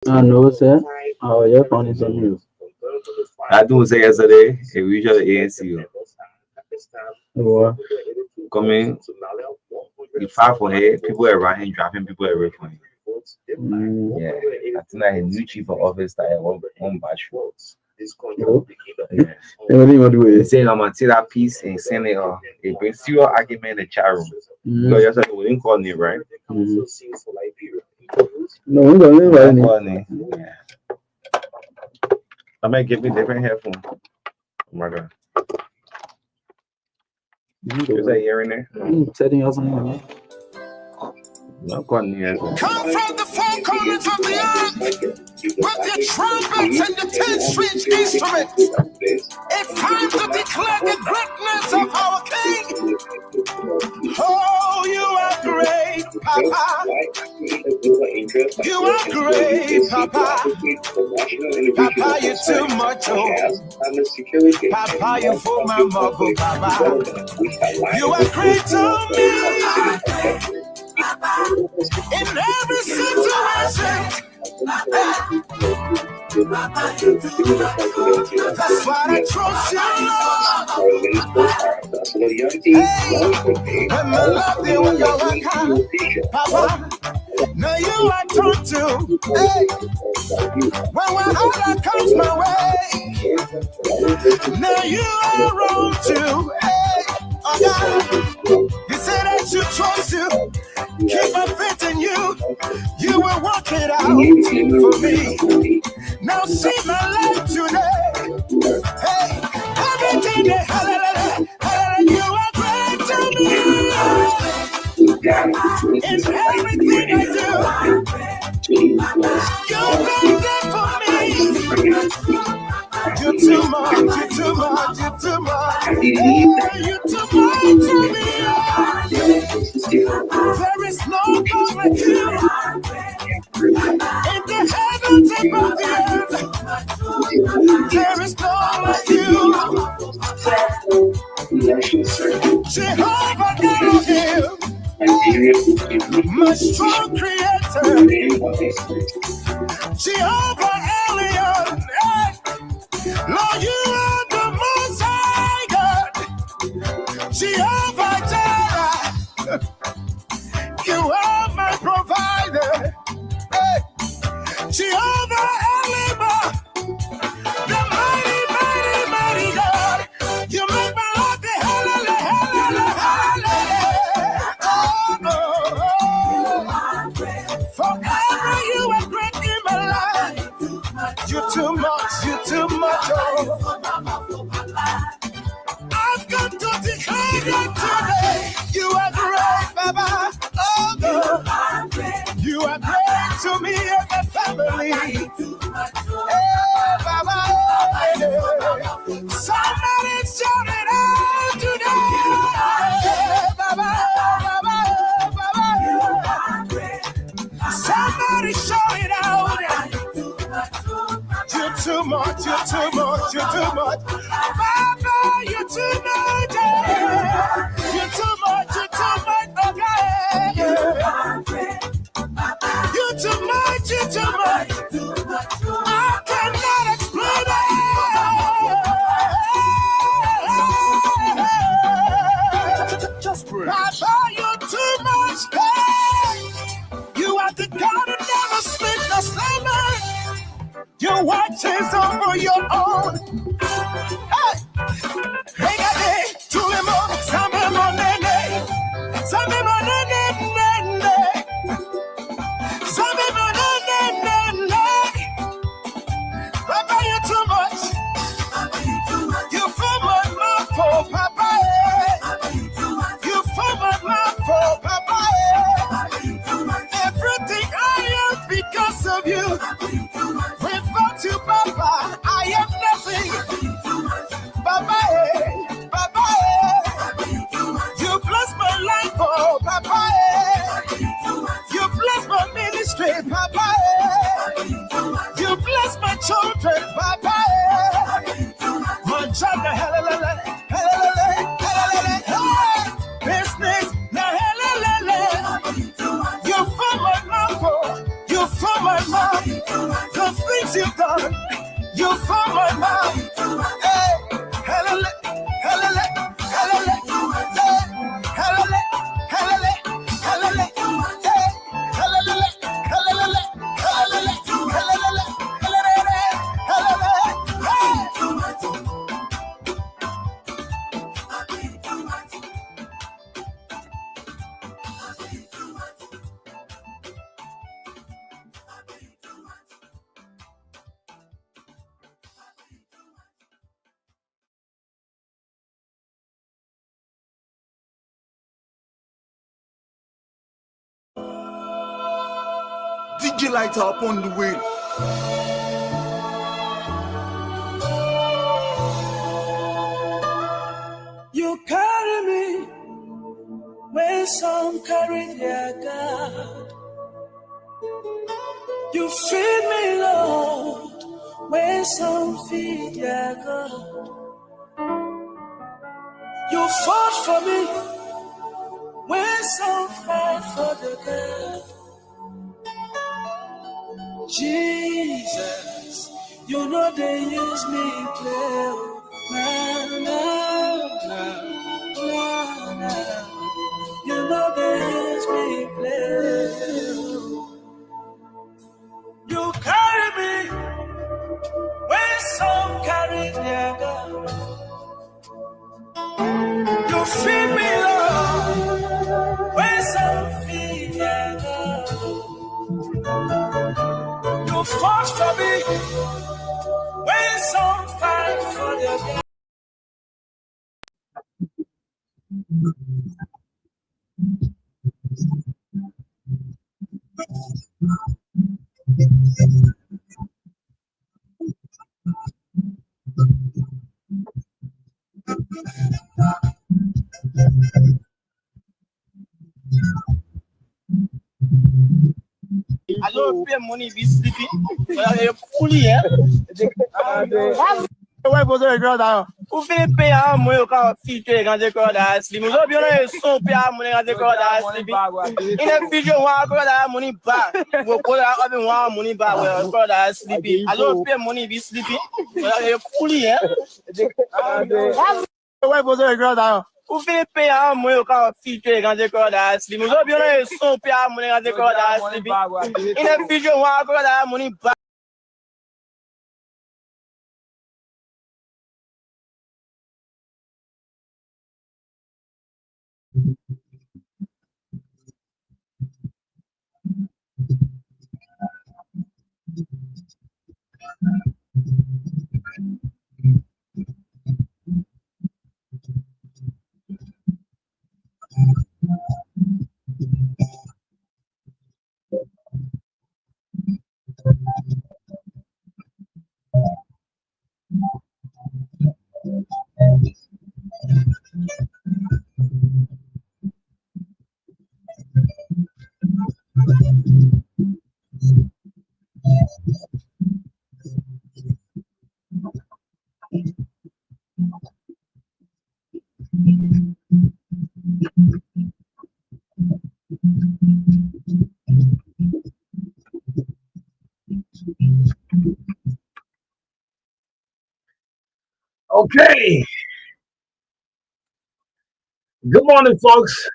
I know, sir. Oh, your phone is on you. I do say yesterday, a visual ANC What? coming, the far for here, people around him, dropping people away from him. Mm. Yeah, I think I had new chief of office that I one batch. Oh. Yeah. What do you want to do? Saying I'm gonna take that piece and send it it brings serious argument in the chat room. Because Mm. yesterday we didn't call me, right? Mm. No, I'm going to Don't invite call me. Yeah. I might give me different headphone. Oh my god. Is that ear in there? Setting out something. Not calling me. Come from the four corners of the earth with your trumpets and your 10 stringed instruments. It's time to declare the greatness of our King. Oh, you are great, Papa. You are great, Papa. Papa, you're too much, oh. Papa, you fool my mother, Papa. You are great to me. In every situation, that's why I trust you, Lord. Hey, when my love you when you work Papa, now you are true to. Hey, when wahala comes my way, now you are wrong too. Hey, oh God, you said I should trust you. Keep my faith in you. You will work it out for me. Now see my life today. Hey, everything that hallelujah, hallelujah, you are great to me. In everything I do, you've been there for me. You're too much, you're too much, you're too much. Hey, you're too much to me. There is no God like you. In the heavens above the earth, there is no like you. Jehovah Elohim, my strong creator. Jehovah Elion, Lord, you are the most high God. Jehovah Jireh, you are my provider. Hey. Jehovah Elima, the mighty, mighty, mighty God. You make my heart the forever you are great in my life. You're too much, you're too much. I've got to declare that today. You are great, Baba. Oh, God. You are great to me and my family. Hey, Baba. Somebody shout it out today. Baba, Baba, Baba. Somebody shout it out. You're too much, you're too much, you're too much. Baba, you're too much. You're too much, you're too much. Okay. You're too much, you're too much. I cannot explain it. Just pray. Papa, you're too much. Hey. You are the God who never sleeps nor slumber. Your watches over your own. Hey, hey, tulimo, samemo nene, samemo nene, samemo nene. Papa, you're too much. You fill my mouth for Papa. You fill my mouth for Papa. Everything I am because of you. Without you, Papa, I am nothing. Papa, Papa, you bless my life, oh Papa. You bless my ministry, Papa. You bless my children, Papa. My job, business, you fill my mouth, you fill my mouth. things you've done. You found my mouth. Hey, hallelujah, hallelujah, hallelujah, hallelujah, hallelujah, hallelujah, hallelujah, DJ lighter up on the wheel. You carry me where some carry their God. You feed me, Lord, where some feed their God. You fought for me where some fight for the God. Jesus, you know they use me play. Nah, nah, nah, nah, nah. You know they use me play. You carry me when some carry their God. You feed me, Lord, when some feed their God. You fought for me when some fight for their God. I don't pay money be sleeping. You're fully here. Why was a girl down? Who pay our money can feature and the girl that sleeping? So you know so pay our money and the girl that sleeping. In a future, one girl that money back. We'll call her having one money back where girl that sleeping. I don't pay money be sleeping. You're fully here. Why was a girl down? Who pay our money can feature and the girl that sleeping? So you know so pay our money and the girl that sleeping. In a future, one girl that money back. Okay. Good morning, folks.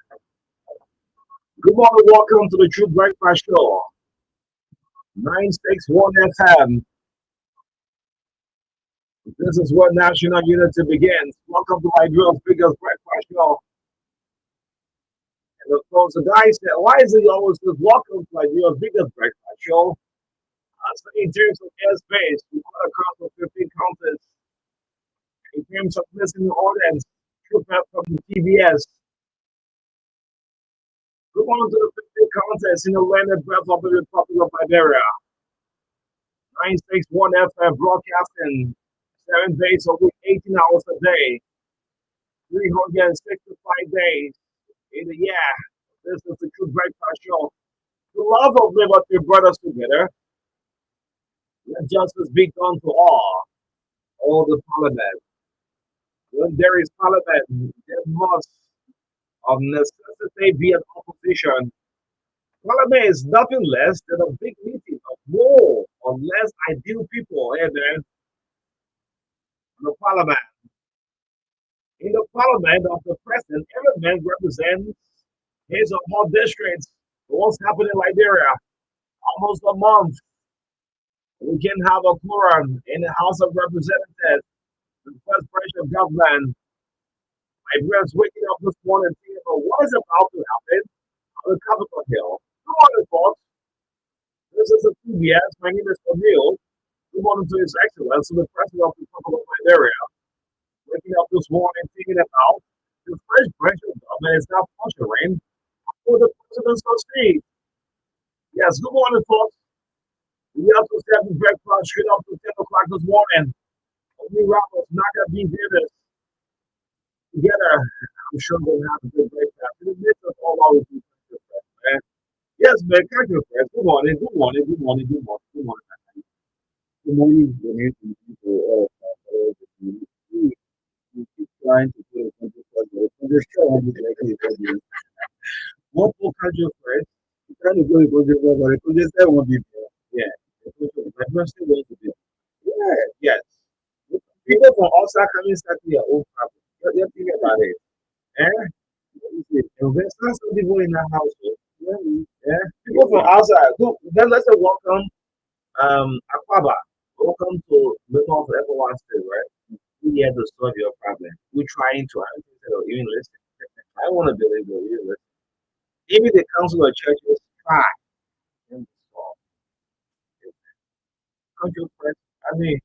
Good morning. Welcome to the True Breakfast Show. 961 FM. This is where national unity begins. Welcome to my real biggest breakfast show. And of course, the guy said, why is it always this welcome to my real biggest breakfast show? So in terms of airspace, we got across the 15 countries. In terms of listening audience, true from the TBS. Good morning to the 15 contest in the land and breath of the Republic of Liberia. 961 FM broadcasting 7 days a week, 18 hours a day, 365 days in a year. This is the True Breakfast Show. The love of liberty brought us together. Let justice be done to all the parliament. When there is parliament, there must of necessity be an opposition. Parliament is nothing less than a big meeting of more or less ideal people here there in the parliament. In the parliament of the president, every man represents his or her districts. What's happening in Liberia? Almost a month. We can have a quorum in the House of Representatives, the first branch of government. Liberians waking up this morning thinking about what is about to happen on the Capitol Hill. Come on, folks. This is a PBS. My name is O'Neill. We want to His Excellency, the President of the Republic of Liberia, waking up this morning thinking about the first branch of government is not functioning for the president's state. Yes, good morning, folks. We have to step the breakfast straight up to 10 o'clock this morning. We rappers not going to be there together. I'm sure we'll have a good breakfast. In the midst of all our man. Yes, man, catch your friends. Good morning, good morning, good morning, good morning, good morning. Good morning, good evening, people all across the community. We keep trying to put a country first, but the country still has this likely president. What will catch your friends? We're trying to go to country first, but the country still won't be there. Yeah, my friends still want to be. Yeah, yes. People from outside coming start to your own problem. You're thinking about it. Eh? There's not some people in that household. Yeah. People from outside. Look, then let's say welcome Aquaba. Welcome to Middle of Everyone State, right? We here to solve your problem. We're trying to even listen. I want to believe that you listen. Even the council of churches try and solve. Country press. I mean,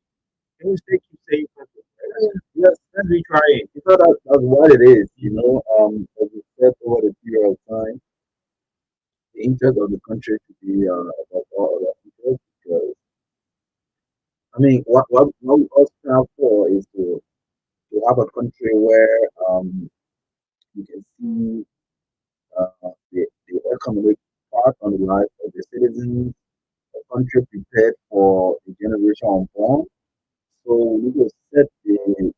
can we stay keep saying country press? Yes, let's be trying. So that's what it is, as we said over the period of time, the interest of the country should be above all other interests because, I mean, what we all strive for is to have a country where you can see the economic part on the life of the citizens, a country prepared for the generation unborn. So we need to set the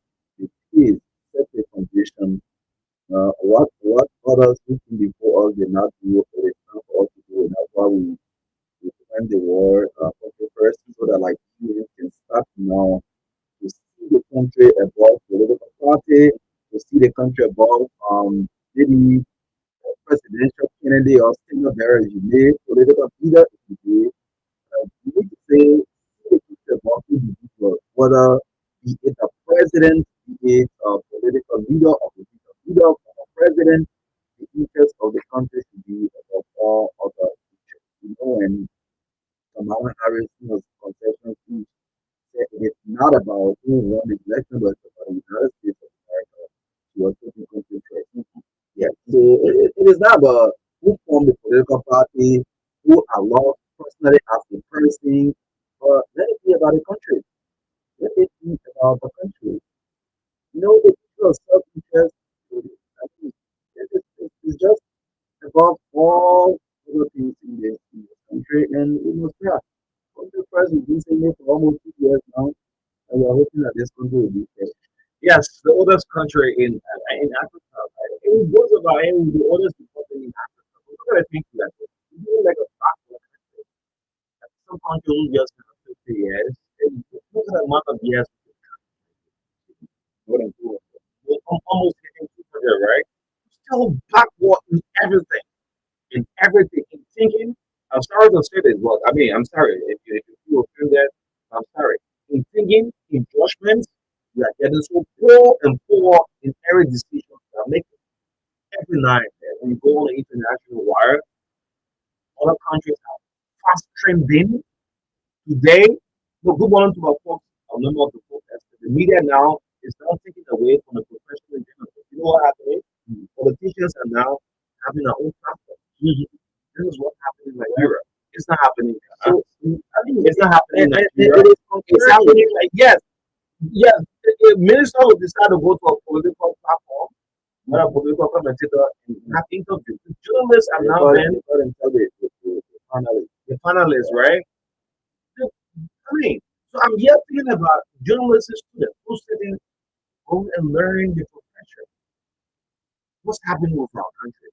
pace, set the foundation. What others who came before us did not do, it is time for us to do. And that's why we defend the war country first, so that like you can start now to see the country above political party, to see the country above maybe presidential candidate or single bearer you may, political leader if you may. You need to say the future about individuals, whether be it a president, be it a political leader, or be it a leader or a president, the interest of the country should be above all other issues. And Kamala Harris, concession speech said it is not about who won the election, but it's about the United States of America. She was taking country first. Yeah, so it is not about who formed the political party, who I love personally as a person, but let it be about the country. Let it be about the country. The issue of self-interest, I think it's just above all other things in this country, and we must yeah. Country first, we've been saying it for almost 2 years now, and we are hoping that this country will be fair. Yes, the oldest country in Africa. Right? It was about the oldest country in Africa. We're going to think that it's really like a backward country. Some countries just 50 years. And look at the amount of years More than 2 we're almost hitting 200, right? Still backward in everything. In everything. In thinking. I'm sorry to say this, but I mean, I'm sorry. If you feel offended, I'm sorry. In thinking, in judgment, we are getting so poor and poor in every decision we are making every night. When you go on the international wire, other countries have fast trending today. No, good morning to our folks, our member of the protest. The media now is now taking away from the professional journalists. You know what happening? Politicians are now having their own platform. This is what's happening in Nigeria. It's not happening. So I think it's not happening in Nigeria. It's happening like yes. The minister will decide to go to a political platform, not a political commentator, and have interviews. The journalists are now then the panelists, right? I mean, so I'm here thinking about journalists and students who sitting home and learning the profession. What's happening with our country?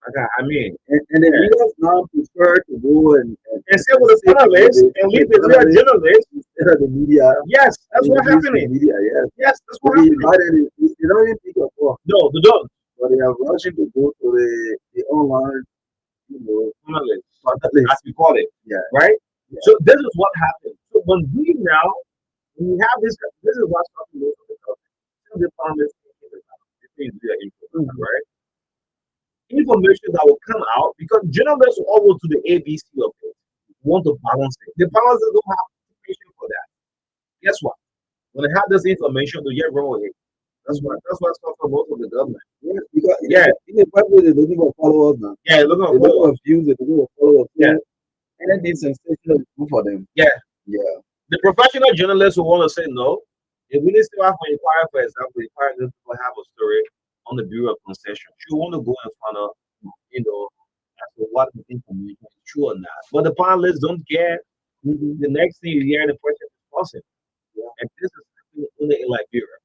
Okay, I mean, And the leaders now prefer to go and say with the journalists and leave the real journalists instead of the media. Yes, that's They what's use the happening. media, yes. Yes, that's They what's happening. invited they don't even pick up phone, No, they don't. but they are rushing to go to the online, Journalists, journalists. as we call it, Yeah. right? Yeah. So this is what happens. So when we have this is what's happening most of the time. The problem is right? Information that will come out because journalists will always do the ABC of it. Want to balance it. The balances don't have information for that. Guess what? When they have this information, they get wrong with it. That's what's for most of the government. Yes, because Yeah. in the Bible, they're looking for followers now. Yeah, look They're at looking for views, they're looking for followers. Yeah. Anything sensational is good for them. Yeah. Yeah. The professional journalists will want to say no. If we need to have an inquiry, for example, inquiry people have a story on the Bureau of Concession, you want to go and find out, as to what the information is true or not. But the panelists don't get the next thing you hear the person is discussing. Yeah. And this is happening only in Liberia.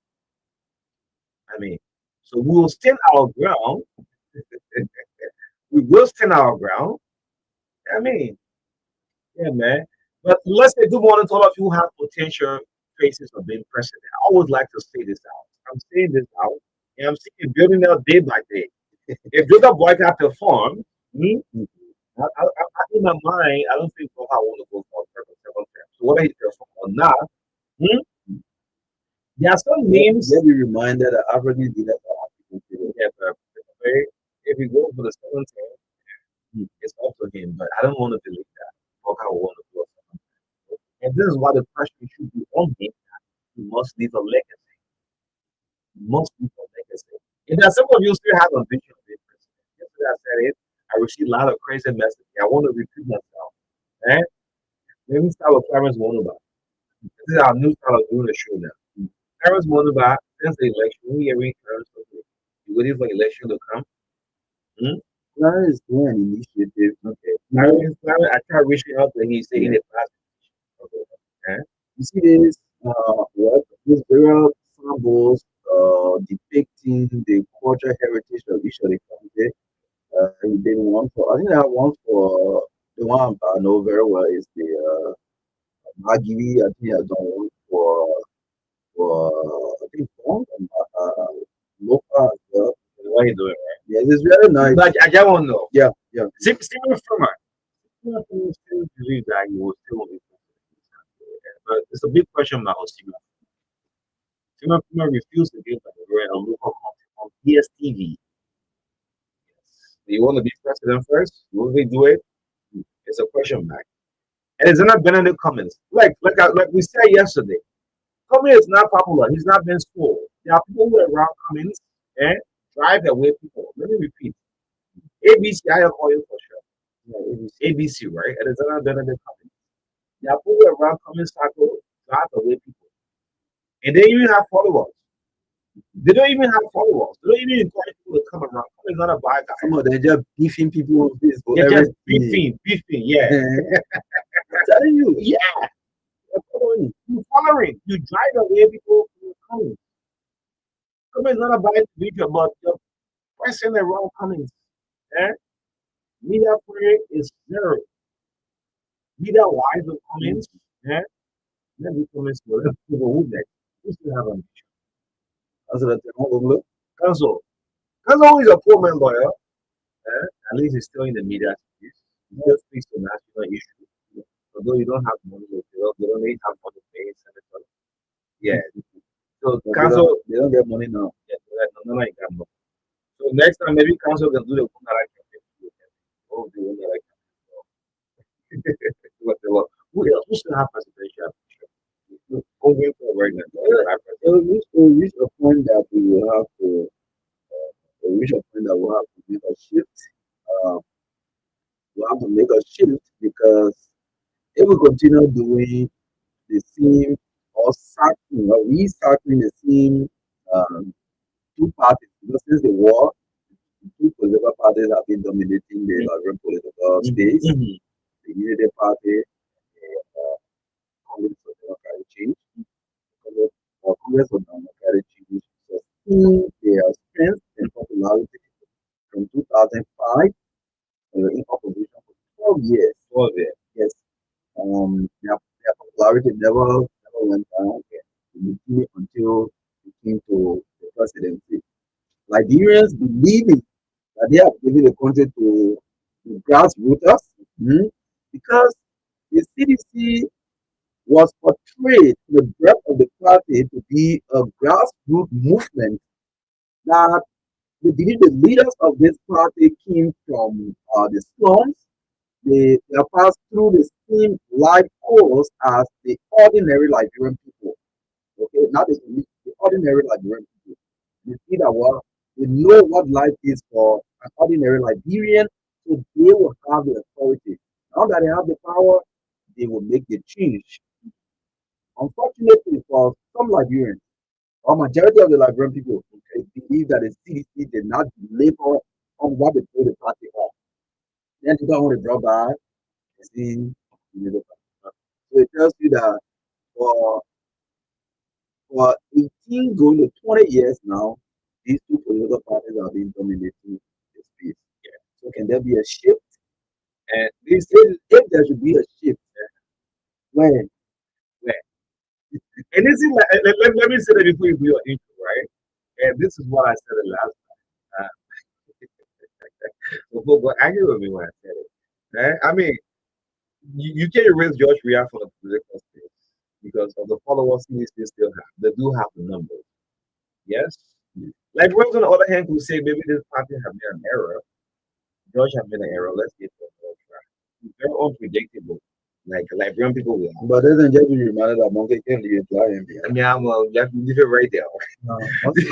I mean, so we will stand our ground. We will stand our ground. I mean, yeah, man. But let's say good morning to all of you who have potential faces of being president. I always like to say this out. I'm saying this out, and I'm seeing it building up day by day. If Joseph Boycott perform, in my mind, I don't think I want to go for a second term. So whether he perform or not, there are some names. Let me remind that African leaders are African people. Yeah, but if he goes for the second term, it's up to him. But I don't want to believe that. Boycott will want to go. And this is why the pressure should be on him. He must leave a legacy. He must leave a legacy. And there are some of you still have ambition to be president. Yesterday I said it. I received a lot of crazy messages. I want to repeat myself. Eh? Let me start with Clarence Monova. This is our new style of doing the show now. Clarence Monova, since the election, we every Clarence Monova. You waiting for election to come? Clarence is doing an initiative. Okay. Clarence, I tried reaching out to him. He said he didn't pass. Okay. You see this, this various symbols depicting the cultural heritage of each of the country. And they want for, I think I want for the one I know very well is the Magiri. I think I don't want for I think Bond and Lofa as well. What are you doing, right? Yes, it's very nice. But I just want to know. Yeah, yeah. Stephen Firmer. Stephen Firmer still believe that he will still be president. But it's a big question mark on Stephen. Stephen Firmer refused to give a local content on PSTV. Do you want to be president first? Will they do it? It's a question mark. And it's not Benedict Cummings. Like we said yesterday, Cummings is not popular. He's not been schooled. There are people who are around Cummings and drive away people. Let me repeat. ABC, I call you for sure. Yeah, ABC, right? And it's not Benedict Cummings. There are people who are around Cummings circle, drive away people. And they even have followers. They don't even have followers. They don't even encourage people to come around. Cummings not a bad guy. Some of them just beefing people on Facebook. They're just beefing, yeah. I'm telling you. Yeah. You're following. You drive away people from Cummings. Cummings not a bad individual, but the person around Cummings. Eh? Media prayer is zero. Media wise of Cummings. Eh? Then we Cummings will who next? We still have ambition. Council. Council is a poor man lawyer. At least he's still in the media. He still speaks to national issues. Although you don't have money, they don't need have money to pay senator. Yeah. So council, they don't get money now. Yeah, no, you got money. So next time maybe council can do the one that I can. Oh, the one that I can. Who else? Who still have presidential? Going forward, It will reach a point that we will have to make a shift. We'll have to make a shift because if we continue doing the same or recycling the same two parties, because since the war, the two political parties have been dominating the Liberian political space. The Unity Party, the Congress of Democratic Change, Congress of Democratic Change, sustain their strength and popularity from 2005 popularity never went down until it came to the presidency. Liberians believing that they have given the country to the grassroots because the CDC was portrayed to the breadth of the party to be a grassroots movement that they believe the leaders of this party came from the slums. They are passed through the same life course as the ordinary Liberian people. Okay, not the elite, the ordinary Liberian people. You see that well, they know what life is for an ordinary Liberian, so they will have the authority. Now that they have the power, they will make the change. Unfortunately for some Liberians, or majority of the Liberian people, they believe that the CDC did not deliver on what they told the party of. Then they don't want to draw back, see, so it tells you that for for 18 going to 20 years now, these two political parties have been dominating the space. Yeah. So can there be a shift? And they say if there should be a shift, when? When? And this is like, let me say that before you do your intro, right? And this is what I said the last time. So people got angry with me when I said it. Right? I mean, you can't erase George Weah from the political space because of the followers he still have. They do have the numbers. Yes. Like Rose on the other hand could say maybe this party have been an error. George have been an error. Let's get to the track. It's very unpredictable. Like Liberian people will. But doesn't just be reminded that monkey can leave flying I mean, I'm left leave it right there. no, okay.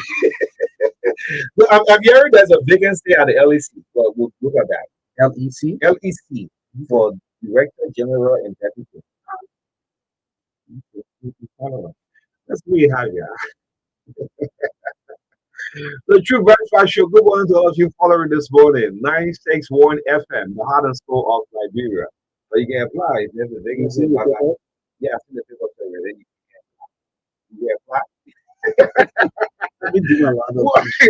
But I'm hearing there's a vacancy at the LEC. Well, we'll look at that. LEC? LEC for Director General and Deputy. That's really hard, yeah. The True Breakfast Show. Good morning to all of you following this morning. 961 FM, the heart and soul of Liberia. But you can apply. There's a vacancy. Yeah, I see the paper then you can apply. We do a lot of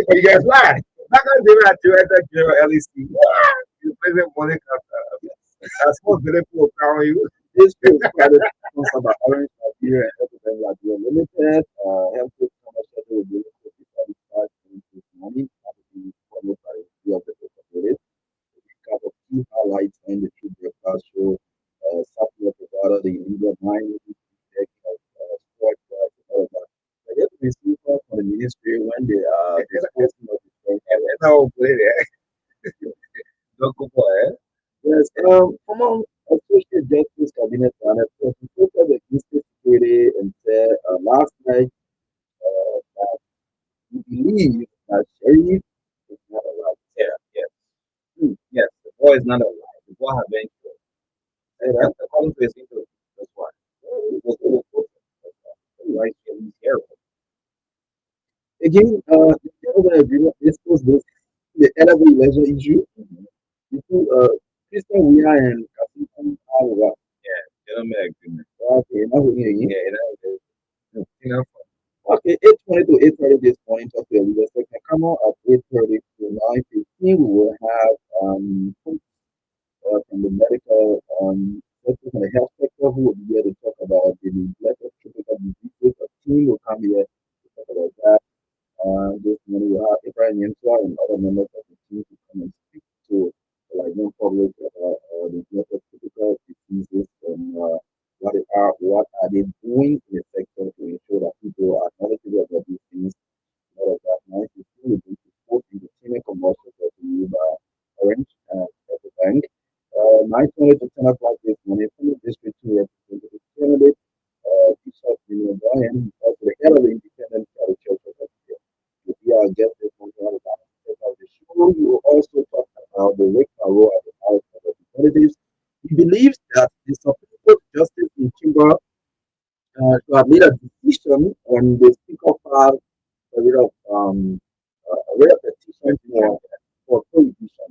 But you can apply. Not going to do that Director General LEC. You present money. That's what the people are you. this show is quite about Orange Nigeria and everything Nigeria Limited. Helpful commercial will be satisfied this morning after the followed by the of the operated. A recap of key highlights and the True Breakfast Show. Supplement provider, the India Mind, sport, and all of that. I get to receive from the ministry when they are discussing of the sport. No, play there. Don't go for it. Yes, among Associate Justice Cabinet Planet, Professor the Ministry Security and said last night that we believe that Sheriff is not alive. Yeah, yes. Yes, the boy is not alive. The boy has been killed. And that's according to his interview. That's why. It was like he's terrible. Again, the other agreement discussed this the elevate election issue. Between Christian Weah and Kasim Alva. Yeah, gentleman agreement. Okay, now we're here again. Yeah, that you know, Okay, 8:20 to 8:30 this morning. Talk to the leader second. Come on at 8:30 to 9:15. We will have from the medical sector, from the health sector, who will be here to talk about the neglected tropical diseases. A team will come here to talk about that. This morning we'll have Abraham Yemswa and other members of the team to come and speak to the Liberian public about the neglected tropical diseases and what are they doing in the sector to ensure that people are knowledgeable about these things. All of that. Now, if you will be support entertainment commercials that we by Orange at the bank. 9:20 to 10 o'clock this morning from the district to representative candidate, Bishop William Bryan, also the head of the Independent Catholic Church of Nigeria. Will be our guest this morning on the show. We will also talk about the Rick role at the House of Representatives. He believes that the Supreme Court Justice in Kimber to have made a decision on the Speaker file a bit of a rare petition for prohibition.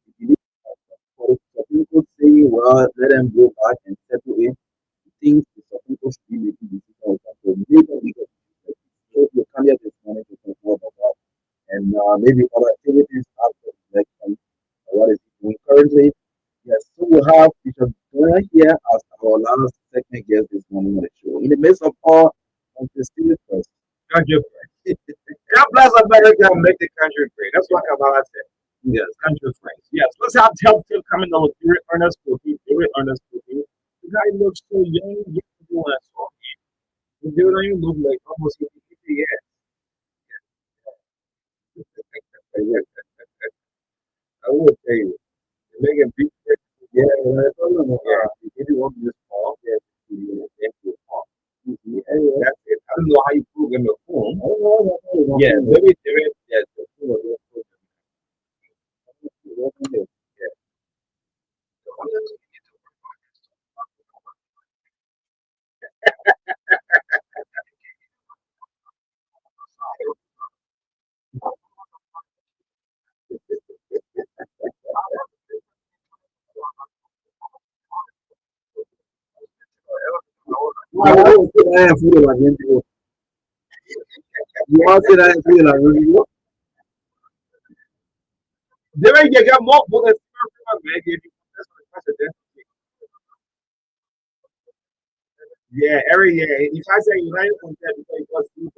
He believes that for the Supreme Court saying, well, let them go back and settle it, he thinks the Supreme Court should be making decisions on the major legal issues. So we'll come here this morning to talk more about that and maybe other activities after the election. What is he doing currently? Yes, so we'll have Bishop Bløggèr here as our last segment guest this morning on the show. In the midst of all unprecedented first, Country friends. God bless America and make the country great. That's what Kabbalah said. Yes, country friends. Yes, let's have Telltale coming to look. Do it, Ernest Cookie. Do it, Ernest Cookie. The guy looks so young. You can do that song. The dude don't even look like almost 50 years. I will tell you, you're making big things. Yeah, I don't know. If you want this call, yeah, thank you. Yeah, that's it. I don't know how you program the phone. I don't know. Yeah, maybe there is. Yes, the phone will do it. Yeah. I will sit down and feel like you. You want to sit down and feel like you? There you got more bullets. Man, if you that's what the president. Yeah, every year. If I say United Content, because it was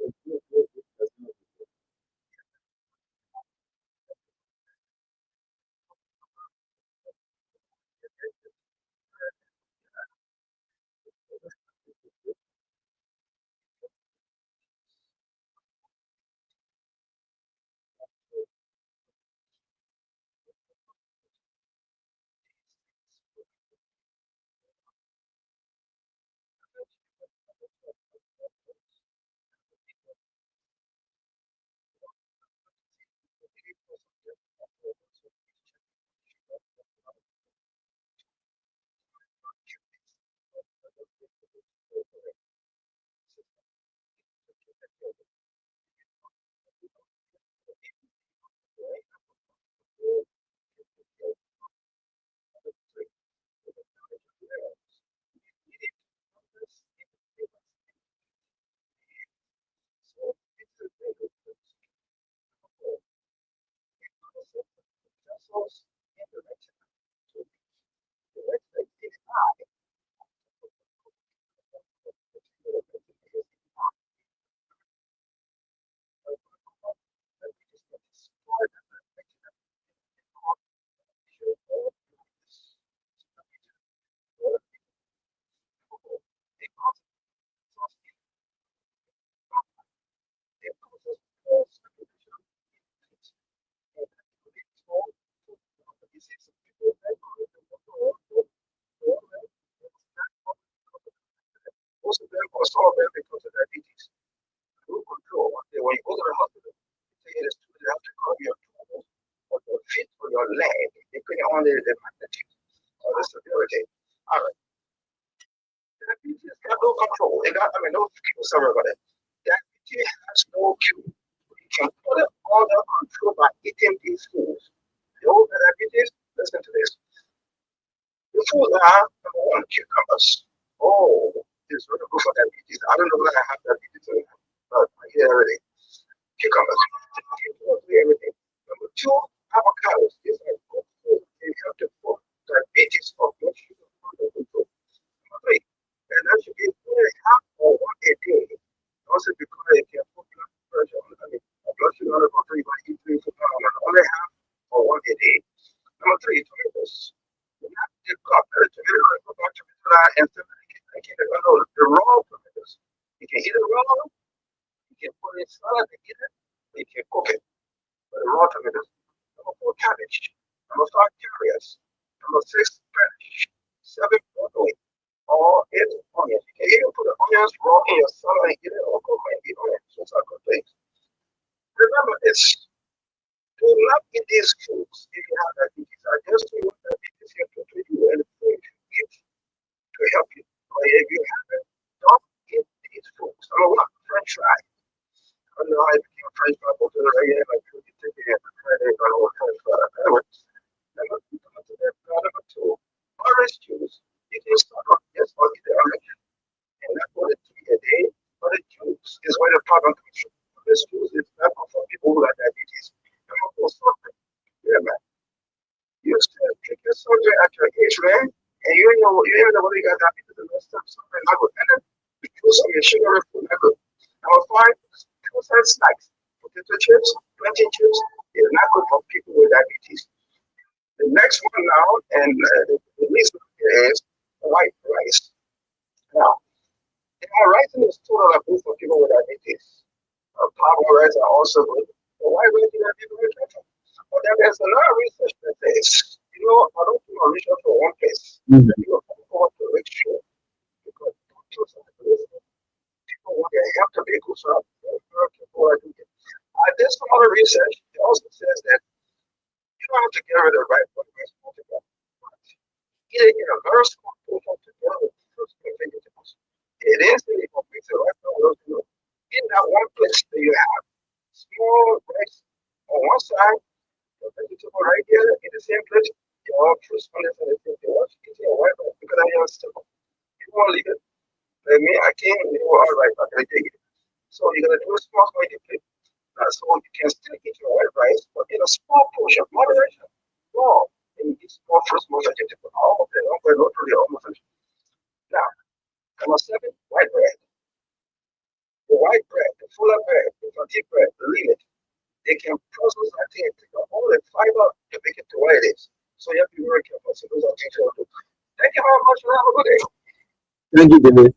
most of them or some of them because of diabetes. Root control, when you go to the hospital, they say they have to cover your toes or your feet or your leg, depending on the magnitude or the severity. All right. Diabetes got no control. They got, no people sorry about it. Diabetes has no cure. You can put it under control by eating these foods. The old diabetes, listen to this. The foods are number one, cucumbers. Oh, it's really good for diabetes. I don't know whether I have diabetes or not, but I hear already. Cucumbers. Everything. Number two, avocados. These are good food. They help to put diabetes or blood sugar under control. Number three, and that should be only half or one a day. Also, because it can put blood pressure on, blood sugar under control, you might eat three food, only half or one a day. Number three, tomatoes. You have to cut the tomato and the raw tomatoes. You can eat it raw, you can put it in salad and eat it, you can cook it. But the raw tomatoes. Number four, cabbage. Number five, carrots. Number six, spinach. Seven, broccoli. Or eight, onions. You can even put the onions raw in your salad and eat it, or cook and eat onions. Those are good things. Remember this. Do not eat these foods if you have diabetes. I just told you diabetes here to treat you and food you eat to help you. But if you haven't, don't eat these foods. Number one, French fries. I don't know how I became French fry go to the regular like you take it and try to go to French fry. Anyway, number two, orange juice. You can start off just on the orange, and that's what it is a day. But the juice is where the problem comes from. This juice is not for people who have diabetes. Number four, something. Yeah, man. You still take your surgery at your age, man, and you even know whether you got diabetes or not. Something not good. And then some machinery food. Number five, processed snacks, potato chips, plantain chips is not good for people with diabetes. The next one now, and the least is white rice. Now, rice is total of food for people with diabetes. Palm rice are also good. So why would you not people with diabetes? But then there's another research that says, I don't do a research for one place. You know, forward to make sure because doctors and people want their health to be good. So I'm very careful what I do. There's some other research. It also says that you don't have to get rid of right blood pressure altogether. Either in a very small portion together with fruits and vegetables. It is the complete right now. In that one place that you have small rice on one side, the vegetable right here in the same place, you have fruits on the same thing. You want to eat your white rice because I have simple. You want to leave it. Like me, I can't leave it all right, but I take it. So you're gonna do a small quantity. So you can still eat your white rice, but in a small portion, moderation. No, and you eat small fruits, small vegetable. All of it, not really almost. Now, number seven, white bread. The white bread, the fuller bread, the fatigue bread, leave it. They can process that thing and take all the fiber to make it to what it is. So you have to be very careful. So those are things you have to do. Thank you very much and have a good day. Thank you, David.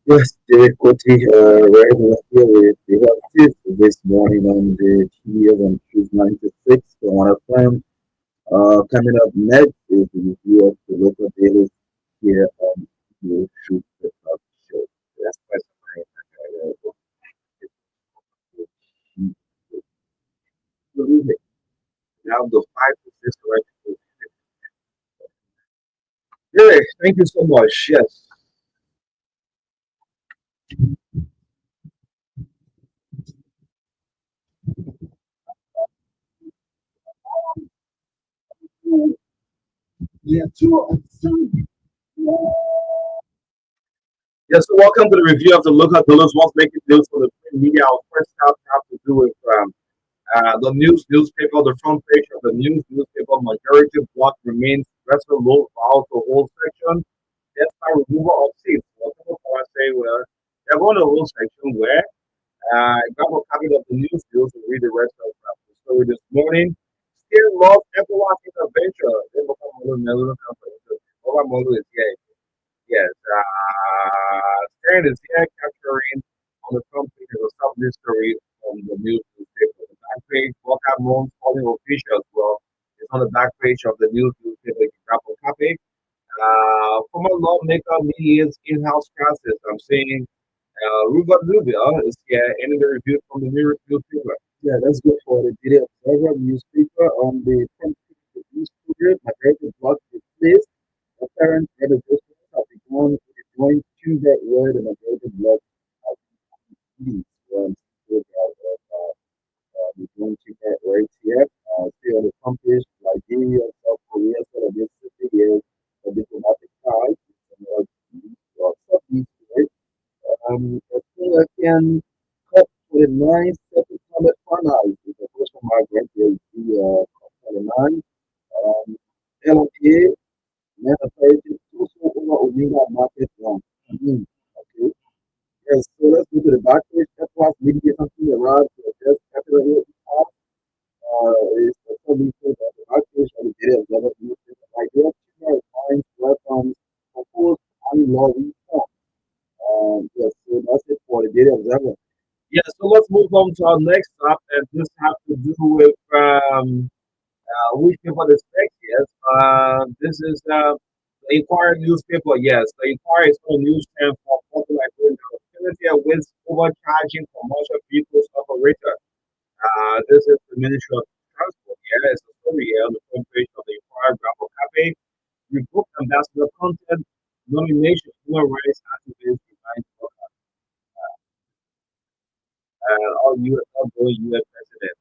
Yes, David Koti, right here with the Tips this morning on the TVS on Choose 96 for 1FM. Coming up next is the review of the local dailies here on the Shoot the Talk Show. That's quite nice. Now the 5 to 6 right. Yeah, thank you so much. Yes. Yeah, two. Yes, so welcome to the review of the local dollars once making news for the print media. Our first half have to do with the newspaper, the front page of the newspaper. Majority block remains resolute throughout the whole section. That's by removal of seats. Well, people can say, well, they're going to a whole section where grab a copy of the news deals and read the rest of the story this morning. Still love everlasting adventure. They become a little mellow company. Over Molu is here. Yes, Stern is here capturing on the front page of some news story from the newspaper. The back page, Welcome Loans calling official as well. It's on the back page of the newspaper. You can grab a copy. Former lawmaker needs in-house classes. I'm saying Ruben Rubio is here ending the review from the newspaper. Yeah, let's go for the Daily Observer newspaper on the front page of the newspaper. Majority block replaced. Apparent registrations have begun with the joint Tuesday where the majority block has been released. The joint Tuesday right here. See on the front page, Nigeria, South Korea, sort of this 50 years of diplomatic ties. Southeast, right? I can cut 29 separate comment finals. Is the first one I went to the 29. LOA man authority also over Omega market one. Okay. Yes, so let's go to the back page. That was media something around to address capital here. Is the public of the back page of the data of the newspaper. Idea of fines, welcomes, proposed army law reform. Yes, so that's it for the data observer. Yeah, so let's move on to our next up, and this has to do with which paper this next. Yes, this is the Inquirer newspaper. Yes, the Inquirer is on news stand for popular activity with overcharging commercial vehicles operator. This is the Ministry of Transport. Yeah, it's a story here on the front page of the Inquirer Grapple Cafe. Rebook ambassador content nomination, human rights activists behind all U.S. outgoing U.S. president.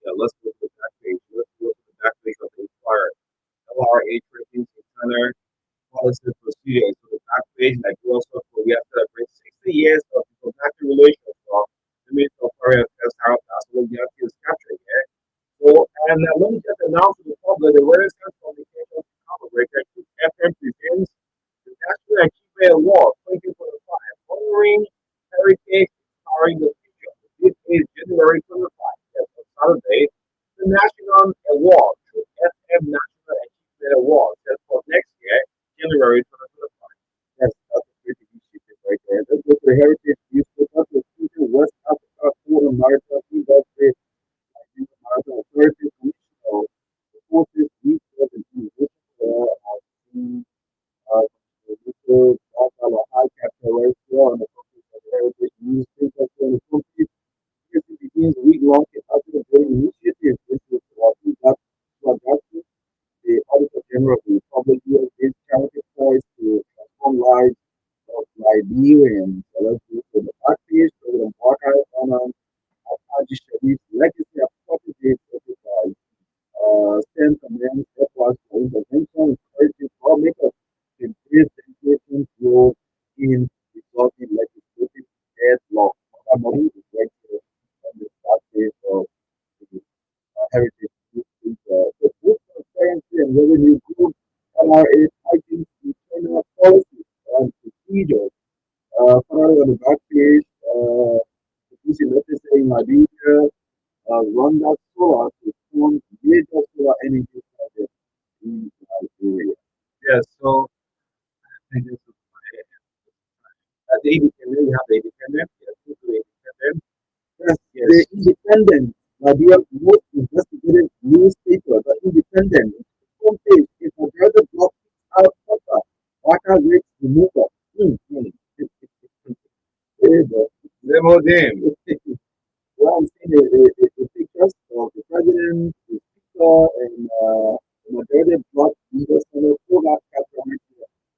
Yeah, let's go to the back page. Let's go to the back page of the Inquirer. LRA Tracking Center Policy Procedures. So the back page, like we also we have celebrated 60 years of diplomatic relations from the Minister of Foreign Affairs, Harold Castle, is capturing it. So, and let me just announce to the public the Renaissance Communications Breaker FM presents the National Fair Award 2025, honoring heritage, starring the future. This is January 25th, that's on Saturday. The National Award, the FM National Achievement Award, that's for next year, January 2025. That's a pretty initiative right there. Let's go to the heritage youth pickup the future West Africa Food and Maritime Industry Maritime Authority Commission the forces research and innovation uh, the high capital ratio and the focus of the heritage newspaper and the company it begins a week-long capacity building initiative. This is what we got to adapt to the Auditor General of the Republic uses this charity points to transform lives of Liberians. So let's look at the back page, President Marka on Haji Sharif's legacy of 40 days exercise. Send command efforts for intervention, encouraging lawmakers to embrace the education role in resolving legislative deadlock. Money is right here on the back page of the heritage. The book transparency and revenue group NRA fighting internal policies and procedures. Finally, on the back page, the PC legislature in Liberia run that solar to fund major solar energy projects in Liberia. Yes, so I guess the independent, we have the independent, yes, we do the independent, Yes, yes, the Independent, Liberia's most investigative newspaper, the Independent, its homepage is a brother block out Qatar, water rates removal. There you go. demo them. Well, I'm seeing the pictures of the president, the speaker, and moderated block leader, Senator Koga, capture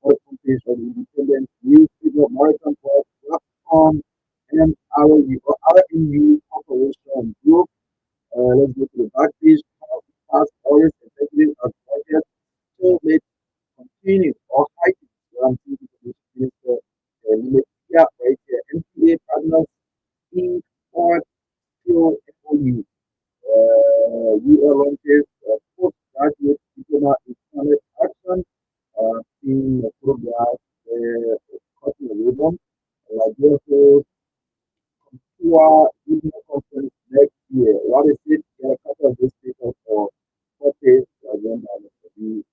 all countries of the independent newspaper, Maritime platform, and our EU Corporation Group. Let's go to the back page. Past orders, executive and budget, so let's continue or heighten. What I'm thinking of this minister, limit, yeah, right here. NPA partners in for still MOU. We are launches postgraduate diploma in climate action in the program cutting the ribbon. Like therefore, to our regional conference next year. What is it? Get a couple of these people for 40 agenda the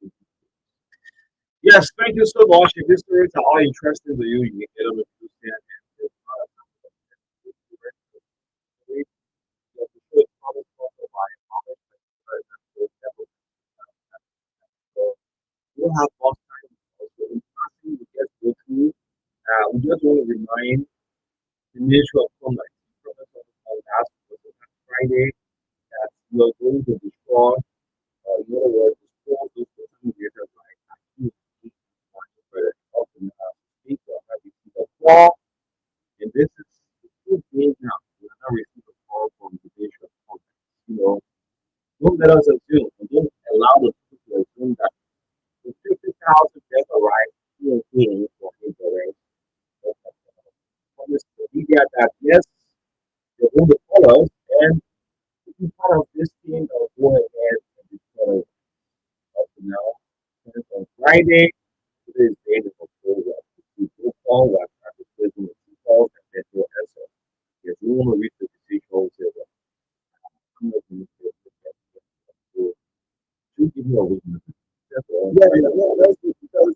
Yes, thank you so much. If these stories are all interesting to you, you can get them to understand and there's not a story. You have to show it how it's also by knowledge, but so we don't have much time also in passing we just go through. We just want to remind the Ministry of Commerce, on last Friday that we are going to destroy, in other words, destroy those social media like activity, often speaker, have received a call, and this is the good news now. We have not received a call from the Ministry of Commerce. Don't let us assume, and don't allow the people to assume that the 50,000 just arrived here for Israel. Promise the media that yes, they're going to follow us, and to be part of this team, I'll go ahead and be part of up to now. And on Friday, today is the end of October. We will call what after president calls and then we'll answer. Yes, we want to reach the decision also. I'm not going to say that. Should give me a witness. That's all. that's because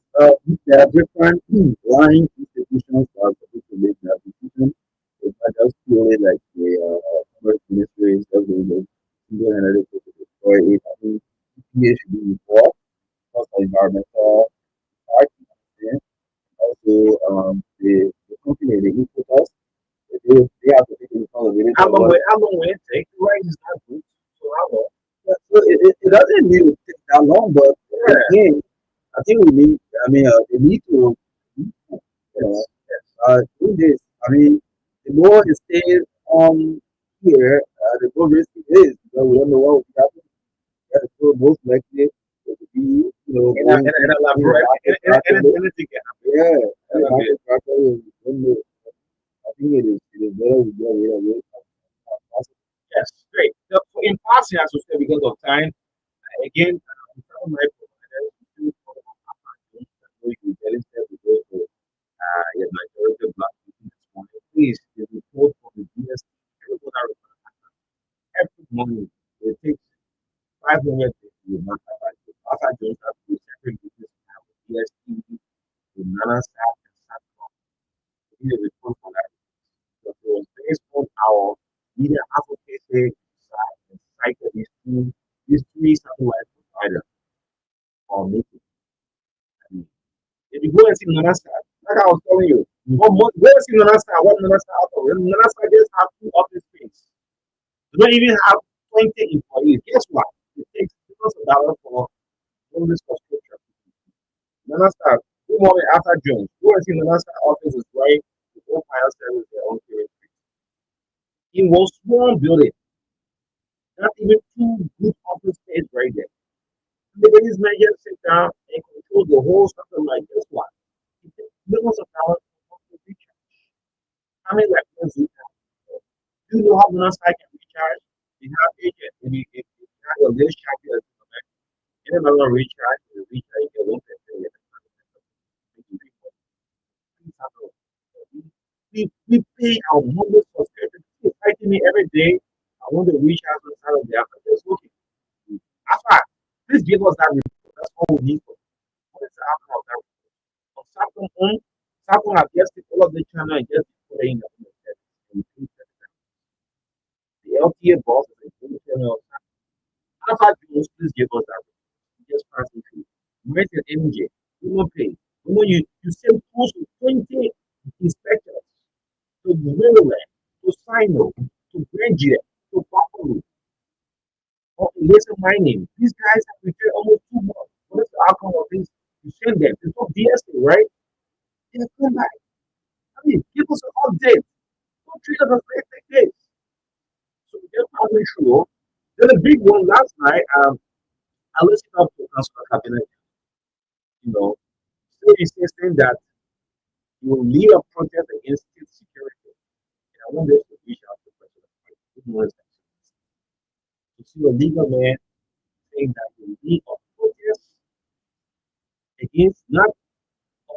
there are different line institutions that are supposed to make that decision. It's not just purely like the commerce ministry is just doing the single handed to destroy it. I think EPA should be involved, also environmental part, and also the company, the importers, they have to take responsibility How for long what. will it take? The right is not good. So how long? Yeah, so it doesn't really take that long, but Yeah. again, I think we need. I mean, they need to. Yes, do this. I mean, the more it stays on here, the more risky it is because we don't know what will happen. Yeah, so most likely it will be, going And to elaborate. market gradually. Anything can happen. Yeah, That'll be market gradually. I think it is better we get rid of it as possible. Yes, great. So in passing, as we said, because of time, again, I'm telling my providers, do follow up on my news. I know you get into every day. Nana Sat and Satcom. We need a report for that. Because it was based on our media advocacy side and cited these three satellite providers for making. And if you go and see Nana Sat, like I was telling you, go and see Nana Sat, what Nana Sat out of it. Nana Sat just have two office space. They don't even have 20 employees. Guess what? It takes millions of dollars for all this subscription. Nana Star, good morning, Arthur Jones. Go and see Nana Star office is right to all fire service their own territory. In one small building, not even two good office space right there. The ladies may just sit down and control the whole something like this one. It takes millions of dollars to recharge. How many like months do you have? Do you know how Nana Star can recharge? You have agent. If you have your list charge, anybody want to recharge, you get 1 we pay our monthly subscription. People fighting me every day. I want to reach out on Saturday after this. Okay. After, please give us that report. That's all we need. What is the outcome of that report? On Samsung home, Samsung have just taken all of the channel and just put it in the the LTA boss is a good channel. After Jones, please give us that report. Just pass it through. Where's the energy? We won't pay. You send close to 20 inspectors to Maryland, to Sino, to Bløggèr, to Buffalo, or laser mining. These guys have returned almost 2 months. What is the outcome of this? You send them. It's not DSA, right? They come back. I mean, give us an update. Don't treat us as like this. So we just want to make sure. Then the big one last night, I listened up to Councilor Cabinet, you know, still insisting that you will lead a protest against state security. And I want this to reach out to the president. To see a legal man saying that you lead a protest against not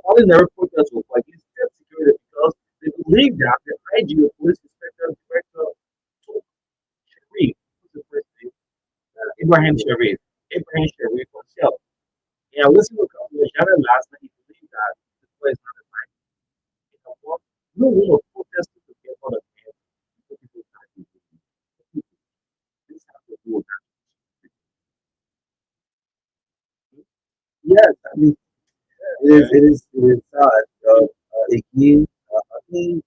ordinary protest, but against state security because they believe that the IG, the police inspector director, took Sharif, who's the first name, Ibrahim Sharif himself. And I listened to Councilor Jared last night. He believed that the place is not a crime. No one of protesters to get on the man. This has to do with that. Yes, I mean, it is sad. Again, I think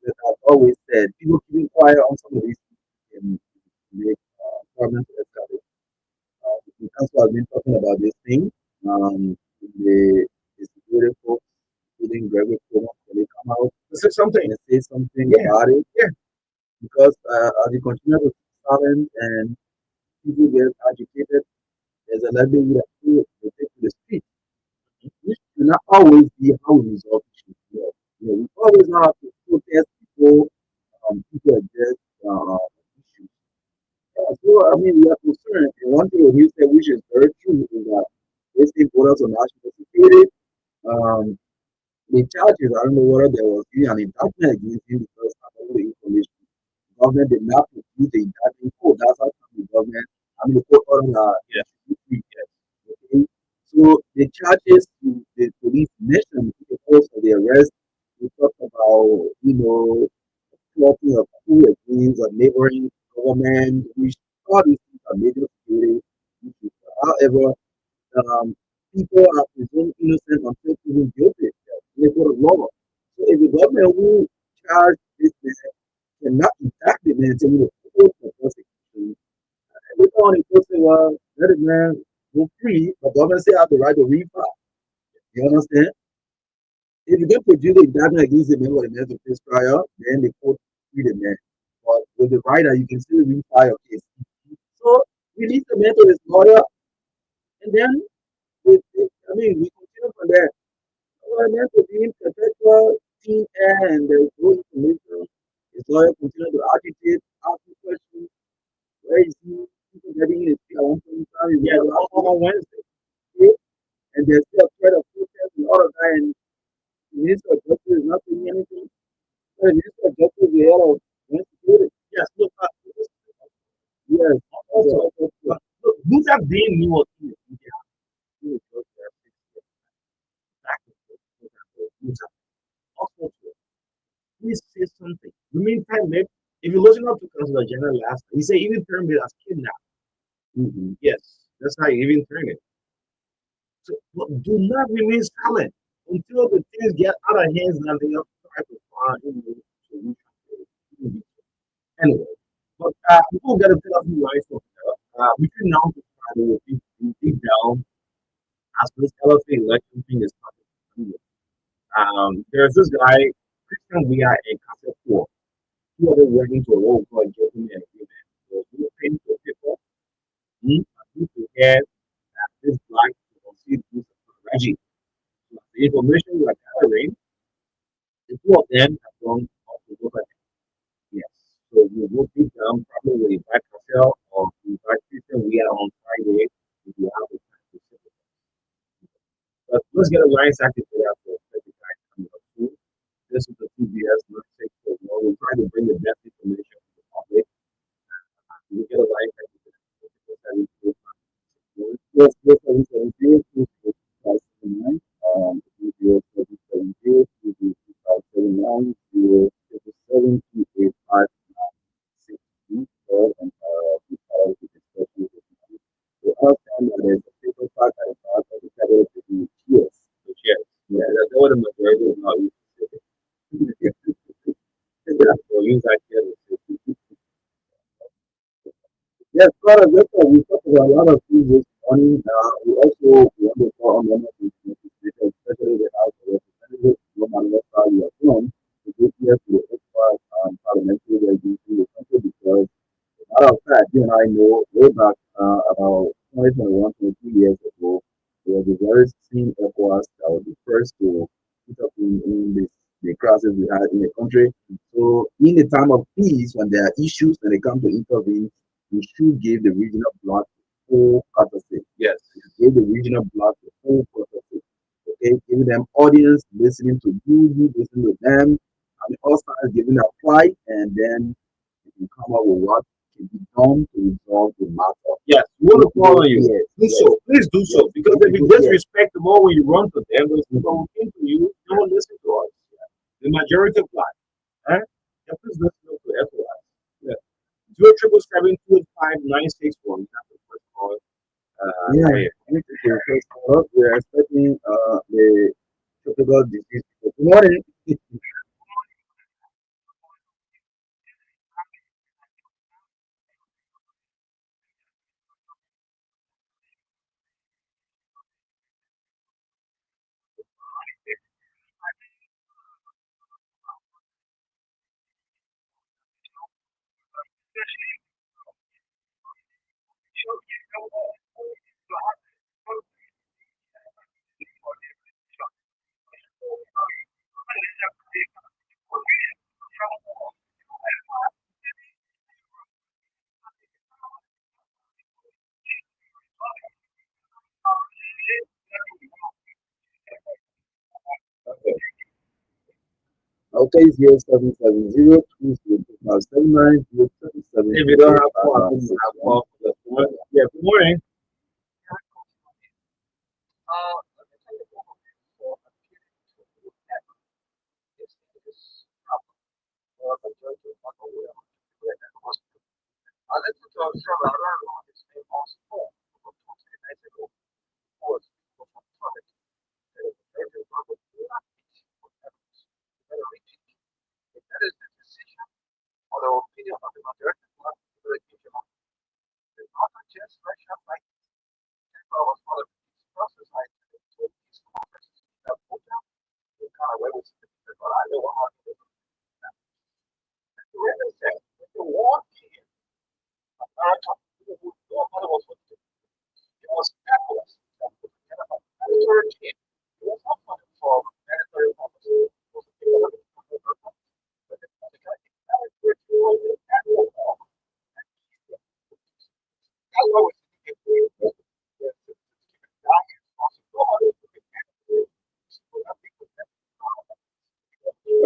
that I've always said people keeping quiet on some of these things can make problems escalate. The council has been talking about this thing. The security folks, including Gregory Cuomo, when they come out This is something. and say something Yeah. about it, Yeah. because as you continue to silence and people get agitated, there's a likelihood that people will take to the street, which will not always be how we resolve issues here. We always have to protest before people address issues. So, I mean, we are concerned. And one thing that you said, which is very true, is that they say voters are national security. Um, the charges, I don't know whether there was really an indictment against him because of all the information. The government did not produce the indictment code. That's how come the government, I mean, the court order Yeah. okay. So the charges to the police mentioned the cause of the arrest, we talked about, plotting of coup against a neighboring government, which all these things are major security issues. However, um, people are presumed innocent until proven guilty in the court of law. So if the government who charge this man cannot indict the man until the court for prosecution, every time the court say, well, let the man go free, the government say I have the right to refile. You understand? If you can produce the indictment against the man or the man to face trial, then the court free the man. But with the right that you can still refile your case. So release the man to his lawyer, and then we continue from there. Well, meant to be perpetual team air and there's no information. His lawyer continue to agitate, asking questions. Where is he? People getting in his feet at one point in time. Yeah, on Wednesday. Okay? And there's still a threat of protest and all of that. And the Minister of Justice is not saying anything. The Minister of Justice is the head of security. Yes, look, Yes. also, look, Luther Dean knew what he was doing. remain terminate. If you listen up to Councilor General last, he said even term it as kidnap. Yes, that's how you even turn it. So but do not remain silent until the things get out of hands and they have try to find solution to it. Anyway, but people got to tell us who right from between now to Friday, we'll dig down as this LFA election thing is coming. There's this guy, Christian we are in Cassette 4. Two of them went into a role called Gentleman Agreement. So we paying for people. He prepared this black to concede this regime. So the information we are gathering, the two of them have gone off to go back. Yes. So we will be down probably with invite Cassell or invite Christian we are on Friday if you have the time to sit with us. But let's get a line active for that for the guy coming up soon. This is the TBS 96. We're trying to bring the best information to the public. We get a line active for that. Yes, yes, 770, 2079, 770, 2079, 077, 285, 960, and we started the discussion with you. We understand that there's a paper fact that is part of the federal business. Yes, yes, yeah, that's what the majority of our youth is. So use that here. Yes, brother, that's what we talked about a lot of things this morning. We also want to call on one of the especially the House of Representatives, no matter what side you are from, to get here to the expert parliamentary regime in the country because, as a matter of fact, you and I know way back about 2021, 22 years ago, there was a very same ECOWAS that was the first to put up in this, the crisis we had in the country. So, in the time of peace, when there are issues and they come to intervene, we should give the regional bloc the full courtesy. Yes. Give the regional bloc the full courtesy. Okay, giving them audience, listening to you listen to them, and also giving a fight, and then you can come up with what can be done to resolve the matter. Yes, we want to call on you. Yes, do so. Please do so. Because if you disrespect them all when you run to them, those people who came to you don't listen to us. The majority of black. Huh? Yeah, please listen to everyone. Yeah. 07772859641. That's the first call. Yeah, the first call. We are expecting the tropical disease. Good morning. Okay, 0770 If you don't have call, yeah, good morning.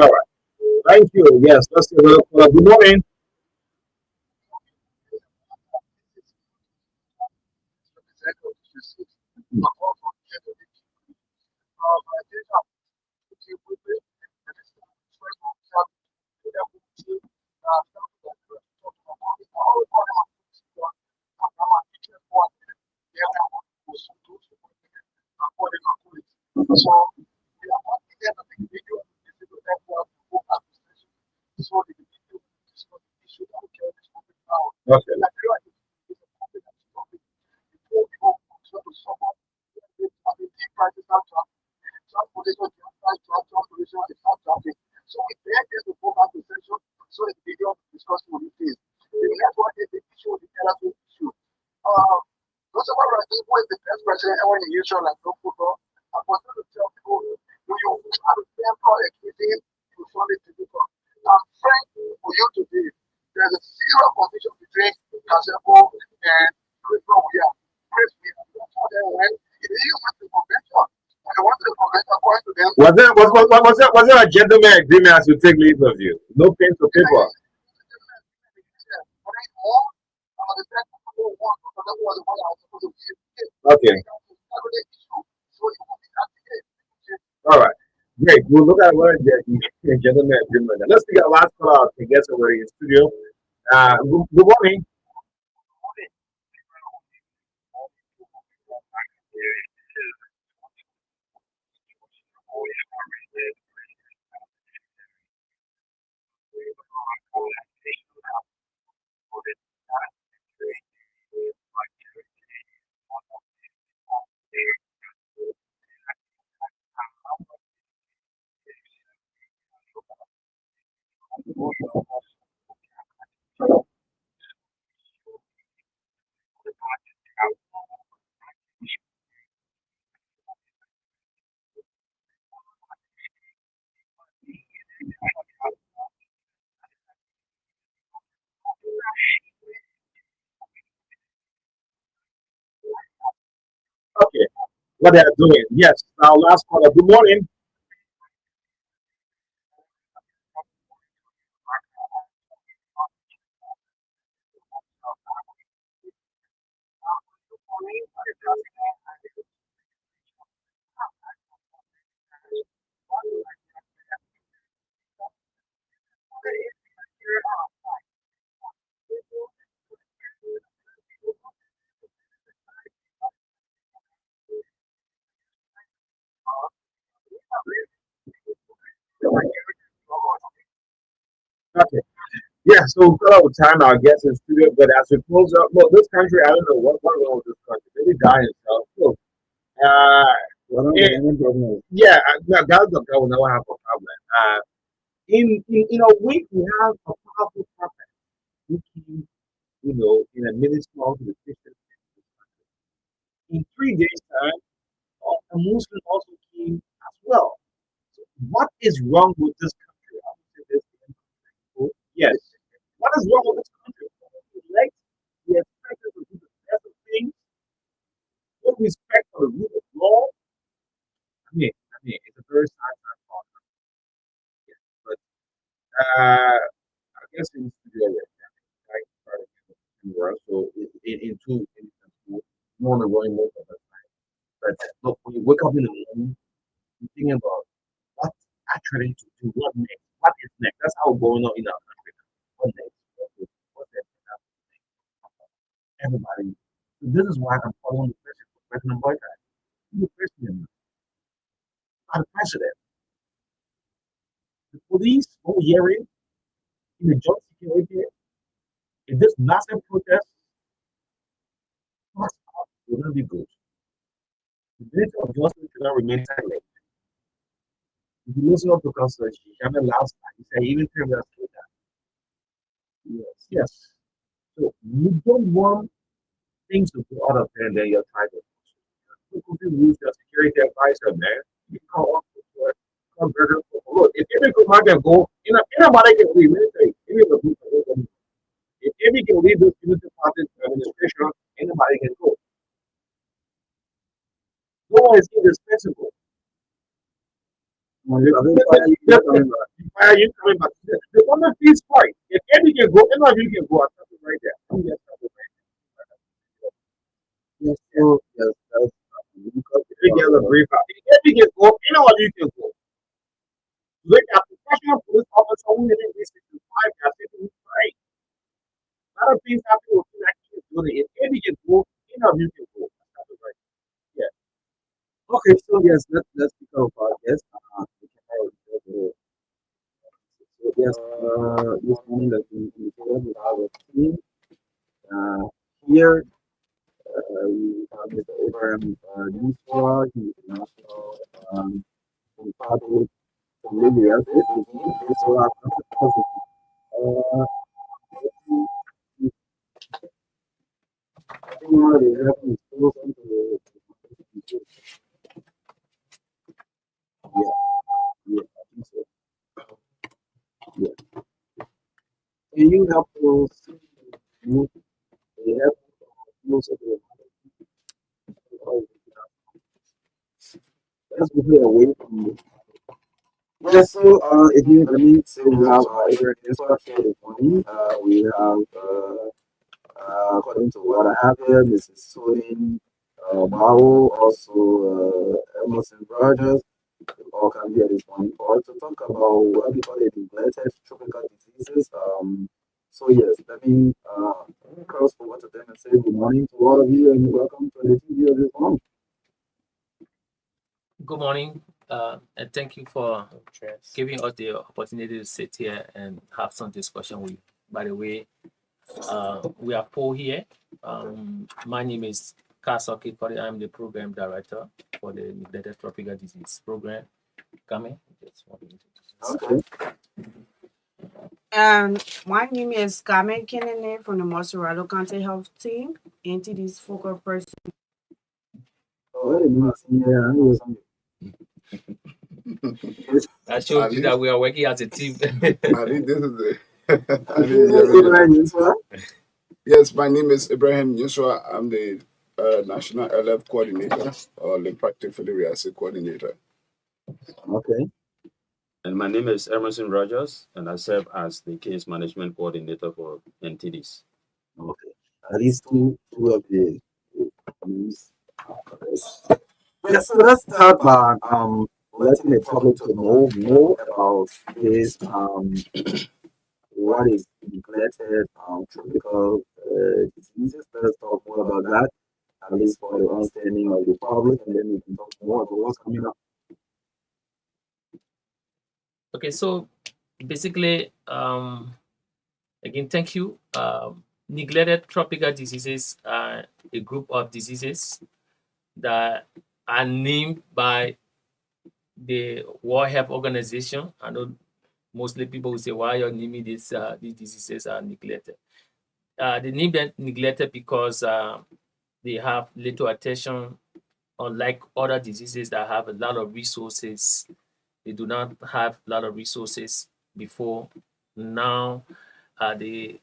All right. Thank you. Yes, let's give it up. Good morning. session is not traffic. So we beg them to go back to session so the video discussion will be faced. The network is the issue, the telephone issue. Those of us who is the best president ever in the nation, like no football, I want to tell people, do you have a fair call everything you solve it to people? I'm frank for you today. There's a zero confusion between Kaseko and Chris William. Chris William. When it is at the convention, when they went to the convention, according to them, Was there a gentleman agreement as you take leave of you? No pen to paper. Okay. All right. Great. We'll look at what the gentleman agreement. Let's take our last call out. I guess we're in the studio. Good morning. Okay. What they are doing? Yes. Our last caller. Good morning. Okay. Yeah, so we've got our time, our guests in studio, but as we close up, look, this country, I don't know what's wrong with this country. Maybe dying itself. Look, yeah, no, that will never have a problem. In a week, we have a powerful prophet who came, in a minuscule to the Christian. In 3 days' time, a Muslim also came as well. So what is wrong with this country? I would say this. Yes. What is wrong with this country? Like, we expect us to do the best of things, no respect for the rule of law. It's a very sad problem. Yeah. But I guess in studio right, so in two instances, more on the running most of the time. But look, when you wake up in the morning, you're thinking about what actually to do, what next, what is next. That's how we're going on in our country. What next? What's next? Everybody. So this is why I'm following the president for President Boycott. He's the president, not the president. The police over hearing in the job security, in this massive protest, will not be good. The minister of justice should not remain silent. If you listen up to Councillor Shame last time, he said even 10 years later. Yes, yes. So you don't want things to go out of hand, then you're target. You can lose your security advisor, man. You call up for burger. Look, if every good man can go, anybody can leave military. If every can leave this military party administration, anybody can go. No one is indispensable. Why are you coming back? The woman feels fine. If any can go, any of you can go. I'll stop it right there. Yes, so yes, that's if you have a brief out. If you can go, any of you can go. Look at professional police officer who didn't reach 65, they're sitting right. A lot of things happen with actually doing it. If you can go, any of you can go. I'll stop it right there. Yeah. Okay, so yes, let's become about yes. So yes, this morning that we have a team here. We have Mr. Abraham Niswa, he's the national from Padre, from maybe that's it. Again, it's all our content. I think one of the happening schools into the yeah, yeah, I think so. Yeah. Can you help us move the help most of the let's move away from the yeah, so again, let me say we have every infrastructure this morning. We have according to what I have here, Mrs. Sonin Bao, also Emerson Rogers, all can be at this morning or to talk about what we call it neglected tropical diseases. So yes, let me cross over to them and say good morning to all of you and welcome to the TV of this morning. Good morning, and thank you for giving us the opportunity to sit here and have some discussion with you. By the way, we are four here. My name is Scøtt. I'm the program director for the Neglected Tropical Disease Program. Coming. Okay. And my name is Carmen Kennedy from the Mozzarella County Health Team, entity's focal person. Oh, yeah, I know something. That shows you that we are working as a team. I think this is it. Yes, my name is Ibrahim Yusra. I'm the National LF Coordinator or Lymphatic Filariasis Coordinator. Okay. And my name is Emerson Rogers, and I serve as the Case Management Coordinator for NTDs. Okay. At least two of the names. Yeah, so let's start by letting the public to know more about this what is neglected tropical diseases. Let's talk more about that, at least for the understanding of the public, and then we can talk more about what's coming up. Okay, so basically, again, thank you. Neglected tropical diseases are a group of diseases that are named by the World Health Organization. I know mostly people will say, why you're naming these diseases are neglected. They name them neglected because they have little attention, unlike other diseases that have a lot of resources. They do not have a lot of resources before. Now, they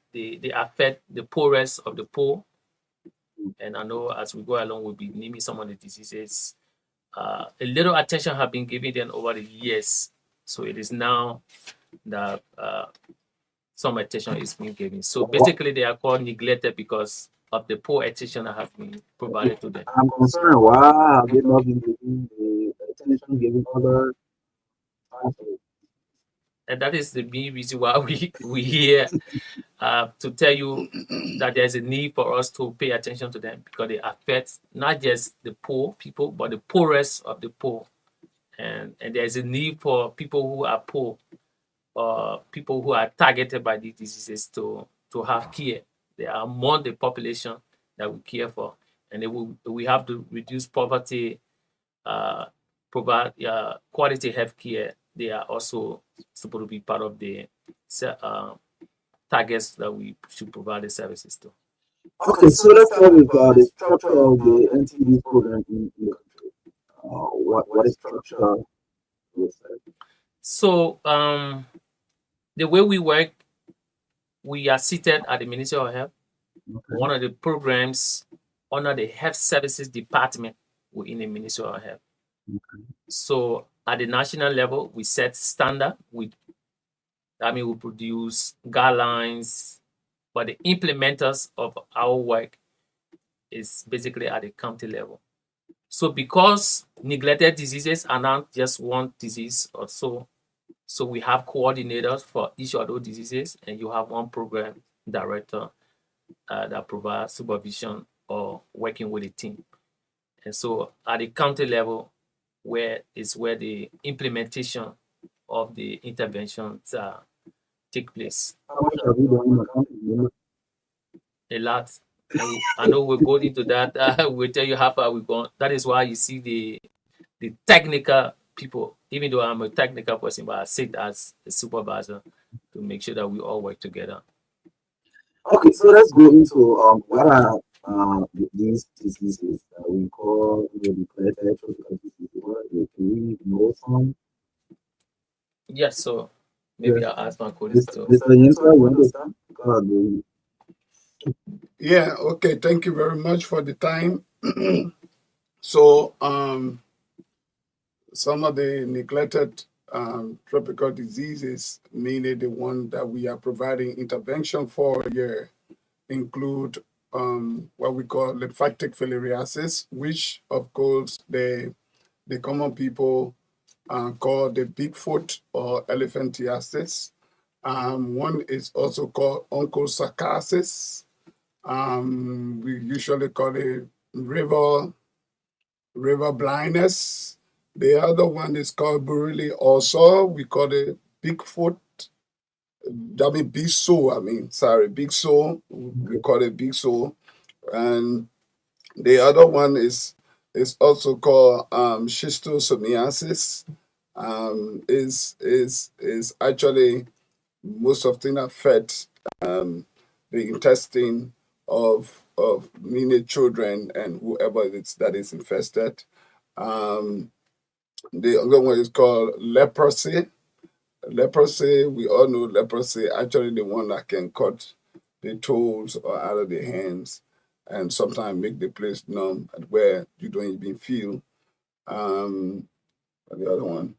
affect the poorest of the poor. And I know as we go along, we'll be naming some of the diseases. A little attention has been given them over the years. So it is now that some attention is being given. So basically, they are called neglected because of the poor attention that has been provided to them. I'm concerned why have they not been given the attention given other types of And that is the main reason why we here to tell you that there's a need for us to pay attention to them because they affect not just the poor people, but the poorest of the poor. And there's a need for people who are poor, people who are targeted by these diseases to have care. They are among the population that we care for. And we have to reduce poverty, provide quality health care. They are also supposed to be part of the targets that we should provide the services to. Okay, so let's start with the structure of the NTD program in the country. What is structure? So the way we work, we are seated at the Ministry of Health. Okay. One of the programs under the Health Services Department within the Ministry of Health. Okay. So at the national level, we set standard. We produce guidelines, but the implementers of our work is basically at the county level. So because neglected diseases are not just one disease or so we have coordinators for each of those diseases, and you have one program director that provides supervision or working with a team. And so at the county level, where the implementation of the interventions take place. How much have you done in the county? A lot. And I know we'll go into that. We'll tell you how far we've gone. That is why you see the technical people, even though I'm a technical person, but I sit as a supervisor to make sure that we all work together. Okay, so let's go into what are these diseases we call the collected tropical diseases. What are they? Can we know some? Yes, so maybe Yes, I'll ask my colleagues to. Mr. Yinsa, you understand? God, Yeah, okay, thank you very much for the time. So, some of the neglected tropical diseases, mainly the one that we are providing intervention for here, include what we call lymphatic filariasis, which of course the common people call the Bigfoot or elephantiasis. One is also called onchocerciasis. We usually call it river blindness. The other one is called Burili also. We call it Bigfoot. Big soul. Big soul. We call it big soul. And the other one is also called schistosomiasis. Is actually most often affect the intestine of many children and whoever that is infested. The other one is called leprosy. Leprosy, we all know leprosy, actually the one that can cut the toes or out of the hands and sometimes make the place numb where you don't even feel. The other one.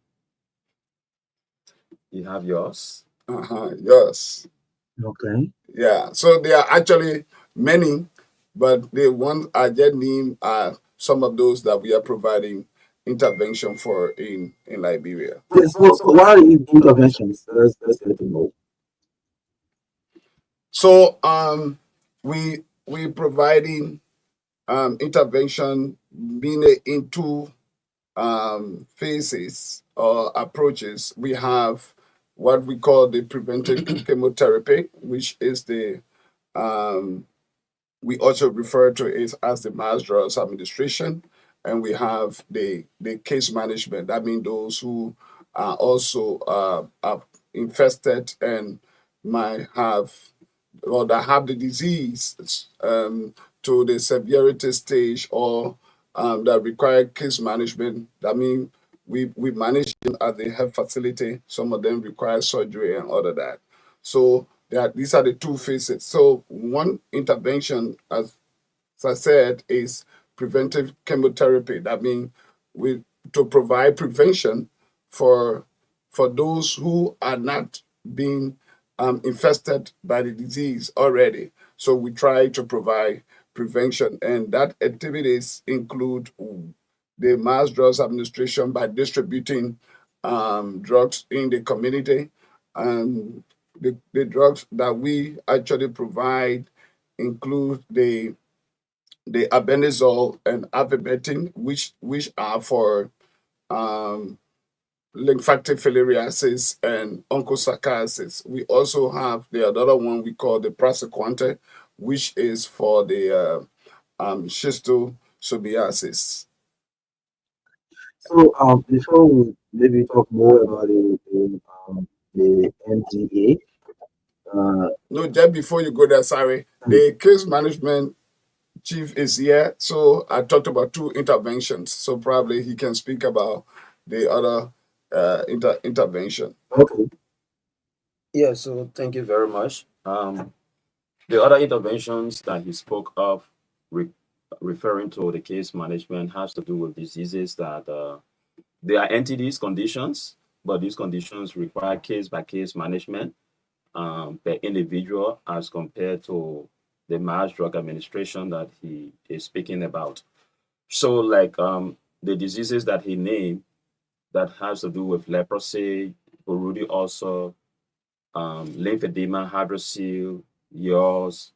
You have yours. Yes. Okay. Yeah. So there are actually many, but the ones I just named are some of those that we are providing intervention for in Liberia. Okay, so what are the interventions? Let's get to know. So we providing intervention meaning in two phases or approaches. We have what we call the preventive chemotherapy, which is the we also refer to it as the mass drugs administration, and we have the case management. That means those who are also are infested and might have or that have the disease to the severity stage or that require case management. That means we manage them at the health facility. Some of them require surgery and all of that. So these are the two phases. So one intervention, as I said, is preventive chemotherapy. That means we to provide prevention for those who are not being infested by the disease already. So we try to provide prevention, and that activities include the mass drugs administration by distributing drugs in the community, and the drugs that we actually provide include the albendazole and avimetin, which are for lymphatic filariasis and onchocerciasis. We also have the other one we call the praziquantel, which is for the schistosomiasis. So before we maybe talk more about the NDA. No, just before you go there, sorry, the case management chief is here. So I talked about two interventions. So probably he can speak about the other intervention. Okay. Yeah, so thank you very much. The other interventions that he spoke of, referring to the case management, has to do with diseases that they are entities, conditions, but these conditions require case-by-case management per individual as compared to the mass drug administration that he is speaking about. So like the diseases that he named that has to do with leprosy, Burudi also, lymphedema, hydrocele, yaws,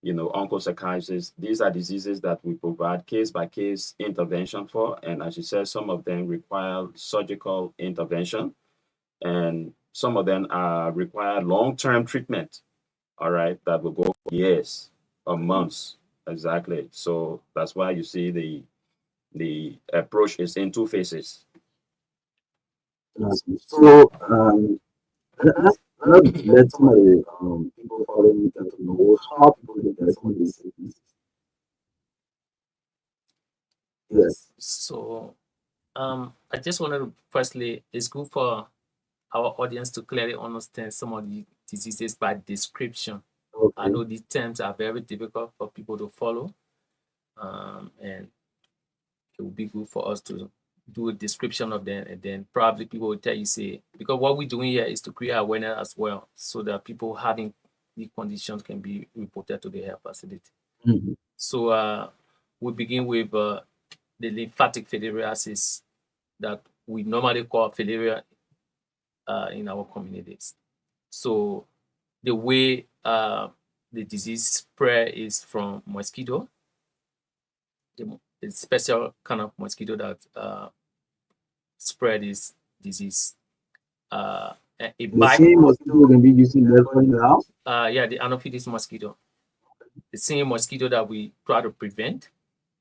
onchocerciasis. These are diseases that we provide case-by-case intervention for. And as you said, some of them require surgical intervention and some of them require long-term treatment, all right, that will go for years or months, exactly. So that's why you see the approach is in two phases. So let's let some of the people following me get to know how people get some of these sicknesses. Yes. So I just wanted to firstly, it's good for our audience to clearly understand some of the diseases by description. I Okay. know these terms are very difficult for people to follow, and it would be good for us to do a description of them, and then probably people will tell you, say, because what we're doing here is to create awareness as well, so that people having the conditions can be reported to the health facility. Mm-hmm. So we begin with the lymphatic filariasis that we normally call filaria in our communities. So the way the disease spread is from mosquito, the special kind of mosquito that spread this disease. It The bite. same mosquito can be using left in the house. Yeah, the Anopheles mosquito, the same mosquito that we try to prevent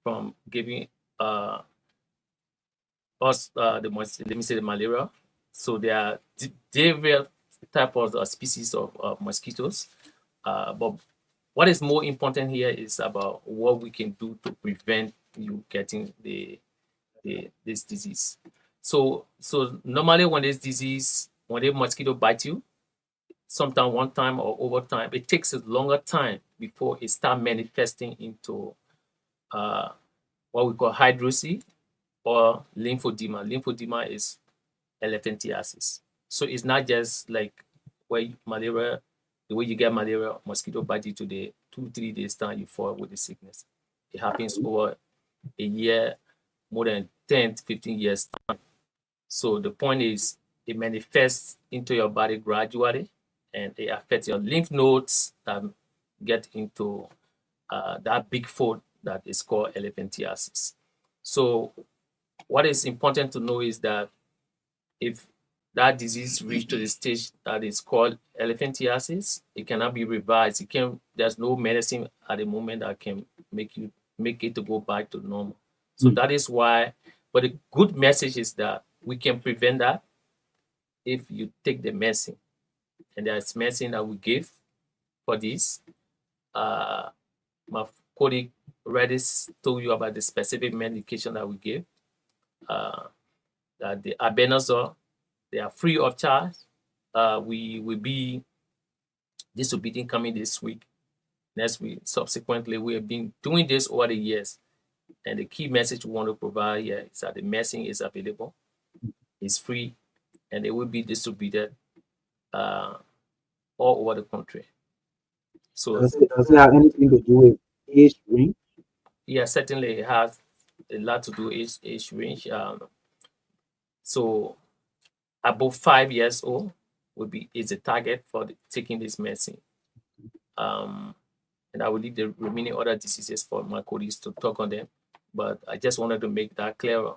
from giving us let me say the malaria. So there are different type of species of mosquitoes, but what is more important here is about what we can do to prevent you getting this disease. So normally when the mosquito bite you, sometimes one time or over time, it takes a longer time before it start manifesting into what we call hydrosy or lymphedema. Lymphedema is elephantiasis. So it's not just like where malaria, the way you get malaria, mosquito bite you today, 2-3 days time you fall with the sickness. It happens over a year, more than 10 to 15 years time. So the point is it manifests into your body gradually, and it affects your lymph nodes that get into that big fold that is called elephantiasis. So what is important to know is that if that disease reach to the stage that is called elephantiasis, it cannot be reversed. There's no medicine at the moment that can make it to go back to normal. So that is why, but the good message is that we can prevent that if you take the medicine. And there's medicine that we give for this. My colleague Redis told you about the specific medication that we give. That the albendazole, they are free of charge. We will be distributing coming this week. Next week, subsequently, we have been doing this over the years. And the key message we want to provide here is that the medicine is available, it's free, and it will be distributed all over the country. So does it have anything to do with age range? Yeah, certainly it has a lot to do with age range. So above 5 years old is a target for taking this medicine. And I will leave the remaining other diseases for my colleagues to talk on them. But I just wanted to make that clearer.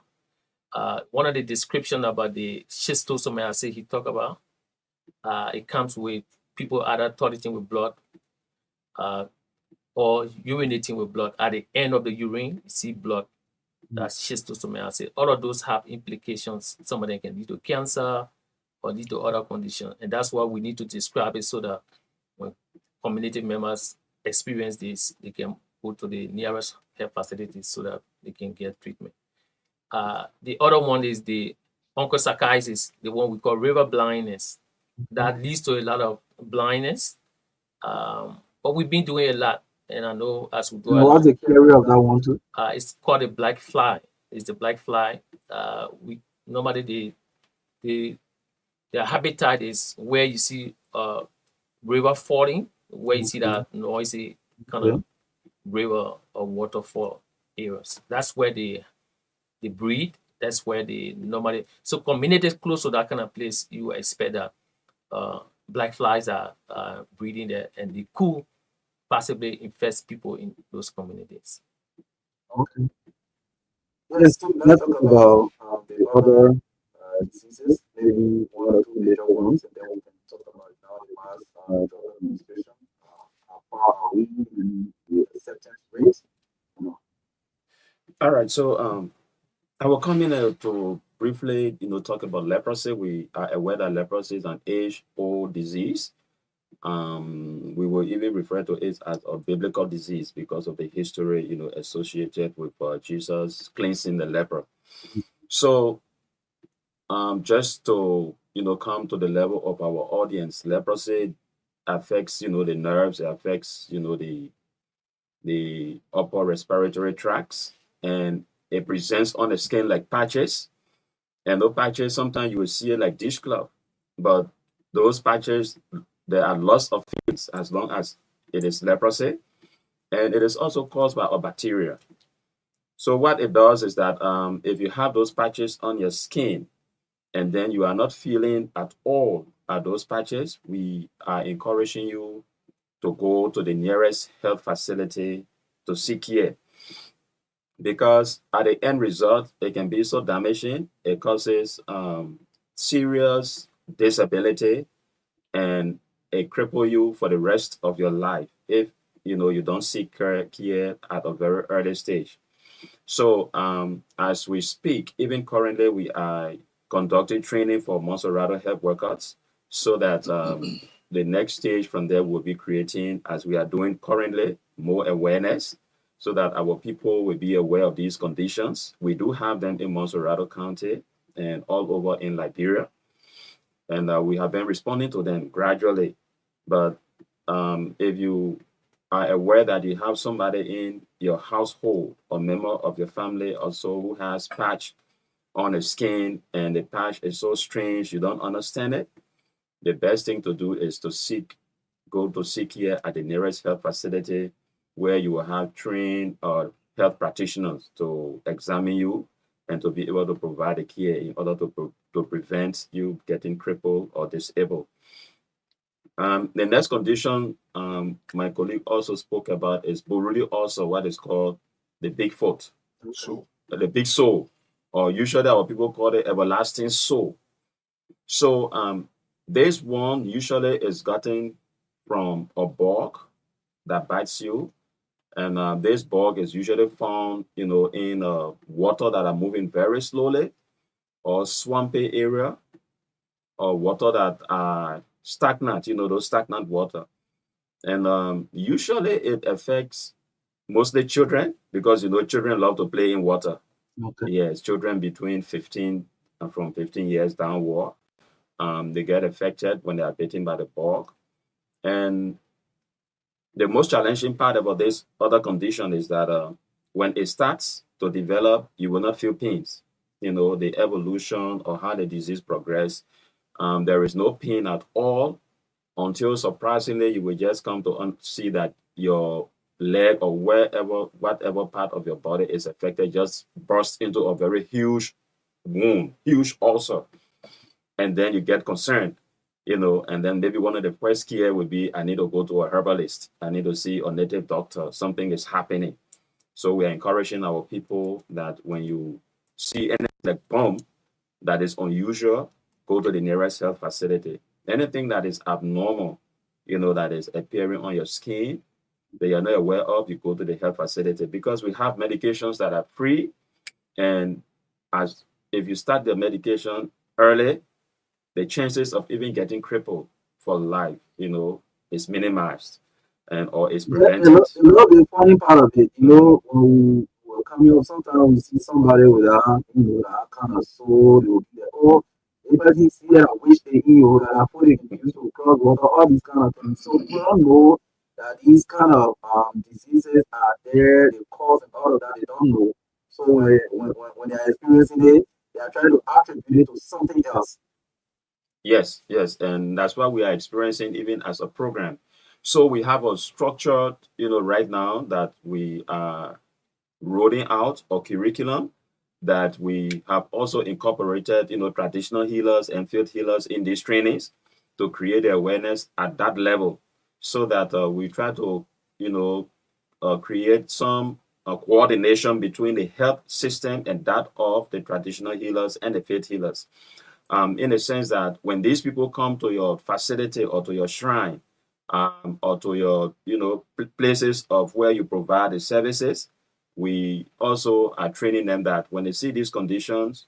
One of the description about the schistosomiasis he talked about, it comes with people either toileting with blood or urinating with blood. At the end of the urine, you see blood. That's schistosomiasis. All of those have implications. Some of them can lead to cancer or lead to other conditions. And that's why we need to describe it so that when community members experience this, they can go to the nearest health facilities so that they can get treatment. The other one is the onchocerciasis, the one we call river blindness. That leads to a lot of blindness. But we've been doing a lot. And I know as we go along, What's the carrier of that one too? it's called a black fly. It's the black fly. We normally their habitat is where you see river falling, where you see that noisy kind of river or waterfall areas. That's where they breed. That's where they normally. So communities close to that kind of place, you expect that black flies are breeding there, and they could possibly infest people in those communities. Okay. Yes, let's talk about the other diseases, maybe one or two major ones, and then we can talk about now the mass drug administration. How far are we in the acceptance rate? All right, so I will come in to brief briefly, talk about leprosy. We are aware that leprosy is an age-old disease. We will even refer to it as a biblical disease because of the history, associated with Jesus cleansing the leper. So, just to come to the level of our audience, leprosy affects the nerves, it affects the upper respiratory tracts, and it presents on the skin like patches. And those patches, sometimes you will see it like dishcloth, but those patches, there are lots of things as long as it is leprosy, and it is also caused by a bacteria. So what it does is that if you have those patches on your skin, and then you are not feeling at all at those patches, we are encouraging you to go to the nearest health facility to seek care. Because at the end result, it can be so damaging. It causes serious disability, and it cripple you for the rest of your life if you don't seek care at a very early stage. So as we speak, even currently, we are conducting training for Monserrato health workers, so that the next stage from there will be creating, as we are doing currently, more awareness, so that our people will be aware of these conditions. We do have them in Monserrato County and all over in Liberia, and we have been responding to them gradually. But if you are aware that you have somebody in your household or member of your family also who has patch on the skin, and the patch is so strange, you don't understand it, the best thing to do is to go to seek care at the nearest health facility, where you will have trained health practitioners to examine you and to be able to provide the care in order to prevent you getting crippled or disabled. The next condition my colleague also spoke about is really also what is called the big foot, the big sore, or usually our people call it everlasting sore. So this one usually is gotten from a bug that bites you, and this bug is usually found, in water that are moving very slowly, or swampy area, or water that are stagnant, those stagnant water. And usually it affects mostly children, because children love to play in water. Okay. Yes, children between 15 and from 15 years downward, they get affected when they are bitten by the bug. And the most challenging part about this other condition is that when it starts to develop, you will not feel pains. The evolution or how the disease progress, there is no pain at all, until surprisingly you will just come to see that your leg or whatever part of your body is affected just bursts into a very huge wound, huge ulcer. And then you get concerned, and then maybe one of the first care would be, I need to go to a herbalist, I need to see a native doctor, something is happening. So we are encouraging our people that when you see anything like bump that is unusual, go to the nearest health facility. Anything that is abnormal, that is appearing on your skin that you're not aware of, you go to the health facility, because we have medications that are free. And if you start the medication early, the chances of even getting crippled for life, is minimized or is prevented. The funny part of it, when we're coming up, sometimes we see somebody with that kind of soul, they will be like, oh, everybody see it, I wish they knew that I put it used to cross water, all these kind of things. So we don't know that these kind of diseases are there, the cause and all of that, they don't know. So when they're experiencing it, they are trying to attribute it to something else. Yes, and that's what we are experiencing even as a program. So we have a structured, right now that we are rolling out a curriculum that we have also incorporated, traditional healers and field healers in these trainings to create awareness at that level, so that we try to, create some coordination between the health system and that of the traditional healers and the field healers. In the sense that when these people come to your facility or to your shrine, or to your, places of where you provide the services, we also are training them that when they see these conditions,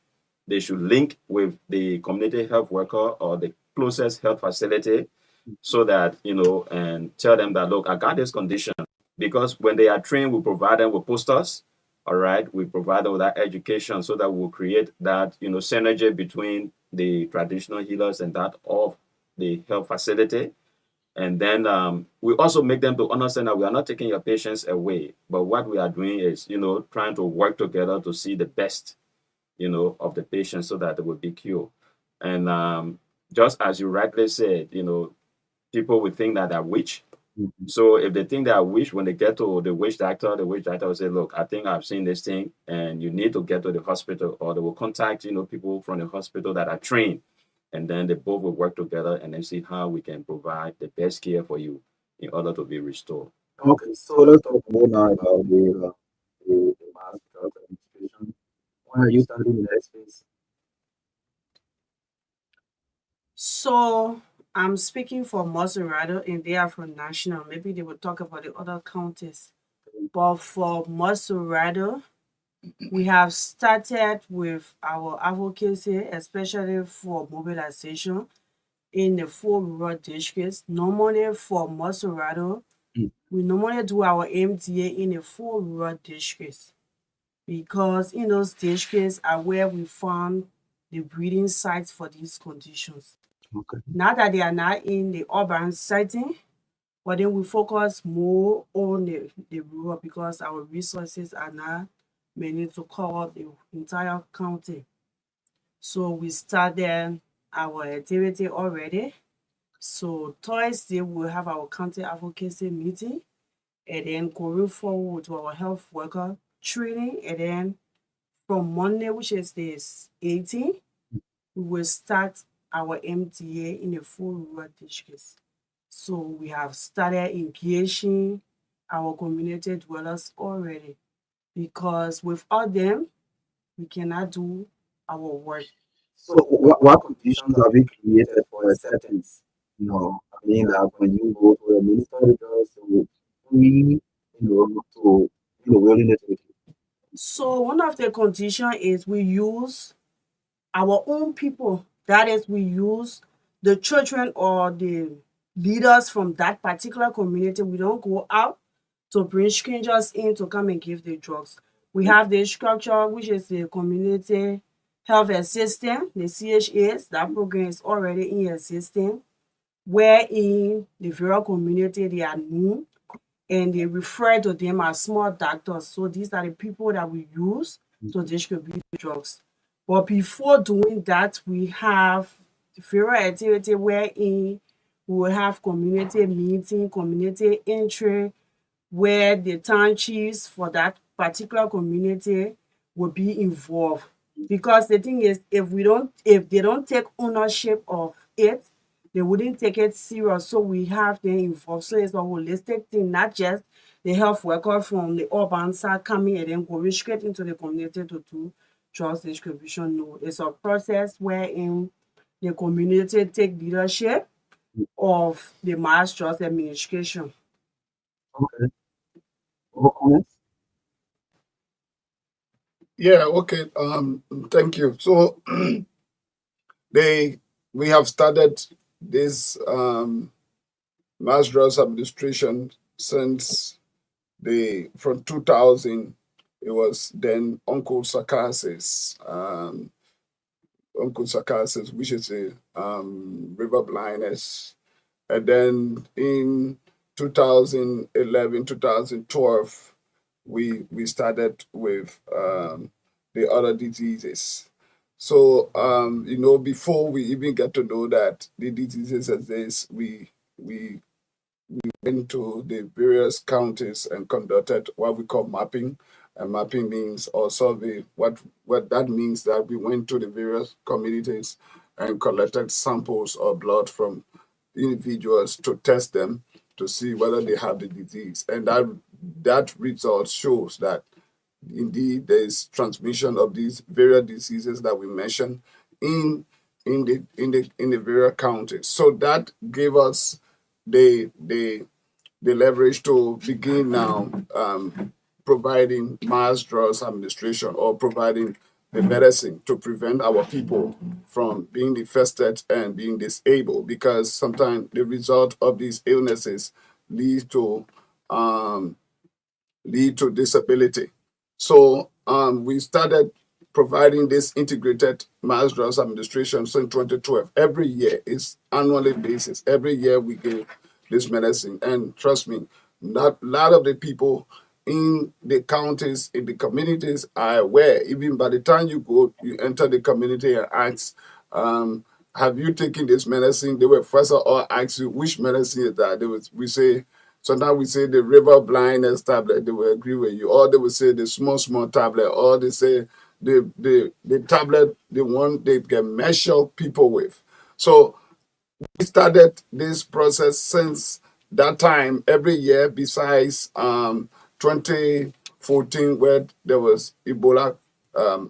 they should link with the community health worker or the closest health facility, so that, and tell them that, look, I got this condition. Because when they are trained, we provide them with posters. All right, we provide them with that education, so that we'll create that, synergy between the traditional healers and that of the health facility. And then we also make them to understand that we are not taking your patients away, but what we are doing is, trying to work together to see the best, of the patient, so that they will be cured. And just as you rightly said, people will think that they're witch. So if they think they are witch, when they get to the witch doctor will say, look, I think I've seen this thing, and you need to get to the hospital, or they will contact, people from the hospital that are trained. And then they both will work together and then see how we can provide the best care for you in order to be restored. Okay, so let's talk more now about the mass drug administration. Why are you studying in that space? So I'm speaking for Maserado, and they are from national. Maybe they will talk about the other counties. But for Maserado, we have started with our advocacy, especially for mobilization in the 4 rural districts. Normally for Maserado, we normally do our MTA in the 4 rural districts, because in those districts are where we found the breeding sites for these conditions. Okay. Not that they are not in the urban setting, but then we focus more on the rural, because our resources are not many to cover the entire county. So we started our activity already. So Thursday we'll have our county advocacy meeting, and then going forward to our health worker training, and then from Monday, which is the 18th, we will start our MTA in the 4 rural districts. So we have started engaging our community dwellers already, because without them, we cannot do our work. So what conditions have you created for acceptance? I mean, like when you go to a minister, so free, to willingness with you. So one of the conditions is we use our own people. That is, we use the children or the leaders from that particular community. We don't go out to bring strangers in to come and give the drugs. We have the structure, which is the community health assistant, the CHAs. That program is already in existence, where in the rural community they are known, and they refer to them as small doctors. So these are the people that we use to distribute the drugs. But before doing that, we have the rural activity wherein we will have community meeting, community entry, where the town chiefs for that particular community will be involved. Because the thing is, if they don't take ownership of it, they wouldn't take it serious. So we have them involved. So it's a holistic thing, not just the health worker from the urban side coming and then going straight into the community to do drugs distribution. No, it's a process wherein the community take leadership of the mass drugs administration. Okay. More comments? Yeah, okay. Thank you. So we have started this mass drugs administration since from 2000. It was then Uncle Sarkas's, which is a river blindness. And then in 2011, 2012, we started with the other diseases. So before we even get to know that the diseases exist, we went to the various counties and conducted what we call mapping. And mapping means, or survey, what that means, that we went to the various communities and collected samples of blood from individuals to test them to see whether they have the disease. And that result shows that indeed there is transmission of these various diseases that we mentioned in the various counties. So that gave us the leverage to begin now providing mass drugs administration, or providing the medicine to prevent our people from being infested and being disabled, because sometimes the result of these illnesses lead to um, disability. So we started providing this integrated mass drugs administration so in 2012. Every year is annually basis. Every year we give this medicine, and trust me, not a lot of the people in the counties, in the communities are aware. Even by the time you go, you enter the community and ask, have you taken this medicine? They will first of all ask you which medicine is that. We say, sometimes we say the river blindness tablet. They will agree with you, or they will say the small tablet, or they say the tablet, the one they can measure people with. So we started this process since that time every year, besides 2014, where there was Ebola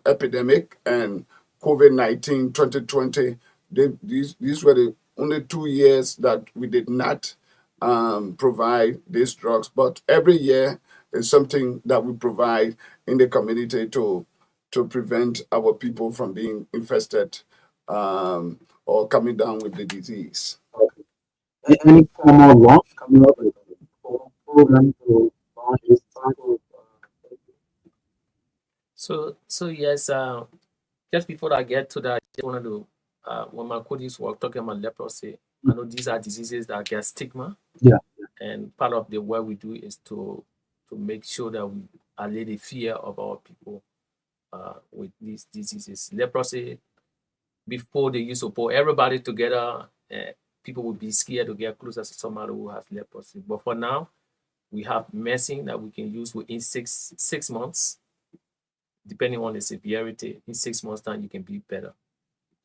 epidemic, and COVID-19 2020. These were the only 2 years that we did not provide these drugs. But every year is something that we provide in the community to prevent our people from being infested or coming down with the disease. Okay. Any formal launch coming up with a program to launch this type of So yes, just before I get to that, I just wanted to, when my colleagues were talking about leprosy, I know these are diseases that get stigma. Yeah. And part of the work we do is to make sure that we allay the fear of our people with these diseases. Leprosy, before they used to put everybody together, people would be scared to get closer to somebody who has leprosy. But for now, we have medicine that we can use within six months, depending on the severity. In 6 months' time, you can be better.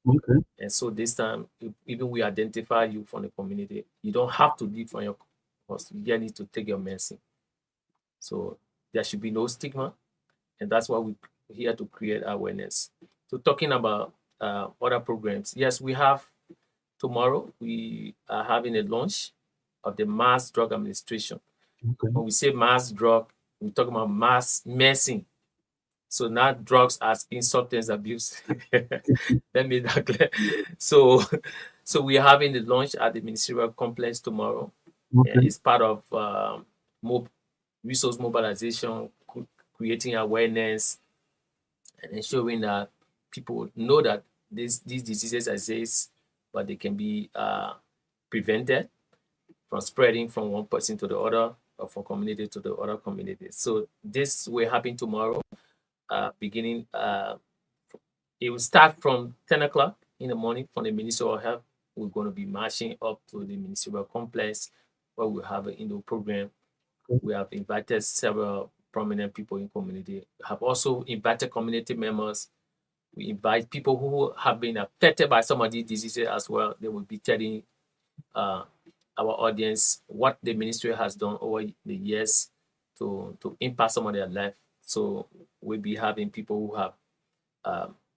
Okay. And so this time, even we identify you from the community, you don't have to leave from your house. You just need to take your medicine. So there should be no stigma, and that's why we're here to create awareness. So talking about other programs, yes, we have tomorrow. We are having a launch of the mass drug administration. Okay. When we say mass drug, we talk about mass medicine. So not drugs as in substance abuse. Let me that clear. So we are having the launch at the ministerial complex tomorrow. Okay. It's part of resource mobilization, creating awareness, and ensuring that people know that these diseases exist, but they can be prevented from spreading from one person to the other, or from community to the other community. So this will happen tomorrow. Beginning, it will start from 10 o'clock in the morning from the Ministry of Health. We're going to be marching up to the ministerial complex where we have an indoor program. We have invited several prominent people in community. We have also invited community members. We invite people who have been affected by some of these diseases as well. They will be telling our audience what the ministry has done over the years to impact some of their life. So we'll be having people who have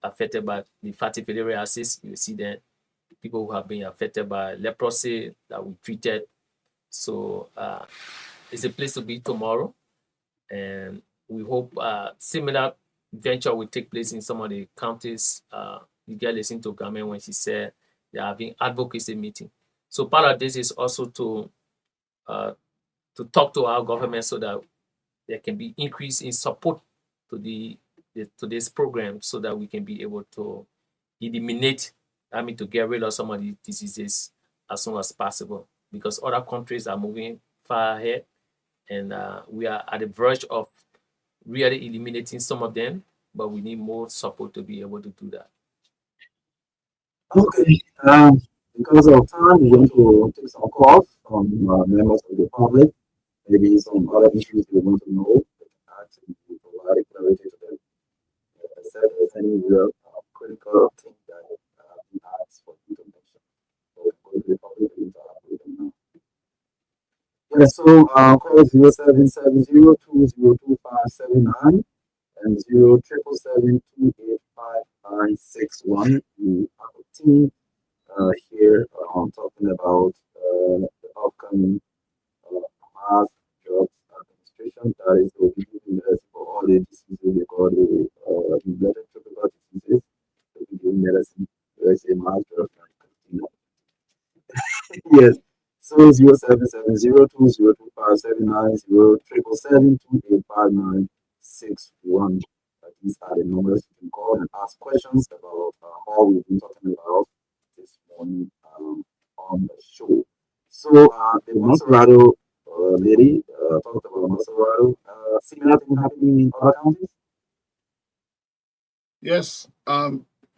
affected by the fatty filariasis. You see that people who have been affected by leprosy that we treated. So it's a place to be tomorrow, and we hope similar venture will take place in some of the counties. You get listening to Gamen when she said they're having advocacy meeting. So part of this is also to talk to our government so that there can be increase in support to this program, so that we can be able to eliminate, to get rid of some of these diseases as soon as possible, because other countries are moving far ahead, and we are at the verge of really eliminating some of them, but we need more support to be able to do that. Okay. Because of time, we're going to take some calls from members of the public. Maybe some other issues they want to know. They can ask and we provide clarity to them. As I said, there's any real critical thing that we ask for information. So we're going to the public to interact with them now. Yeah, so call 0770-202-579 and 0777-285-961. We have a team here talking about the upcoming mass drugs administration that is to be using for all the diseases they call the related tropical Yes. So 0770-257-9, 077-285-961. These are the numbers you can call and ask questions about all we've been talking about this morning on the show. So the Maserado lady talked about Maserado. Similar thing happening in other counties? Yes,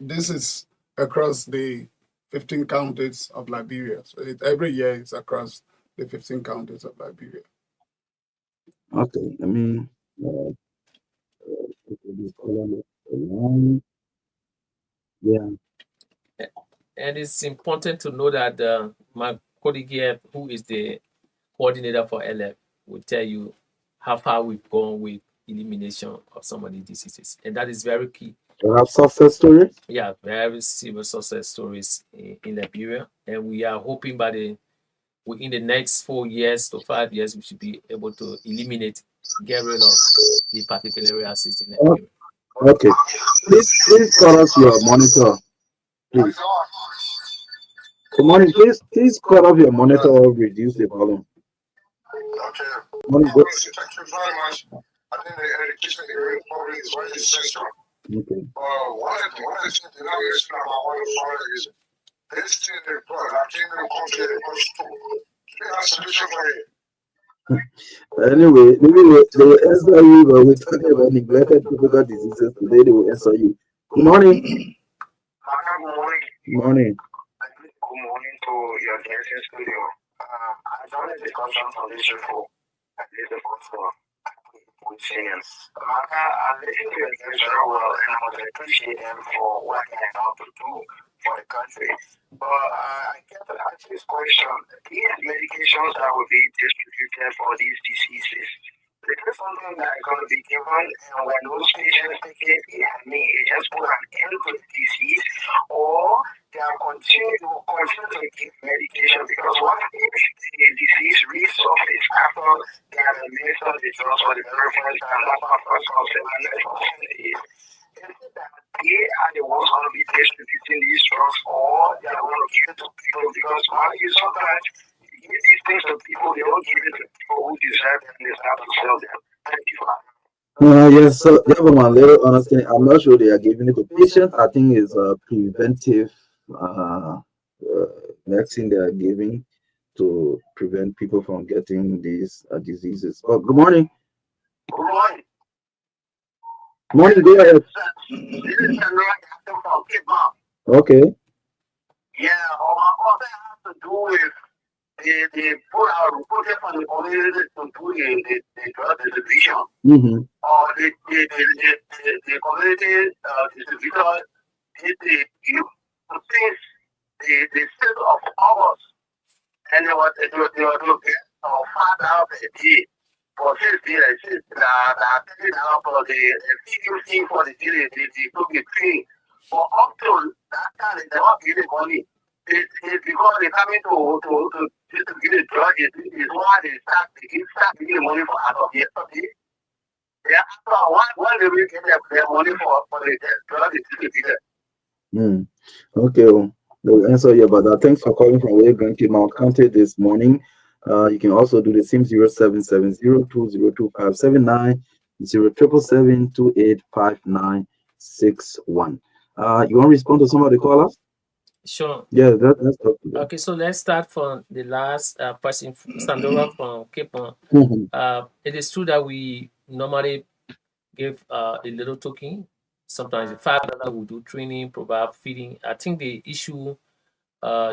this is across the 15 counties of Liberia. So every year it's across the 15 counties of Liberia. Okay, let me look at this column. One. Yeah. And it's important to know that Mark Bløggèr, who is the coordinator for LF, will tell you how far we've gone with elimination of some of the diseases. And that is very key. You have success stories? Yeah, very serious success stories in Liberia. And we are hoping within the next 4 years to 5 years, we should be able to get rid of the particular acids in Liberia. Okay. Please cut off your monitor. Please. Good morning. Please cut off your monitor or reduce the volume. Okay. Morning. Thank you very much. I think the education probably is very essential. Okay. One of the things that I mentioned about what is far is this thing that I came in the country to have a solution for it. Anyway, maybe they will answer you, but we're talking about neglected tropical diseases today. They will answer you. Good morning. Good morning. Good morning. Good morning to your guest in studio. I joined the discussion on this show. I did the first one with seniors. Marka, I listened to your guest very well, and I would appreciate them for what they are about to do for the country. But I get to ask this question. These medications that will be distributed for these diseases, is this something that is going to be given, and when those patients take it, it just put an end to the disease, or they are continue to give medication? Because what if the disease resurfaces after they have administered the drugs for the very first time? That's my first concern. My next question is it that they are the ones going to be distributing these drugs, or they are going to give it to people? Because sometimes you give these things to people, they don't give it to people who deserve them, and they start to sell them. Thank you. Yes, so they have a little understanding. I'm not sure they are giving it to patients. I think it's a preventive vaccine they are giving to prevent people from getting these diseases. Oh, good morning. Good morning. Morning, go ahead. This is from Kidmop. Okay. Yeah, my concern has to do with they put it from the community to do the drug distribution. Mm-hmm. Or the community distributor did since the 6th of August, and they were to get 5,000 a day for 6 days. Since taking out for the CUC for the daily, they took the training. But up to that time, they never give the money. It's because they're coming to distribute the drug. Is why they start giving money for as of yesterday. Yeah, so why do we get their money for the drug distributor? Okay, well, they'll answer you about that. Thanks for calling from Way Grand Mount County this morning. You can also do the same 0770-202579, 077728591. You want to respond to some of the callers? Sure. Yeah, let's talk to them. Okay, so let's start from the last person, Sandora from Cape Town. It is true that we normally give a little token. Sometimes $5 we do training, provide feeding. I think the issue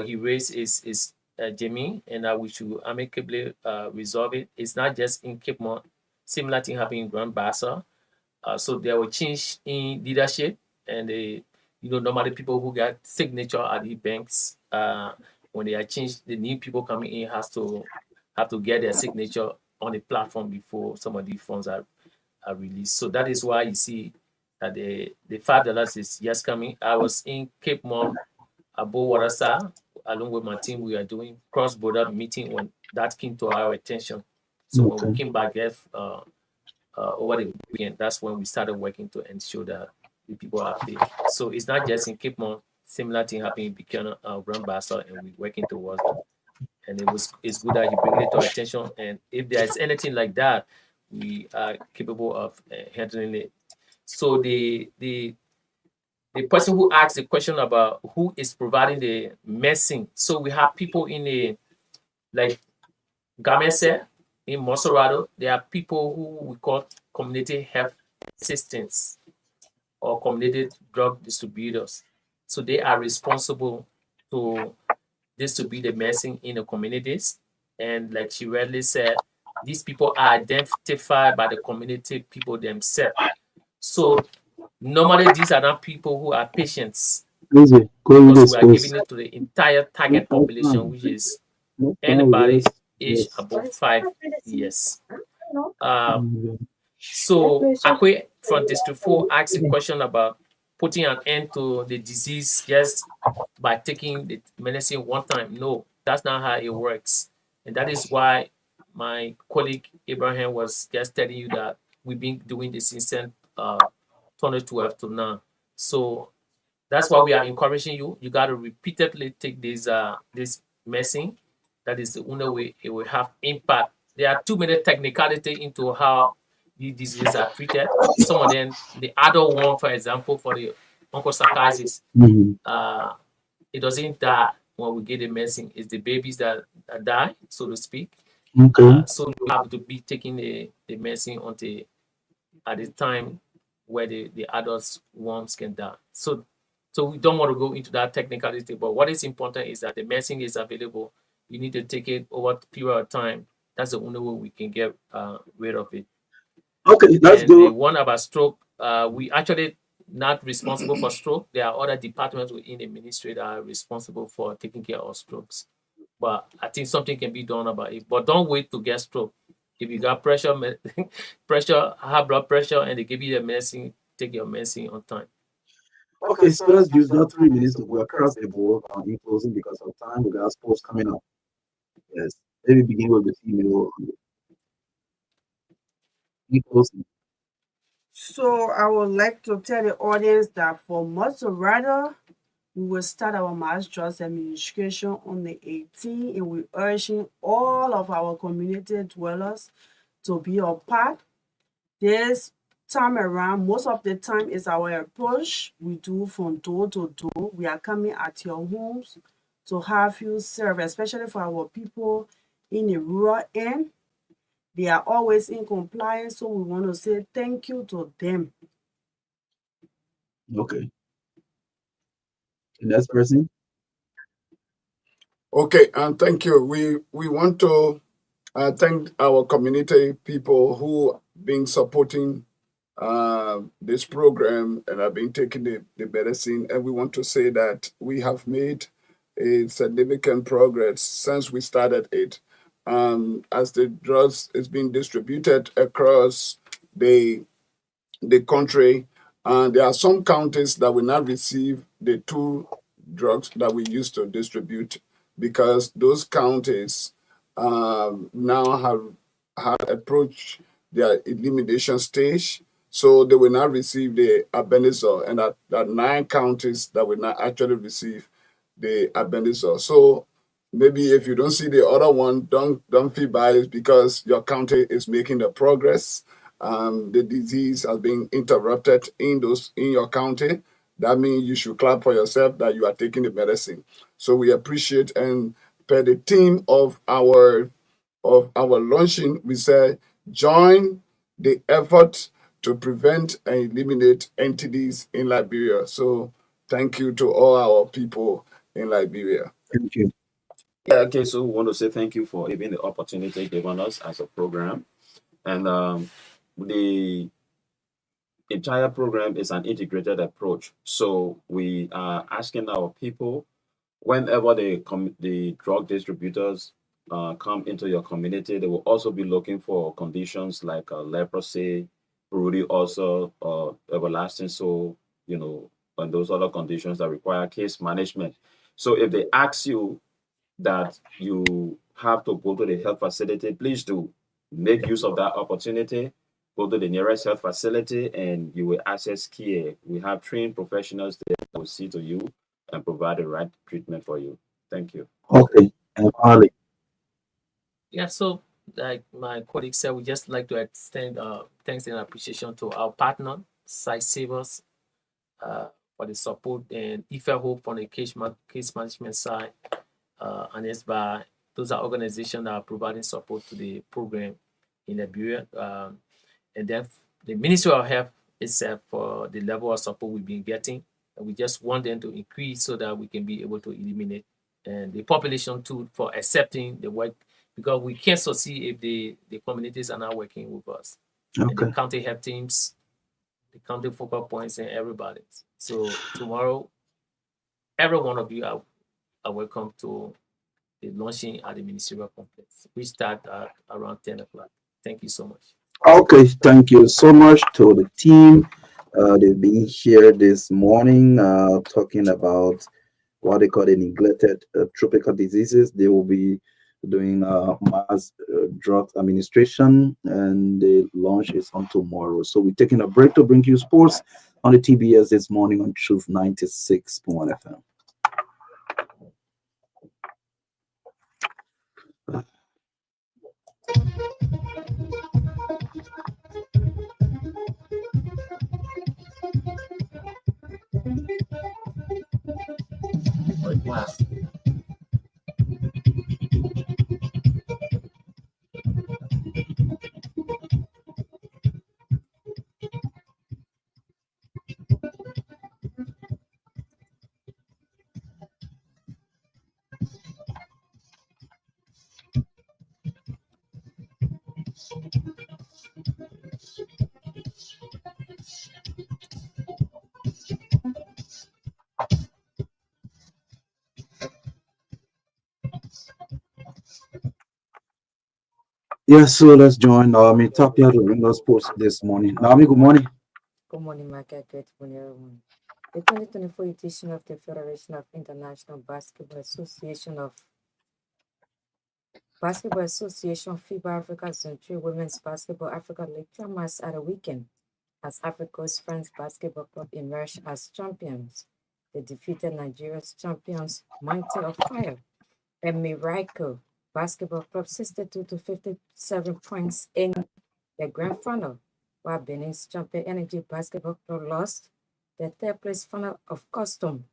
he raised is Jamie, and that we should amicably resolve it. It's not just in Cape Town. Similar thing happened in Grand Bassa. So there were change in leadership, and normally people who got signature at the banks, when they are changed, the new people coming in have to get their signature on the platform before some of the funds are released. So that is why you see that the $5 is just coming. I was in Cape Town, above Watersa, along with my team. We are doing cross-border meeting when that came to our attention. So when we came back over the weekend, that's when we started working to ensure that the people are paid. So it's not just in Cape Town. Similar thing happening in Buchanan, Grand Bassa, and we're working towards that. and it's good that you bring it to our attention. And if there is anything like that, we are capable of handling it. So the person who asked the question about who is providing the medicine. So we have people in the like Gamese in Monserrado. There are people who we call community health assistants or community drug distributors. So they are responsible to distribute the medicine in the communities. And like she rightly said, these people are identified by the community people themselves. So normally these are not people who are patients, because we are giving it to the entire target population, which is anybody aged above 5 years. So Akwe from District 4 asked a question about putting an end to the disease just by taking the medicine one time. No, that's not how it works. And that is why my colleague Abraham was just telling you that we've been doing this since 2012 to now. So that's why we are encouraging you. You got to repeatedly take this medicine. That is the only way it will have impact. There are too many technicalities into how these diseases are treated. Some of them, the adult one, for example, for the onchocerciasis, it doesn't die when we get the medicine. It's the babies that die, so to speak. So you have to be taking the medicine until at the time where the adults ones can die. So we don't want to go into that technicality, but what is important is that the medicine is available. You need to take it over a period of time. That's the only way we can get rid of it. Okay, let's And go. the one about stroke, we actually not responsible for stroke. There are other departments within the ministry that are responsible for taking care of strokes. But I think something can be done about it. But don't wait to get stroke. If you got pressure, high blood pressure, and they give you the medicine, take your medicine on time. Okay, so let's use that 3 minutes to go across the board in closing because of time. We got sports coming up. Yes, maybe begin with the female. In closing. So I would like to tell the audience that for Monserrado, we will start our mass drugs administration on the 18th, and we're urging all of our community dwellers to be a part. This time around, most of the time is our approach. We do from door to door. We are coming at your homes to have you serve, especially for our people in the rural end. They are always in compliance, so we want to say thank you to them. Okay. The next person. Okay, and thank you. We want to thank our community people who been supporting this program and have been taking the medicine. And we want to say that we have made a significant progress since we started it. As the drugs is being distributed across the country, there are some counties that will not receive the 2 drugs that we used to distribute because those counties now have approached their elimination stage. So they will not receive the albendazole, and that 9 counties that will not actually receive the albendazole. So maybe if you don't see the other one, don't feel biased because your county is making the progress. The disease has been interrupted in your county. That means you should clap for yourself that you are taking the medicine. So we appreciate, and per the theme of our launching, we say join the effort to prevent and eliminate entities in Liberia. So thank you to all our people in Liberia. Thank you. Yeah, okay, so we want to say thank you for even the opportunity given us as a program. And the entire program is an integrated approach. So we are asking our people, whenever the drug distributors come into your community, they will also be looking for conditions like leprosy, Rudy also, everlasting soul, and those other conditions that require case management. So if they ask you that you have to go to the health facility, please do make use of that opportunity. Go to the nearest health facility and you will access care. We have trained professionals there that will see to you and provide the right treatment for you. Thank you. Okay, and finally, Yeah, so like my colleague said, we just like to extend thanks and appreciation to our partner, Site Savers, uh, for the support, and Ife Hope on the case management side. And it's by those are organizations that are providing support to the program in Liberia. And then the Ministry of Health itself for the level of support we've been getting. And we just want them to increase so that we can be able to eliminate and the population too for accepting the work, because we can't succeed if the communities are not working with us. And the Okay. county health teams, the county focal points, and everybody. So tomorrow, every one of you are welcome to the launching at the ministerial complex, which start at around 10 o'clock. Thank you so much. Okay, thank you so much to the team. They've been here this morning talking about what they call the neglected tropical diseases. They will be doing mass drug administration, and the launch is on tomorrow. So we're taking a break to bring you sports on the TBS this morning on Truth 96.1 FM. Yes, so let's join Naomi Tapia to bring us sports this morning. Naomi, good morning. Good morning, Marka. Good morning, everyone. The 2024 edition of the Federation of International Basketball Association FIBA Africa Zone 3 Women's Basketball Africa League dramas at the weekend as Africa's France Basketball Club emerged as champions. They defeated Nigeria's champions Mighty of Fire and Miracle Basketball Club 62 to 57 points in the grand final, while Benin's champion Energy Basketball Club lost the third place final of custom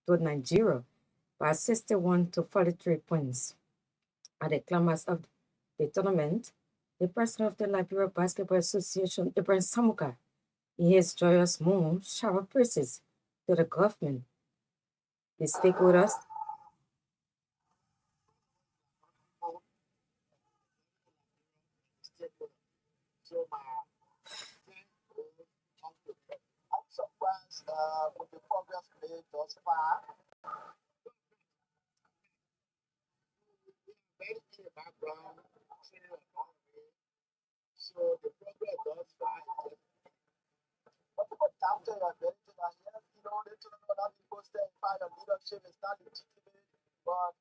to Nigeria by 61 to 43 points. At the climax of the tournament, the president of the Liberia Basketball Association, Ibrahim Samuka, in his joyous mood, showered praises to the government, the stakeholders, I'm surprised with the progress made thus far. Very in the background, training along the way. So the progress thus far is what about doubting your ability? And yes, they told me that people say part of leadership is not legitimate, but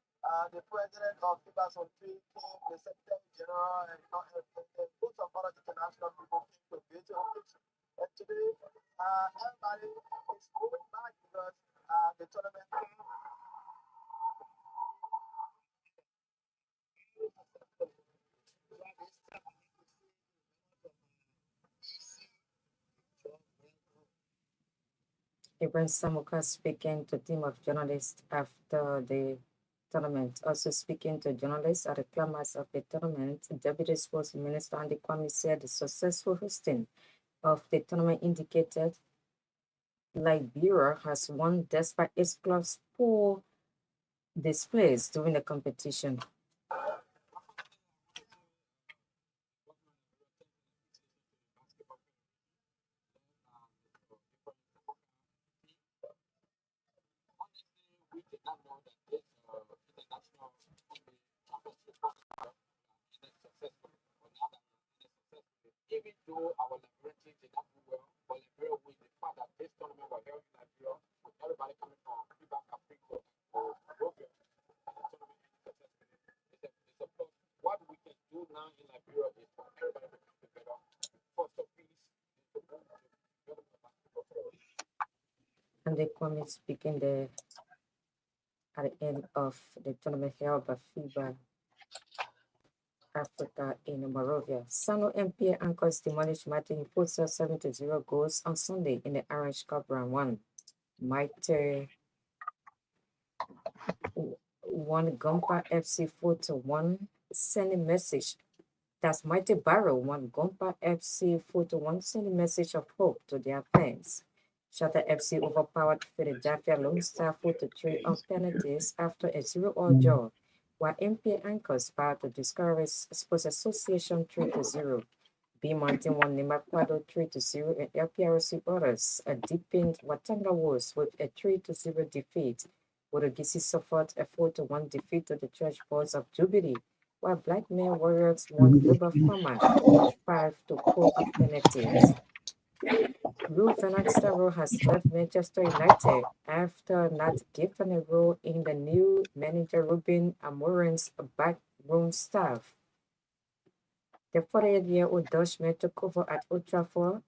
the president of FIBA on 3 came, the secretary general, and lots of other international people came to visit office. And today, everybody is moving back because the tournament came. Ibrahim Samuka speaking to a team of journalists after the tournament. Also speaking to journalists at the climax of the tournament, Deputy Sports Minister Andy Kwame said the successful hosting of the tournament indicated Liberia has won despite its club's poor displays during the competition. Even though our laboratory did not do well, but Liberia with the fact that this tournament was held in Liberia, with everybody coming from Cuba, Africa, or Bløggèr, and the tournament is successful. It's a plus. What we can do now in Liberia is for everybody to come together, foster peace, and to move to develop the basketball forward. And the Kwame speaking at the end of the tournament held by FIBA Africa in Moravia. Sano MPA anchors demolished Martin Futsal 7-0 goals on Sunday in the Orange Cup Round 1. Mitre won Gompa FC 4-1, sending message. That's Mighty Barrow won Gompa FC 4-1, sending message of hope to their fans. Shatter FC overpowered Philadelphia Lone Star 4-3 on penalties after a 0-all draw, while MPA anchors battled the Discovery Sports Association 3-0. B Mountain won Nimakwado 3-0 and LPRC Otters deepened Watanga Wars with a 3-0 defeat. Wodogisi suffered a 4-1 defeat to the Church Boys of Jubilee, while Black Men Warriors won Global Farmer 5-4 on penalties. Ruth Vanagstaro has left Manchester United after not given a role in the new manager Ruben Amorim's backroom staff. The 48-year-old Dutchman took over at Old Trafford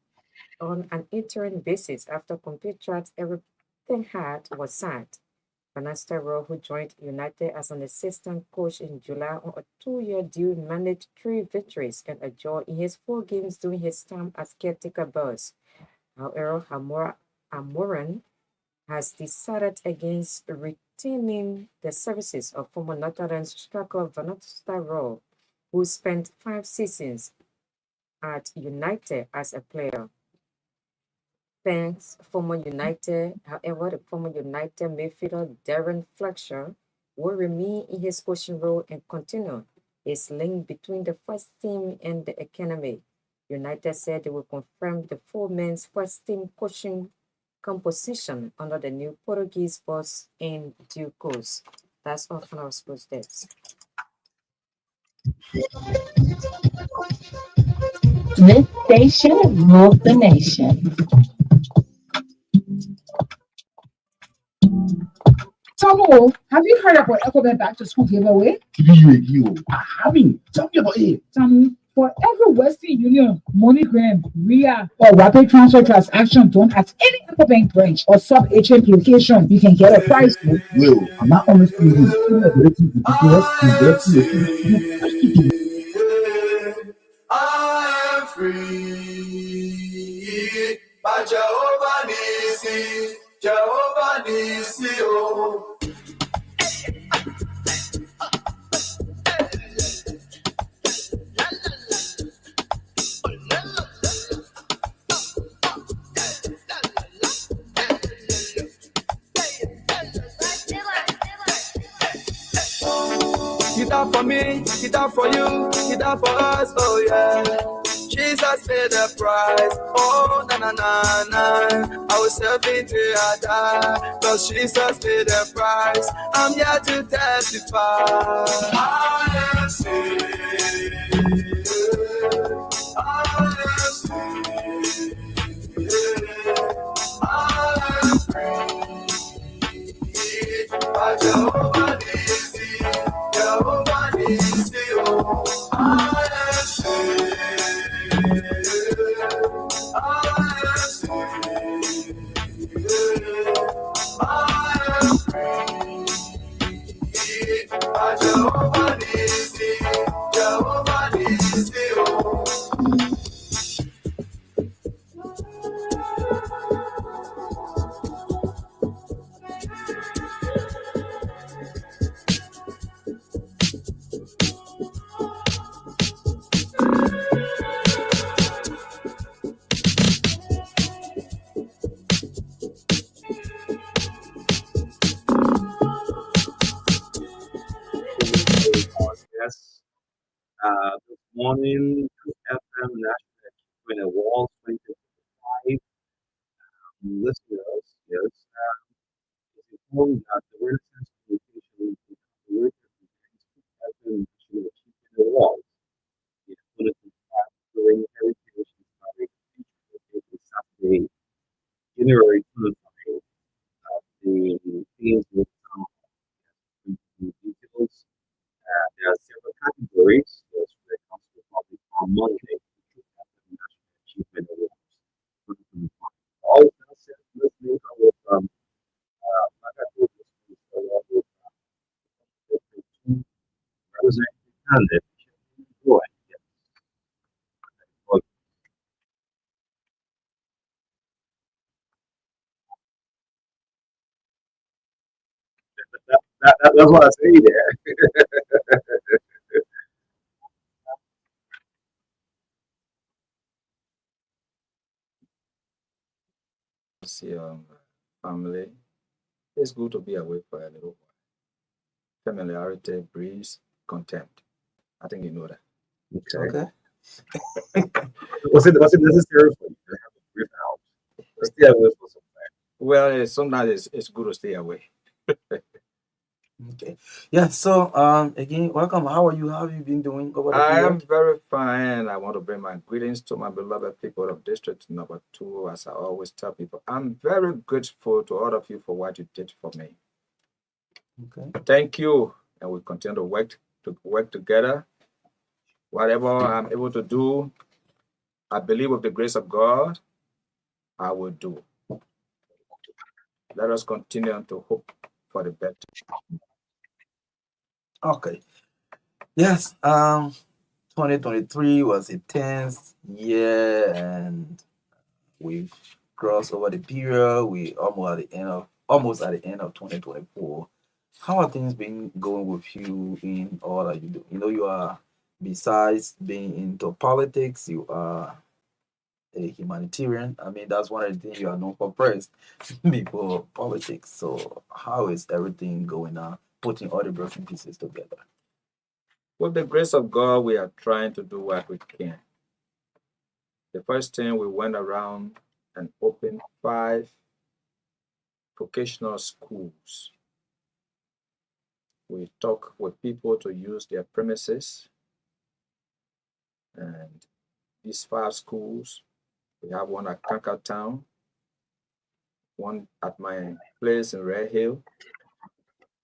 on an interim basis after contract Eric Ten Hag was signed. Van Nistelrooy, who joined United as an assistant coach in July on a 2-year deal, managed 3 victories and a draw in his 4 games during his time as caretaker boss. However, Amorim has decided against retaining the services of former Netherlands striker Van Nistelrooy, who spent 5 seasons at United as a player. However, the former United midfielder Darren Fletcher will remain in his coaching role and continue his link between the first team and the academy. United said they will confirm the 4-men's first team coaching composition under the new Portuguese boss in due course. That's all from our sports desk. This station rules the nation. Tomo, have you heard about Ecobank Back to School giveaway? You, I haven't. Tell me about it. Tomo, for every Western Union, MoneyGram, RIA, or rapid transfer transaction done at any Ecobank branch or sub-agent location, you can get a prize. Well, I'm not honestly I am free by Jehovah Nissi, Jehovah Nissi, oh. He died for me, he died for you, he died for us, oh yeah. Jesus paid the price, oh na na na na. I was serving till I die, cause Jesus paid the price. I'm here to testify. I am saved, I am saved, I am free by Jehovah Nissi, Jehovah Nissi, oh. I am saved, I am saved, I am free by Jehovah Nissi, Jehovah Nissi, oh. Yes. This morning, FM National Achievement Award 2025 listeners, yes, it's important that the Renaissance Communication is the FM National Achievement Award. It's 2025 during Heritage Historic Feature every Saturday, January 25. The themes with some details. There are several categories. There's when it comes to public on Monday, National Achievement Awards 2025. All listeners are with like I told you, along with two representative candidates That's what I say there. See, family. It's good to be away for a little while. Familiarity breeds contempt. I think you know that. Okay. Okay. Was it necessary for you to have a brief out? Let's stay away for some time. Well, sometimes it's good to stay away. Okay. Yeah. So again, welcome. How are you? How have you been doing over the I am period? very fine. I want to bring my greetings to my beloved people of District Number 2. As I always tell people, I'm very grateful to all of you for what you did for me. Okay. Thank you, and we continue to work together. Whatever I'm able to do, I believe with the grace of God, I will do. Let us continue to hope for the better. Okay. Yes. 2023 was a tense year, and we've crossed over the period. We almost at the end of 2024. How are things been going with you in all that you do? You know, you are besides being into politics, you are a humanitarian. I mean, that's one of the things you are known for first before politics. So, how is everything going on? Putting all the broken pieces together. With the grace of God, we are trying to do what we can. The first thing, we went around and opened 5 vocational schools. We talk with people to use their premises, and these 5 schools, we have one at Kanka Town, one at my place in Red Hill,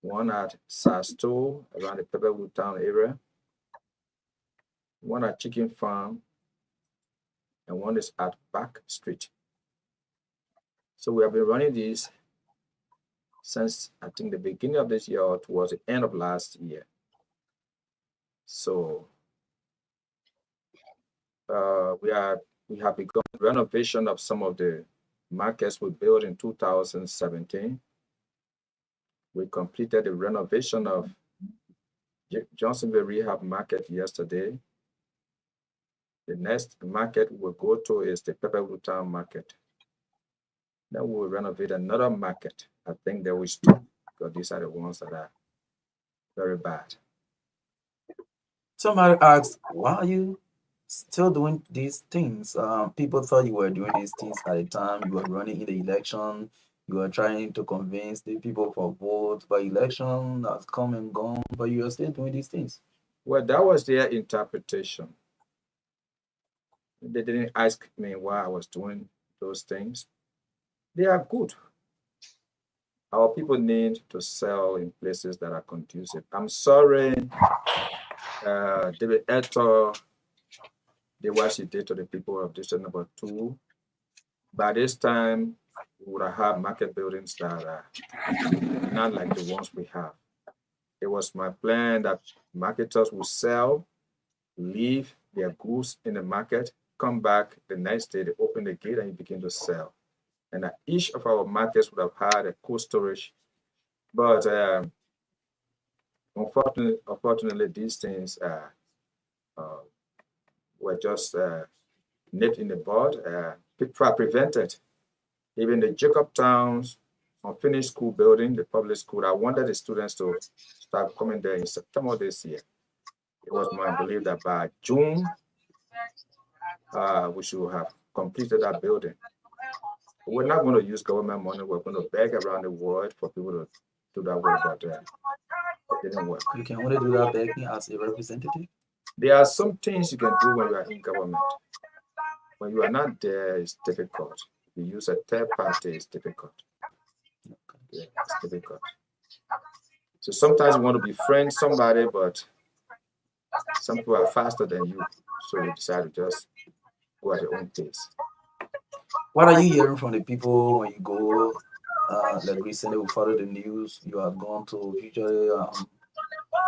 one at Sasto around the Pepperwood Town area, one at Chicken Farm, and one is at Back Street. So we have been running these since I think the beginning of this year or towards the end of last year. So we have begun renovation of some of the markets we built in 2017. We completed the renovation of Johnsonville Rehab Market yesterday. The next market we'll go to is the Pepperwood Town Market. Then we'll renovate another market. I think that we stop because these are the ones that are very bad. Somebody asked, why are you still doing these things? People thought you were doing these things at the time you were running in the election. You were trying to convince the people for vote, but election has come and gone, but you are still doing these things. Well, that was their interpretation. They didn't ask me why I was doing those things. They are good. Our people need to sell in places that are conducive. I'm sorry, David Eto did what she did to the people of District Number 2. By this time, we would have market buildings that are not like the ones we have. It was my plan that marketers would sell, leave their goods in the market, come back the next day, they open the gate and you begin to sell. And that each of our markets would have had a cold storage. But unfortunately, these things uh, were just nipped in the bud, prevented. Even the Jacob Town's unfinished school building, the public school, I wanted the students to start coming there in September this year. It was my belief that by June, we should have completed that building. We're not going to use government money. We're going to beg around the world for people to do that work, but it didn't work. You can only do that begging as a representative. There are some things you can do when you are in government. When you are not there, it's difficult. If you use a third party, it's difficult. Yeah, it's difficult. So sometimes you want to befriend somebody, but some people are faster than you. So you decide to just go at your own pace. What are you hearing from the people when you go? Like recently, we followed the news. You have gone to usually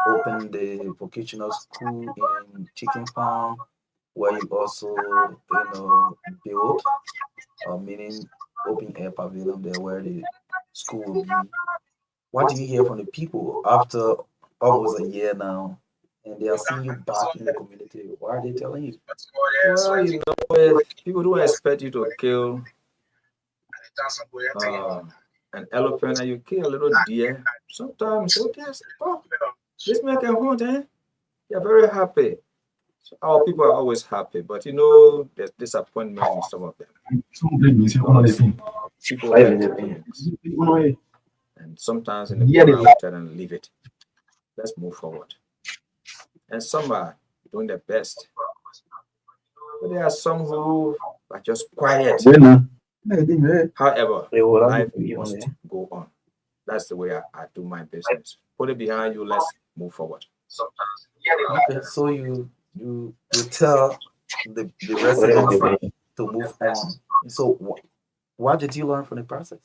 open the vocational school in Chicken Farm, where you also, build, meaning open air pavilion there where the school will be. what do you hear from the people after almost a year now, and they are seeing you back in the community? What are they telling you? Well, if people don't expect you to kill an elephant and you kill a little deer, sometimes, okay, oh, this man can hunt, eh? You're very happy. So our people are always happy, but there's disappointment in some of them. Because people get feelings. And sometimes in the corner, I will tell them, leave it. Let's move forward. And some are doing their best. But there are some who are just quiet. However, life must go on. That's the way I do my business. Put it behind you, let's move forward. Okay, so you tell the residents to move on. So what did you learn from the process?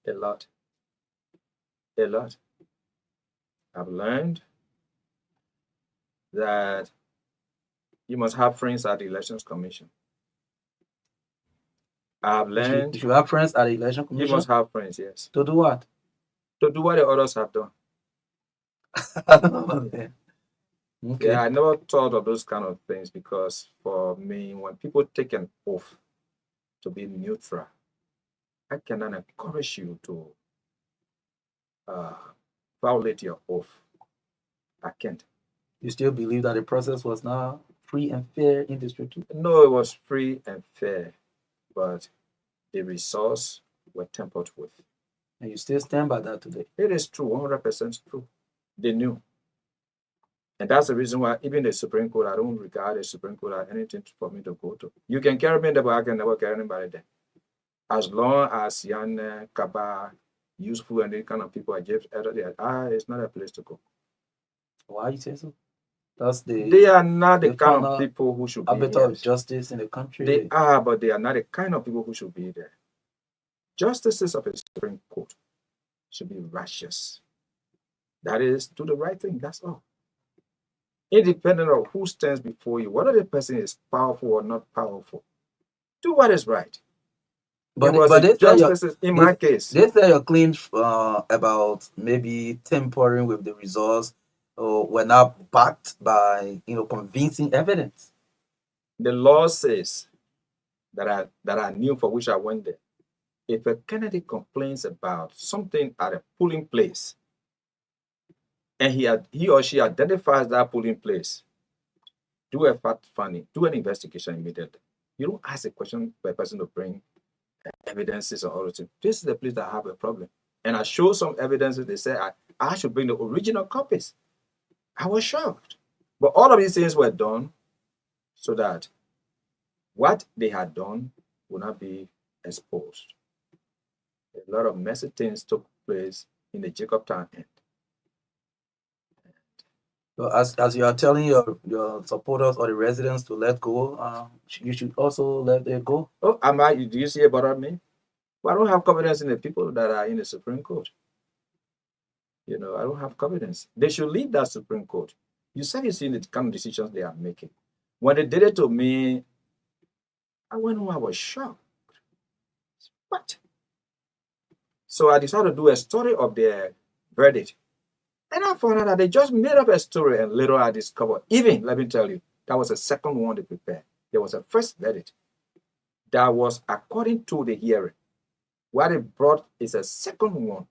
A lot. A lot. I've learned that you must have friends at the Elections Commission. I've learned If you have friends at the Election Commission, you must have friends, yes. to do what? To do what the others have done. Okay. Okay. Yeah, I never thought of those kind of things because for me, when people take an oath to be neutral, I cannot encourage you to violate your oath. I can't. You still believe that the process was not free and fair in District 2? No, it was free and fair, but the results were tampered with. And you still stand by that today? It is true, 100% true. They knew. And that's the reason why even the Supreme Court, I don't regard the Supreme Court as anything for me to go to. You can carry me there, but I can never carry anybody there. As long as Yan, Kaba, Useful, and these kind of people are just there, it's not a place to go. Why you say so? They are not the kind of people who should be arbiter of justice in the country. They are, but they are not the kind of people who should be there. Justices of the Supreme Court should be righteous. That is, do the right thing. That's all. Independent of who stands before you, whether the person is powerful or not powerful, do what is right. But in my case, they say your claims about maybe tampering with the results were not backed by convincing evidence. The law says that I knew for which I went there. If a candidate complains about something at a polling place, and he or she identifies that polling place, do a fact-finding, do an investigation immediately. You don't ask a question for a person to bring evidences or all things. This is the place that I have a problem. And I show some evidences. They say I should bring the original copies. I was shocked. But all of these things were done so that what they had done would not be exposed. A lot of messy things took place in the Jacobtown end. So as you are telling your supporters or the residents to let go, you should also let them go. Oh, do you see about me? Well, I don't have confidence in the people that are in the Supreme Court. I don't have confidence. They should leave that Supreme Court. You said you see the kind of decisions they are making. When they did it to me, I went home, I was shocked. What? So I decided to do a story of their verdict. And I found out that they just made up a story, and later I discovered, even, let me tell you, that was the second one they prepared. There was a first verdict that was according to the hearing. What they brought is a second one.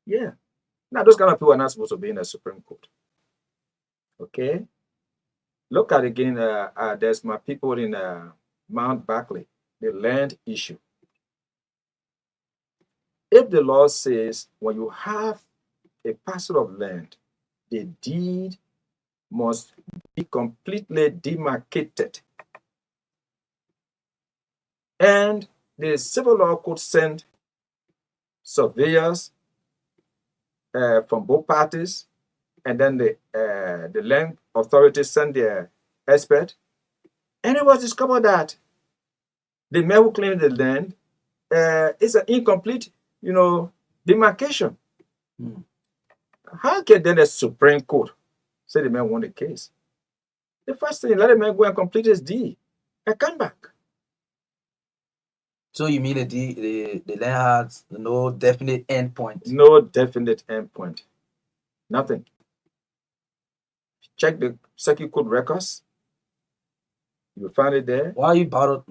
Yeah. Now, those kind of people are not supposed to be in the Supreme Court. Okay? Look at again, there's my people in Mount Barclay, the land issue. If the law says when you have a parcel of land, the deed must be completely demarcated. And the civil law could send surveyors from both parties, and then the land authorities send their expert. And it was discovered that the man who claimed the land is an incomplete, demarcation. How can then the Supreme Court say the man won the case? The first thing, let the man go and complete his deed and come back. So you mean the land has no definite endpoint? No definite endpoint. Nothing. Check the circuit code records. You'll find it there. Why are you bothered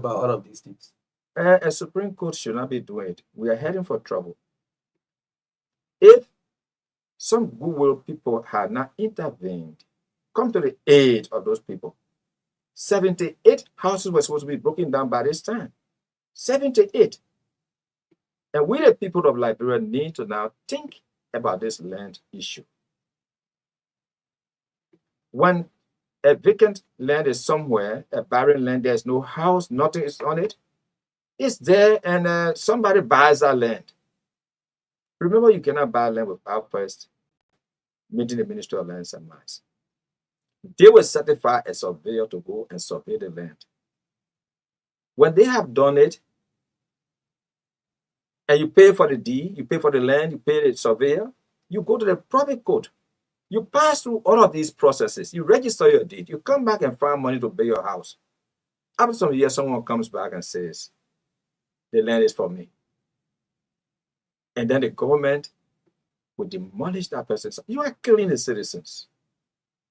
by all of these things? A Supreme Court should not be doing it. We are heading for trouble. If some goodwill people had not intervened, come to the aid of those people. 78 houses were supposed to be broken down by this time. 78. And we, the people of Liberia, need to now think about this land issue. When a vacant land is somewhere, a barren land, there's no house, nothing is on it, it's there, and somebody buys that land. Remember, you cannot buy land without first meeting the Ministry of Lands and Mines. They will certify a surveyor to go and survey the land. When they have done it, and you pay for the deed, you pay for the land, you pay the surveyor, you go to the probate court. You pass through all of these processes. You register your deed. You come back and find money to build your house. After some years, someone comes back and says, the land is for me. And then the government will demolish that person. You are killing the citizens.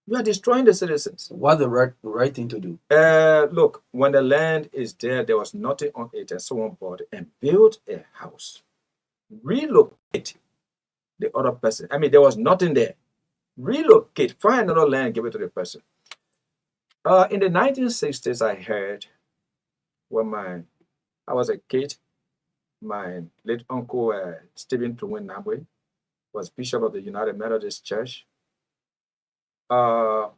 You are destroying the citizens. What's the right thing to do? Look, when the land is there, there was nothing on it, and someone bought it and built a house. Relocate the other person. I mean, there was nothing there. Relocate, find another land, give it to the person. In the 1960s, I heard when I was a kid, my late uncle Stephen Tuwin Nabwe was bishop of the United Methodist Church. Claratown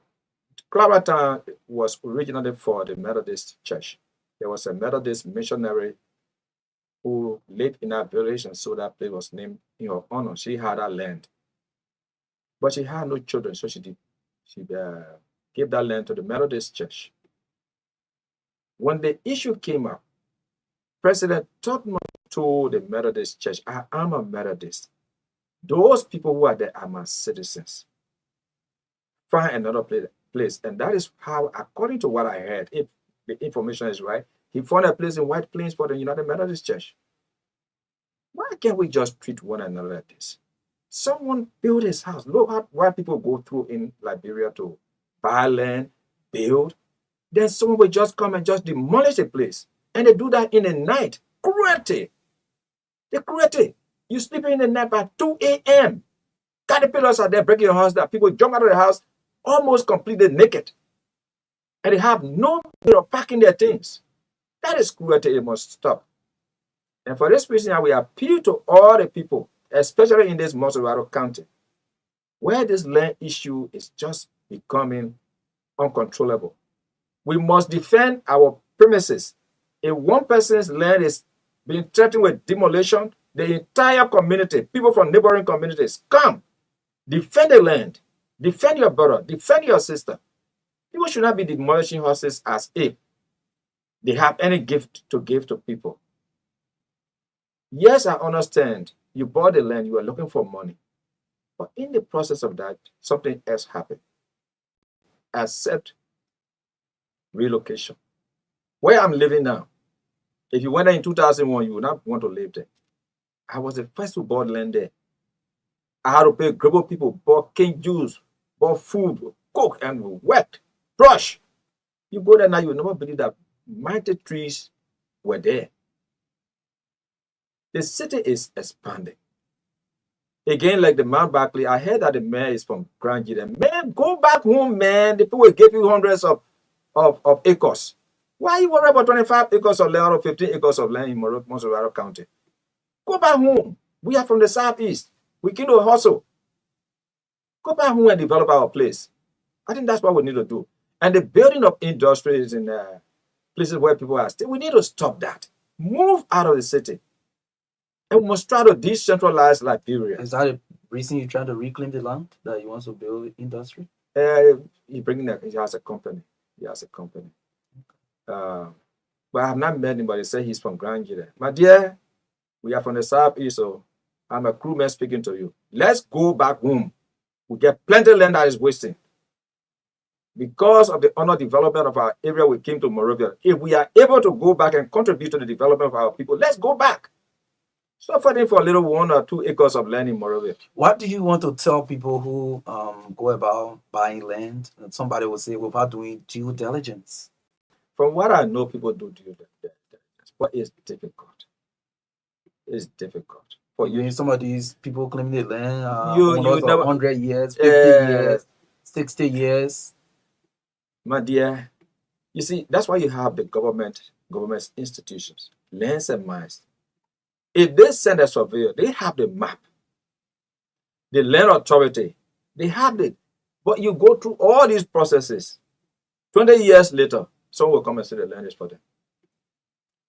was originally for the Methodist Church. There was a Methodist missionary who lived in that village, and so that place was named in her honor. She had that land. But she had no children, so she gave that land to the Methodist Church. When the issue came up, President Tubman told the Methodist Church, I am a Methodist. Those people who are there are my citizens. Find another place. And that is how, according to what I heard, if the information is right, he found a place in White Plains for the United Methodist Church. Why can't we just treat one another like this? Someone built his house. Look why people go through in Liberia to buy land, build. Then someone will just come and just demolish the place. And they do that in the night. Cruelty. The cruelty. You sleeping in the night by 2 a.m. Caterpillars are there breaking your house down. People jump out of the house almost completely naked. And they have no way of packing their things. That is cruelty. It must stop. And for this reason, I will appeal to all the people, especially in this Mossoraro County, where this land issue is just becoming uncontrollable. We must defend our premises. If one person's land is being threatened with demolition, the entire community, people from neighboring communities, come, defend the land, defend your brother, defend your sister. People should not be demolishing houses as if they have any gift to give to people. Yes, I understand. You bought the land, you are looking for money. But in the process of that, something else happened. Accept relocation. Where I'm living now, if you went there in 2001, you would not want to live there. I was the first to buy land there. I had to pay global people, bought cane juice, bought food, cook, and worked, brush. You go there now, you will never believe that mighty trees were there. The city is expanding. Again, like the Mount Barkley, I heard that the mayor is from Grand Gide. Man, go back home, man. The people will give you hundreds of acres. Why are you worried about 25 acres of land or 15 acres of land in Mossoraro County? Go back home. We are from the southeast. We can do a hustle. Go back home and develop our place. I think that's what we need to do. And the building of industries in places where people are still, we need to stop that. Move out of the city. And we must try to decentralize Liberia. Is that the reason you're trying to reclaim the land that you want to build industry? He has a company. He has a company. But I have not met him, but he said he's from Grand Gide. My dear, we are from the southeast, so I'm a crewman speaking to you. Let's go back home. We get plenty of land that is wasting. Because of the underdevelopment of our area, we came to Morovia. If we are able to go back and contribute to the development of our people, let's go back. Stop fighting for a little 1 or 2 acres of land in Morovia. What do you want to tell people who go about buying land? And somebody will say without doing due diligence. From what I know, people do due diligence, but it's difficult. It's difficult for You you. mean some of these people claiming the land You owners of never, 100 years, 50 years, 60 years? my dear. You see, that's why you have the government institutions, lands and mines. If they send a surveyor, they have the map. The land authority, they have it. But you go through all these processes. 20 years later, someone will come and say the land is for them.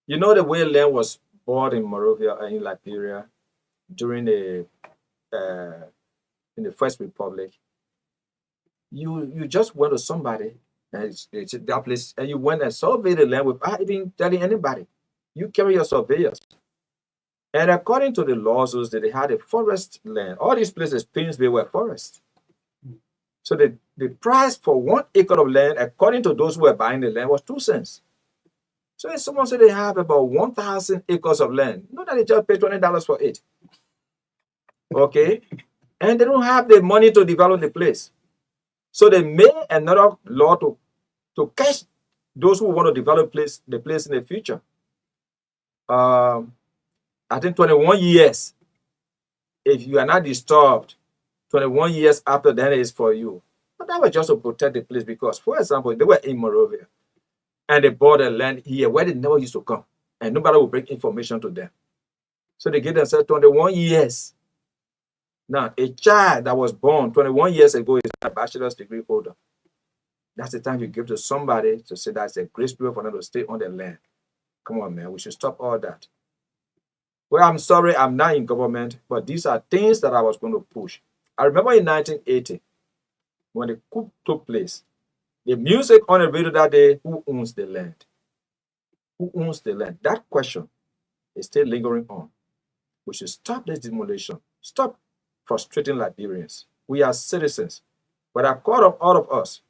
You know the way land was bought in Morovia and in Liberia during the in the First Republic. You just went to somebody and it's that place, and you went and surveyed the land without even telling anybody. You carry your surveyors. And according to the laws, they had a forest land. All these places, Pinsville, were forests. So the price for 1 acre of land, according to those who were buying the land, was 2 cents. So if someone said they have about 1,000 acres of land, not that they just pay $20 for it. Okay? And they don't have the money to develop the place. So they made another law to catch those who want to develop the place in the future. I think 21 years. If you are not disturbed, 21 years after then is for you. But that was just to protect the place because, for example, they were in Morovia and they bought the land here where they never used to come and nobody will bring information to them. So they gave themselves 21 years. Now, a child that was born 21 years ago is a bachelor's degree holder. That's the time you give to somebody to say that's a grace period for them to stay on the land. Come on, man, we should stop all that. Well, I'm sorry, I'm not in government, but these are things that I was going to push. I remember in 1980, when the coup took place, the music on the radio that day, who owns the land? Who owns the land? That question is still lingering on. We should stop this demolition. Stop frustrating Liberians. We are citizens. But I call on all of us,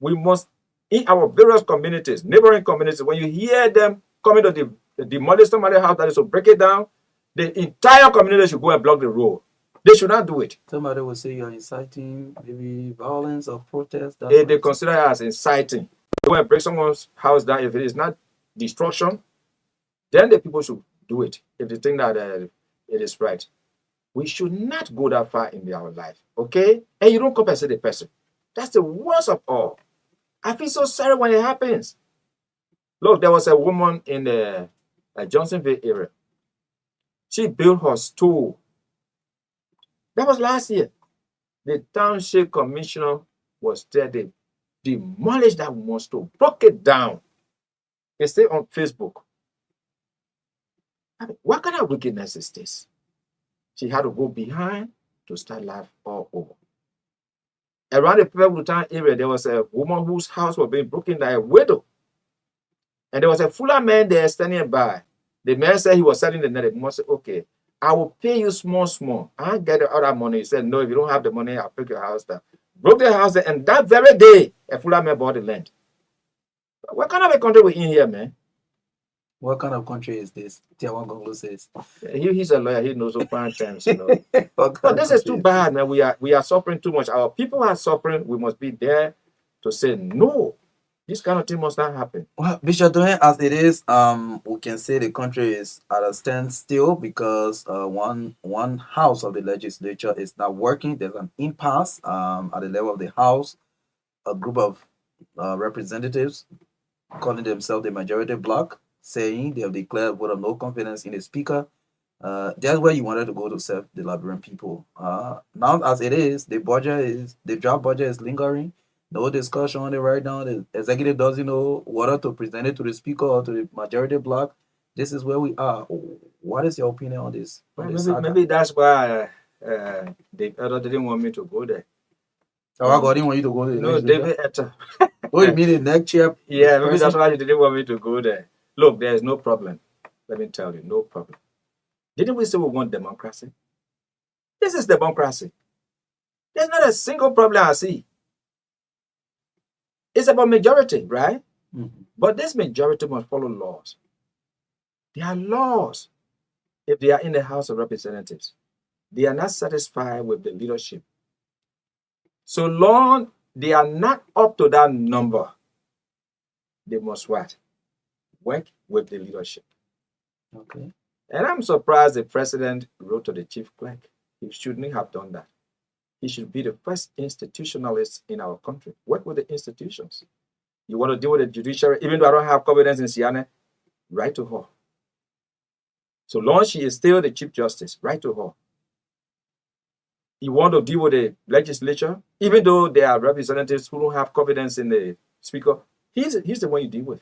we must, in our various communities, neighboring communities, when you hear them coming to demolish somebody's house that is to break it down, the entire community should go and block the road. They should not do it. Somebody will say you're inciting maybe violence or protest. If they consider it as inciting, go and break someone's house down. If it is not destruction, then the people should do it. If they think that it is right. We should not go that far in our life, okay? And you don't compensate the person. That's the worst of all. I feel so sorry when it happens. Look, there was a woman in the Johnsonville area. She built her store. That was last year. The township commissioner was there. They demolished that woman's store, broke it down. They stay on Facebook. I mean, what kind of wickedness is this? She had to go behind to start life all over. Around the Pebble Town area, there was a woman whose house was being broken down, a widow. And there was a fuller man there standing by. The man said he was selling the net. The woman said, okay, I will pay you small. I'll get the other money. He said, no, if you don't have the money, I'll break your house down. Broke the house down, and that very day, a fuller man bought the land. What kind of a country we in here, man? What kind of country is this? Tiawan Gonglo says. He's a lawyer. He knows open terms, you know. But this is too bad, man. We are suffering too much. Our people are suffering. We must be there to say no. This kind of thing must not happen. Well, Bishop Doyen, as it is, we can say the country is at a standstill because one house of the legislature is not working. There's an impasse at the level of the House. A group of representatives calling themselves the majority bloc, saying they have declared a vote of no confidence in the speaker. That's where you wanted to go to serve the Liberian people. Now, as it is, the draft budget is lingering. No discussion on it right now. The executive doesn't know whether to present it to the speaker or to the majority bloc. This is where we are. What is your opinion on this? Maybe that's why the other didn't want me to go there. Oh, God didn't want you to go there. No, David Etta. Oh, you mean the next year? Yeah, maybe that's why he didn't want me to go there. Look, there is no problem. Let me tell you, no problem. Didn't we say we want democracy? This is democracy. There's not a single problem I see. It's about majority, right? Mm-hmm. But this majority must follow laws. There are laws. If they are in the House of Representatives, they are not satisfied with the leadership. So long they are not up to that number, they must what? Work with the leadership. Okay. And I'm surprised the president wrote to the chief clerk. He shouldn't have done that. He should be the first institutionalist in our country. Work with the institutions. You want to deal with the judiciary, even though I don't have confidence in Siane, write to her. So long she is still the Chief Justice, write to her. You want to deal with the legislature, even though there are representatives who don't have confidence in the speaker, he's the one you deal with.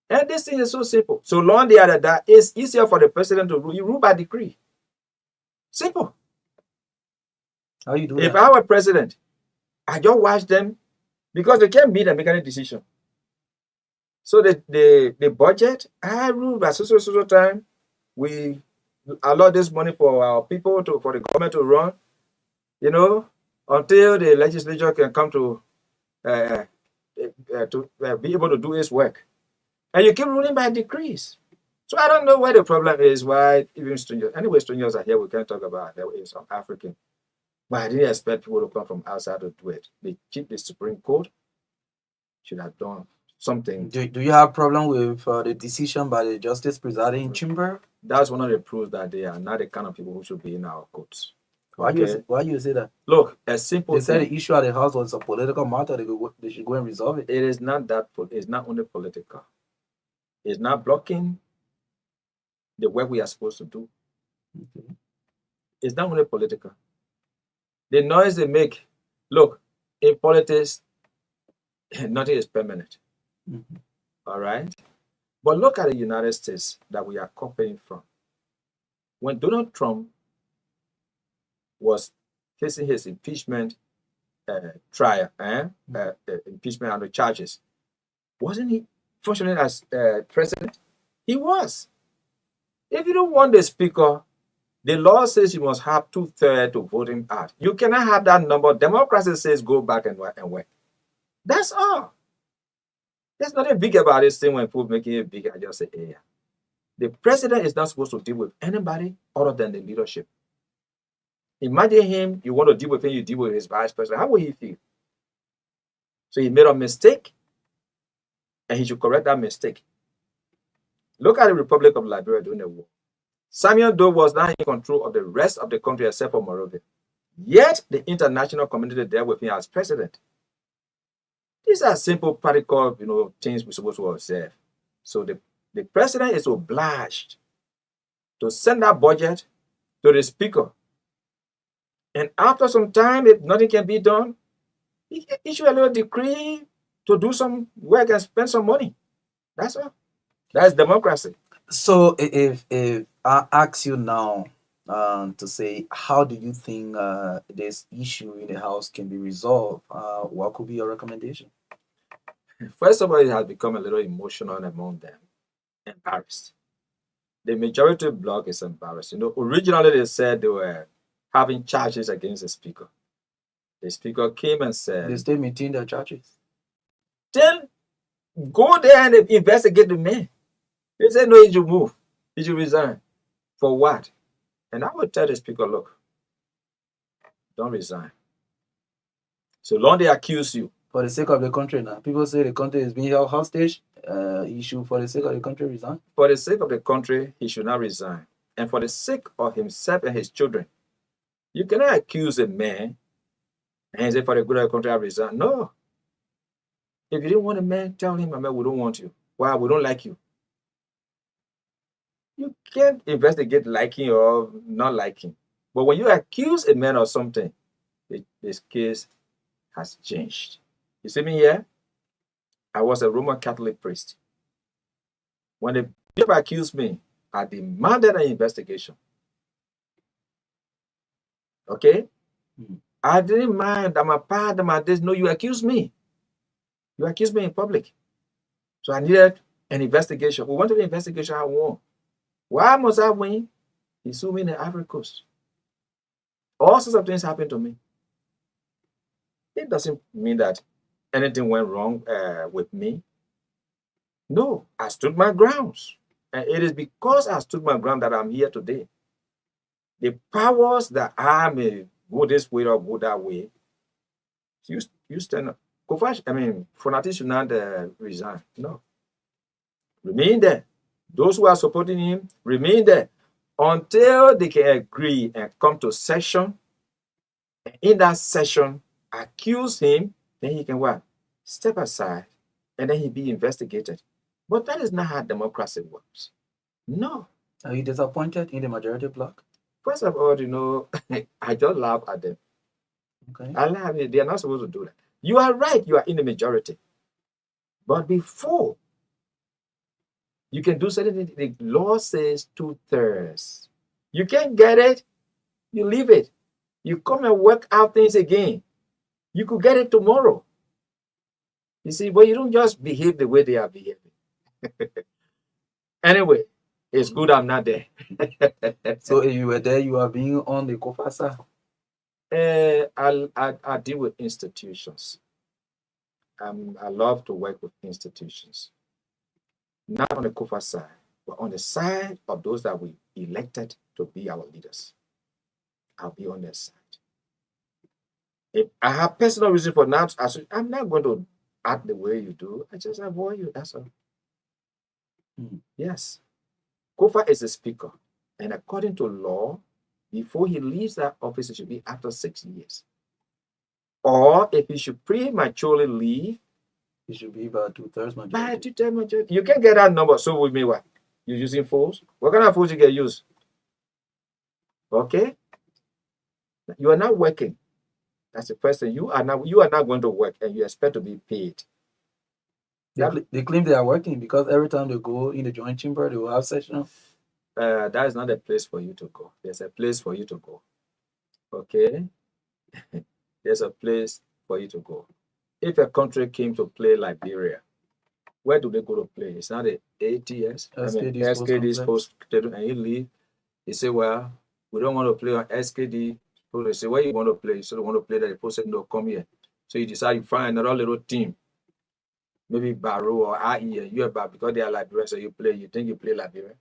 And this thing is so simple. So long they are that, it's easier for the president to rule. You rule by decree. Simple. How you do If that? I were president, I just watch them because they can't meet and make any decision. So the budget, I rule by so time. We allot this money for our people for the government to run, until the legislature can come to be able to do its work. And you keep ruling by decrees. So I don't know where the problem is, why even strangers, anyway, strangers are here, we can't talk about that way, some African. But I didn't expect people to come from outside to do it. The Supreme Court should have done something. Do you have problem with the decision by the justice presiding chamber? That's one of the proofs that they are not the kind of people who should be in our courts. Why you say that? Look, a simple They said thing. the issue at the house was a political matter. They should go and resolve it. It is not that. It's not only political. It's not blocking the work we are supposed to do. Okay. It's not only political. The noise they make. Look, in politics, nothing is permanent. Mm-hmm. All right? But look at the United States that we are copying from. When Donald Trump was facing his impeachment trial, impeachment under charges, wasn't he functioning as president? He was. If you don't want the speaker, the law says you must have 2/3 to vote him out. You cannot have that number. Democracy says go back and work. That's all. There's nothing big about this thing when people making it big. I just say, yeah. The president is not supposed to deal with anybody other than the leadership. Imagine him, you want to deal with him, you deal with his vice president. How will he feel? So he made a mistake, and he should correct that mistake. Look at the Republic of Liberia during the war. Samuel Doe was not in control of the rest of the country except for Monrovia. Yet the international community dealt with him as president. These are simple practical, things we're supposed to observe. So the president is obliged to send that budget to the speaker. And after some time, if nothing can be done, he can issue a little decree to do some work and spend some money. That's all. That's democracy. So if I ask you now to say, how do you think this issue in the House can be resolved? What could be your recommendation? First of all, it has become a little emotional among them, embarrassed. The majority bloc is embarrassed. Originally they said they were having charges against the speaker. The speaker came and said, They still maintain their charges. Then go there and investigate the man. They said, no, he should move. He should resign. For what? And I would tell the speaker, look, don't resign. So long they accuse you. For the sake of the country now. People say the country is being held hostage. He should, for the sake of the country, resign. For the sake of the country, he should not resign. And for the sake of himself and his children, you cannot accuse a man and say, for the good of the country, I resign. No. If you didn't want a man, tell him, man, we don't want you. Why? We don't like you. You can't investigate liking or not liking. But when you accuse a man of something, this case has changed. You see me here? I was a Roman Catholic priest. When the people accused me, I demanded an investigation. Okay? I didn't mind that my father, my this. No, you accused me. You accused me in public. So I needed an investigation. We went to the investigation, I won. Why must I win? He sued me in the Ivory Coast. All sorts of things happened to me. It doesn't mean that anything went wrong with me. No, I stood my grounds. And it is because I stood my ground that I'm here today. The powers that I may go this way or go that way, you stand up. Fonati should not resign. No. Remain there. Those who are supporting him, remain there until they can agree and come to session. In that session, accuse him, then he can what? Step aside, and then he be investigated. But that is not how democracy works. No. Are you disappointed in the majority bloc? First of all, I just laugh at them. Okay. I laugh. They are not supposed to do that. You are right. You are in the majority. But before you can do something, the law says 2/3. You can't get it, you leave it. You come and work out things again. You could get it tomorrow. You see, but you don't just behave the way they are behaving. Anyway, it's good I'm not there. So if you were there, you are being on the COFASA? I deal with institutions. I love to work with institutions. Not on the COFA side, but on the side of those that we elected to be our leaders. I'll be on their side. If I have personal reason for not, I'm not going to act the way you do. I just avoid you. That's all. Yes. COFA is a speaker. And according to law, before he leaves that office, it should be after 6 years. Or if he should prematurely leave, it should be about 2/3 majority. By 2/3 majority. You can get that number. So with me, what? You're using fools? What kind of fools you can use? Okay? You are not working. That's the first thing. You are not going to work and you expect to be paid. They claim they are working because every time they go in the joint chamber, they will have session. That is not a place for you to go. There's a place for you to go. Okay? There's a place for you to go. If a country came to play Liberia, where do they go to play? It's not the ATS. SKD Sports, and you leave. You say, well, we don't want to play on SKD. So they say, where you want to play? So they want to play that the person don't come here. So you decide you find another little team. Maybe Barrow or IE, you about because they are Liberia, so you play. You think you play Liberia?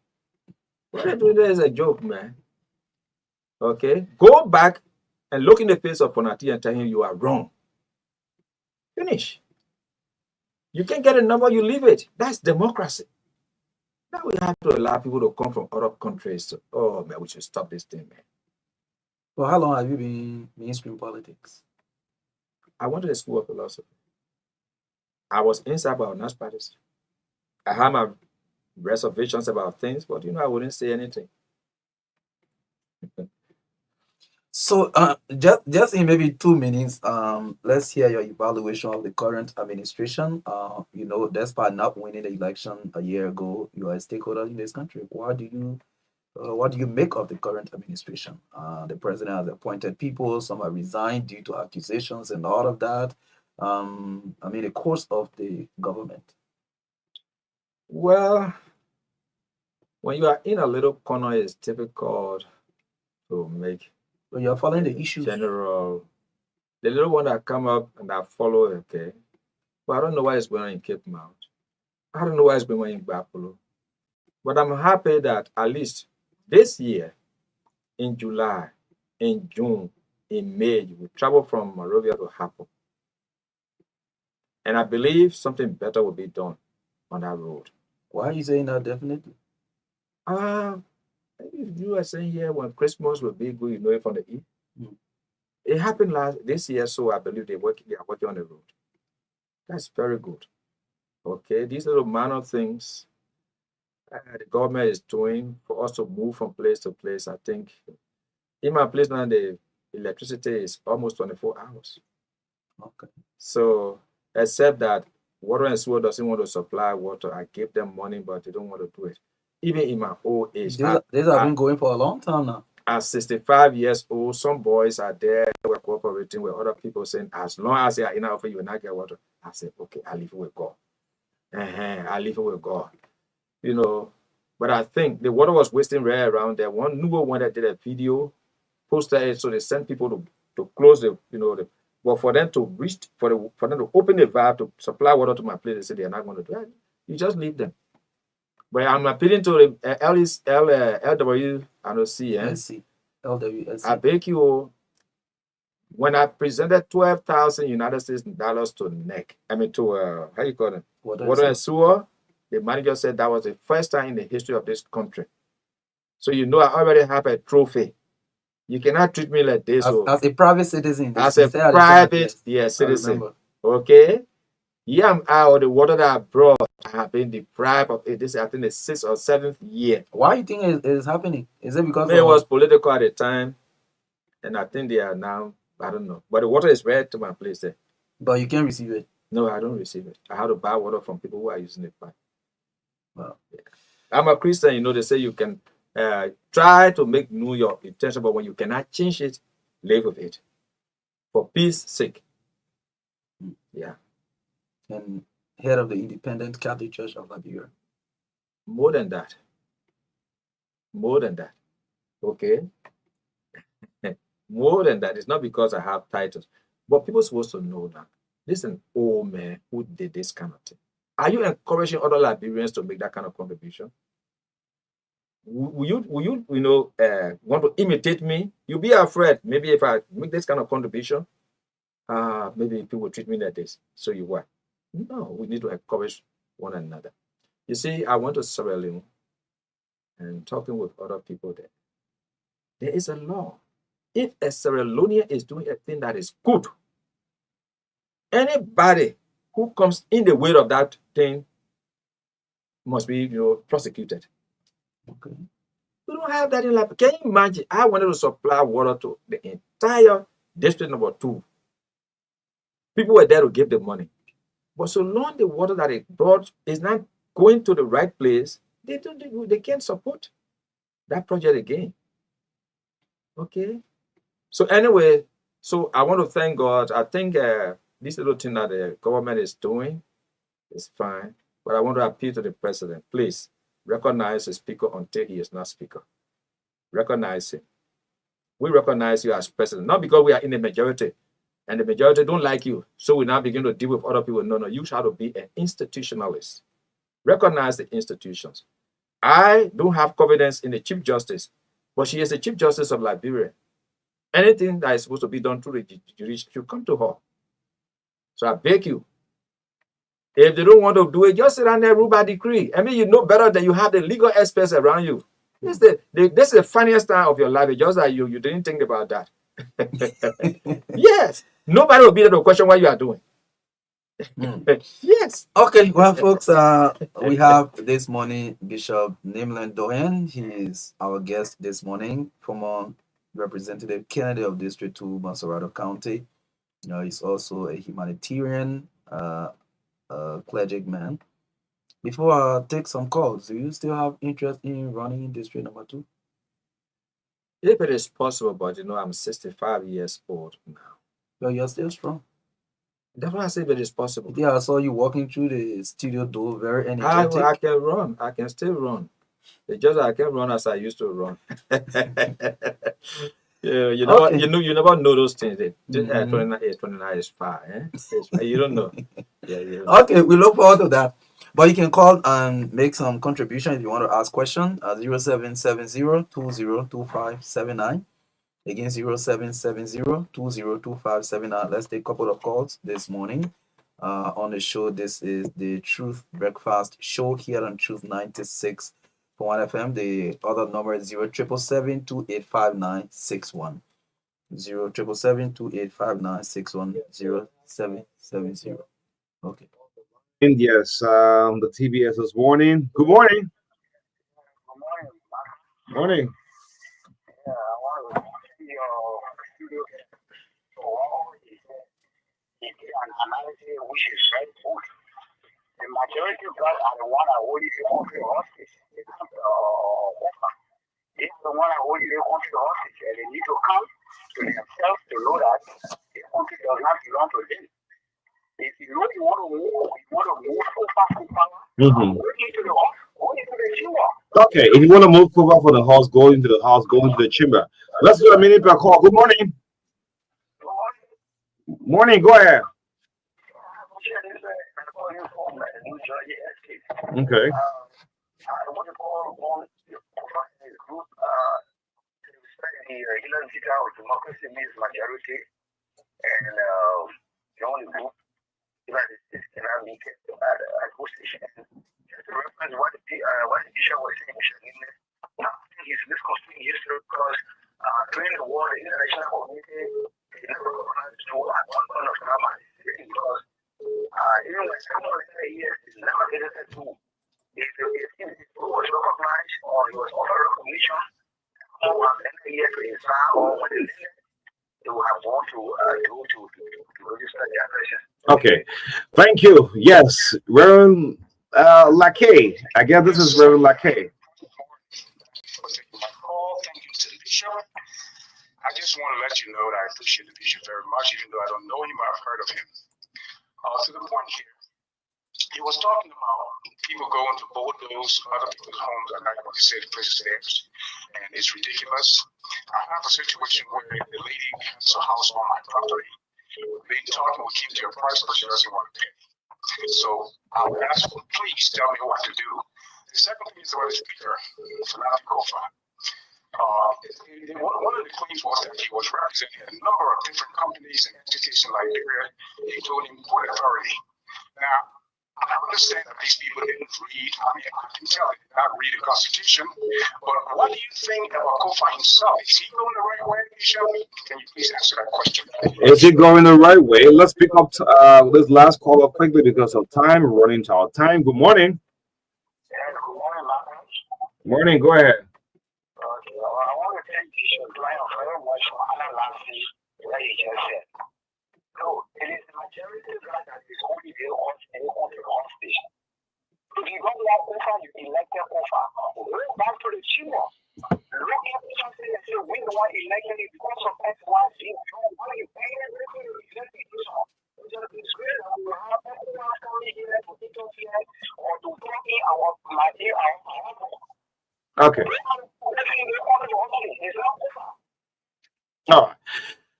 What they're doing there is a joke, man. Okay? Go back and look in the face of Fonati and tell him you are wrong. Finish. You can't get a number, you leave it. That's democracy. Now we have to allow people to come from other countries. So, oh, man, we should stop this thing, man. For how long have you been in mainstream politics? I went to the School of Philosophy. I was inside about NAS parties. I had my reservations about things, but I wouldn't say anything. So just in maybe 2 minutes, let's hear your evaluation of the current administration. Despite not winning the election a year ago, you are a stakeholder in this country. What do you make of the current administration? The president has appointed people, some have resigned due to accusations and all of that. The course of the government. Well, when you are in a little corner, it's difficult to make. But you're following the issues. General, the little one that come up and I follow, okay. But I don't know why it's going on in Cape Mount. I don't know why it's going on in Bapolo. But I'm happy that at least this year, in July, in June, in May, you will travel from Monrovia to Hapo. And I believe something better will be done on that road. Why are you saying that definitely? You are saying here when Christmas will be good, you know it from the east. It happened this year, so I believe they are working on the road. That's very good. Okay, these little minor things the government is doing for us to move from place to place. I think in my place now the electricity is almost 24 hours. Okay. So except that Water and Sewer doesn't want to supply water, I give them money, but they don't want to do it. Even in my old age. These have been going for a long time now. At 65 years old, some boys are there, we're cooperating with other people saying, as long as they are in our office, you will not get water. I said, okay, I'll leave it with God. I'll leave it with God. But I think the water was wasting right around there. One that did a video, posted it, so they sent people to close the But for them to reach, for them to open the valve to supply water to my place, they say they are not going to do it. You just leave them. But I'm appealing to the LW, I don't see, LWSC. I beg you, when I presented 12,000 United States dollars to NEC, to how you call it, water and sewer, the manager said that was the first time in the history of this country. So I already have a trophy. You cannot treat me like this. As a private citizen. As a private citizen. Okay? Here I'm out the water that I brought. I have been deprived of it. This is, I think, the 6th or 7th year. Why do you think it is happening? Is it because it was political at the time? And I think they are now, I don't know. But the water is right to my place there. But you can't receive it? No, I don't receive it. I have to buy water from people who are using the pipe. Wow. I'm a Christian, they say you can try to make New York intentional, but when you cannot change it, live with it. For peace sake. Yeah. And head of the Independent Catholic Church of Liberia. More than that. More than that. Okay? More than that. It's not because I have titles. But people are supposed to know that. This is an old man who did this kind of thing. Are you encouraging other Liberians to make that kind of contribution? Will you want to imitate me? You'll be afraid. Maybe if I make this kind of contribution, maybe people will treat me like this. So you what? No, we need to encourage one another. You see, I went to Sierra Leone and talking with other people there. There is a law. If a Sierra Leonean is doing a thing that is good, anybody who comes in the way of that thing must be prosecuted. Okay. We don't have that in Liberia. Can you imagine? I wanted to supply water to the entire district number 2. People were there to give the money. But so long the water that it brought is not going to the right place, they can't support that project again. Okay. So anyway, so I want to thank God. I think this little thing that the government is doing is fine. But I want to appeal to the president. Please recognize the speaker until he is not speaker. Recognize him. We recognize you as president, not because we are in the majority and the majority don't like you. So we now begin to deal with other people. No, you have to be an institutionalist. Recognize the institutions. I don't have confidence in the Chief Justice, but she is the Chief Justice of Liberia. Anything that is supposed to be done through the judiciary should come to her. So I beg you, if they don't want to do it, just sit down there, rule by decree. I mean, you know better than you have the legal experts around you. This is the funniest time of your life. It's just that you didn't think about that. Yes. Nobody will be able to question what you are doing. Yes. Okay, well, folks, we have this morning Bishop Nimland Dohen. He is our guest this morning, former Representative Kennedy of District 2, Mansarado County. He's also a humanitarian clergyman. Before I take some calls, do you still have interest in running in District number 2? If it is possible, but I'm 65 years old now. Well, you're still strong. That's why I say if it is possible. Yeah, I saw you walking through the studio door, very energetic. I can run. I can still run. It's just I can't run as I used to run. Yeah, you never know those things. 29 is far. You don't know. Okay, we look forward to that. But you can call and make some contribution if you want to ask questions at 0770-202579. Again, 0770-202579. Let's take a couple of calls this morning on the show. This is the Truth Breakfast Show here on Truth 96.1 FM. The other number is 0777-285961. 0777-285961. Okay. Yes, the TBS is warning. Good morning. Morning. Which is very good. The majority of God are the one that hold the country hostage. They are the one that hold the country hostage, and they need to come to themselves to know that the country does not belong to them. If you know you want to move so far from power, go into the house, go into the chamber. Okay, if you want to move over for the house, go into the house, go into the chamber. Let's do a minute per call. Good morning. Morning, go ahead. Okay. Democracy means majority, and the only group United States cannot be kept at position. Just to reference what the bishop was saying, I think he's misconstruing history because during the war, the international community they never recognized to one point of time because even when someone said yes, it's never edited to. If it was recognized or it was offered recognition, or any year to Islam or what it is, they will have gone to register their addresses. Okay. Thank you. Yes, Reverend Lackey. I guess this is Reverend Lackey. Thank you to the bishop. I just want to let you know that I appreciate the bishop very much, even though I don't know him, I've heard of him. To the point here, he was talking about people going to bulldoze other people's homes. I'm not going to say the place's names, and it's ridiculous. I have a situation where the lady has a house on my property. They thought we came to a price, but she doesn't want to pay. So I would ask her, please tell me what to do. The second thing is about the speaker, Fanatic Kofa. One of the claims was that he was representing a number of different companies and entities in Liberia, including Port Authority. Now, I understand that these people didn't read, I mean, I can tell they did not read the Constitution, but what do you think about Kofa himself? Is he going the right way, Michelle? Can you please answer that question? Is it going the right way? Let's pick up this last call up quickly because of time. We're running to our time. Good morning. Morning. Go ahead. I want to thank Bishop Brian very much for analyzing what he just said. So, it is the majority that is only the constitution. If you don't like Kofa, you elected Kofa. Go back to the Chimo. Look at something and say, we the one elected it because of X, Y, Z. Why are you paying everything? You let me do so. It's a disgrace that we have everyone coming here to interfere or to talk in my ear. Okay. All right.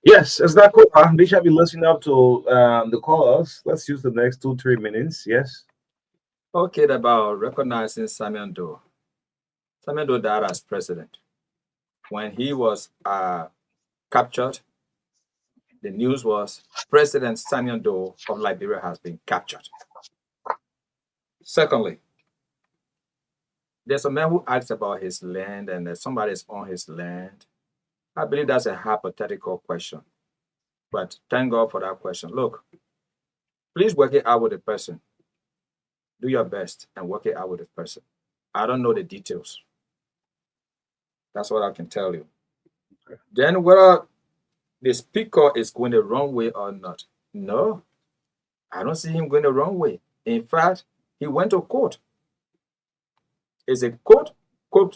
Yes, it's not cool. We shall be listening up to the callers. Let's use the next 2-3 minutes. Yes. Okay, about recognizing Samuel Doe. Samuel Doe died as president. When he was captured, the news was President Samuel Doe of Liberia has been captured. Secondly, there's a man who asks about his land and that somebody is on his land. I believe that's a hypothetical question. But thank God for that question. Look, please work it out with the person. Do your best and work it out with the person. I don't know the details. That's what I can tell you. Okay. Then whether the speaker is going the wrong way or not. No, I don't see him going the wrong way. In fact, he went to court. It's a court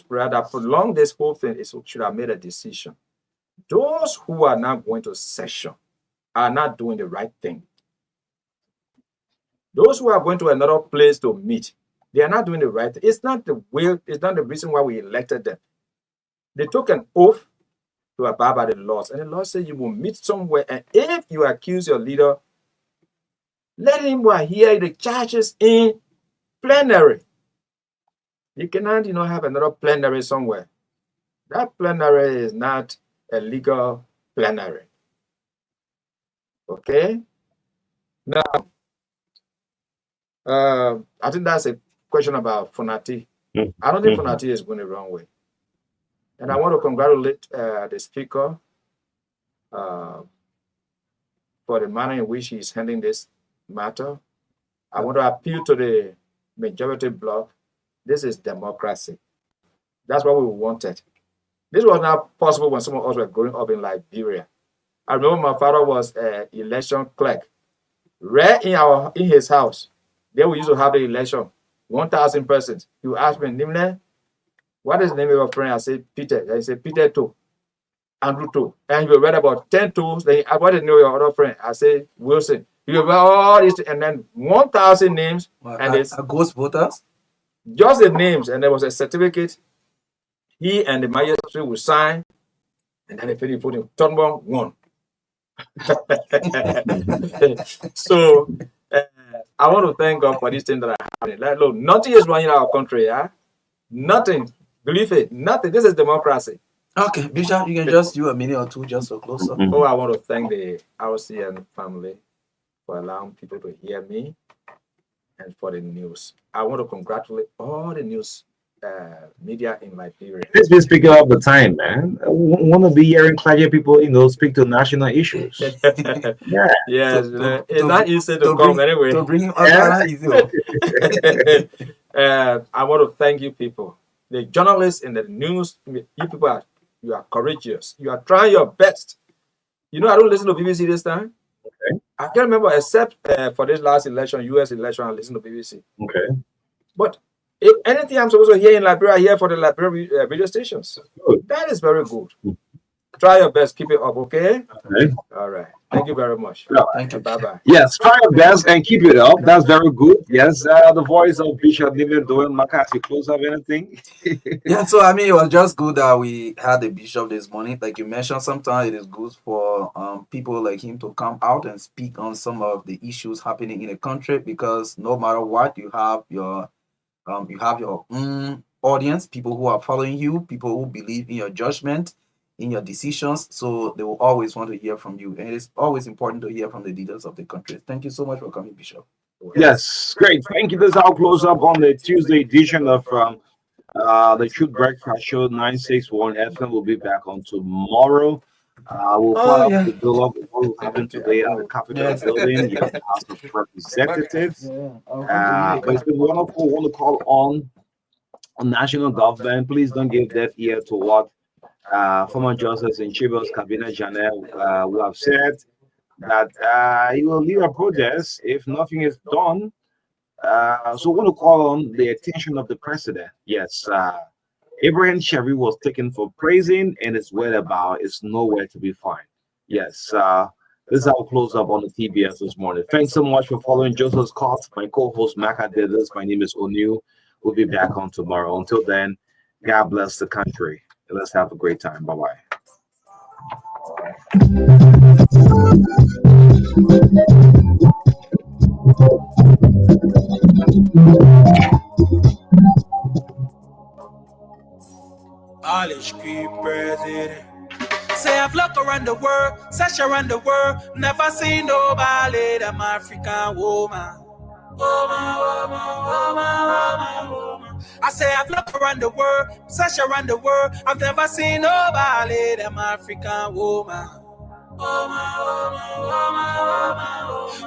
rather prolong this whole thing. It should have made a decision. Those who are not going to session are not doing the right thing. Those who are going to another place to meet, they are not doing the right thing. It's not the way, it's not the reason why we elected them. They took an oath to abide by the laws, and the law says you will meet somewhere, and if you accuse your leader, let him hear the charges in plenary. You cannot, have another plenary somewhere. That plenary is not a legal plenary. Okay? Now, I think that's a question about Funati. I don't think Funati is going the wrong way. And I want to congratulate the speaker for the manner in which he's handling this matter. I want to appeal to the majority bloc. This is democracy. That's what we wanted. This was not possible when some of us were growing up in Liberia. I remember my father was an election clerk. Right in his house, there we used to have the election, 1,000 persons. You ask me, Nimle, what is the name of your friend? I said, Peter. I said, Peter too. Andrew too. And you read about 10 tools. Then I wanted to know your other friend. I said, Wilson. You read all this, and then 1,000 names. And it's ghost voters? Just the names. And there was a certificate. He and the magistrate would sign. And then they put him, Turnbaum won. So I want to thank God for this thing that are happening. Like, look, nothing is running our country, yeah? Nothing. Believe it, nothing. This is democracy. Okay, Bishop, you can just do a minute or two just for close up. Oh, I want to thank the RCN family for allowing people to hear me and for the news. I want to congratulate all the news media in Liberia. Please be speaking all the time, man. I want to be hearing clear people, speak to national issues. Yeah. Yes, it's not easy to come anyway. To bring him Yeah. easy. I want to thank you people, the journalists in the news. You people you are courageous. You are trying your best. I don't listen to BBC this time. Okay. I can't remember except for this last election, US election, I listened to BBC. Okay. But if anything I'm supposed to hear in Liberia, I hear for the Liberia radio stations. Good. That is very good. Try your best. Keep it up, okay? Okay. All right. Thank you very much. Yeah. Thank you. Bye-bye. Yes, try your best and keep it up. That's very good. Yes, the voice of Bishop David doing Marka, as you close up anything. Yeah, so I mean, it was just good that we had the bishop this morning. Like you mentioned, sometimes it is good for people like him to come out and speak on some of the issues happening in the country, because no matter what, you have your own audience, people who are following you, people who believe in your judgment, in your decisions. So they will always want to hear from you, and it's always important to hear from the leaders of the country. Thank you so much for coming, Bishop. Yes, great. Thank you. This is our close up on the Tuesday edition of the Truth Breakfast Show 961 FM. We'll be back on tomorrow. We'll follow up the build up of what will happen today at the Capitol building, the House of Representatives. But it's been wonderful. Want to call on national government. Please don't give deaf ear to what former Justice in Chibos, Kabina Janel, will have said, that he will lead a protest if nothing is done. So we want to call on the attention of the president. Yes, Abraham Sherry was taken for praising, and his whereabouts is nowhere to be found. Yes, this is our close up on the TBS this morning. Thanks so much for following Joseph Scott. My co-host Marka did this. My name is O'Neill. We'll be back on tomorrow. Until then, God bless the country. Let's have a great time. Bye bye. Polish creep president. Say I've looked around the world, searched around the world, never seen nobody them African woman. Woman. I say I've looked around the world, searched around the world, I've never seen nobody them African woman.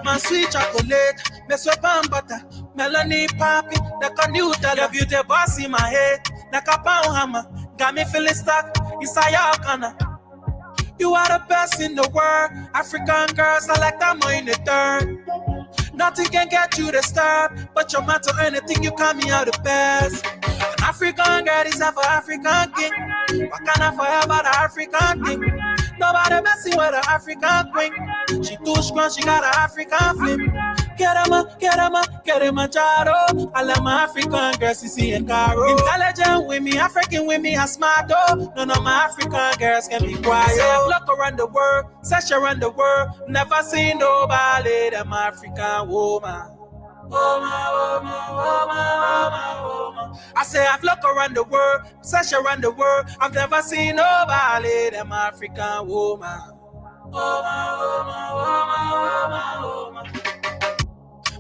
My sweet chocolate, my sweet and butter, Melanie Papi, like a new dollar, beauty boss in my head, like a pound hammer, got me feeling stuck inside your corner. You are the best in the world, African girls, I like that more in the third. Nothing can get you to stop, but you matter anything, you call me out the best. An African girl is for African king. What can I forever the African king? Nobody messing with the African queen. She too strong, she got an African flip. Get him a jaro. I love my African girls, Sissy and Caro. Intelligent with me, African with me, I smart though. None of my African girls can be quiet. So I've looked around the world, searched around the world, never seen nobody them African woman. I say I've looked around the world, searched around the world, I've never seen nobody them African woman.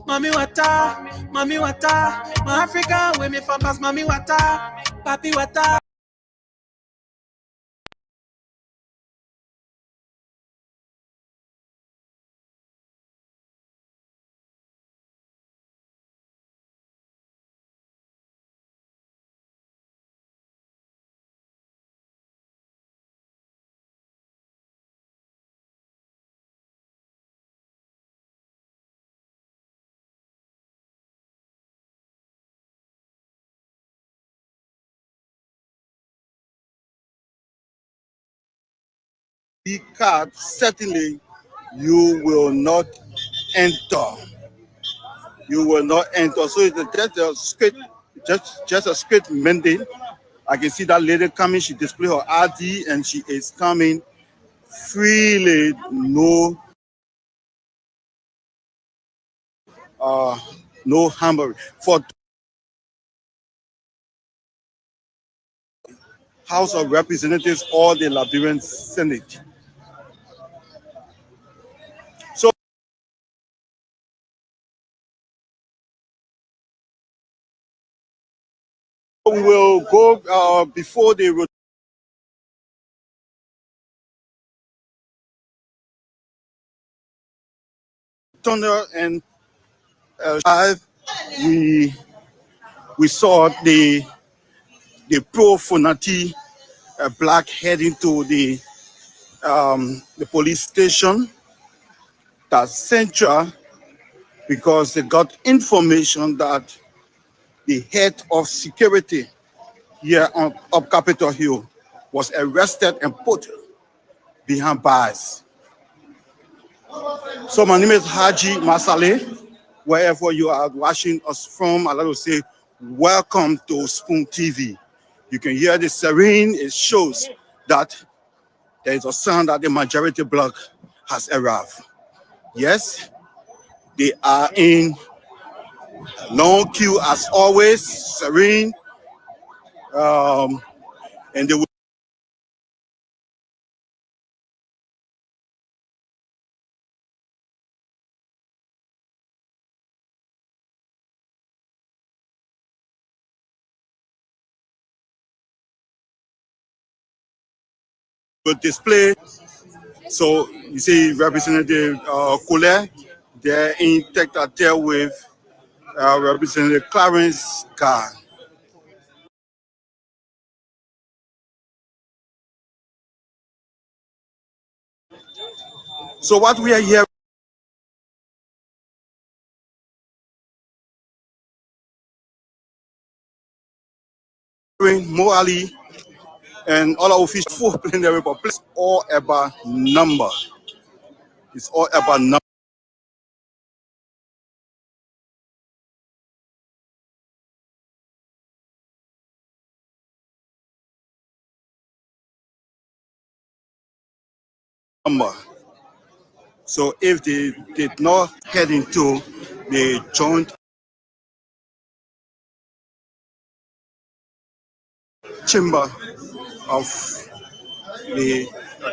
Mami wata, my African women from past Mami wata, papi wata. The card, certainly you will not enter. You will not enter. So it's just a straight mandate. I can see that lady coming. She displayed her ID and she is coming freely, no hammering. For House of Representatives or the Liberian Senate. So we will go before the rotunda and we saw the pro Funati black heading to the police station. That's central because they got information that the head of security here on up Capitol Hill was arrested and put behind bars. So my name is Haji Masale. Wherever you are watching us from, I'd like to say welcome to Spoon TV. You can hear the serene. It shows that there is a sound that the majority bloc has arrived. Yes, they are in long queue as always, serene, and they will display. So you see Representative Kule, they're in tete with Representative Clarence Carr. So what we are hearing Mo Ali and all our officials for plenary, but it's all about number. It's all about number. So if they did not head into the joint chamber of the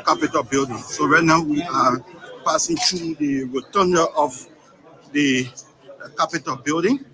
Capitol building. So right now we are passing through the rotunda of the Capitol building.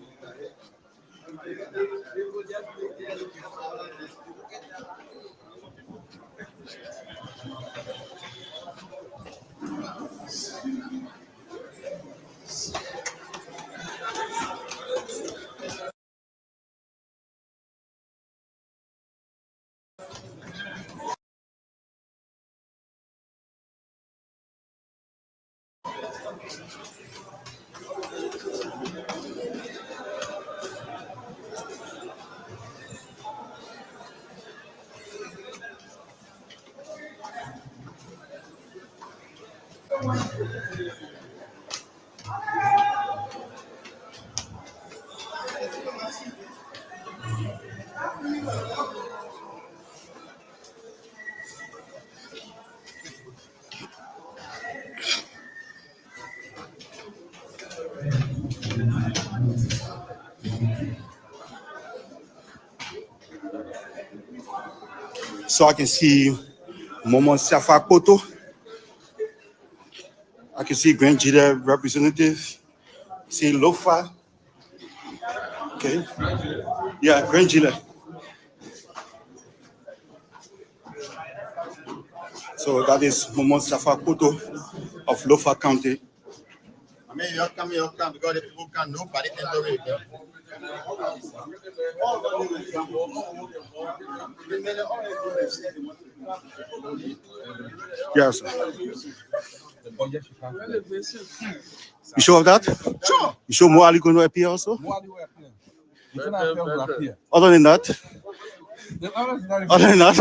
So I can see Momo Safa Koto. I can see Grand Jida representative. See Lofa. Okay. Yeah, Grand Jida. So that is Momo Safa Koto of Lofa County. I mean, you come because the people can nobody enter it. Yes. You sure of that? Sure. You sure Mo Ali going to appear also? Other than that? Other than that?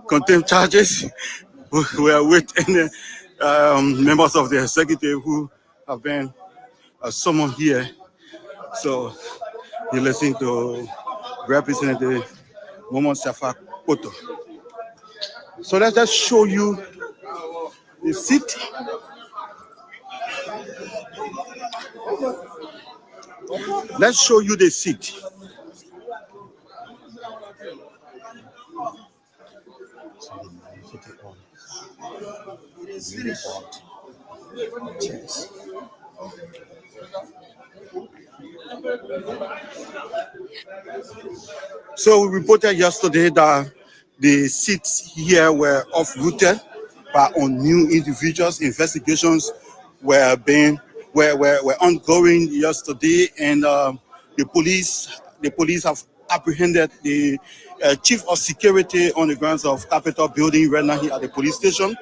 Contempt charges. We are waiting members of the executive who have been summoned here. So you listen to Representative Momo Safa Koto. So let's just show you the seat. Let's show you the seat. So we reported yesterday that the seats here were uprooted by unknown individuals. Investigations were ongoing yesterday, and the police have apprehended the chief of security on the grounds of Capitol Building right now here at the police station,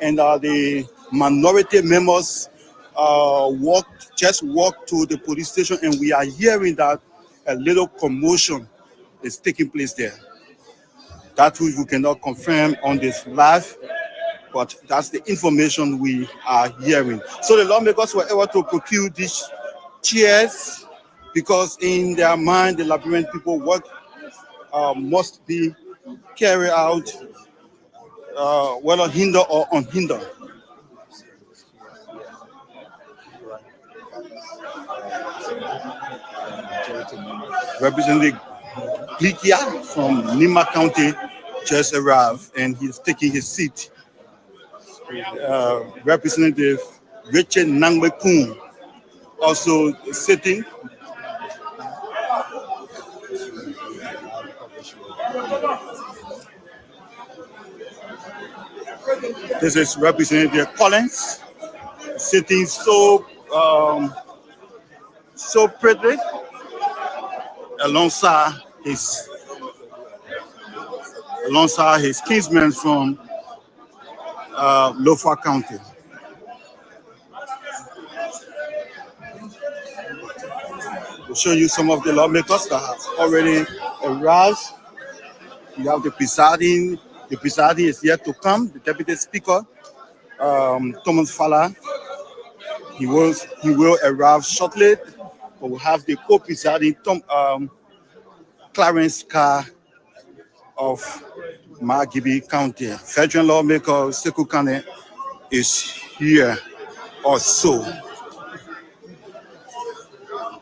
and the minority members walked to the police station, and we are hearing that a little commotion is taking place there. That which we cannot confirm on this live, but that's the information we are hearing. So the lawmakers were able to procure these chairs because in their mind, the Liberian people work must be carried out whether hindered or unhindered. Representative Bløggèr from Nima County just arrived, and he's taking his seat. Representative Richard Nangwekun also sitting. This is Representative Collins sitting so pretty alongside his kinsmen from Lofa County. We'll show you some of the lawmakers that have already arrived. You have the presiding. The presiding is yet to come. The deputy speaker, Thomas Fala, he will arrive shortly. But we'll have the co-presiding Clarence Carr of Margibi County. Federal lawmaker Sekou Kane is here also.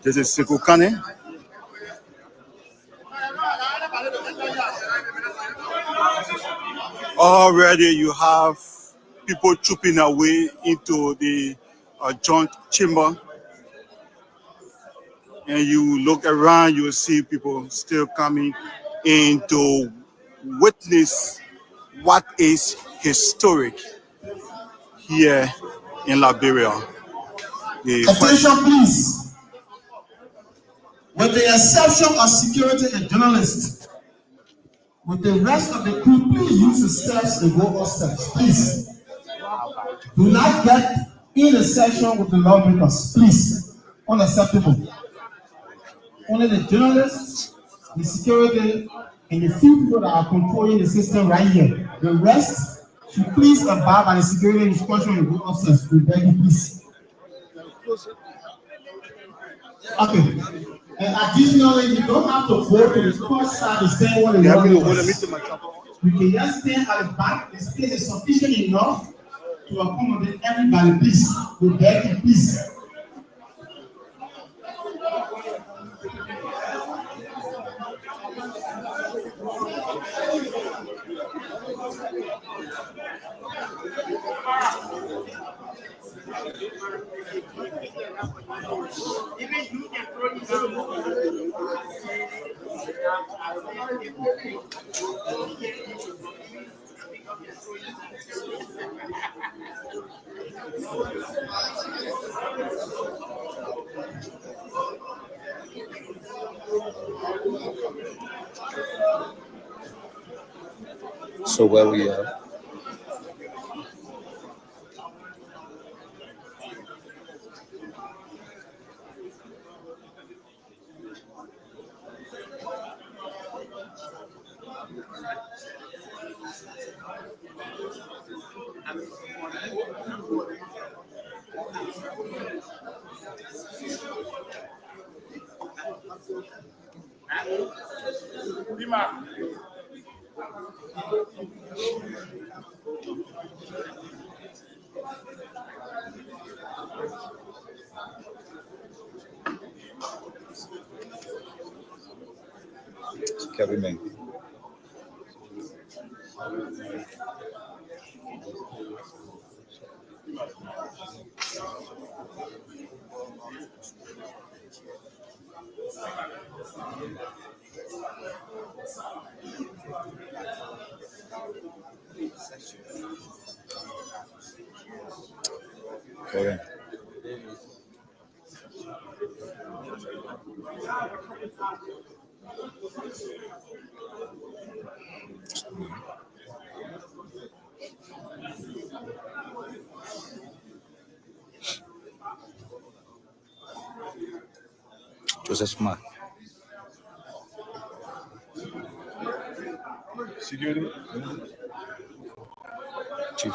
This is Sekou Kane. Already you have people trooping away into the joint chamber. And you look around, you will see people still coming in to witness what is historic here in Liberia. Attention, please. With the exception of security and journalists, with the rest of the crew, please use the steps and go upstairs. Please. Do not get in a section with the lawmakers. Please. Unacceptable. Only the journalists, the security, and the few people that are controlling the system right here. The rest should please abide by the security instruction and go upstairs. We beg you, please. Okay. And additionally, you don't have to go to the first side to stand one of the lawmakers. You can just stand at the back. The space is sufficient enough to accommodate everybody, please. We beg you, please. So where we are. Kevin May. Kevin. Joseph Smart. Security. Chief.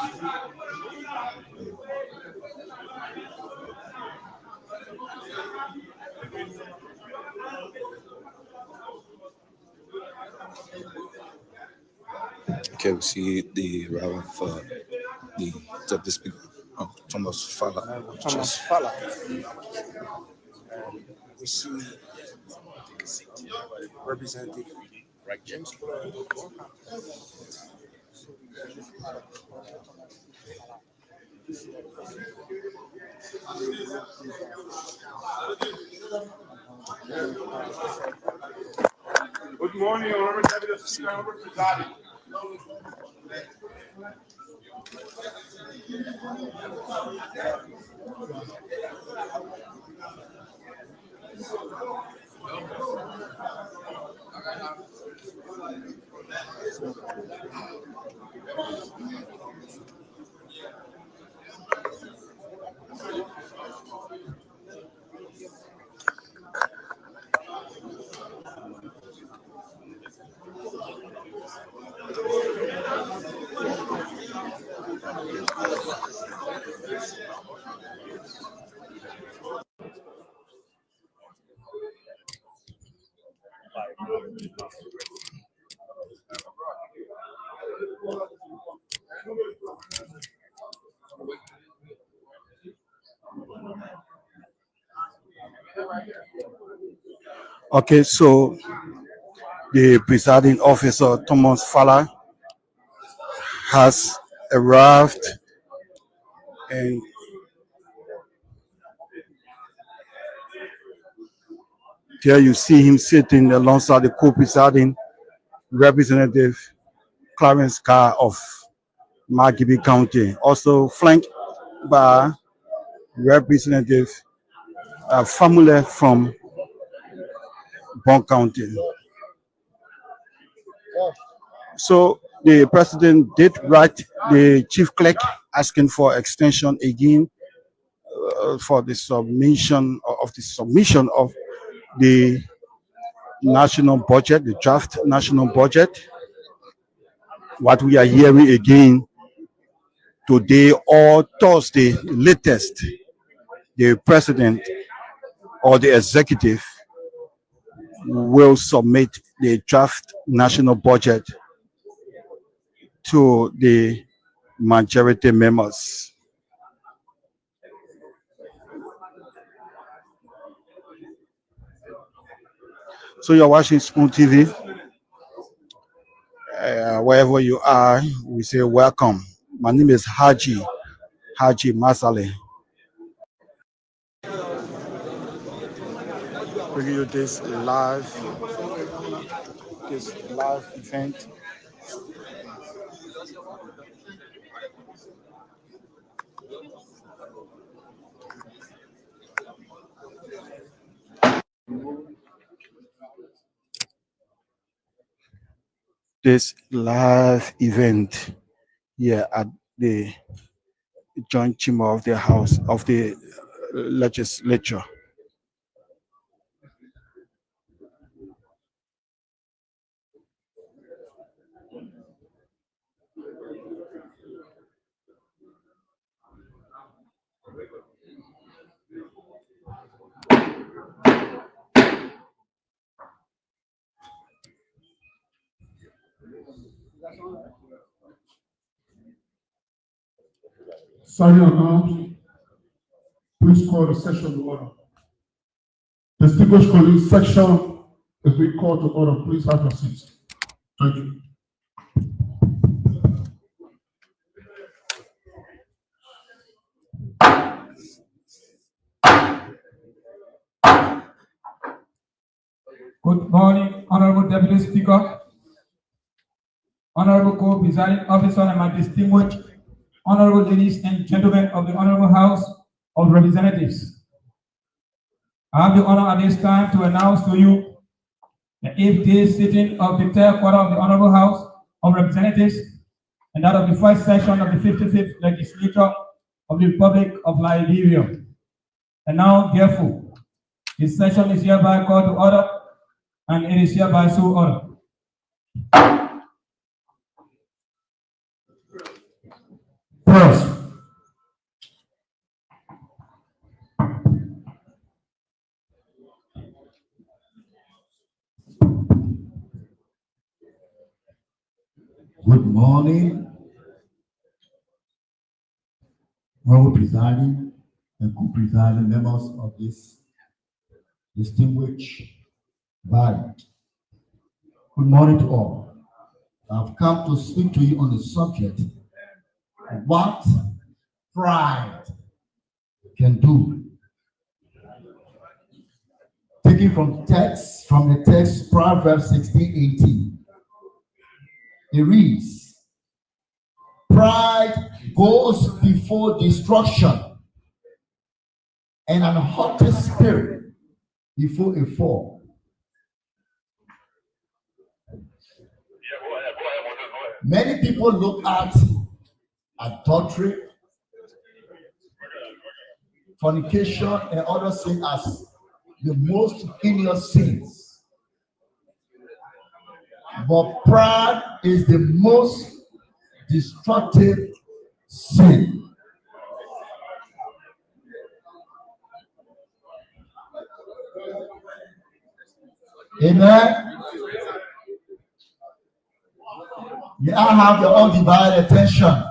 Okay, we see the Reverend for the Deputy Speaker, Thomas Fowler. Thomas Fowler. We see Representative James. Good morning, Honorable Deputy Speaker, Honorable Presiding. Okay, so the presiding officer, Thomas Fowler, has arrived, and here you see him sitting alongside the co-presiding Representative Clarence Carr of Margibi County, also flanked by Representative Famule from Bon County. So the president did write the chief clerk asking for extension again for the submission of the national budget, the draft national budget. What we are hearing again today or Thursday, latest, the president or the executive will submit the draft national budget to the majority members. So you're watching Spoon TV. Wherever you are, we say welcome. My name is Haji Masale. Bringing you this live event. This live event here at the joint chamber of the House of the Legislature. Signing announced. Please call the session to order. Distinguished colleagues, section is being called to order. Please have your seats. Thank you. Good morning, Honorable Deputy Speaker, Honorable Co-Presiding Officer, and my distinguished Honorable ladies and gentlemen of the Honorable House of Representatives. I have the honor at this time to announce to you the 8th-day sitting of the third quarter of the Honorable House of Representatives and that of the first session of the 55th Legislature of the Republic of Liberia. And now, therefore, this session is hereby called to order, and it is hereby so ordered. First, Good morning, Honorable Presiding and Co-Presiding members of this distinguished body. Good morning to all. I've come to speak to you on the subject of what pride can do. Taking from the text Proverbs 16:18. It reads, pride goes before destruction, and an haughty spirit before a fall. Many people look at adultery, fornication, and other sins as the most heinous sins. But pride is the most destructive sin. Amen. You all have your undivided attention.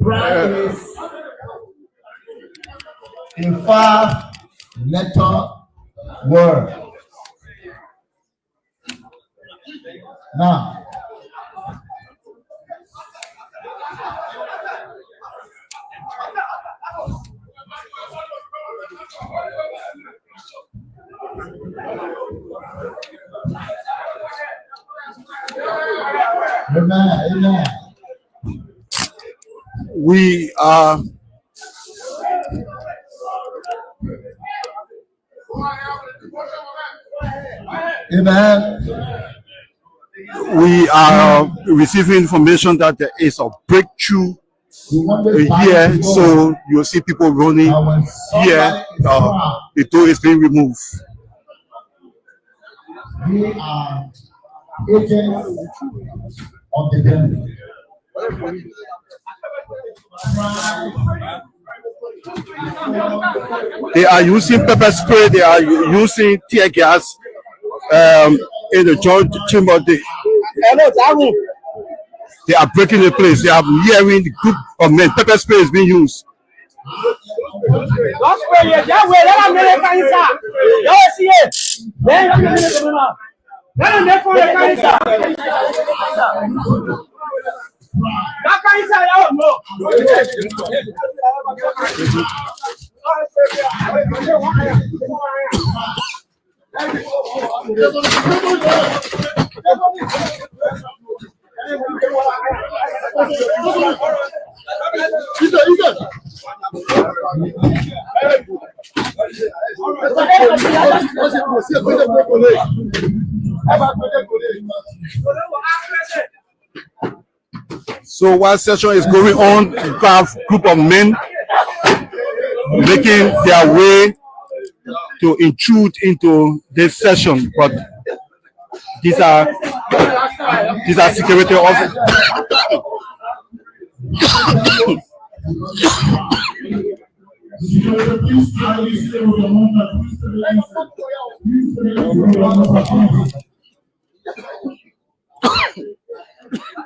Pride is a 5-letter word. Now, amen. We are receiving information that there is a breakthrough here, so you'll see people running here. The door is being removed. We are agents of the devil. They are using pepper spray, they are using tear gas in the judge chamber. They are breaking the place. They are hearing the group of men. Pepper spray is being used. So while session is going on, you have a group of men making their way to intrude into this session, but these are security officers.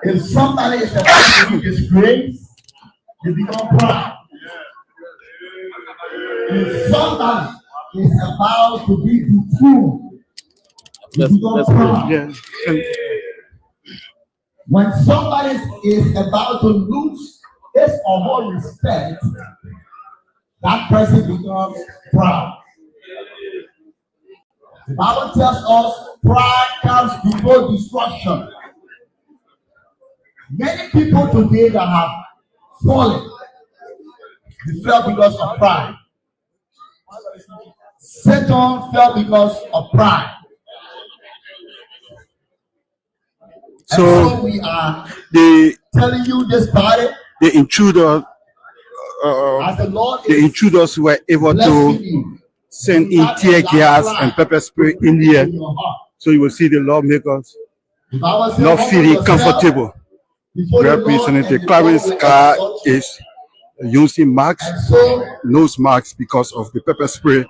If somebody is about to be disgraced, they become proud. If somebody is about to be dethroned, they become proud. When somebody is about to lose his or more respect, that person becomes proud. The Bible tells us pride comes before destruction. Many people today that have fallen, they fell because of pride. Satan fell because of pride. So we are the telling you this body, the intruders, as the Lord the intruders were able to send in tear gas and pepper spray in the air. So you will see the lawmakers not feeling comfortable. Representative Clarence Carr is using masks, nose masks, because of the pepper spray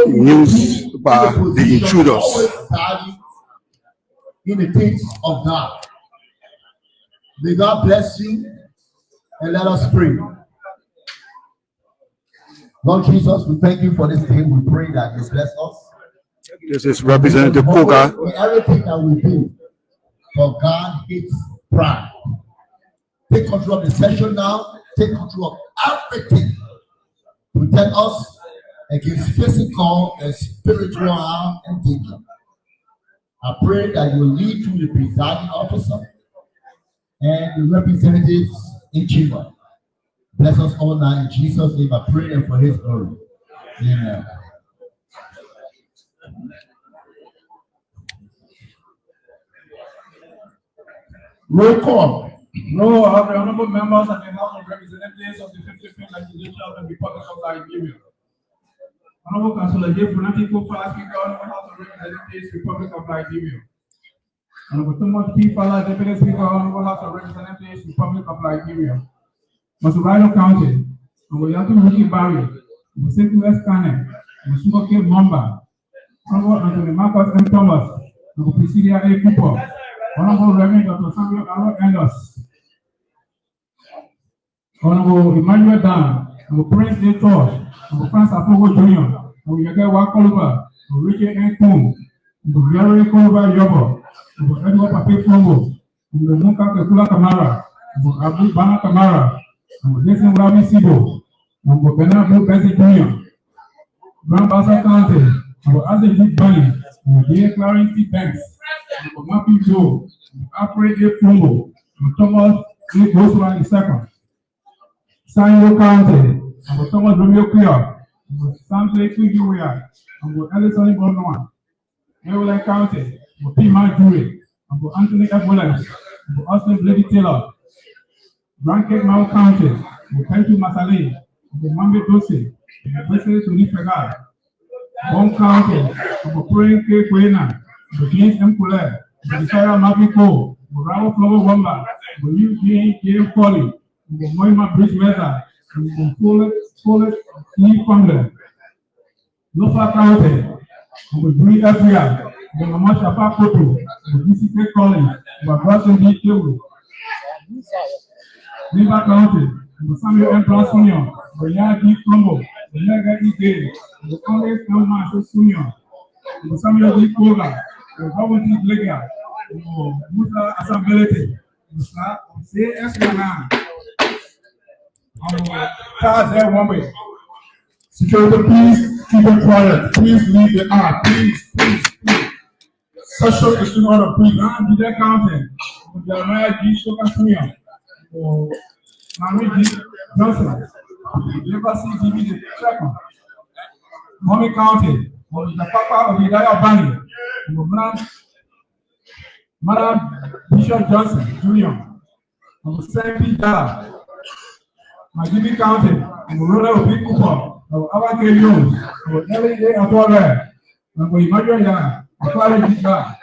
used by the intruders. In the things of God. May God bless you, and let us pray. Lord Jesus, we thank you for this day. We pray that you bless us. This is Representative Koga. In everything that we do, for God hates pride. Take control of the session now. Take control of everything. Protect us against physical and spiritual harm and danger. I pray that you lead through the presiding officer and the representatives in chamber. Bless us all now in Jesus' name. I pray and for his glory. Amen. Roll call. Roll of the honorable members of the House of Representatives of the 55th Legislature of the Republic of Liberia. Honorable Councilor J. Funatico, Fala Speaker of the House of Representatives, Republic of Liberia. Honorable Thomas P. Fala, Deputy Speaker of the House of Representatives, Republic of Liberia. Masubailo County, Honorable Yatu Wiki Barry, Honorable St. Louis Kane, Honorable Sugar K. Momba, Honorable Anthony Marcus M. Thomas, Honorable Priscilla A. Cooper, Honorable Reverend Dr. Samuel R. Enders, Honorable Emmanuel Dan, Honorable Prince A. Tosh, Honorable Francis Afogo Jr., Honorable Yeke Wakoluba, Honorable Richard N. Kum, Honorable Gary Koluba Yobo, Honorable Edward Pape Fongo, Honorable Munka Kekula Kamara, Honorable Abu Bana Kamara, Honorable Jason Rami Sibo, Honorable Bernard Blue Bessie Jr., Grand Bassa County, Honorable Azeji Bani, Honorable J. Clarence T. Banks, Honorable Matthew Joe, Alfred A. Fongo, Honorable Thomas A. Bosman II, Sanyo County, Honorable Thomas Romeo Kuya, Honorable Sample Kujuya, Honorable Ellison Bonoan, Maryland County, Honorable P. Mark Jury, Honorable Anthony F. Williams, Honorable Austin Blady Taylor, Blanket Mount County, Honorable Kentu Masale, Honorable Mambe Dose, Honorable Suni Fegar, Bon County, Honorable Pring K. Kwena, Honorable James M. Kule, Honorable Sarah Mabiko, Honorable Raul Flower Wamba, Honorable Eugene J. Foley, Honorable Moima Bridge Mesa, Honorable Fuller E. Founder, Lofa County, Honorable Bree Efria, Honorable Masha Pakoto, Honorable BCK Collins, Honorable Boston D. Table, River County, Honorable Samuel M. Brown Sr., Honorable Yana D. Crumble, Honorable Mega E. Gay, Honorable Congress M. Marshall Sr., Honorable Samuel D. Koga, Honorable Robert T. Bløggèr, Honorable Musa Asambelete, Honorable C.S. Nana, Honorable Security, please keep it quiet. Please leave the act. Please. Session is in order, please. Jide County, Jeremiah G. Shoka Sr., Mary G. Johnson, Legacy GB II, Mommy County, the Papa of Hidayah Bani, Madam Bishop Johnson Jr., of Sandy Dara, Magibi County, Rhoda Obi Cooper, of Abake Jones, of Everyday Atore, of Emmanuel Yana, of Clary Jika,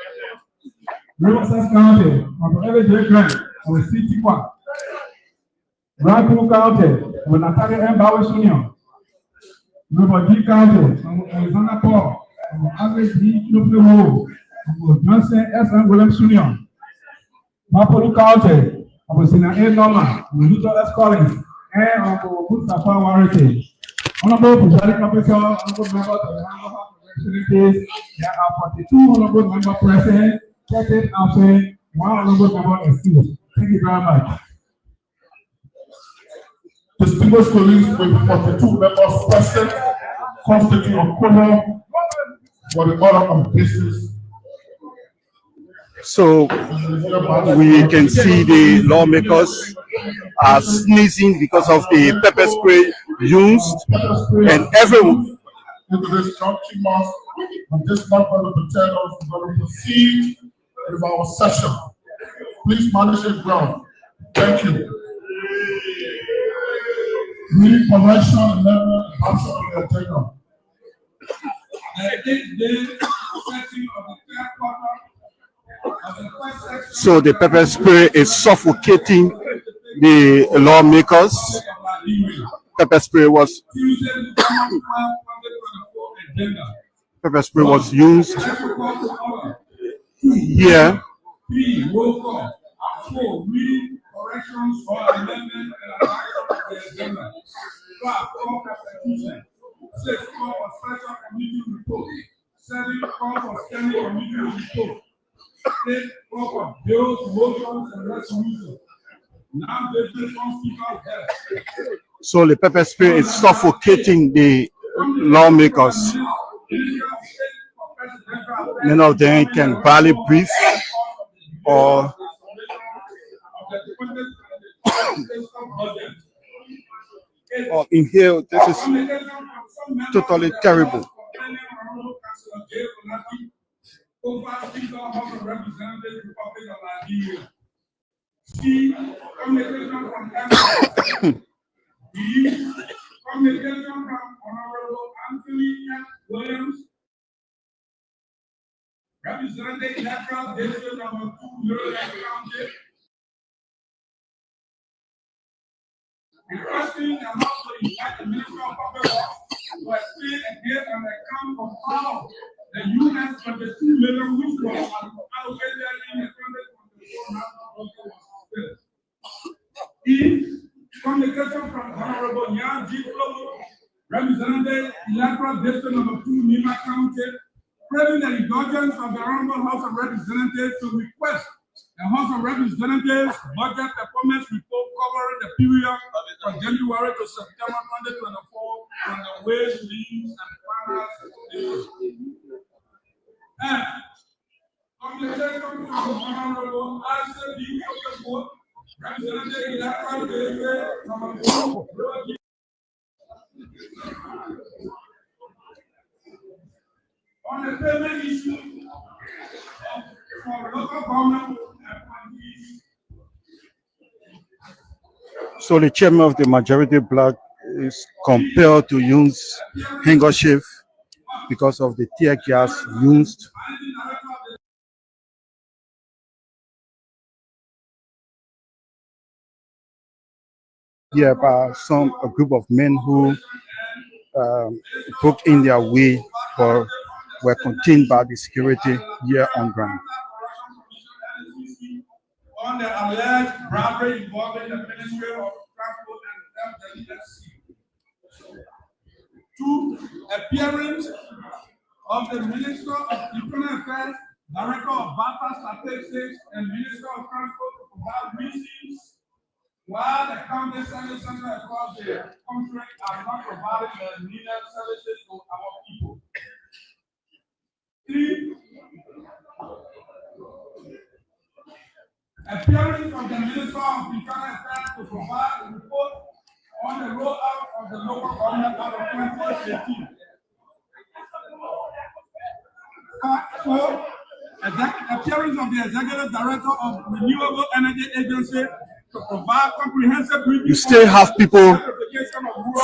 Riverside County, of Everyday Grant, of City Park, Rampur County, of Natalia M. Bauer Sr., River D County, of Alexander Paul, of Agnes D. Chopin Road, of Johnson S. M. Williams Sr., Mapolu County, Abosina A. Norman, Nicholas Collins, and Uncle Mustafa Warity. Honorable Presiding Officer, Honorable Members of the House of Representatives, there are 42 Honorable Member present, 13 absent, 1 Honorable Member excused. Thank you very much. Distinguished colleagues, with 42 members present, constituting a quorum for the order of business. So we can see the lawmakers are sneezing because of the pepper spray used, and everyone. Into this country month, and this not going to pretend us we're going to proceed with our session. Please manage it well. Thank you. Reading correction and level adoption of the agenda. So the pepper spray is suffocating the lawmakers. Pepper spray was used here. Corrections or amendment and agenda. 6 call for special committee report. 7 call for standing committee report. 8 call for bills, motions, and resolutions. Now business on speaker's desk. So the pepper spray is suffocating the lawmakers. Many of them can barely breathe or inhale. This is totally terrible. Communication from Honorable Anthony Williams, representing Natural District number 2, Bløggèr County. Requesting the House to invite the Minister of Public Works to explain again an account of how the US 22 million which was allocated in the 2024 national budget was spent. If communication from Honorable Nyan G. Flomo, representing Electoral District number 2, Nima County, craving the indulgence of the Honorable House of Representatives to request the House of Representatives budget performance report covering the period from January to September 2024 from the Ways, Means, and Finance. And communication from Honorable Isaac D. Football, representing Electoral District number 2. On the payment issue for local government. So the chairman of the majority bloc is compelled to use handkerchief because of the tear gas used. Here by a group of men who broke in their way but were contained by the security here on ground. On the alleged robbery involving the Ministry of Transport and FWSC. 2, appearance of the Minister of Internal Affairs, Director of Data Statistics, and Minister of Transport to provide reasons why the county service centers across the country are not providing the needed services to our people. 3, appearance of the Minister of Internal Affairs to provide a report on the rollout of the local government out of 2018. 4, appearance of the Executive Director of Renewable Energy Agency to provide comprehensive review. You still have people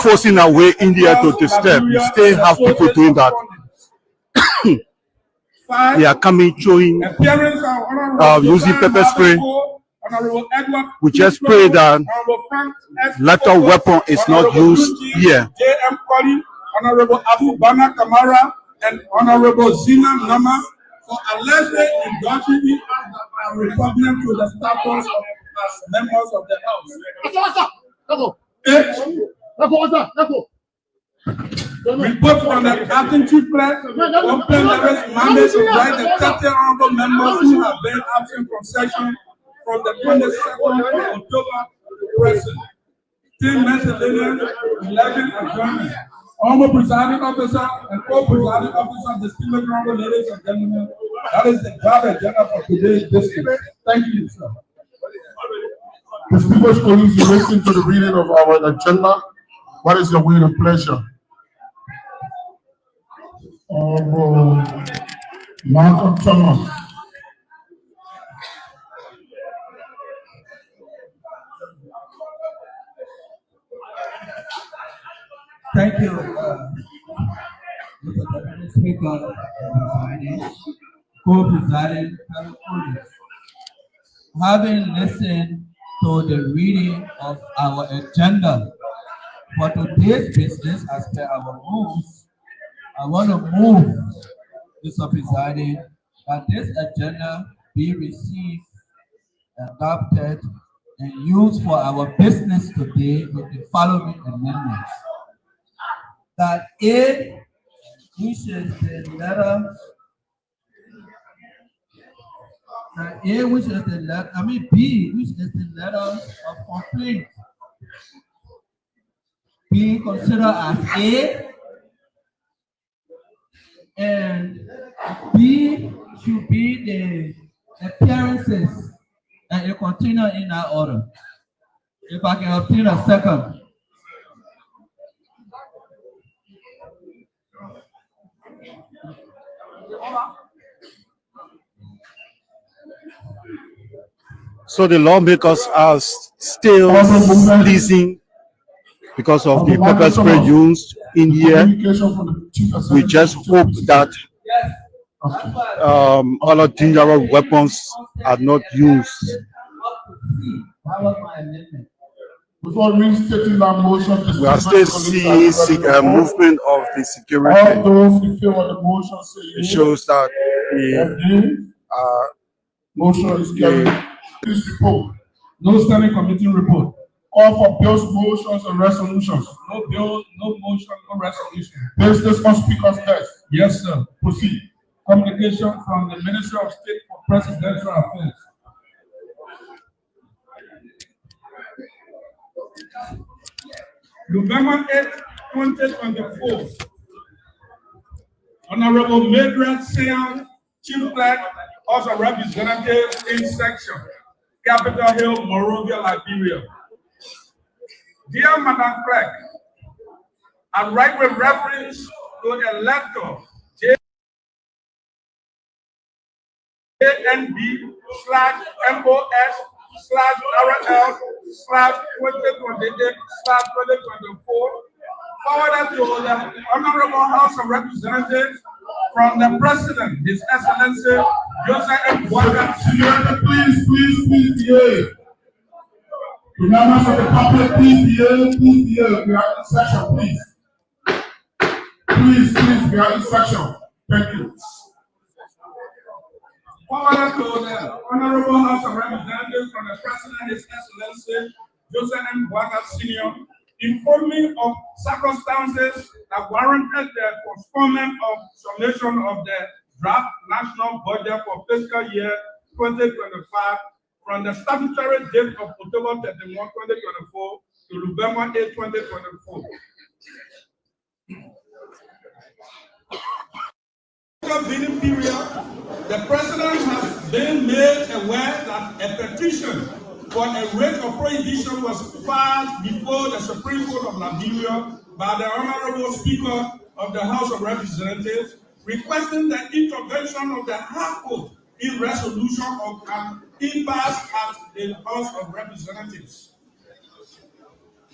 forcing their way in there to disturb. You still have people doing that. 5, they are coming, showing, using pepper spray. We just pray that lethal weapon is not used here. J.M. Collin, Honorable Abubana Kamara, and Honorable Zina Nama So unless they indulge in it and repugnant to the status of as members of the House. Report from the acting chief clerk complain there is mandate to write the 30 honorable members who have been absent from session from the 22nd of October present. 10 miscellaneous, 11 adjournment. Honorable presiding officer and co-presiding officer, distinguished honorable ladies and gentlemen, that is the draft agenda for today's district. Thank you, sir. Distinguished colleagues, you listen to the reading of our agenda. What is your will and pleasure? Marka Thomas. Thank you, Mr. Deputy Speaker, co-presiding fellow colleagues. Having listened to the reading of our agenda for today's business as per our rules, I want to move, Mr. Presiding, that this agenda be received, adopted, and used for our business today with the following amendments. That A, which is the letter, B, which is the letter of complaint, be considered as A, and B should be the appearances, and it continue in that order. If I can obtain a second. So the lawmakers are still pleasing because of the pepper spray used in here. We just hope that other dangerous weapons are not used. That was my amendment. Before restating that motion, We are still seeing movement of the security. All those in favor of the motion say it shows that the motion is carried. Please report. No standing committee report. Call for bills, motions, and resolutions. No bill, no motion, no resolution. Business on speaker's desk. Yes, sir. Proceed. Communication from the Ministry of State for Presidential Affairs. November 8, 2024. Honorable Mildred Sion, Chief Clerk, House of Representatives in Section, Capitol Hill, Monrovia, Liberia. Dear Madam Clerk, I write with reference to the letter JNB/MOS/RL/2028/2024 forwarded to the Honorable House of Representatives from the President, His Excellency Joseph M. Marka. Please behave. The members of the public, please behave. We are in session, please. Please, we are in session. Thank you. Forwarded to the Honorable House of Representatives from the President, His Excellency Joseph M. Marka Sr., informing of circumstances that warranted the postponement of submission of the draft national budget for fiscal year 2025 from the statutory date of October 31, 2024 to November 8, 2024. Billing period, the President has been made aware that a petition for a rate of prohibition was filed before the Supreme Court of Liberia by the Honorable Speaker of the House of Representatives, requesting the intervention of the High Court in resolution of an impasse at the House of Representatives.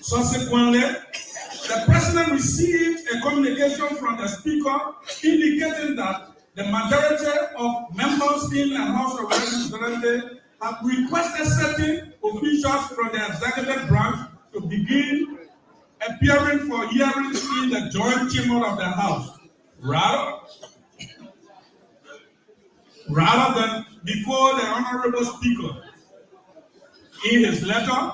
Subsequently, the President received a communication from the Speaker indicating that the majority of members in the House of Representatives have requested certain officials from the executive branch to begin appearing for hearings in the joint chamber of the House. Rather, rather than before the Honorable Speaker. In his letter,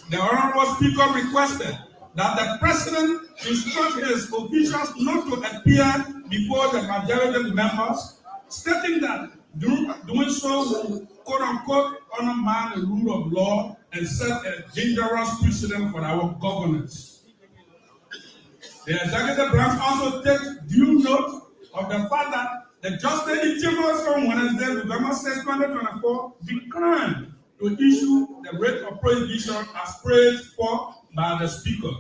the Honorable Speaker requested that the President instruct his officials not to appear before the majority members, stating that doing so will quote-unquote undermine the rule of law and set a dangerous precedent for our governance. The executive branch also takes due note of the fact that the Justice in Chambers on Wednesday, November 6, 2024, declined to issue the writ of prohibition as prayed for by the Speaker.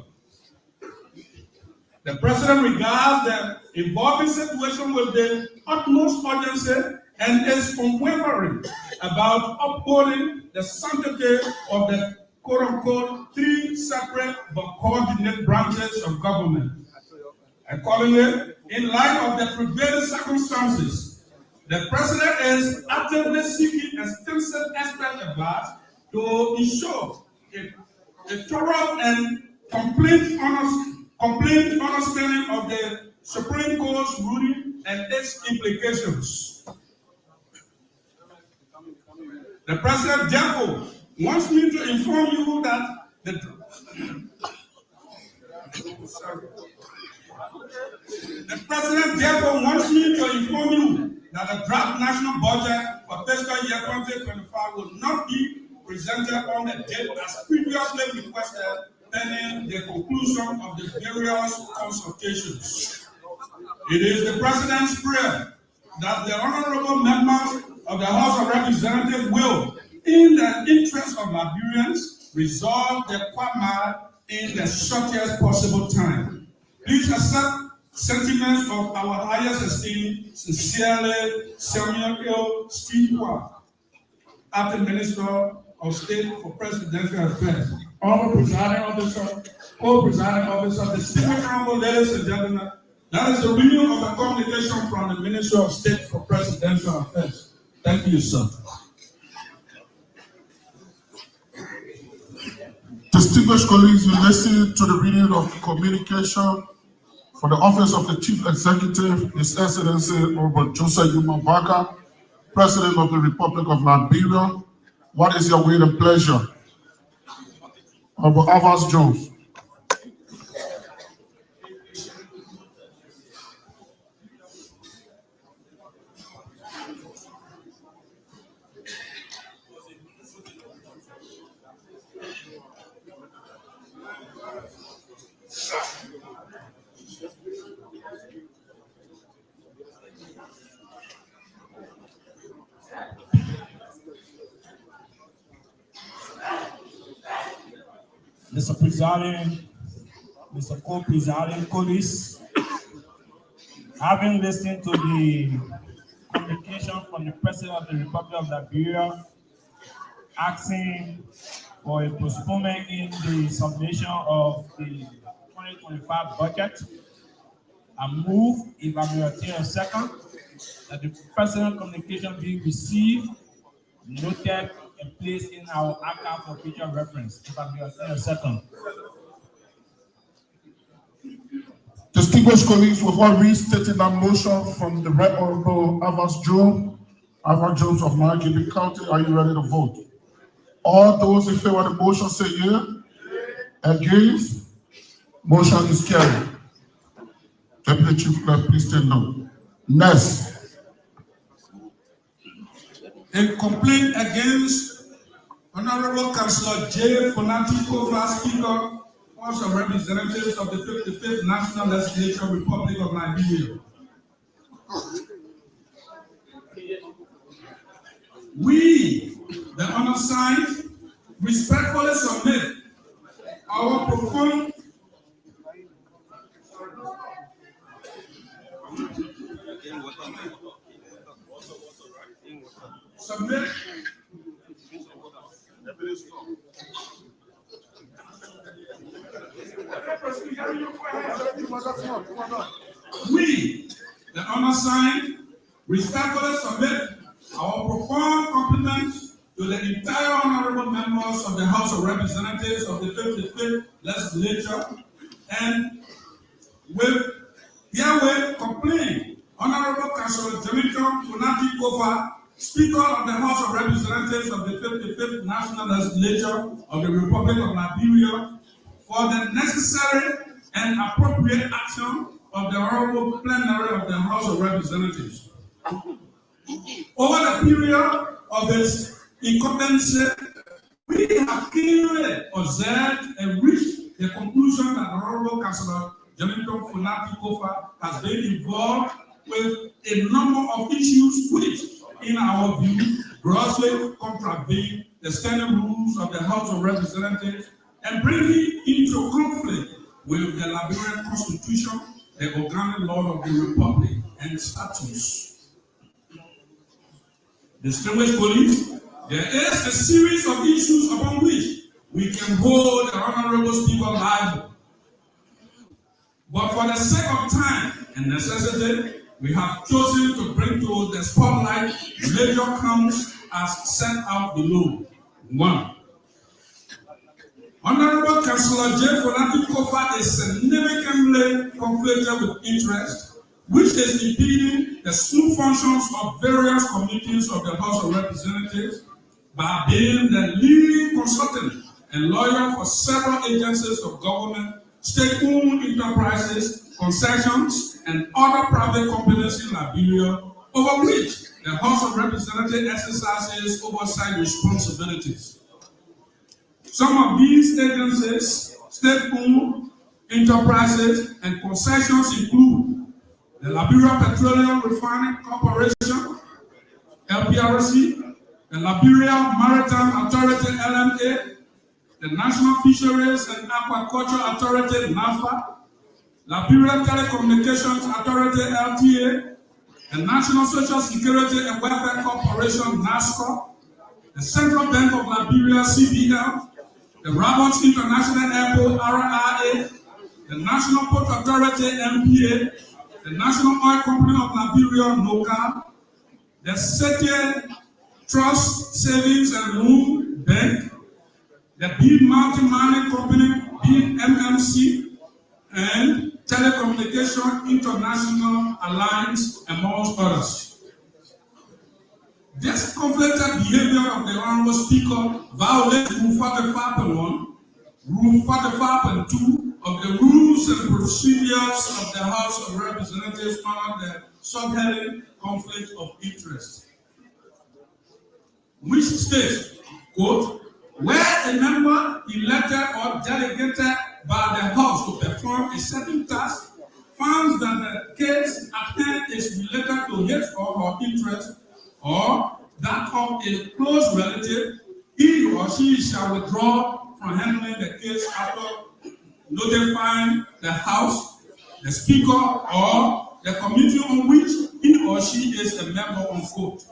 The President regards the evolving situation with the utmost urgency and is unwavering about upholding the sanctity of the quote-unquote 3 separate but coordinated branches of government. Accordingly, in light of the prevailing circumstances, the President is actively seeking extensive expert advice to ensure a thorough and complete understanding of the Supreme Court's ruling and its implications. The President therefore wants me to inform you that the President therefore wants me to inform you that the draft national budget for fiscal year 2025 will not be presented on the date as previously requested, pending the conclusion of the various consultations. It is the President's prayer that the honorable members of the House of Representatives will, in the interest of Liberians, resolve the quagmire in the shortest possible time. Please accept sentiments of our highest esteem, sincerely, Samuel Steve, Acting Minister of State for Presidential Affairs. Honorable Presiding Officer, Co-Presiding Officer, distinguished honorable ladies and gentlemen, that is the reading of a communication from the Minister of State for Presidential Affairs. Thank you, sir. Distinguished colleagues, we listen to the reading of communication for the Office of the Chief Executive, His Excellency Honorable Joseph Marka, President of the Republic of Liberia. What is your will and pleasure? Honorable Avas Jones. Mr. Presiding, Mr. Co-Presiding colleagues, having listened to the communication from the President of the Republic of Liberia asking for a postponement in the submission of the 2025 budget, I move, if I may obtain a second, that the President communication be received, noted, and placed in our archive for future reference. If I may obtain a second. Distinguished colleagues, we've already stated that motion from the Right Honorable Avas Jones of Marka County. Are you ready to vote? All those in favor of the motion say yeah. Against? Motion is carried. Deputy Chief Clerk, please take note. Next. A complaint against Honorable Councillor J. Fonatiko, Speaker, House of Representatives of the 55th National Legislature, Republic of Liberia. We, the undersigned, respectfully submit our profound submit we, the undersigned, respectfully submit our profound compliments to the entire honorable members of the House of Representatives of the 55th Legislature, and with herewith complain Honorable Councillor Jamaican Funati Kofa, Speaker of the House of Representatives of the 55th National Legislature of the Republic of Liberia, for the necessary and appropriate action of the Honorable Plenary of the House of Representatives. Over the period of its incumbency, we have keenly observed and reached the conclusion that Honorable Councillor Jamaican Funati Kofa has been involved with a number of issues which, in our view, grossly contravene the standing rules of the House of Representatives and bring it into conflict with the Liberian Constitution, the organic law of the Republic, and statutes. Distinguished colleagues, there is a series of issues upon which we can hold the Honorable Speaker liable. But for the sake of time and necessity, we have chosen to bring to the spotlight major counts as set out below. 1. Honorable Councillor J. Funati Kofa is significantly conflicted with interest, which is impeding the smooth functions of various committees of the House of Representatives by being the leading consultant and lawyer for several agencies of government, state-owned enterprises, concessions, and other private companies in Liberia, over which the House of Representatives exercises oversight responsibilities. Some of these agencies, state-owned enterprises, and concessions include the Liberia Petroleum Refining Corporation, LPRC, the Liberia Maritime Authority, LMA, the National Fisheries and Aquaculture Authority, NAFA, Liberia Telecommunications Authority, LTA, the National Social Security and Welfare Corporation, NASCO, the Central Bank of Liberia, CBL, the Roberts International Airport, RIA, the National Port Authority, MPA, the National Oil Company of Liberia, NOCA, the City Trust Savings and Loan Bank, the Big Mountain Mining Company, BMMC, and Telecommunication International Alliance, amongst others. This conflicted behavior of the Honorable Speaker violates Rule 45.1, Rule 45.2 of the Rules and Procedures of the House of Representatives under the subheading Conflict of Interest, which states, quote, where a member elected or delegated by the House to perform a certain task finds that the case at hand is related to his or her interest or that of a close relative, he or she shall withdraw from handling the case after notifying the House, the Speaker, or the committee on which he or she is a member, unquote.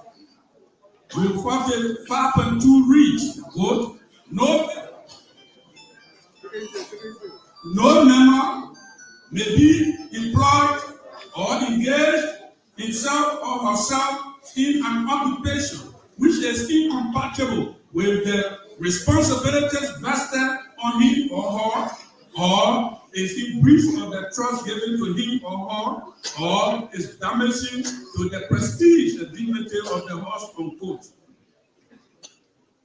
Rule 45.2 reads, quote, no member may be employed or engaged himself or herself in an occupation which is incompatible with the responsibilities vested on him or her, or is in breach of the trust given to him or her, or is damaging to the prestige and dignity of the House, unquote.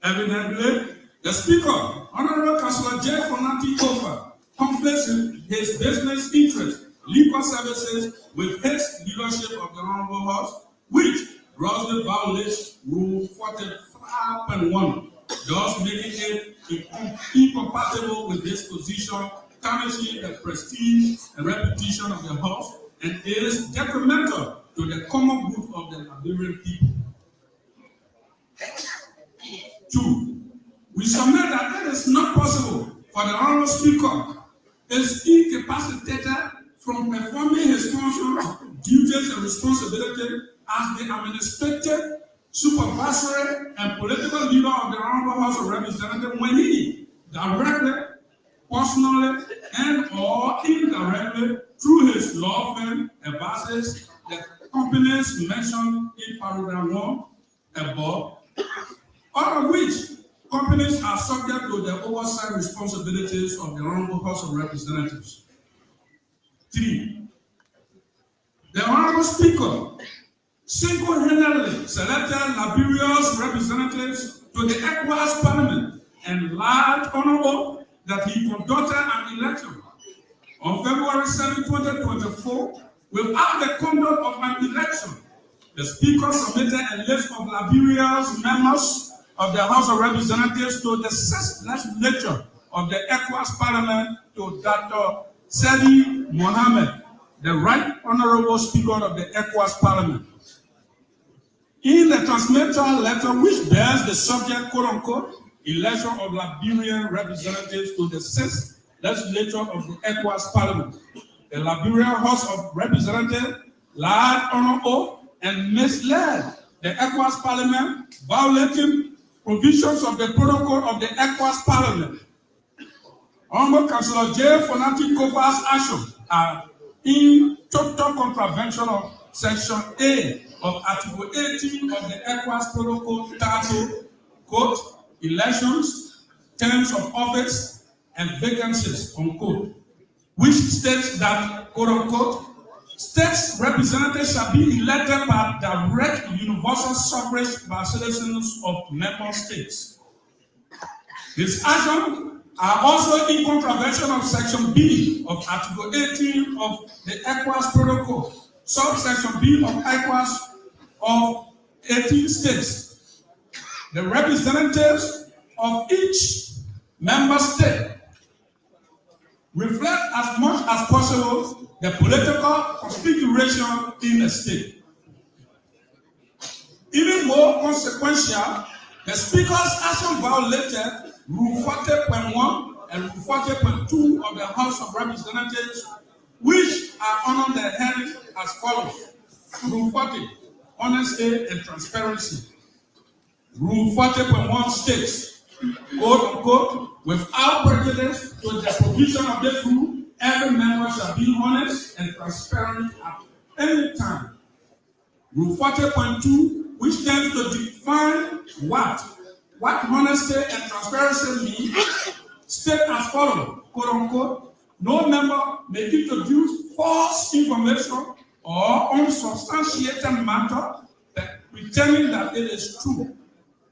Evidently, the Speaker, Honorable Councillor J. Funati Kofa, conflicts his business interests, legal services with his leadership of the Honorable House, which grossly violates Rule 45.1, thus making it incompatible with his position, tarnishing the prestige and reputation of the House, and is detrimental to the common good of the Liberian people. 2. We submit that it is not possible for the Honorable Speaker is incapacitated from performing his functional duties and responsibility as the administrative, supervisory, and political leader of the Honorable House of Representatives when he directly, personally, and or indirectly through his law firm advises the companies mentioned in paragraph 1 above, all of which companies are subject to the oversight responsibilities of the Honorable House of Representatives. 3. The Honorable Speaker single-handedly selected Liberia's representatives to the ECOWAS Parliament and lied on oath that he conducted an election on February 7, 2024 without the conduct of an election. The Speaker submitted a list of Liberia's members of the House of Representatives to the 6th legislature of the ECOWAS Parliament to Dr. Sadi Mohammed, the Right Honorable Speaker of the ECOWAS Parliament. In the transmittal letter which bears the subject, quote-unquote, election of Liberian representatives to the 6th legislature of the ECOWAS Parliament, the Liberian House of Representatives lied on oath and misled the ECOWAS Parliament, violating provisions of the protocol of the ECOWAS Parliament. Honorable Councillor J. Fonati Kofa's actions are in total contravention of Section A of Article 18 of the ECOWAS Protocol titled, quote, elections, terms of office, and vacancies, unquote, which states that, quote unquote, states representatives shall be elected by direct universal suffrage by citizens of member states. His actions are also in contravention of Section B of Article 18 of the ECOWAS Protocol, subsection B of ECOWAS of 18 states. The representatives of each member state reflect as much as possible the political configuration in the state. Even more consequential, the Speaker's action violated Rule 40.1 and Rule 40.2 of the House of Representatives, which are under the heading as follows. Rule 40, honesty and transparency. Rule 40.1 states, quote unquote, without prejudice to the provision of this rule, every member shall be honest and transparent at any time. Rule 40.2, which tends to define what honesty and transparency mean, state as follows, quote unquote, no member may introduce false information or unsubstantiated matter pretending that it is true,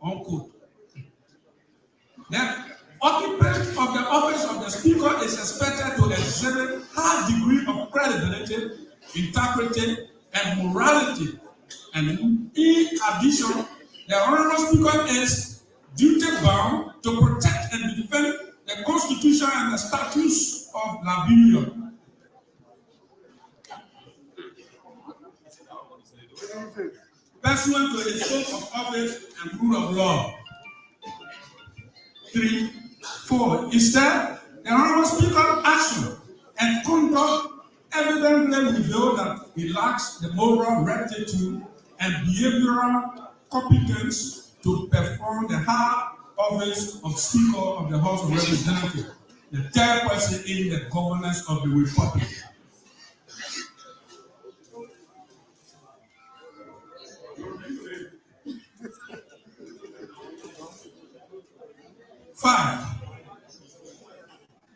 unquote. The occupant of the office of the Speaker is expected to exhibit high degree of credibility, integrity, and morality. And in addition, the Honorable Speaker is duty-bound to protect and defend the Constitution and the statutes of Liberia. Pursuant to his oath of office and rule of law. 3, 4. Instead, the Honorable Speaker's action and conduct evidently reveal that he lacks the moral rectitude and behavioral competence to perform the high office of Speaker of the House of Representatives, the third person in the governance of the Republic. Five.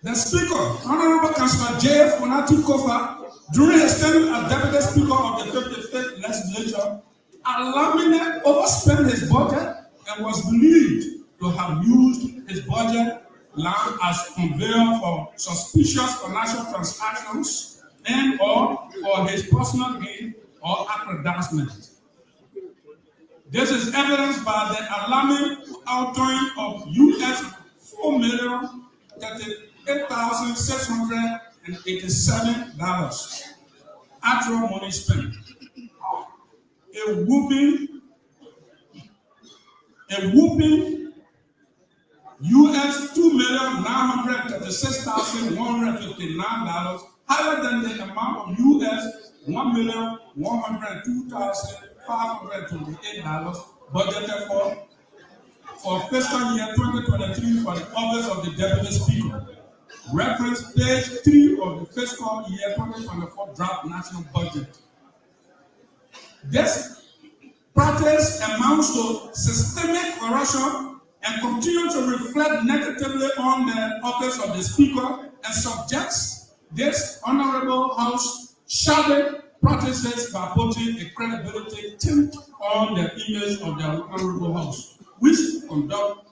The Speaker, Honorable Councillor J. Fonati Kofa, during his tenure as Deputy Speaker of the 55th Legislature, alarmingly overspent his budget and was believed to have used his budget land as conveyor for suspicious financial transactions and or for his personal gain or aggrandizement. This is evidenced by the alarming outgoing of US $4,038,687 actual money spent. A whooping US $2,936,159, higher than the amount of US $1,102,528 budgeted for fiscal year 2023 for the office of the Deputy Speaker. Reference page 3 of the fiscal year 2024 draft national budget. This practice amounts to systemic corruption and continues to reflect negatively on the office of the Speaker and subjects this Honorable House shabby practices by putting a credibility tint on the image of the Honorable House, which conduct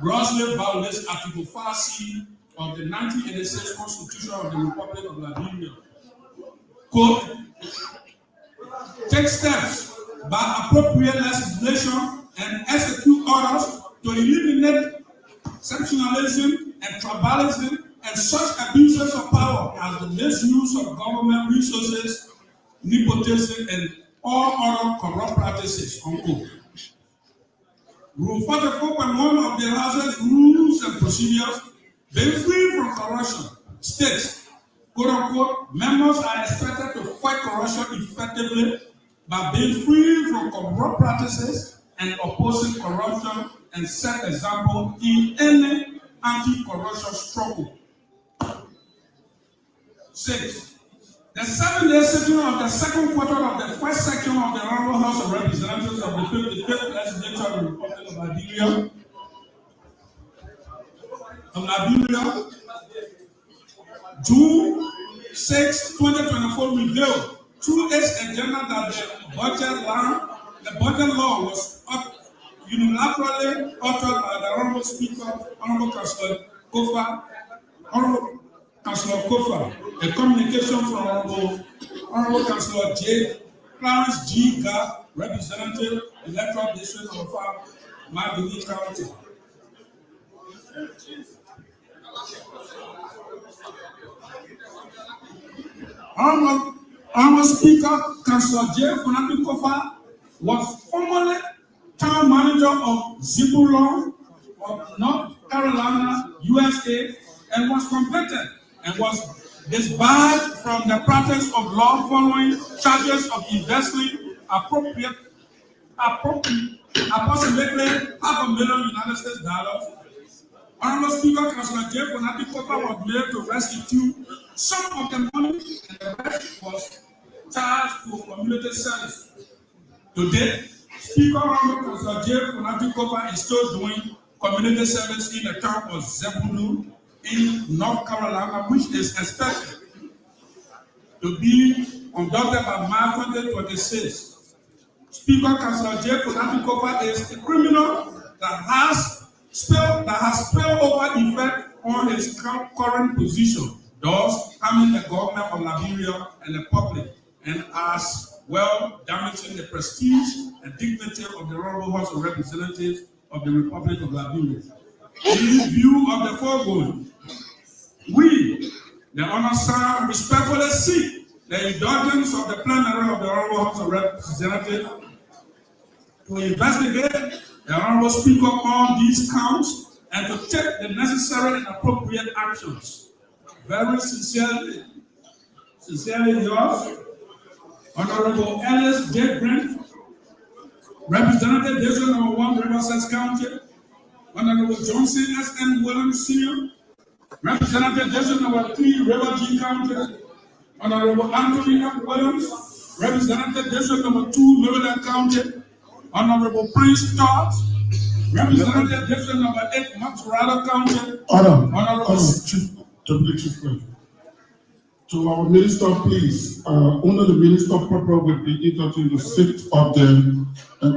grossly violates Article 4C of the 1986 Constitution of the Republic of Liberia. Quote, take steps by appropriate legislation and execute orders to eliminate sectionalism and tribalism and such abuses of power as the misuse of government resources, nepotism, and all other corrupt practices, unquote. Rule 44.1 of the House's Rules and Procedures, being free from corruption, states, quote unquote, members are expected to fight corruption effectively by being free from corrupt practices and opposing corruption and set example in any anti-corruption struggle. 6. The 7-day sitting of the second quarter of the first section of the Honorable House of Representatives of the 55th Legislature of the Republic of Liberia, June 6, 2024, revealed through its agenda that the budget law was unilaterally uttered by the Honorable Speaker, Honorable Councillor Kofa, a communication from Honorable Councillor J. Clarence G. Ga, Representative, Electoral District of Marka County. Honorable Speaker, Councillor J. Kofa was formerly town manager of Zebulon of North Carolina, USA, and was convicted and was disbarred from the practice of law following charges of investing approximately $500,000 United States dollars. Honorable Speaker, Councillor J. Kofa was made to restitute some of the money, and the rest was charged to community service. Today, Speaker Honorable Councillor J. Kofa is still doing community service in the town of Zebulon in North Carolina, which is expected to be conducted by March 2026. Speaker Councillor J. Kofa is a criminal that has spillover effect on his current position, thus harming the government of Liberia and the public, and as well damaging the prestige and dignity of the Honorable House of Representatives of the Republic of Liberia. In view of the foregoing, we, the Honourable Sir, respectfully seek the indulgence of the plenary of the Honorable House of Representatives to investigate the Honorable Speaker on these counts and to take the necessary and appropriate actions. Very sincerely yours, Honorable Ellis J. Brent, Representative District Number 1, Riverside County, Honorable Johnson S.N. Williams Sr., Representative District Number 3, River G County, Honorable Anthony F. Williams, Representative District Number 2, Maryland County, Honorable Prince Todd, Representative District Number 8, Montserrat County, Honorable Chief Clerk. To our minister, please, only the minister proper will be able to sit up there, and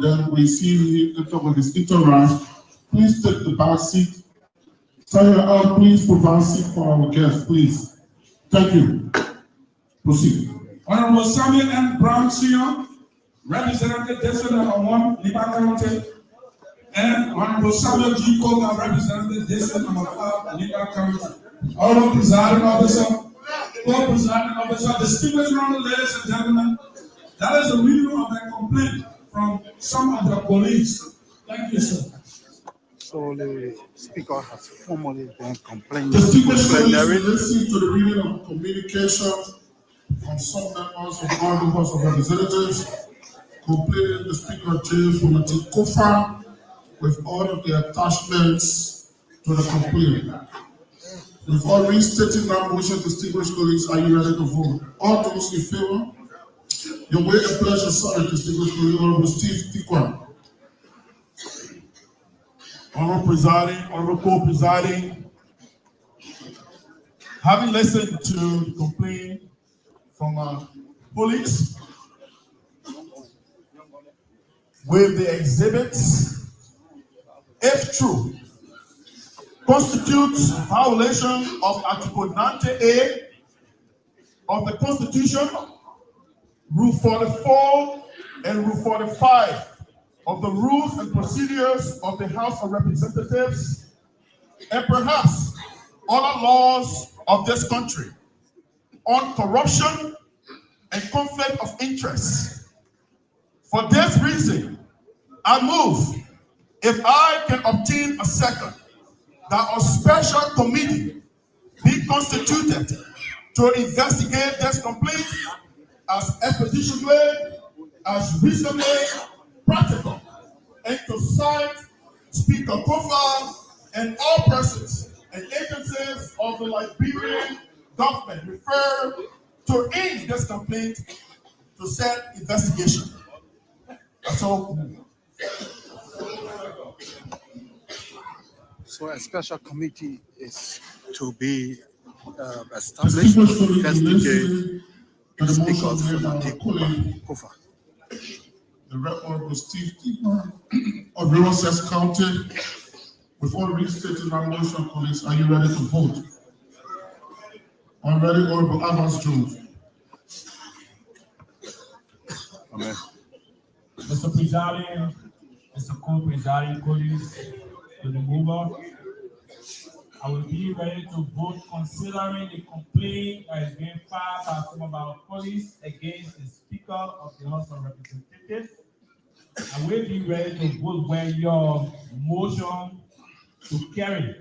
then we see him enter with his interact. Please take the back seat. Sire, please provide seat for our guests, please. Thank you. Proceed. Honorable Samuel M. Brown Sr., Representative District Number 1, Liba County, and Honorable Samuel G. Koga, Representative District Number 5, Liba County. Honorable Presiding Officer, Co-Presiding Officer, distinguished ladies and gentlemen, that is the reading of the complaint from some of the colleagues. Thank you, sir. So the speaker has formally been complaining. Distinguished colleagues, listen to the reading of communication from some members of the Honorable House of Representatives, complaining the Speaker James Kofa with all of the attachments to the complaint. With all restating that motion, distinguished colleagues, are you ready to vote? All those in favor? Your way and pleasure, sorry, distinguished colleague, Honorable Steve Tikwan. Honorable Presiding, Honorable Co-Presiding, having listened to the complaint from police with the exhibits, if true, constitutes violation of Article 90A of the Constitution, Rule 44 and Rule 45 of the Rules and Procedures of the House of Representatives, and perhaps other laws of this country on corruption and conflict of interest. For this reason, I move, if I can obtain a second, that a special committee be constituted to investigate this complaint as expeditiously, as reasonably practical, and to cite Speaker Kofa and all persons and agencies of the Liberian government refer to end this complaint to set investigation. So a special committee is to be established to investigate the speakers from Kofa. The record was Steve Keeper of Middlesex County. Before restating that motion, colleagues, are you ready to vote? I'm ready, Honorable Evans Jones. Amen. Mr. Presiding, Mr. Co-Presiding, colleagues, to the mover, I will be ready to vote considering the complaint that is being filed by some of our colleagues against the Speaker of the House of Representatives. I will be ready to vote when your motion to carry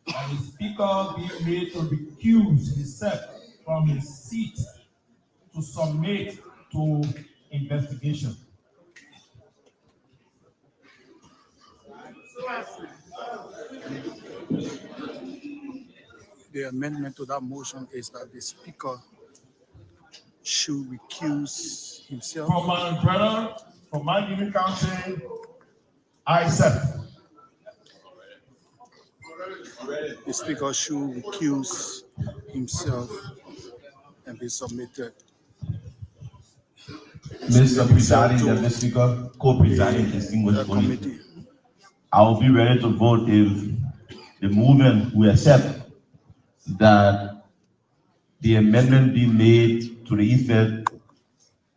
that the Speaker be made to recuse himself from his seat to submit to investigation. The amendment to that motion is that the speaker should recuse himself. From my brother, from my Guinea County, I accept. The speaker should recuse himself and be submitted. Mr. Presiding, the Speaker, co-presiding distinguished colleagues, I will be ready to vote if the movement will accept that the amendment be made to the effect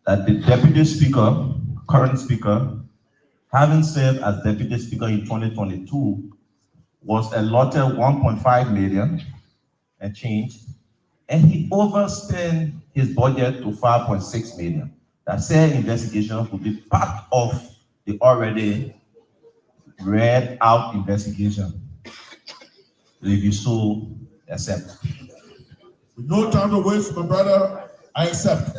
that the Deputy Speaker, current Speaker, having served as Deputy Speaker in 2022, was allotted 1.5 million and change, and he overspent his budget to 5.6 million. That said investigation will be part of the already read out investigation. If you so accept. With no time to waste, my brother, I accept.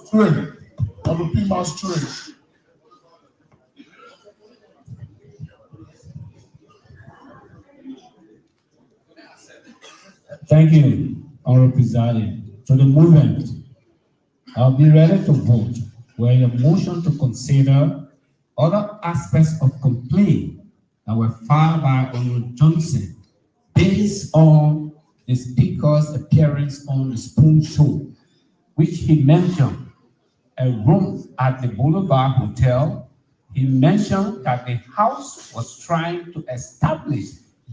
Three. Double P Mass 3. Thank you, Honorable Presiding. To the movement, I'll be ready to vote where your motion to consider other aspects of complaint that were filed by Honorable Johnson based on the Speaker's appearance on the Spoon Show, which he mentioned a room at the Boulevard Hotel. He mentioned that the House was trying to establish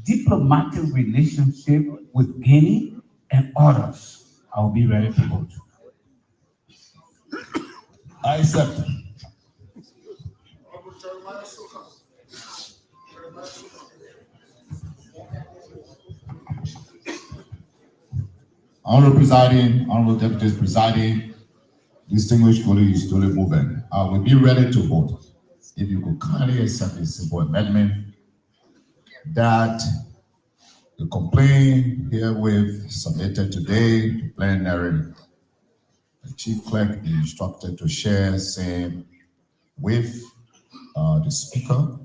diplomatic relationship with Guinea and others. I'll be ready to vote. I accept. Honorable Presiding, Honorable Deputies Presiding, distinguished colleagues, duly moving. I will be ready to vote if you could kindly accept a simple amendment that the complaint herewith submitted today to plenary, the chief clerk is instructed to share same with the speaker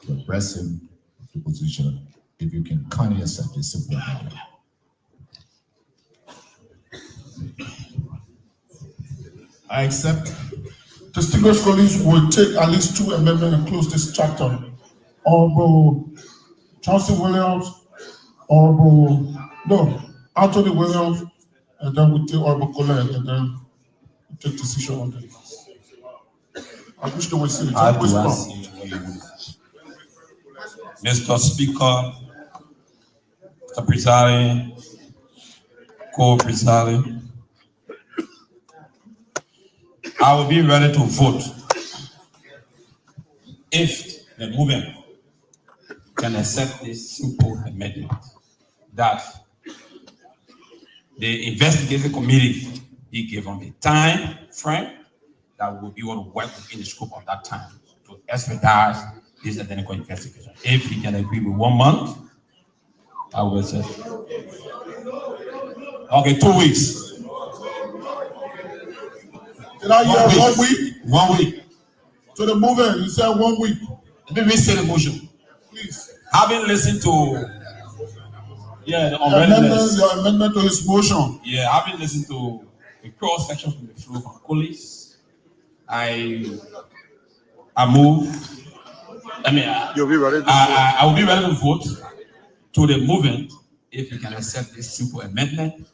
to address him the position. If you can kindly accept a simple amendment. I accept. Distinguished colleagues will take at least 2 amendments and close this chapter. Honorable Chauncey Williams, Anthony Williams, and then we take Honorable Colette, and then we take decision on it. I wish they would see it. Mr. Speaker, Mr. Presiding, co-presiding, I will be ready to vote if the movement can accept this simple amendment that the investigative committee be given the time frame that will be able to work within the scope of that time to expedite this identical investigation. If he can agree with 1 month, I will say. Okay, 2 weeks. Did I hear 1 week? 1 week. To the movement, you said 1 week. Let me say the motion. Please. Having listened to the amendment to his motion. Yeah, having listened to the cross section from the floor from police, I move. You'll be ready to I will be ready to vote to the movement if you can accept this simple amendment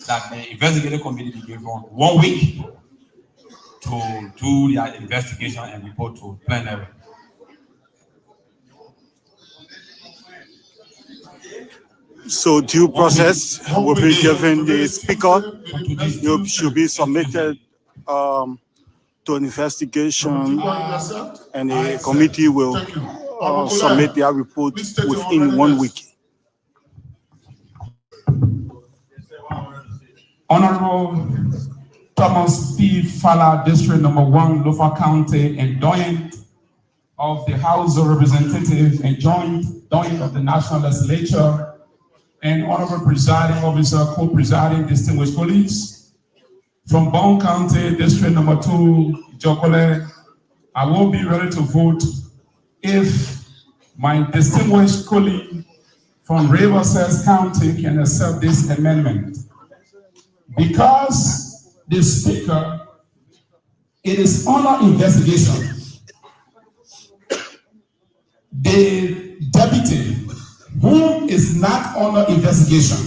that the investigative committee be given 1 week to do their investigation and report to plenary. So due process will be given the speaker. You should be submitted to an investigation, and the committee will submit their report within 1 week. Honorable Thomas P. Fala, District Number 1, Lofa County, and Doyen of the House of Representatives and Doyen of the National Legislature, and Honorable Presiding Officer, co-presiding distinguished colleagues. From Bone County, District Number 2, Jokole, I will be ready to vote if my distinguished colleague from Riverside County can accept this amendment. Because the speaker, it is under investigation. The deputy, whom is not under investigation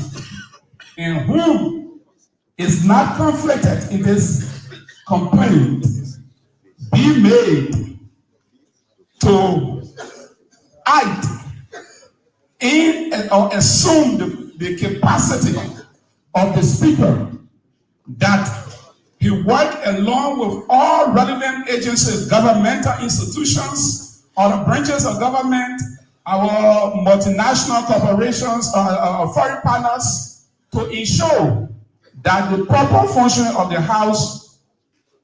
and whom is not conflicted in this complaint, be made to act in or assume the capacity of the speaker that he worked along with all relevant agencies, governmental institutions, other branches of government, our multinational corporations, our foreign partners, to ensure that the proper functioning of the House,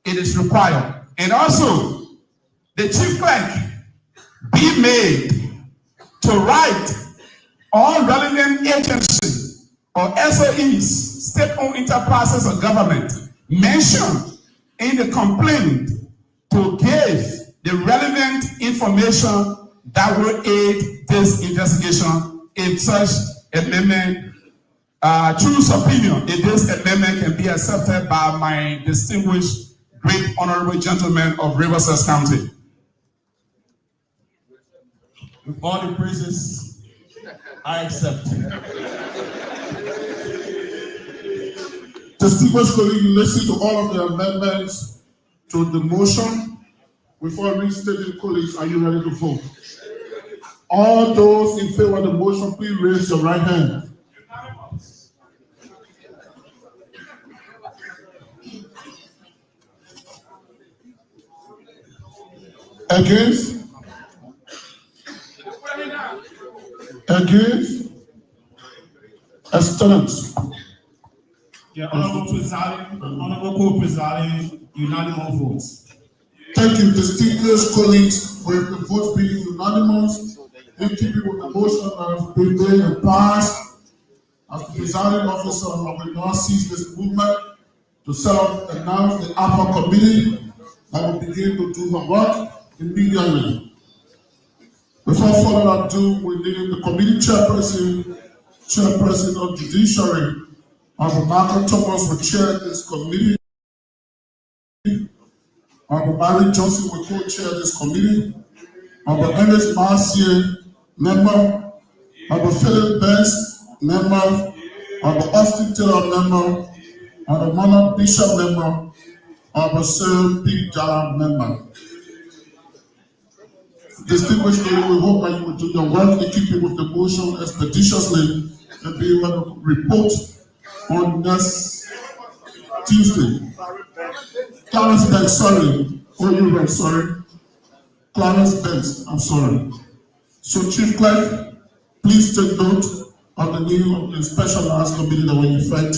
it is required. And also, the chief clerk be made to write all relevant agencies or SOEs, state-owned enterprises of government, mentioned in the complaint to give the relevant information that will aid this investigation if such amendment, choose opinion, if this amendment can be accepted by my distinguished, great honorable gentlemen of Riverside County. With all the praises, I accept. Distinguished colleagues, listen to all of the amendments to the motion. Before restating, colleagues, are you ready to vote? All those in favor of the motion, please raise your right hand. Against? Against? Abstentions? Yeah, honorable presiding, honorable co-presiding, unanimous votes. Thank you, distinguished colleagues, for the votes being unanimous. In keeping with the motion that has been made and passed, as the presiding officer, I will now seize this movement to announce the APA committee that will begin to do her work immediately. Before further ado, we need the committee chairperson of judiciary, Marka Thomas will chair this committee. Barry Johnson will co-chair this committee. Ernest Marcier, member. Philip Best, member. Austin Taylor, member. Honorable Bishop member, Honorable Sir Big Jala member. Distinguished colleague, we hope that you will do your work in keeping with the motion expeditiously and be able to report on next Tuesday. Clarence Banks, sorry. Oh, you right, sorry. Clarence Banks, I'm sorry. So, Chief Clerk, please take note of the name of the specialized committee that will effect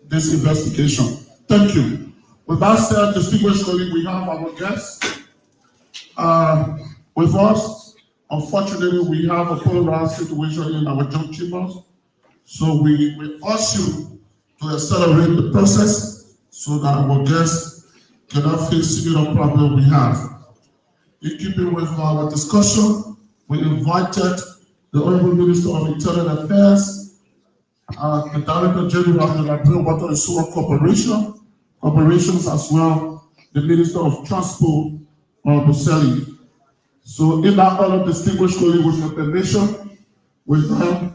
this investigation. Thank you. With that said, distinguished colleague, we have our guests with us. Unfortunately, we have a polarized situation in our joint chambers. So we ask you to accelerate the process so that our guests cannot face similar problem we have. In keeping with our discussion, we invited the Honorable Minister of Internal Affairs, the Director General of the Liberia Water and Sewer Corporations, as well the Minister of Transport, Honorable Sally. So in that order, distinguished colleague, with your permission, we have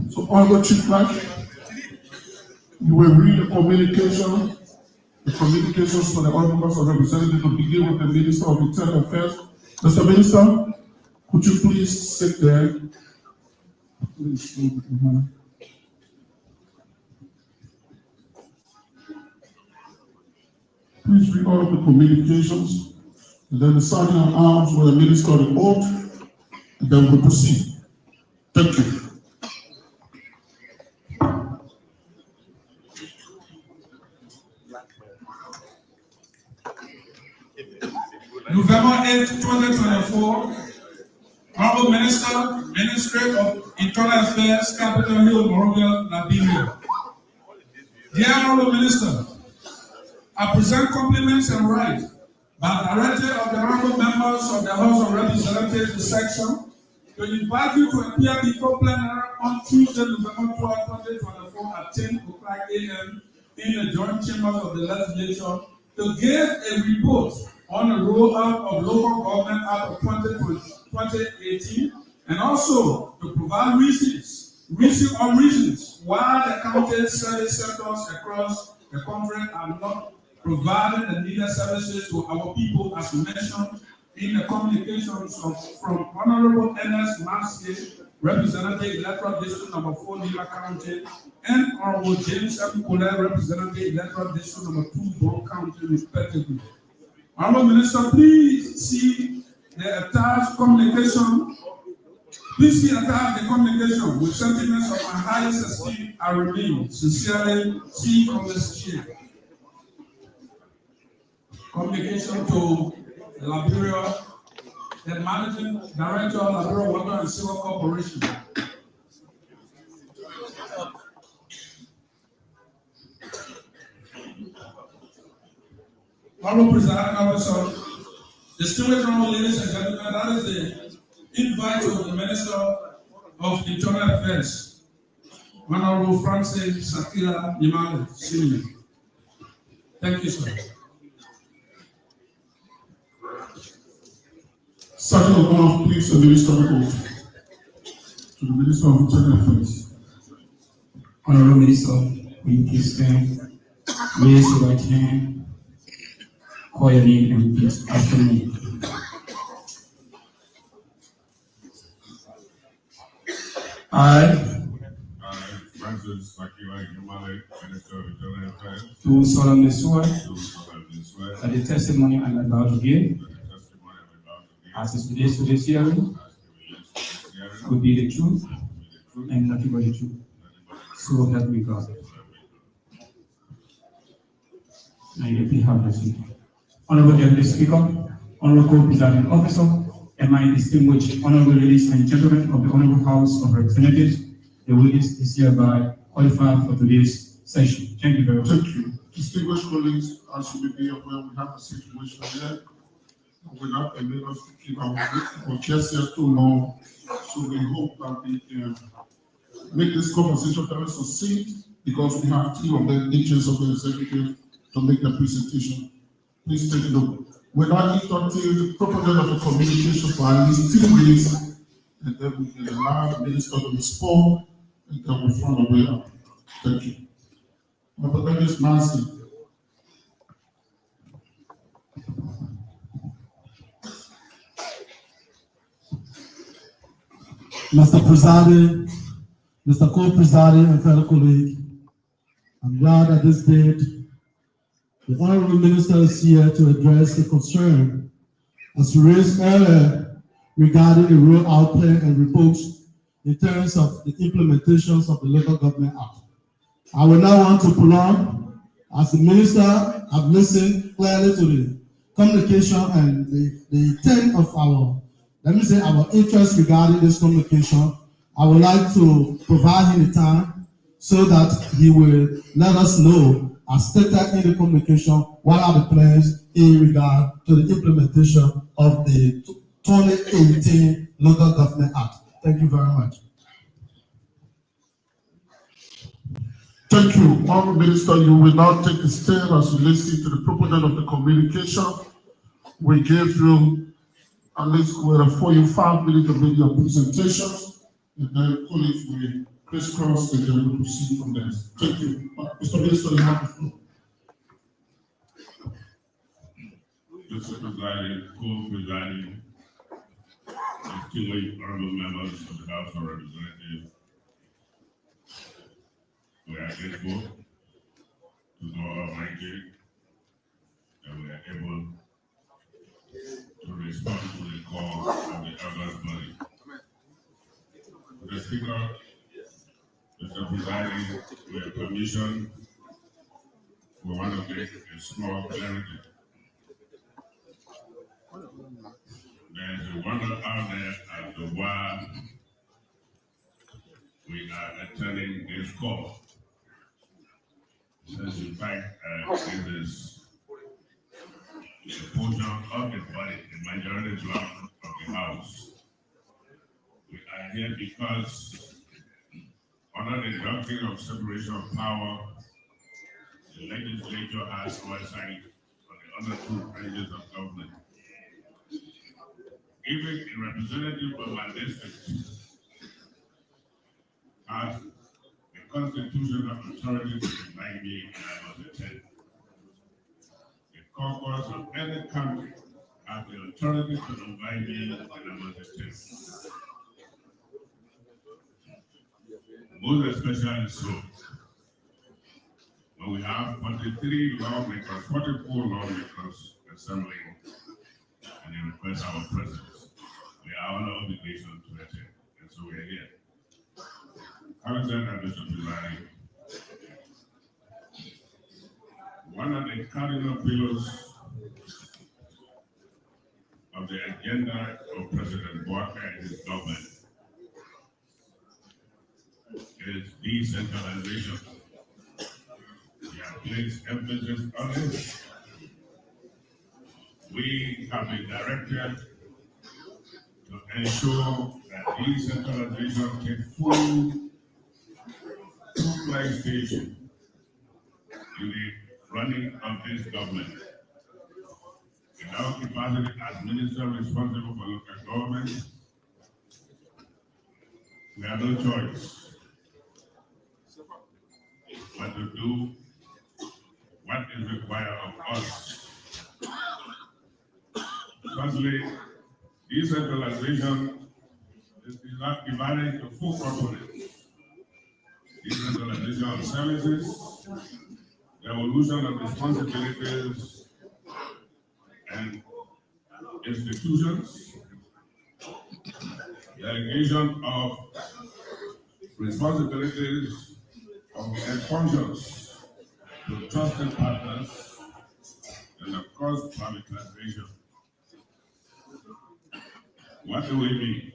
so Honorable Chief Clerk, you will read the communications for the Honorable House of Representatives to begin with the Minister of Internal Affairs. Mr. Minister, could you please sit there? Please read all of the communications, and then the Sergeant at Arms will administer the oath, and then we'll proceed. Thank you. November 8, 2024, Honorable Minister, Ministry of Internal Affairs, Capitol Hill, Monrovia, Liberia. Dear Honorable Minister, I present compliments and right by directive of the Honorable Members of the House of Representatives section to invite you to appear before plenary on Tuesday, November 12, 2024 at 10 o'clock a.m. in the joint chambers of the legislature to give a report on the rollout of local government Act of 2018 and also to provide reasons why the county service sectors across the country are not providing the needed services to our people as mentioned in the communications from Honorable Ernest Maskey, Representative Electoral District number 4, Lima County, and Honorable James M. Kule, Representative Electoral District number 2, Bond County, respectively. Honorable Minister, please see the attached communication. Please see attached the communication with sentiments of my highest esteem. I remain sincerely, C. Congress Chair. Communication to Liberia, the Managing Director of Liberia Water and Sewer Corporation. Honorable Presiding Officer, distinguished honorable ladies and gentlemen, that is the invite of the Minister of Internal Affairs, Honorable Francis Sakila Nimale, Senior. Thank you, sir. Sergeant of Arms, please administer the oath to the Minister of Internal Affairs. Honorable Minister, will you please stand, raise your right hand, call your name and repeat after me. I, Francis Sakila Nimale, Minister of Internal Affairs, do solemnly swear that the testimony I am about to give, as it relates to this hearing, will be the truth and nothing but the truth. So help me God. I deeply have the seat. Honorable Deputy Speaker, Honorable Co-Presiding Officer, and my distinguished honorable ladies and gentlemen of the Honorable House of Representatives, the witness is hereby qualified for today's session. Thank you very much. Thank you. Distinguished colleagues, as you may be aware, we have a situation here. We're not permit us to keep our guests here too long, so we hope that we can make this conversation very succinct because we have two of the agents of the executive to make the presentation. Please take note. We're not until the proponent of the communication for at least 2 minutes, and then we can allow the minister to respond, and then we'll find a way out. Thank you. Representative Nancy. Mr. Presiding, Mr. Co-Presiding, and fellow colleague, I'm glad at this date the Honorable Minister is here to address the concern as raised earlier regarding the rollout plan and reports in terms of the implementations of the Local Government Act. I will now want to prolong, as the Minister have listened clearly to the communication and the intent of our, our interest regarding this communication. I would like to provide him the time so that he will let us know, as stated in the communication, what are the plans in regard to the implementation of the 2018 Local Government Act. Thank you very much. Thank you. Honorable Minister, you will now take the stand as you listen to the proponent of the communication. We gave you at least 45 minutes to make your presentations, and then colleagues will crisscross and then we'll proceed from there. Thank you. Mr. Minister, you have the floor. Mr. Presiding, Co-Presiding, distinguished honorable members of the House of Representatives, we are grateful to God Almighty that we are able to respond to the call of the August body. The Speaker, Mr. Presiding, with your permission, we want to make a small clarity. There's a wonder out there as to why we are attending this call. Since in fact, it is a portion of the body, the majority block of the House. We are here because under the doctrine of separation of power, the legislature has oversight on the other two branches of government. Even a representative of my district has the constitutional authority to invite me and I was attend. The caucus of any country has the authority to invite me and I was attend. Most especially so when we have 43 lawmakers, 44 lawmakers assembling and they request our presence. We are under obligation to attend, and so we are here. Having said that, Mr. Presiding, one of the cardinal pillars of the agenda of President Marka and his government is decentralization. We have placed emphasis on it. We have been directed to ensure that decentralization takes full station in the running of this government. In our capacity as minister responsible for local government, we have no choice but to do what is required of us. Firstly, decentralization is not divided into 4 components. Decentralization of services, the evolution of responsibilities and institutions, delegation of responsibilities and functions to trusted partners, and of course, privatization. What do we mean?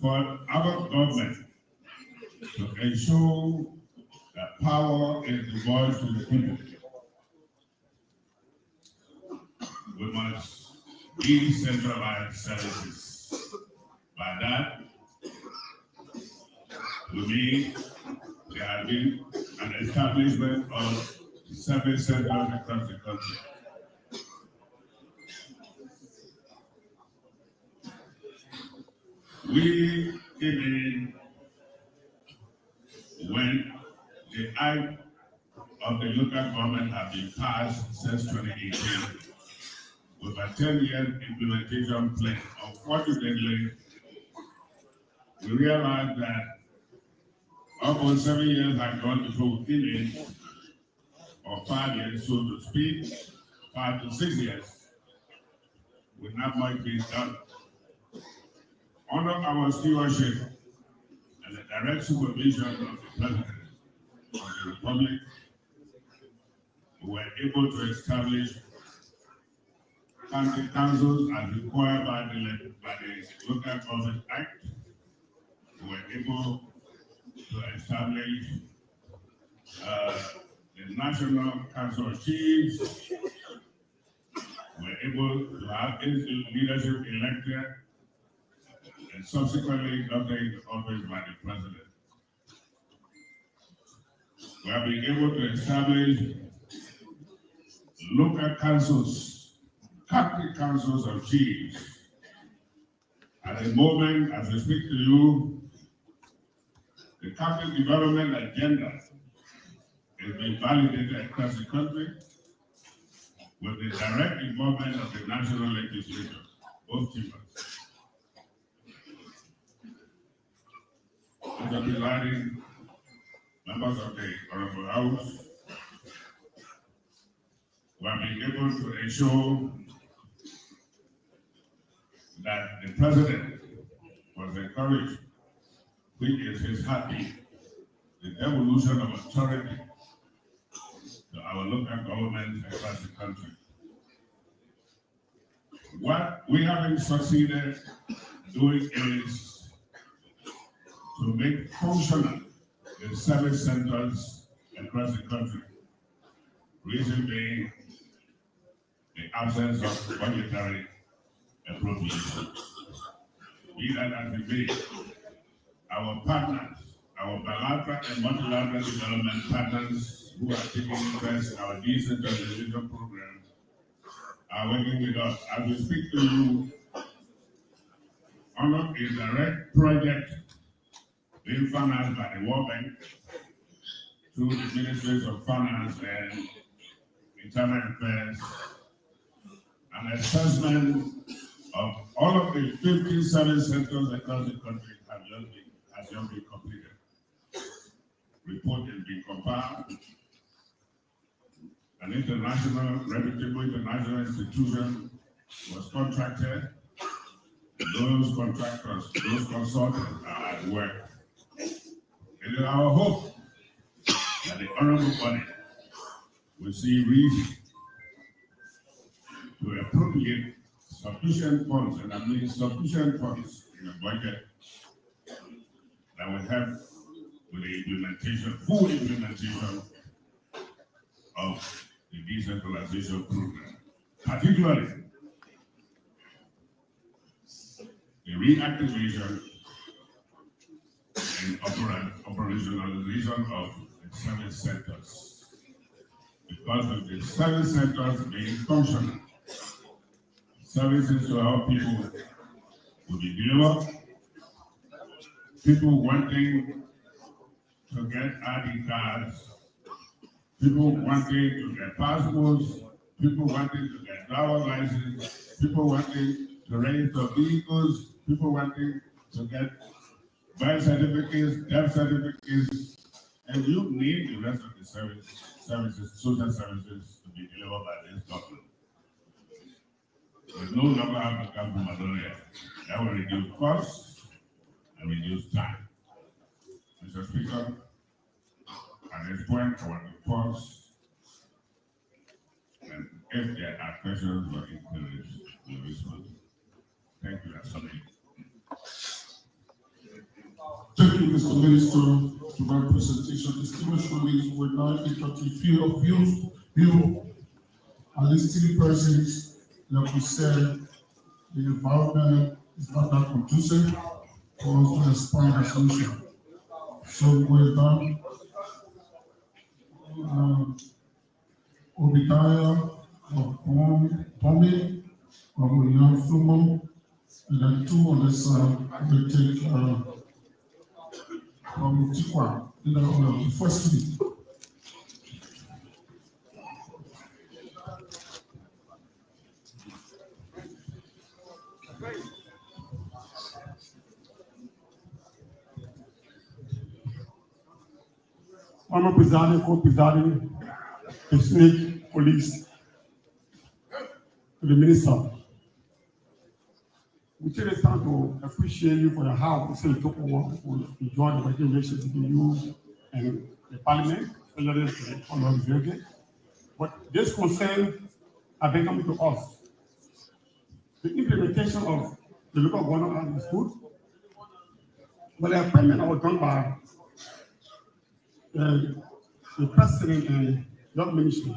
For our government to ensure that power is devolved to the people, we must decentralize services. By that, to me, there has been an establishment of service centers across the country. We came in when the act of the local government have been passed since 2018 with a 10-year implementation plan. Unfortunately, we realized that almost 7 years had gone before we came in, or 5 years, so to speak, 5 to 6 years, with not much being done. Under our stewardship and the direct supervision of the President of the Republic, we were able to establish county councils as required by the Local Government Act. We were able to establish the National Council of Chiefs. We were able to have leadership elected and subsequently adopted into office by the President. We have been able to establish local councils, county councils of chiefs. At the moment, as I speak to you, the county development agenda is being validated across the country with the direct involvement of the national legislature, both chambers. Mr. Presiding, members of the Honorable House, we have been able to ensure that the President was encouraged, which is his heartbeat, the devolution of authority to our local governments across the country. What we haven't succeeded doing is to make functional the service centers across the country. Reason being the absence of budgetary appropriation. Be that as it may, our partners, our bilateral and multilateral development partners who are taking interest in our decentralization program are working with us. As we speak to you, under a direct project being financed by the World Bank through the Ministries of Finance and Internal Affairs, an assessment of all of the 50 service centers across the country has just been completed. Report is being compiled. An reputable international institution was contracted. Those contractors, those consultants are at work. It is our hope that the honorable body will see reason to appropriate sufficient funds, and I mean sufficient funds in the budget that will help with the implementation, full implementation of the decentralization program, particularly the reactivation and operationalization of the service centers. Because of the service centers being functional, services to our people will be delivered. People wanting to get ID cards, people wanting to get passports, people wanting to get driver's license, people wanting to register vehicles, people wanting to get birth certificates, death certificates, and you need the rest of the services, social services to be delivered by this government. We no longer have to come to Madoria. That will reduce costs and reduce time. Mr. Speaker, at this point, I want to pause, and if there are questions or inquiries, we'll respond. Thank you, Asami. Thank you, Mr. Minister, for that presentation. Distinguished colleagues, we're now eager to view at least 3 persons that we said the environment is not that conducive for us to respond to a solution. Sokweta, Obitaya, Tommy, William Fumo, and then two on this we take from Tikwa, the first week. Honorable Presiding, co-presiding, the State Police, to the Minister. We take this time to appreciate you for the how you say you took over to enjoy the working relations between you and the Parliament, especially the Honorable Bløggèr. But this concern have been coming to us. The implementation of the local government act is good, but the appointment was done by the President and your ministry.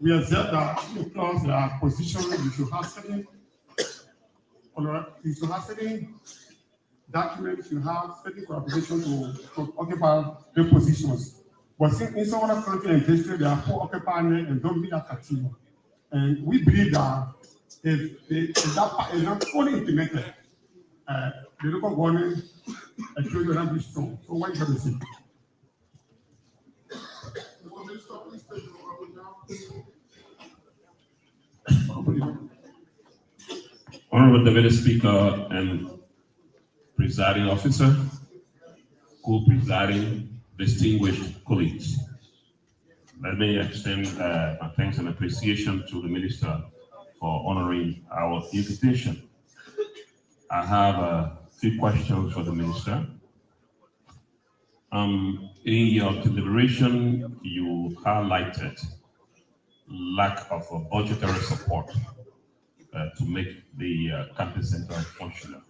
We observe that because there are positions you should have certain documents, you have certain qualifications to occupy the positions. But in some other countries and districts, they are poor occupied and don't meet that criteria. And we believe that if that part is not fully implemented, the local government actually will not be strong. So what are you going to say? Honorable Deputy Speaker and Presiding Officer, co-presiding, distinguished colleagues. Let me extend my thanks and appreciation to the Minister for honoring our invitation. I have a few questions for the Minister. In your deliberation, you highlighted lack of budgetary support to make the campus center functional.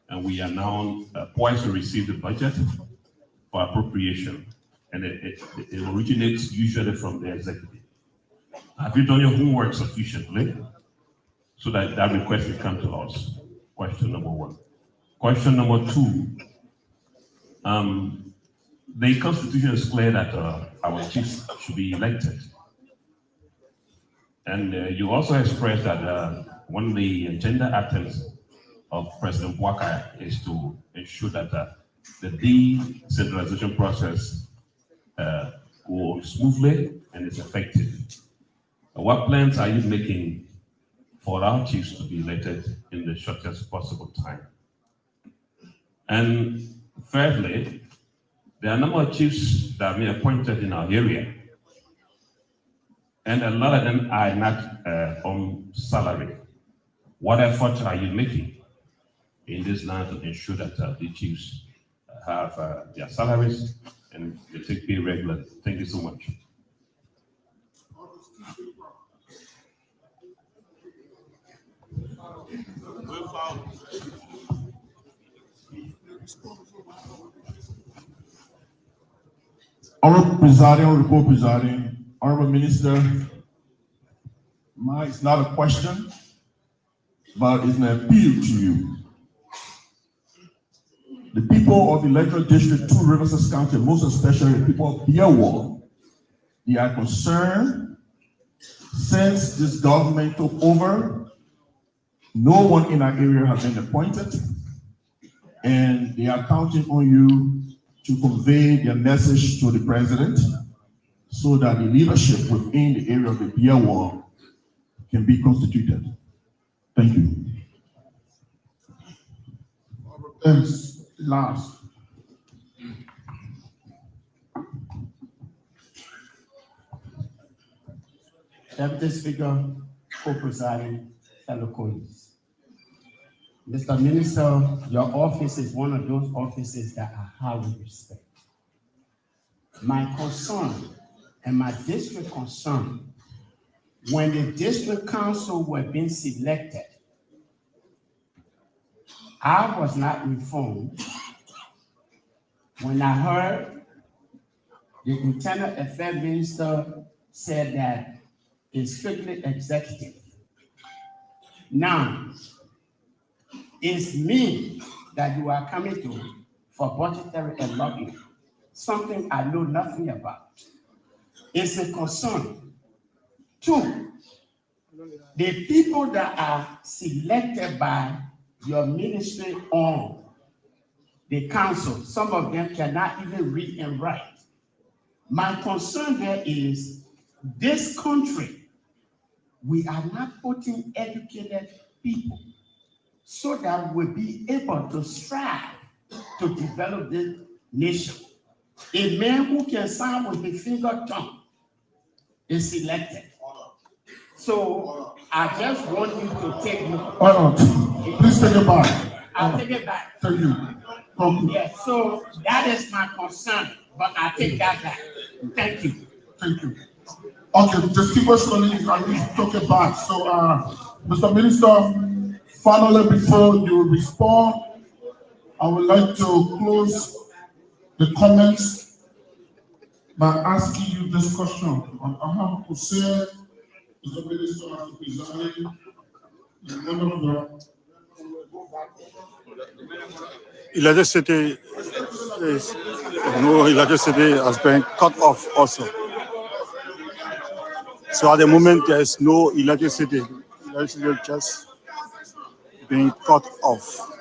And we are now poised to receive the budget for appropriation, and it originates usually from the executive. Have you done your homework sufficiently so that that request will come to us? Question number one. Question number two, the Constitution is clear that our chiefs should be elected. And you also expressed that one of the agenda items of President Bløggèr is to ensure that the decentralization process goes smoothly and is effective. What plans are you making for our chiefs to be elected in the shortest possible time? And thirdly, there are a number of chiefs that have been appointed in our area, and a lot of them are not on salary. What efforts are you making in this land to ensure that the chiefs have their salaries and they take pay regularly? Thank you so much. Honorable Presiding, Honorable Co-Presiding, Honorable Minister, it's not a question, but it's an appeal to you. The people of the electoral district 2 Riverside County, most especially the people of Bløggèr, they are concerned since this government took over, no one in our area has been appointed, and they are counting on you to convey their message to the president so that the leadership within the area of the Bløggèr can be constituted. Thank you. Thanks. Last. Deputy Speaker, co-presiding, fellow colleagues. Mr. Minister, your office is one of those offices that I highly respect. My concern and my district concern, when the district council were being selected, I was not informed when I heard the Internal Affairs Minister said that it's strictly executive. Now, it's me that you are coming to for budgetary and lobbying, something I know nothing about. It's a concern. Two, the people that are selected by your ministry on the council, some of them cannot even read and write. My concern there is this country, we are not putting educated people so that we'll be able to strive to develop this nation. A man who can sign with his finger tongue is selected. So I just want you to take me. Please take it back. I'll take it back. Thank you. Yes, so that is my concern, but I take that back. Thank you. Thank you. Okay, just keep us running. I need to talk it back. So, Mr. Minister, finally, before you respond, I would like to close the comments by asking you this question. I have to say, Mr. Minister, as the presiding, one of the electricity electricity has been cut off also. So at the moment there is no electricity. Electricity just being cut off.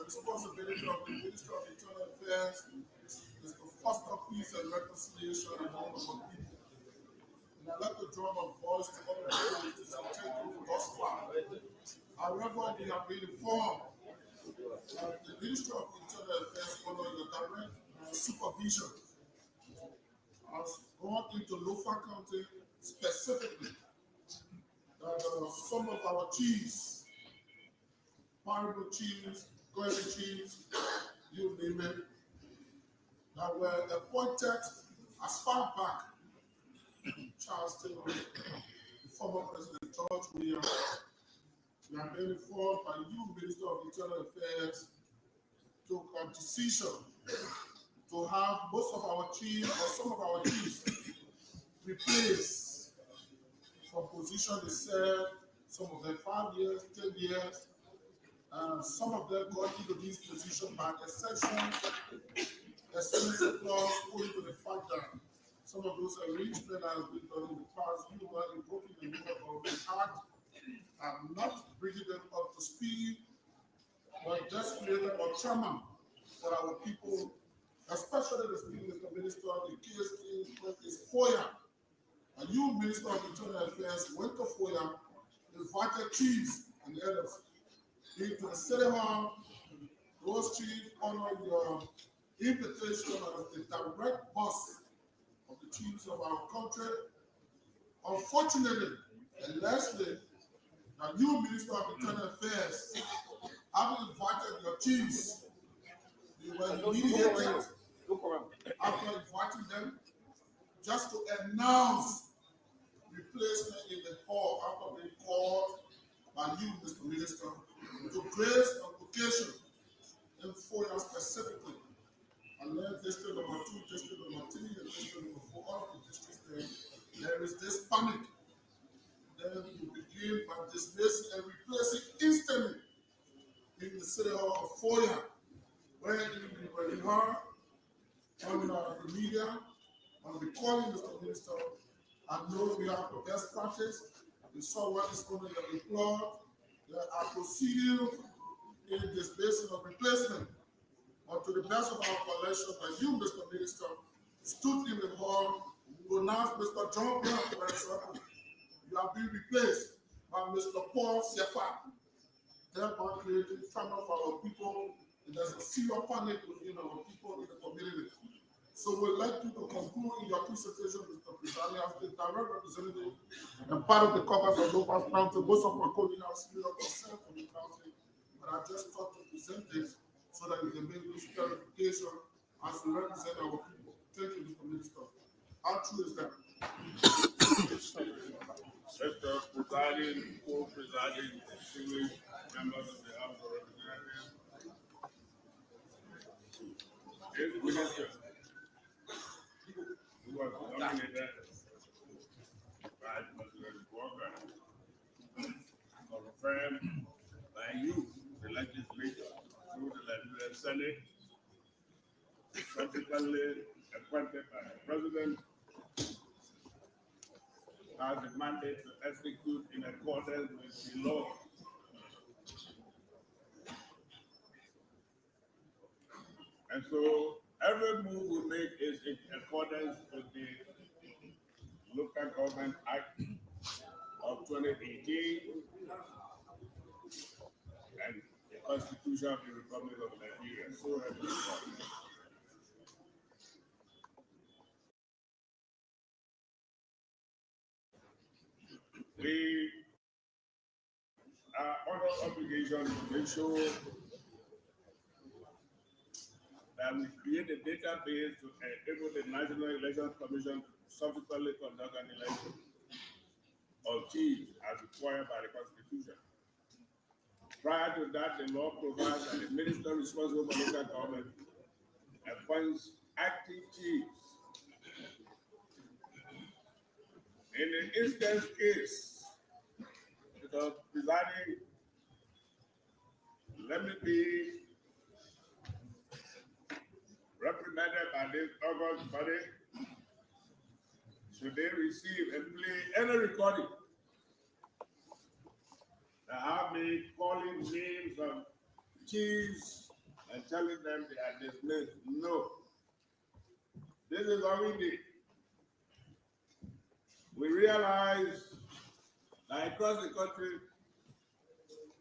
Responsibility of the Minister of Internal Affairs is to foster peace and reconciliation among our people. And I'd like to draw my voice to all of you to say thank you thus far. However, we have been informed that the Minister of Internal Affairs, under the direct supervision, has gone into Lofa County specifically that some of our chiefs, Parable chiefs, Goyim chiefs, you name it, that were appointed as far back Charles Taylor, the former President George Williams. We have been informed by you, Minister of Internal Affairs, took a decision to have most of our chiefs or some of our chiefs replaced from position they served, some of them 5 years, 10 years. Some of them got into this position by exception, clause, owing to the fact that some of those arrangements that have been done in the past, you were invoking the new government act, and not bringing them up to speed, but just creating a trauma for our people, especially the speaking Mr. Minister, the case is FOIA. And you, Minister of Internal Affairs, went to FOIA, invited chiefs and others into the city hall. Those chiefs honor your invitation as the direct boss of the chiefs of our country. Unfortunately, and lastly, that you, Minister of Internal Affairs, having invited your chiefs, you were humiliated after inviting them just to announce replacement in the hall after being called by you, Mr. Minister, to grace an occasion in FOIA specifically. And then district number 2, district number 3, and district number 4, all of the districts there is this panic. Then you begin by dismissing and replacing instantly in the city hall of FOIA, where you heard on the media, on the calling Mr. Minister, and know we have the best practice. We saw what is going to be employed. There are proceedings in this basis of replacement. But to the best of our collection, that you, Mr. Minister, stood in the hall, pronounced Mr. John Brown, for example, you have been replaced by Mr. Paul Sefa, thereby creating trauma for our people. And there's a serious panic within our people in the community. So we'd like you to conclude in your presentation, Mr. President, as the direct representative and part of the caucus of Lofa County. Most of my colleagues have spirit of concern for the county, but I just thought to present this so that we can make this clarification as we represent our people. Thank you, Mr. Minister. How true is that? Mr. Presiding, co-presiding, distinguished members of the House of Representatives. Minister, who was nominated Vice President Bløggèr, confirmed by you, the legislature, through the Legislative Senate, subsequently appointed by the President, has the mandate to execute in accordance with the law. And so every move we make is in accordance with the Local Government Act of 2018 and the Constitution of the Republic of Nigeria. So help me God. We are under obligation to make sure that we create a database to enable the National Election Commission to subsequently conduct an election of chiefs as required by the Constitution. Prior to that, the law provides that the minister responsible for local government appoints acting chiefs. In the instance case, because presiding, let me be reprimanded by this august body should they receive and play any recording that have me calling names of chiefs and telling them they are dismissed. No. This is what we did. We realize that across the country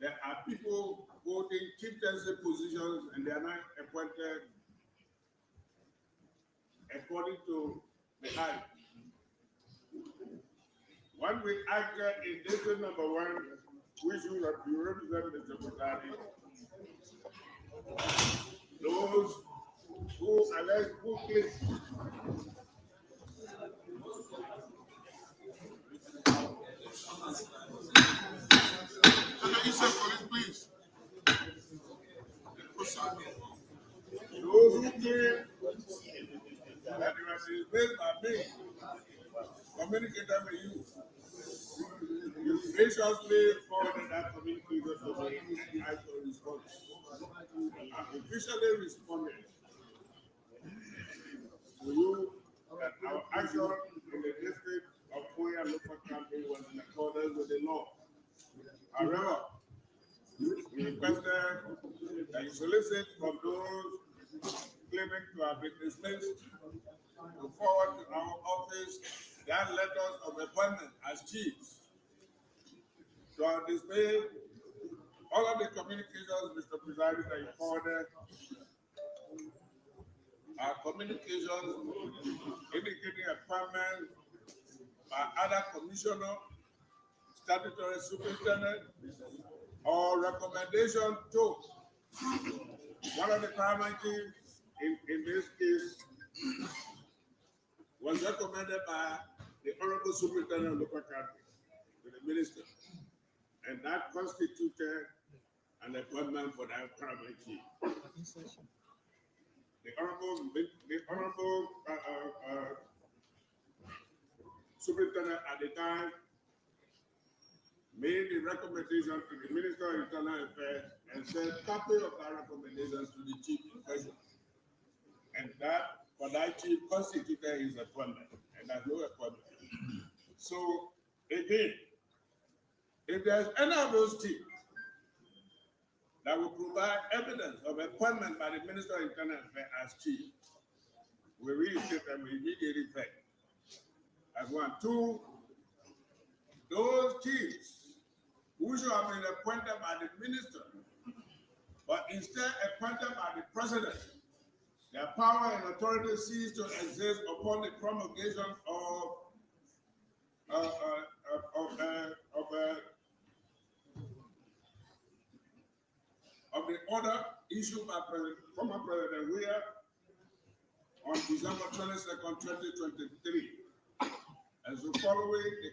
there are people holding chieftaincy positions and they are not appointed according to the Act. When we acted in district number 1, we should have you represent the secretary. Those who elect who is please. Those who claim that they were dismissed by me, communicated with you. You graciously forwarded that communication to me and I will respond. I officially responded to you that our action in the district of Koya local campaign was in accordance with the law. However, we requested that you solicit from those claiming to have been dismissed to forward to our office their letters of appointment as chiefs. To our display, all of the communications, Mr. President, that you forwarded are communications indicating appointment by other commissioner, statutory superintendent, or recommendation to one of the paramount chiefs in this case was recommended by the Honorable Superintendent of local country to the minister. And that constituted an appointment for that paramount chief. The Honorable Superintendent at the time made the recommendation to the Minister of Internal Affairs and sent copy of that recommendations to the chief in question. And that, for that chief, constituted his appointment, and there's no appointment. So, again, if there's any of those chiefs that will provide evidence of appointment by the Minister of Internal Affairs as chief, we reinstate them with immediate effect. As 1. 2, those chiefs who should have been appointed by the minister, but instead appointed by the president, their power and authority cease to exist upon the promulgation of the order issued by former President Weir on December 22nd, 2023. And so following the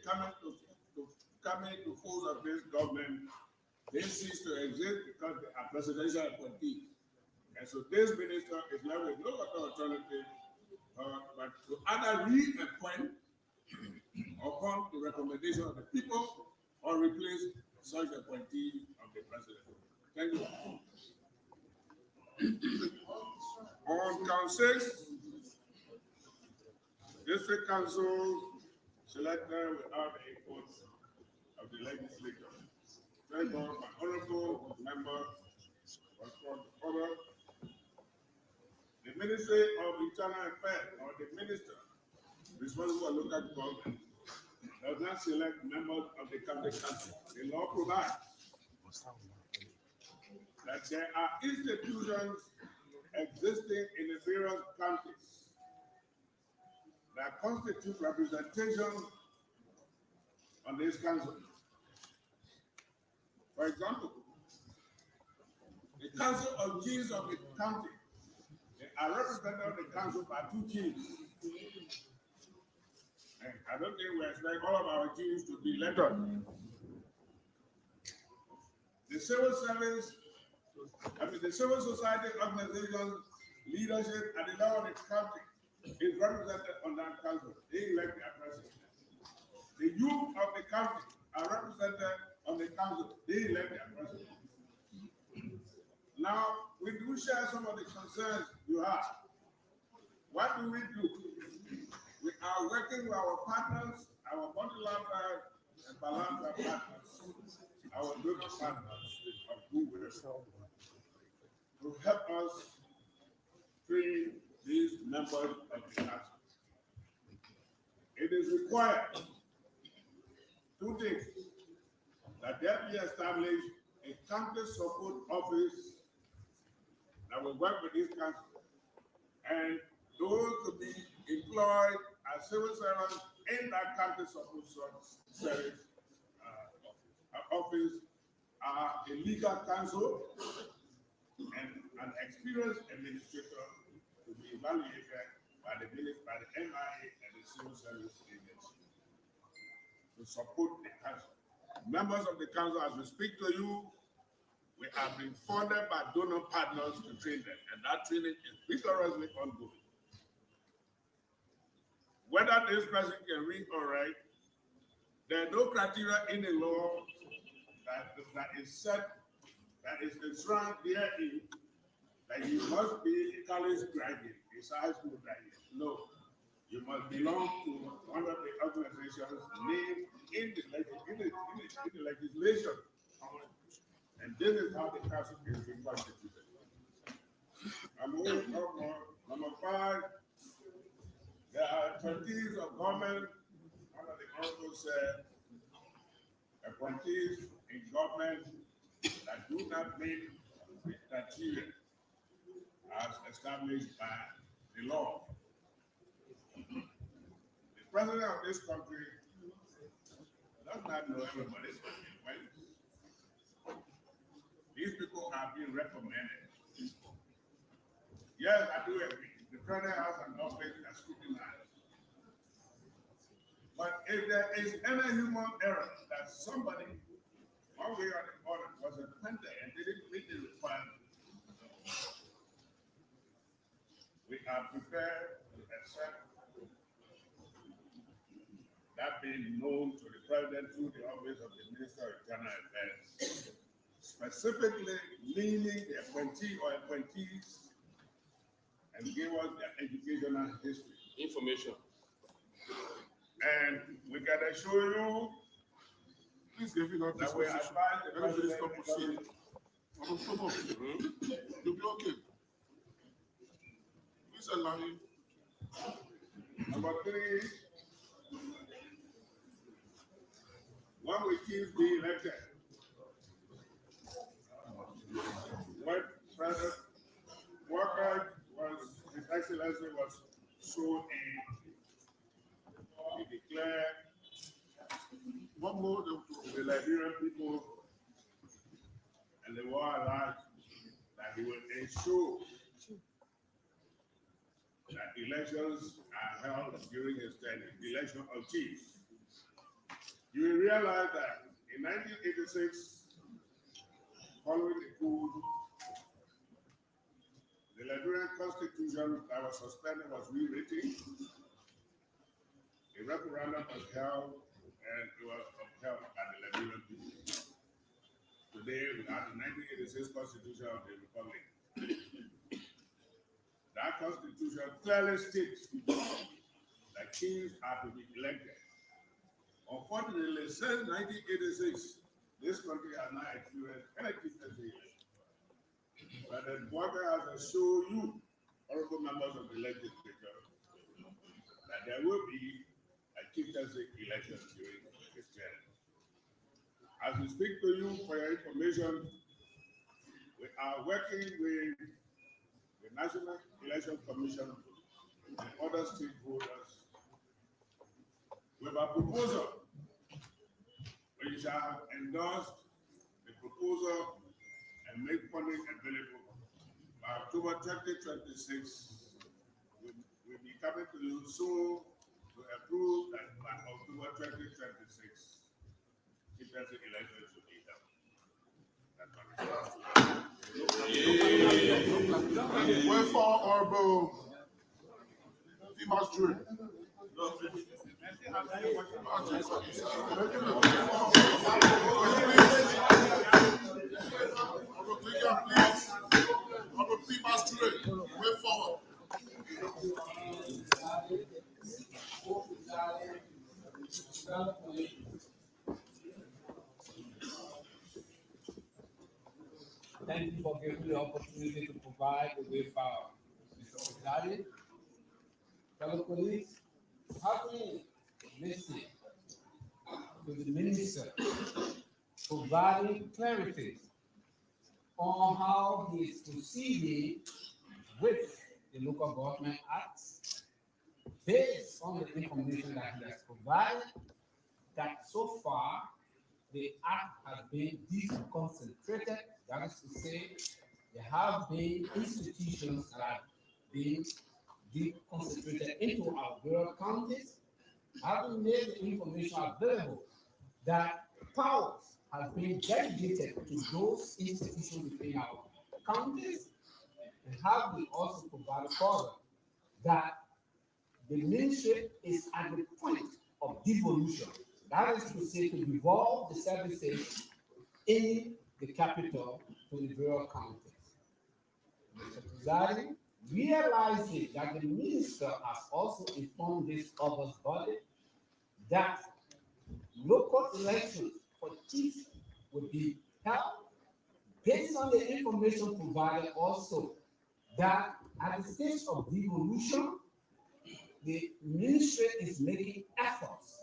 coming to force of this government, they cease to exist because they are presidential appointees. And so this minister is left with no other alternative but to either reappoint or upon the recommendation of the people or replace such appointee of the president. Thank you. On count 6, district council selected without the input of the legislature. Thank God, my honorable member was brought order. The Ministry of Internal Affairs or the minister responsible for local government does not select members of the county council. The law provides that there are institutions existing in the various counties that constitute representation on this council. For example, the Council of Chiefs of the county, they are represented on the council by 2 chiefs. And I don't think we expect all of our chiefs to be elected. The civil service, the civil society organization leadership at the level of the county is represented on that council. They elect their president. The youth of the county are represented on the council. They elect their president. Now, we do share some of the concerns you have. What do? We are working with our partners, our multilateral and bilateral partners, our local partners of goodwill, to help us train these members of the council. It is required 2 things: that there be established a county support office that will work with this council, and those to be employed as civil servants in that county support service office are a legal counsel and an experienced administrator to be evaluated by the MIA and the civil service agency to support the council. Members of the council, as we speak to you, we have been funded by donor partners to train them, and that training is vigorously ongoing. Whether this person can read or write, there are no criteria in the law that is set, that is enshrined therein, that you must be a college graduate, a high school graduate. No. You must belong to one of the organizations named in the legislation. And this is how the council is constituted. Number 5, there are appointees of government. One of the honorables said, appointees in government that do not meet the criteria as established by the law. The president of this country does not know everybody's name. These people have been recommended. Yes, I do agree. The president has an office that scrutinizes. But if there is any human error that somebody, one way or the other, was appointed and didn't meet the requirement, we are prepared to accept that being known to the president through the office of the Minister of Internal Affairs, specifically meaning the appointee or appointees, and give us their educational history information. And we can assure you, please give it up that we advise the president. You'll be okay. Please allow you. Number 3, when we choose be elected, when President Marka His Excellency was sworn in, he declared the Liberian people and the world alike that he will ensure that elections are held during his tenure, the election of chiefs. You will realize that in 1986, following the coup, the Liberian constitution that was suspended was rewritten. A referendum was held and it was upheld by the Liberian people. Today, we have the 1986 Constitution of the Republic. That Constitution clearly states that kings are to be elected. Unfortunately, since 1986, this country has not experienced any chieftaincy election. But the Bløggèr has assured you, honorable members of the legislature, that there will be a chieftaincy election during this term. As we speak to you for your information, we are working with the National Election Commission and other stakeholders with a proposal. We shall endorse the proposal and make funding available by October 2026. We'll be coming to you soon to approve that by October 2026, chieftaincy election should be held. Way for Honorable Dimas Dre. Honorable Dimas Dre, way forward. Thank you for giving me the opportunity to provide the way forward. Mr. President, fellow colleagues, having listened to the minister providing clarity on how he is proceeding with the local government acts, based on the information that he has provided, that so far the act has been deconcentrated. That is to say, there have been institutions that have been deconcentrated into our rural counties, having made the information available that powers have been delegated to those institutions within our counties, and have we also provided further that the ministry is at the point of devolution. That is to say, to devolve the services in the capital to the rural counties. Mr. President, realizing that the minister has also informed this August body that local elections for chiefs would be held based on the information provided also that at the stage of devolution, the ministry is making efforts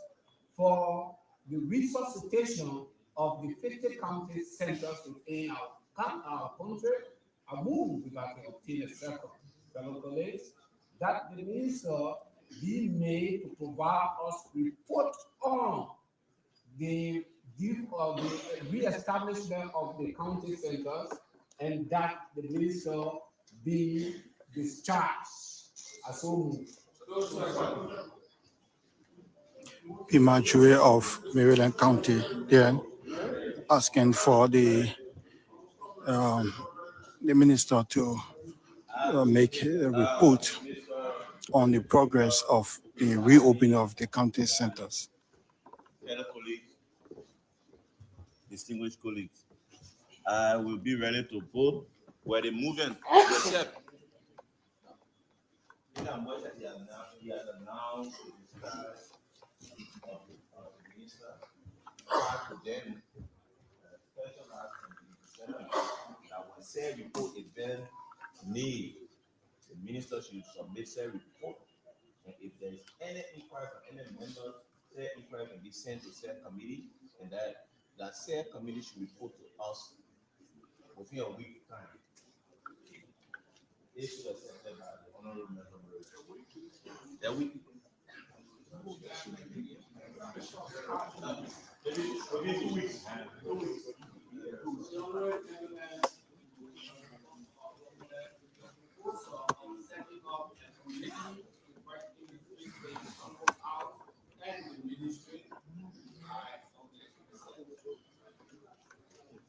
for the resuscitation of the 50 county centers within our country, a move we got to obtain a second, fellow colleagues, that the minister be made to provide us report on the re-establishment of the county centers, and that the minister be discharged as so moved. Dimas Dre of Maryland County, then asking for the minister to make a report on the progress of the reopening of the county centers. Fellow colleagues, distinguished colleagues, I will be ready to vote where the movement accept. He has announced the discharge of the minister. Prior to then, special act from the Senate that when said report is then made, the minister should submit said report. And if there is any inquiry from any member, said inquiry can be sent to said committee, and that said committee should report to us within a week time. It should be accepted by the honorable member. That week. Maybe 2 weeks. 2 weeks.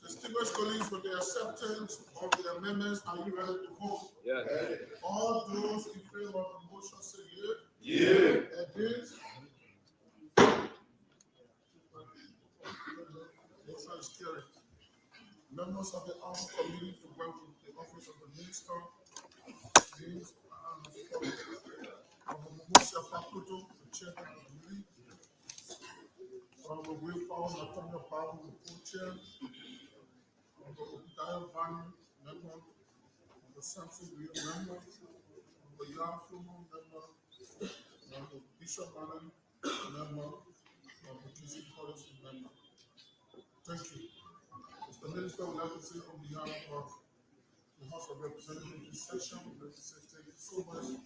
Distinguished colleagues, with the acceptance of the amendments, are you ready to vote? Yes. All those in favor of the motion say yea. Yea. Against? Motion is carried. Members of the Armed Committee to welcome the office of the Minister. James Honorable Musa Fakuto, the Chairman of the Committee. Honorable Wilford Antonio Babu, the Co-Chair. Honorable Dial Vani, Member. Honorable Samson, Member. Honorable Yafumo, Member. Honorable Bishop Allen, Member. Honorable Kissy Collins, Member. Thank you. Mr. Minister would like to say on behalf of the House of Representatives this session, we'd like to say thank you so much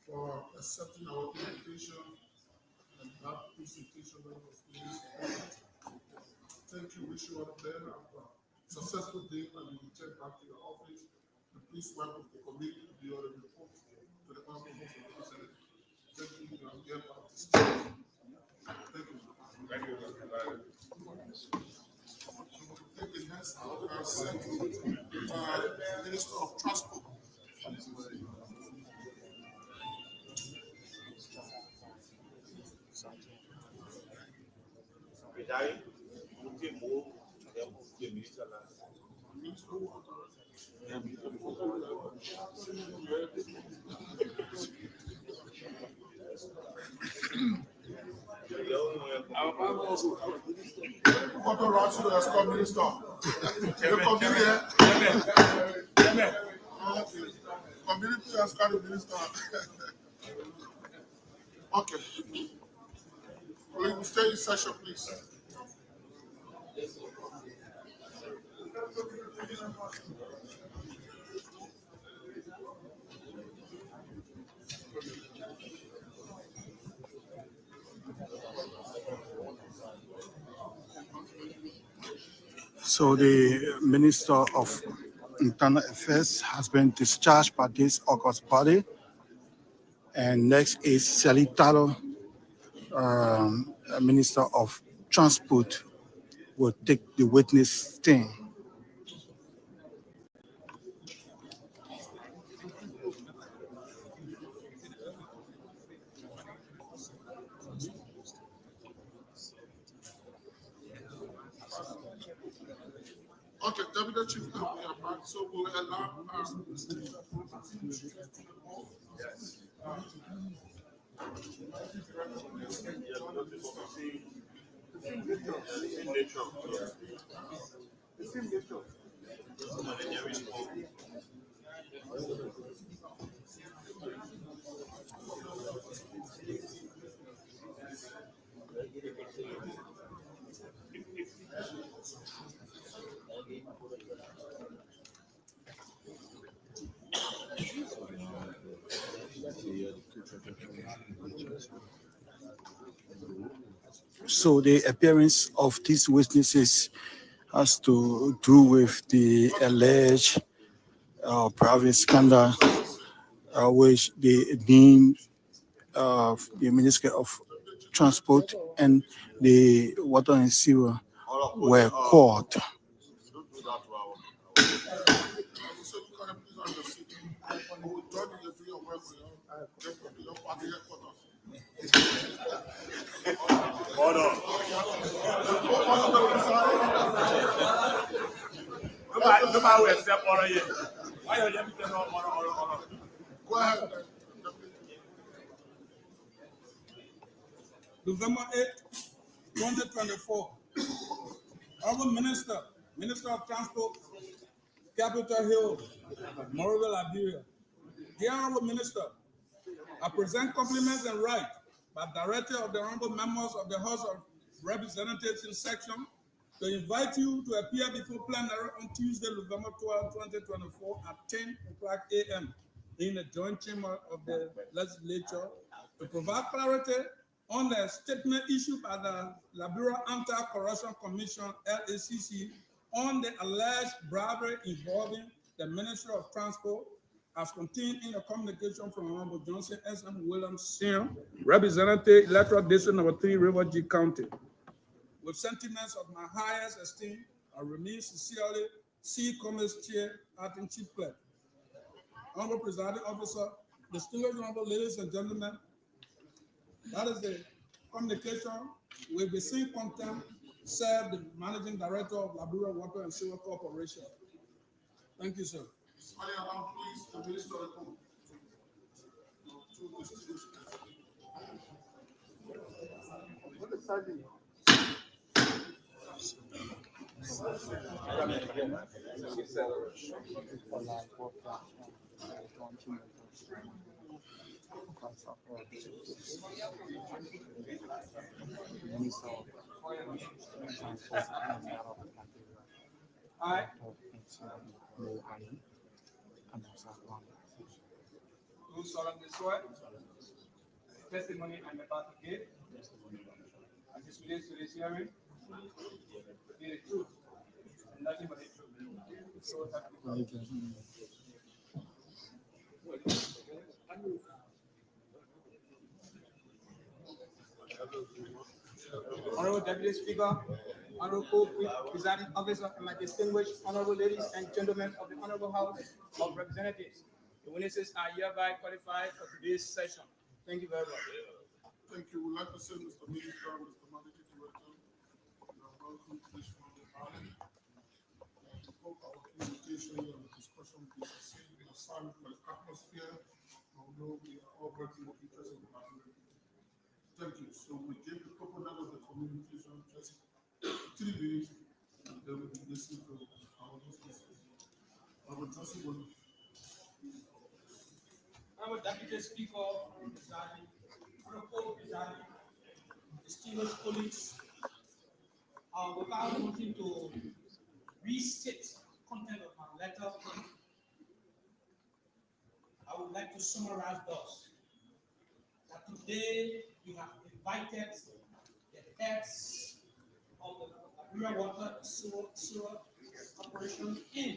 for accepting our invitation and that presentation that was finished. Thank you, wish you all the best. Have a successful day and you return back to your office. And please welcome the committee to the other report to the House of Representatives. Thank you, and get back to school. Thank you. Thank you. Take the next Minister of Transport. What a rush to the Scøtt Minister. The committee. Community has got a minister. Okay. Please stay in session, please. So the Minister of Internal Affairs has been discharged by this August body. And next is Selitalo, Minister of Transport, will take the witness stand. Okay, Deputy Chief, we are back, so we'll allow So the appearance of these witnesses has to do with the alleged private scandal which they deemed the Minister of Transport and the Water and Sewer were caught. Order. Nobody will accept order yet. Why are you telling order? Go ahead. November 8, 2024. Honorable Minister of Transport, Capitol Hill, Monrovia, Liberia. Dear Honorable Minister, I present compliments and right by director of the honorable members of the House of Representatives in section to invite you to appear before plenary on Tuesday, November 12, 2024 at 10 o'clock a.m. in the joint chamber of the legislature to provide clarity on the statement issued by the Liberia Anti-Corruption Commission, LACC, on the alleged bribery involving the Ministry of Transport as contained in a communication from Honorable Johnson S.M. Williams, Sr., Representative, Electoral District Number 3, River G County. With sentiments of my highest esteem, I remain sincerely C. Commerce Chair, Acting Chief Clerk. Honorable Presiding Officer, distinguished honorable ladies and gentlemen, that is the communication with the same content serve the Managing Director of Bløggèr Water and Sewer Corporation. Thank you, sir. Please, the Minister of Home. I, do solemnly swear the testimony I'm about to give, as it relates to this hearing, to be the truth and nothing but the truth. So help me God. Honorable Deputy Speaker, Honorable Presiding Officer, and my distinguished honorable ladies and gentlemen of the Honorable House of Representatives, the witnesses are hereby qualified for today's session. Thank you very much. Thank you. We'd like to say, Mr. Minister, Mr. Managing Director, you are welcome to this forum. I hope our communication and discussion will be sustained in a silent atmosphere, although we are all working with each other. Thank you. So we give the coconut of the communication just 3 minutes, and then we will listen to our witnesses. Our Johnson will. Honorable Deputy Speaker, Honorable Presiding, distinguished colleagues, without wanting to restate the content of my letter, I would like to summarize thus. That today you have invited the heads of the Bløggèr Water and Sewer Corporation in,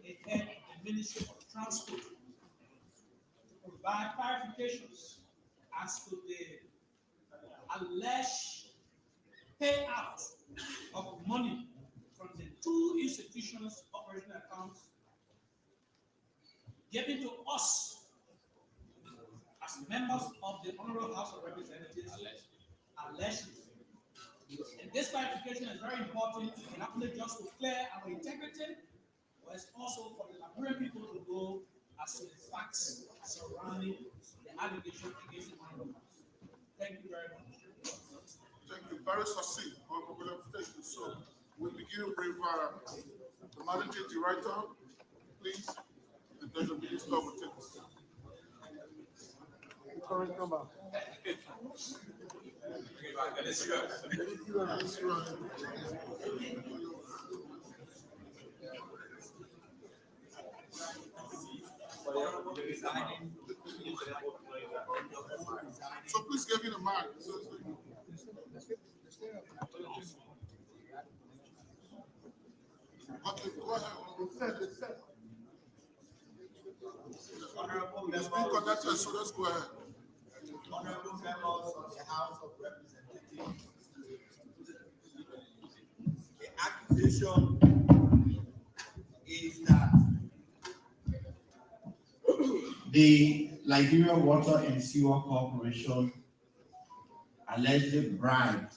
the head of the Ministry of Transport, to provide clarifications as to the alleged payout of money from the 2 institutions' operational accounts given to us as members of the Honorable House of Representatives allegedly. And this clarification is very important, not only just to clear our integrity, but it's also for the Liberian people to know as to the facts surrounding the allegation against the Honorable House. Thank you very much. Thank you. Very succinct. Thank you. So we begin with the Managing Director, please, and then the Minister will take the stand. Current number. So please give me the mic. Okay, go ahead. It's been connected, so let's go ahead. Honorable members of the House of Representatives, the accusation is that the Bløggèr Water and Sewer Corporation allegedly bribed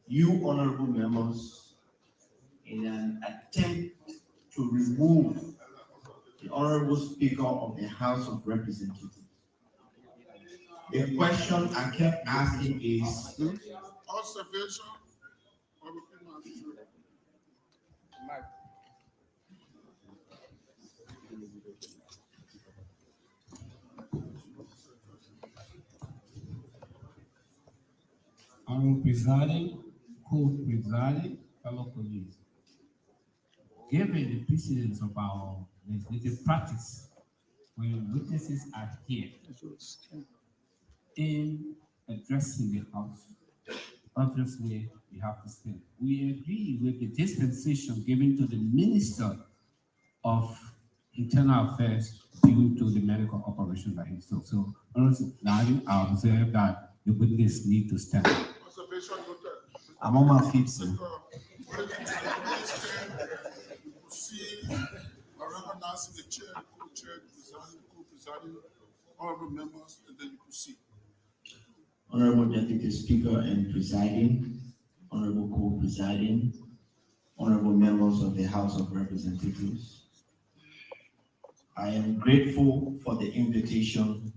you, honorable members, in an attempt to remove the Honorable Speaker of the House of Representatives. The question I kept asking is, observation. Honorable Presiding, co-presiding, fellow colleagues. Given the precedence of our legislative practice, when witnesses are here in addressing the House, obviously we have to stand. We agree with the dispensation given to the Minister of Internal Affairs due to the medical operation by himself. So, I observe that the witness need to stand. I'm on my feet, sir. See, I recognize the chair, co-chair, co-presiding, honorable members, and then you proceed. Honorable Deputy Speaker and Presiding, Honorable Co-Presiding, honorable members of the House of Representatives, I am grateful for the invitation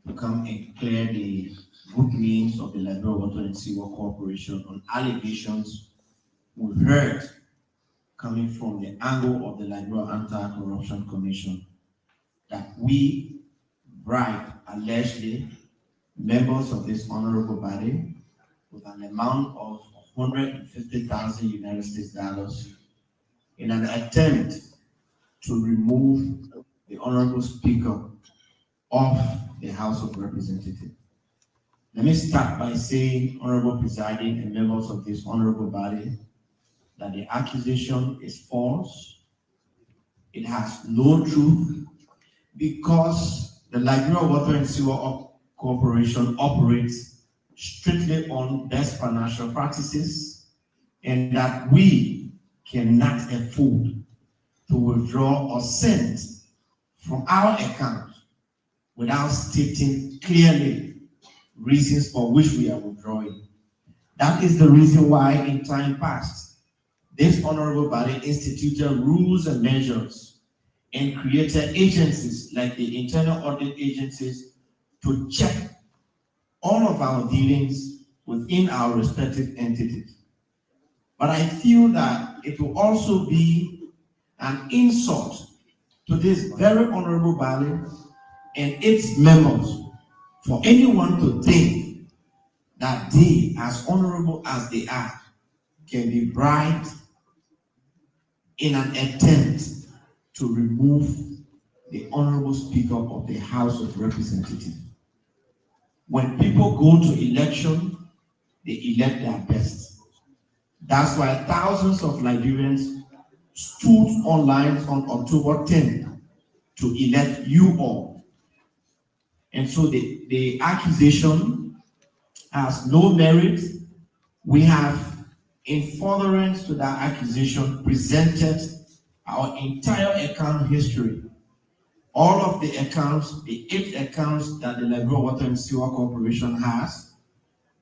to come and clear the good names of the Liberia Water and Sewer Corporation on allegations we heard coming from the angle of the Liberia Anti-Corruption Commission that we bribed, allegedly, members of this honorable body with an amount of 150,000 United States dollars in an attempt to remove the honorable speaker of the House of Representatives. Let me start by saying, honorable presiding and members of this honorable body, that the accusation is false. It has no truth because the Liberia Water and Sewer Corporation operates strictly on best financial practices, and that we cannot afford to withdraw a cent from our account without stating clearly reasons for which we are withdrawing. That is the reason why in time past, this honorable body instituted rules and measures and created agencies like the internal audit agencies to check all of our dealings within our respective entities. But I feel that it will also be an insult to this very honorable body and its members for anyone to think that they, as honorable as they are, can be bribed in an attempt to remove the honorable speaker of the House of Representatives. When people go to election, they elect their best. That's why thousands of Liberians stood online on October 10th to elect you all. And so the accusation has no merit. We have, in furtherance to that accusation, presented our entire account history. All of the accounts, the 8 accounts that the Liberia Water and Sewer Corporation has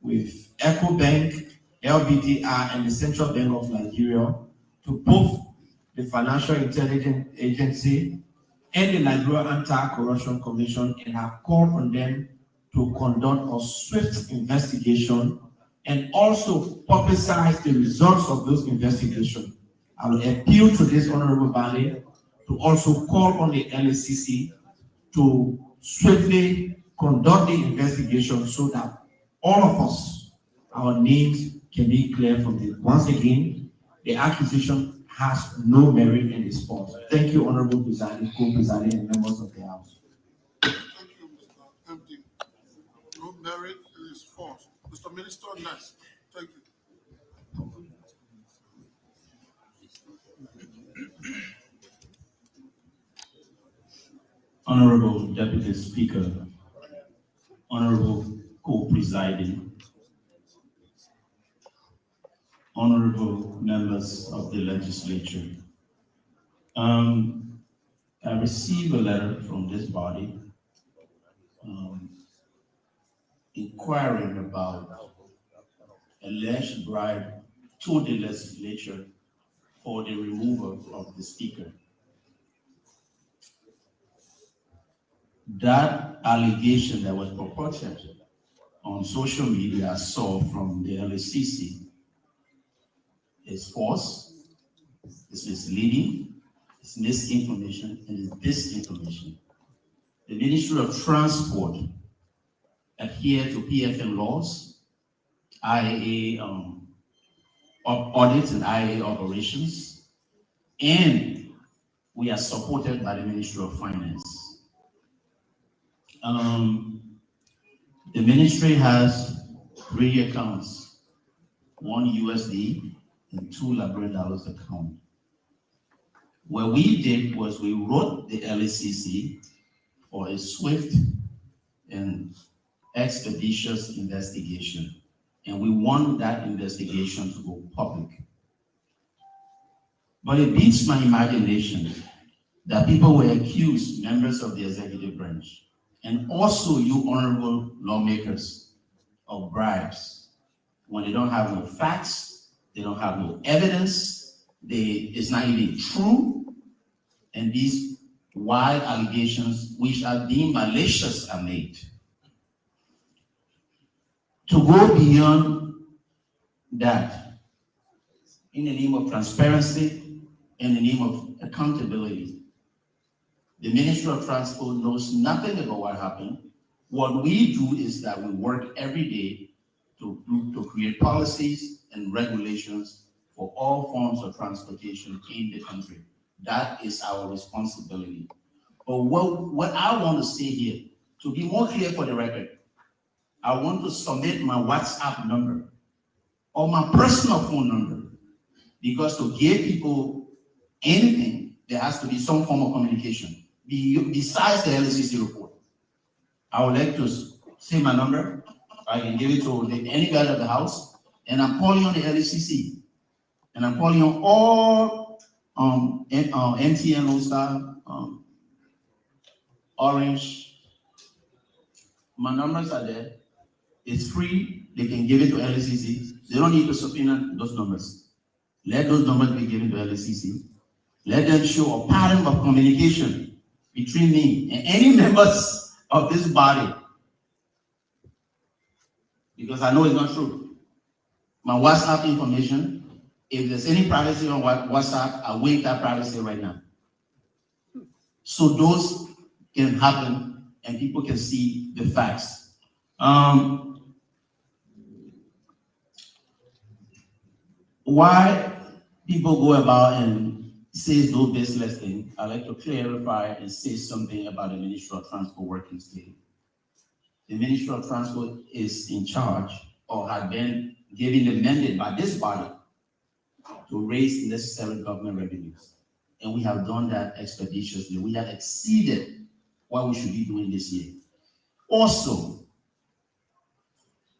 with EcoBank, LBDR, and the Central Bank of Nigeria, to both the Financial Intelligence Agency and the Liberia Anti-Corruption Commission, and have called on them to conduct a swift investigation and also publicize the results of those investigations. I will appeal to this honorable body to also call on the LACC to swiftly conduct the investigation so that all of us, our names can be clear from this. Once again, the accusation has no merit and is false. Thank you, honorable presiding, co-presiding, and members of the House. Thank you, Mr. MD. No merit, it is false. Mr. Minister, next. Thank you. Honorable Deputy Speaker, Honorable Co-Presiding, Honorable members of the legislature, I received a letter from this body inquiring about alleged bribe to the legislature for the removal of the speaker. That allegation that was purported on social media I saw from the LACC is false, it's misleading, it's misinformation, and it's disinformation. The Ministry of Transport adhere to PFM laws, IAA audits and IAA operations, and we are supported by the Ministry of Finance. The ministry has 3 accounts, 1 USD and 2 Liberian dollars account. What we did was we wrote the LACC for a swift and expeditious investigation, and we want that investigation to go public. But it beats my imagination that people were accused, members of the executive branch, and also you honorable lawmakers, of bribes. when they don't have no facts, they don't have no evidence, it's not even true, and these wild allegations, which are deemed malicious, are made. To go beyond that, in the name of transparency, in the name of accountability, the Ministry of Transport knows nothing about what happened. What we do is that we work every day to create policies and regulations for all forms of transportation in the country. That is our responsibility. But what I want to say here, to be more clear for the record, I want to submit my WhatsApp number or my personal phone number, because to give people anything, there has to be some form of communication besides the LCC report. I would like to say my number. I can give it to anybody at the house, and I'm calling on the LCC, and I'm calling on all MTN, Lone Star, Orange. My numbers are there. It's free. They can give it to LCC. They don't need to subpoena those numbers. Let those numbers be given to LCC. Let them show a pattern of communication between me and any members of this body, because I know it's not true. My WhatsApp information, if there's any privacy on WhatsApp, I waive that privacy right now. So those can happen and people can see the facts. Why people go about and say those baseless things, I'd like to clarify and say something about the Ministry of Transport working state. The Ministry of Transport is in charge, or had been given the mandate by this body to raise necessary government revenues. And we have done that expeditiously. We have exceeded what we should be doing this year. Also,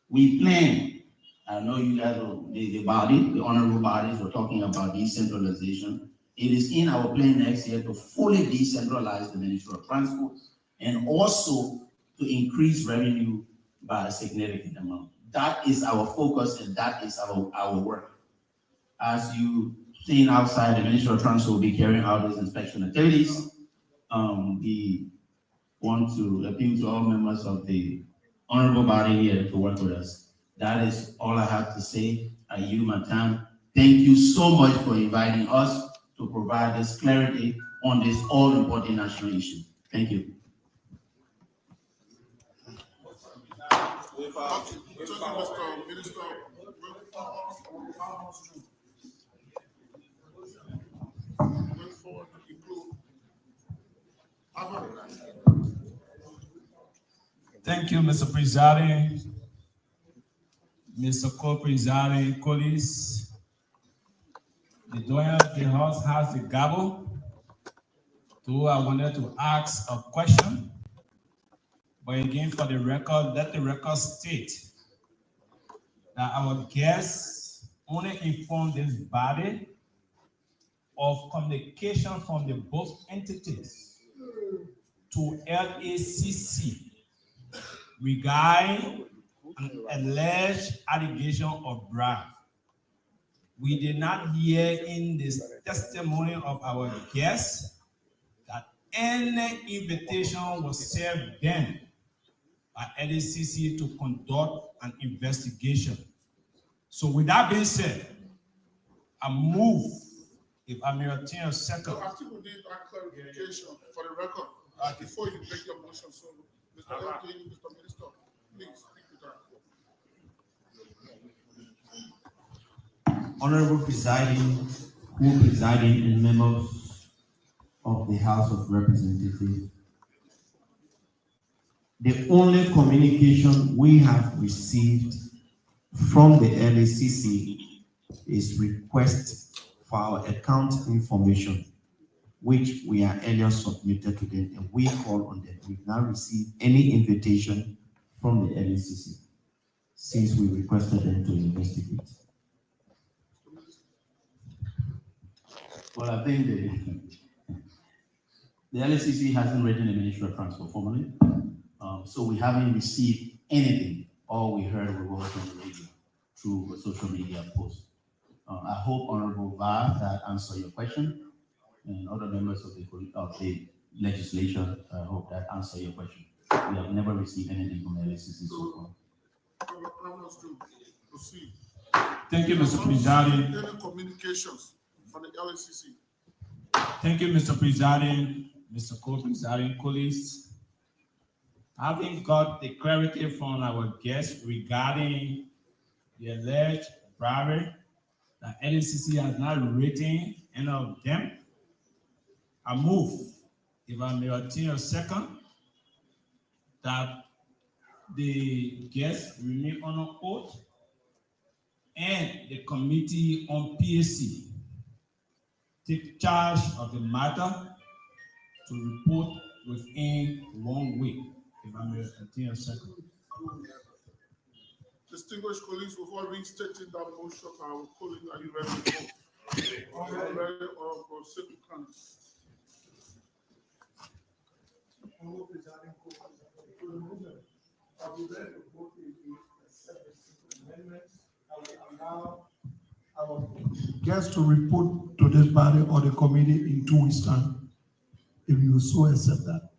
we plan, I know you guys, the honorable bodies were talking about decentralization. It is in our plan next year to fully decentralize the Ministry of Transport and also to increase revenue by a significant amount. That is our focus and that is our work. As you seen outside, the Ministry of Transport will be carrying out those inspection activities. We want to appeal to all members of the honorable body here to work with us. That is all I have to say. I yield my time. Thank you so much for inviting us to provide this clarity on this all-important national issue. Thank you. Thank you, Mr. Presiding, Mr. Co-Presiding, colleagues. The doyen of the house has the gavel. So I wanted to ask a question, but again, for the record, let the record state that our guests only informed this body of communication from the both entities to LACC regarding an alleged allegation of bribe. We did not hear in this testimony of our guests that any invitation was served then by LACC to conduct an investigation. So with that being said, I move, if I may obtain a second. I think we need that clarification for the record before you make your motion. So, Mr. LT, Mr. Minister, please speak to that. Honorable Presiding, Co-Presiding, and members of the House of Representatives, the only communication we have received from the LACC is request for our account information, which we are earlier submitted to them, and we call on them. We've not received any invitation from the LACC since we requested them to investigate. Well, I think the LACC hasn't written the Ministry of Transport formally, so we haven't received anything. All we heard was on the radio through a social media post. I hope, Honorable VAR, that answer your question, and other members of the legislation, I hope that answer your question. We have never received anything from LCC so far. Proceed. Thank you, Mr. Presiding. Any communications from the LCC? Thank you, Mr. Presiding, Mr. Co-Presiding, colleagues. Having got the clarity from our guests regarding the alleged bribery, that LCC has not written any of them, I move, if I may obtain a second, that the guests remain on oath and the committee on PAC take charge of the matter to report within 1 week. If I may obtain a second. Distinguished colleagues, before restating that motion, I will call it. Are you ready to vote? Are you ready or sit to count? Honorable Presiding to the movement. Are we ready to vote if we accept the simple amendments? I will allow our guests to report to this body or the committee in 2 weeks' time, if you so accept that.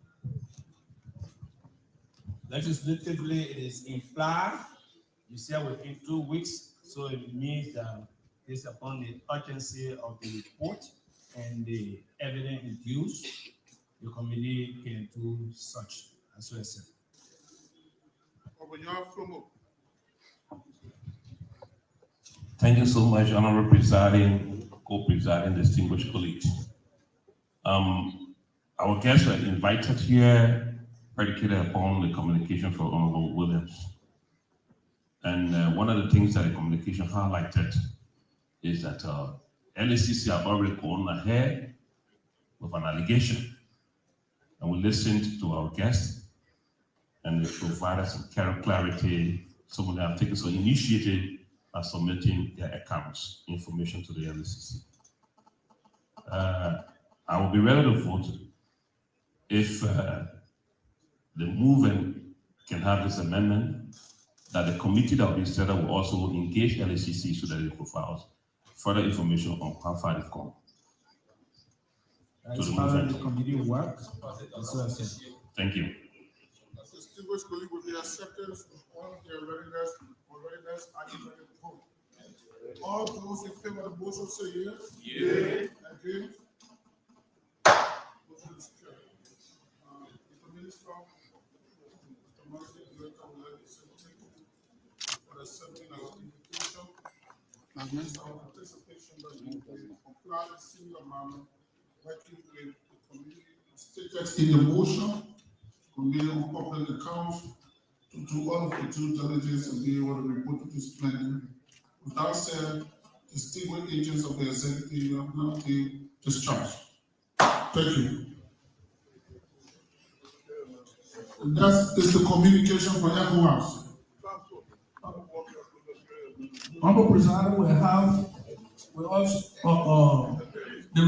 Legislatively, it is implied, you say within 2 weeks, so it means that based upon the urgency of the report and the evidence induced, the committee can do such as well. Thank you so much, Honorable Presiding, Co-Presiding, distinguished colleagues. Our guests are invited here predicated upon the communication from Honorable Williams. And one of the things that the communication highlighted is that LACC have already gone ahead with an allegation. And we listened to our guests and they provided some clarity. Some of them have taken some initiative by submitting their accounts information to the LACC. I will be ready to vote if the movement can have this amendment, that the committee that will be set up will also engage LACC so that it provides further information on how far they've gone. As part of the committee work, thank you. Distinguished colleague, with the acceptance of their readiness, are you ready to vote? All those in favor of the motion say yes. Yes. Against? Motion is carried. Mr. Minister, Mr. Marka, Director of Legislation, for accepting our invitation. Against our participation that we will comply in similar manner, working with the community stated in the motion, committee on public accounts, to do all of the due diligence and be able to report to this plenary. With that said, distinguished agents of the executive have now been discharged. Thank you. And that is the communication for everyone else. Honorable President, we also the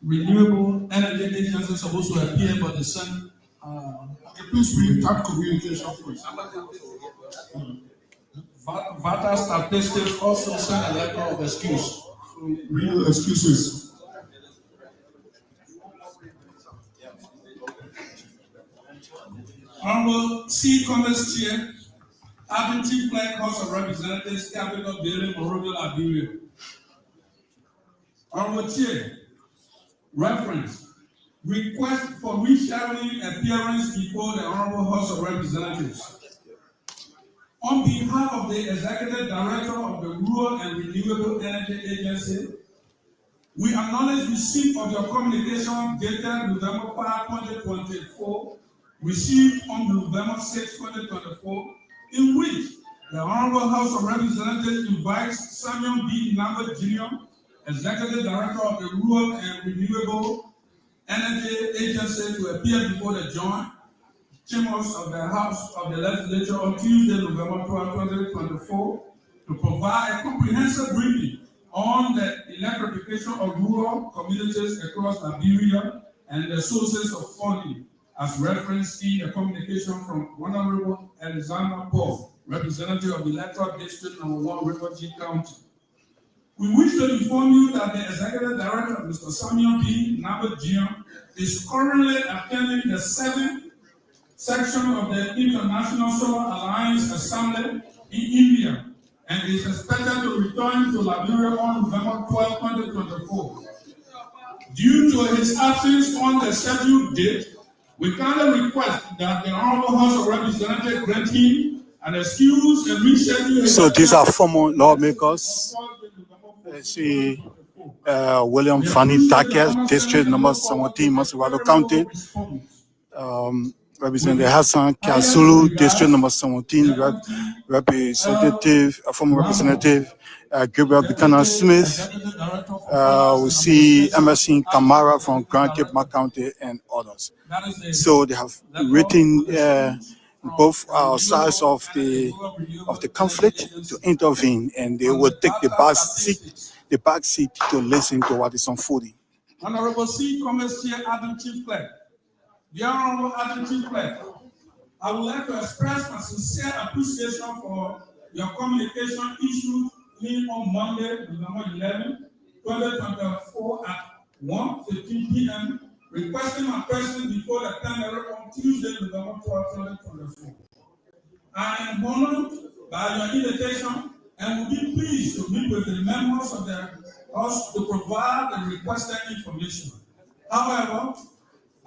renewable energy agency is supposed to appear, but the sun. Please read that communication first. Vata statistics also sent a letter of excuse. Real excuses. Honorable C. Congress Chair, Acting Chief Clerk, House of Representatives, Capitol Building, Monrovia, Liberia. Honorable Chair, reference. Request for rescheduling appearance before the Honorable House of Representatives. On behalf of the Executive Director of the Rural and Renewable Energy Agency, we acknowledge receipt of your communication dated November 5, 2024, received on November 6, 2024, in which the Honorable House of Representatives invites Samuel B. Lambert Jr., Executive Director of the Rural and Renewable Energy Agency, to appear before the joint chambers of the House of the Legislature on Tuesday, November 12, 2024, to provide a comprehensive briefing on the electrification of rural communities across Liberia and the sources of funding, as referenced in a communication from Honorable Alexander Paul, representative of the Electoral District number 1, River G County. We wish to inform you that the Executive Director, Mr. Samuel B. Nabajian, is currently attending the 7th section of the International Solar Alliance Assembly in India and is expected to return to Liberia on November 12, 2024. Due to his absence on the scheduled date, we kindly request that the Honorable House of Representatives grant him an excuse and reschedule his So these are former lawmakers. See William Fanny Tackett, District number 17, Maserado County. Representative Hassan Kasulu, District number 17, Representative, former Representative Gabriel Buchanan Smith. We see Emerson Kamara from Grand Cape County and others. So they have written both sides of the conflict to intervene, and they will take the back seat to listen to what is unfolding. Honorable C. Commerce Chair Adam Chief Clerk. The Honorable Adam Chief Clerk, I would like to express my sincere appreciation for your communication issued me on Monday, November 11, 2024 at 1:15 p.m. requesting my presence before the plenary on Tuesday, November 12, 2024. I am honored by your invitation and will be pleased to meet with the members of the House to provide the requested information. However,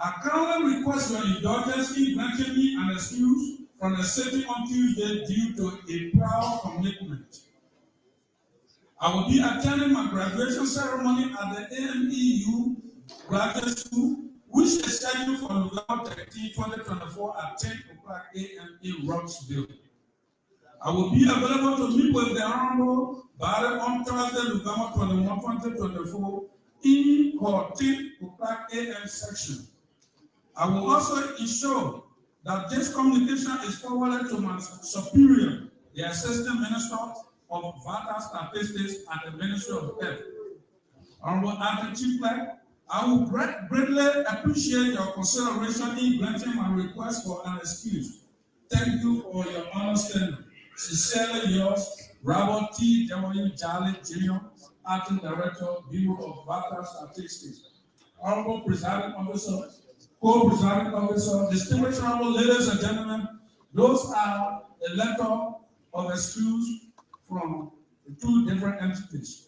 I kindly request your indulgence in granting me an excuse from the sitting on Tuesday due to a prior commitment. I will be attending my graduation ceremony at the AMEU Graduate School, which is scheduled for November 13, 2024 at 10 o'clock a.m. in Roxville. I will be available to meet with the Honorable Barry on Thursday, November 21, 2024 in our 10 o'clock a.m. section. I will also ensure that this communication is forwarded to my superior, the Assistant Minister of Vital Statistics at the Ministry of Health. Honorable Acting Chief Clerk, I will greatly appreciate your consideration in granting my request for an excuse. Thank you for your understanding. Sincerely yours, Robert T. W. Jolly Jr., Acting Director, Bureau of Vital Statistics. Honorable Presiding Officer, Co-Presiding Officer, distinguished honorable ladies and gentlemen, those are a letter of excuse from the two different entities,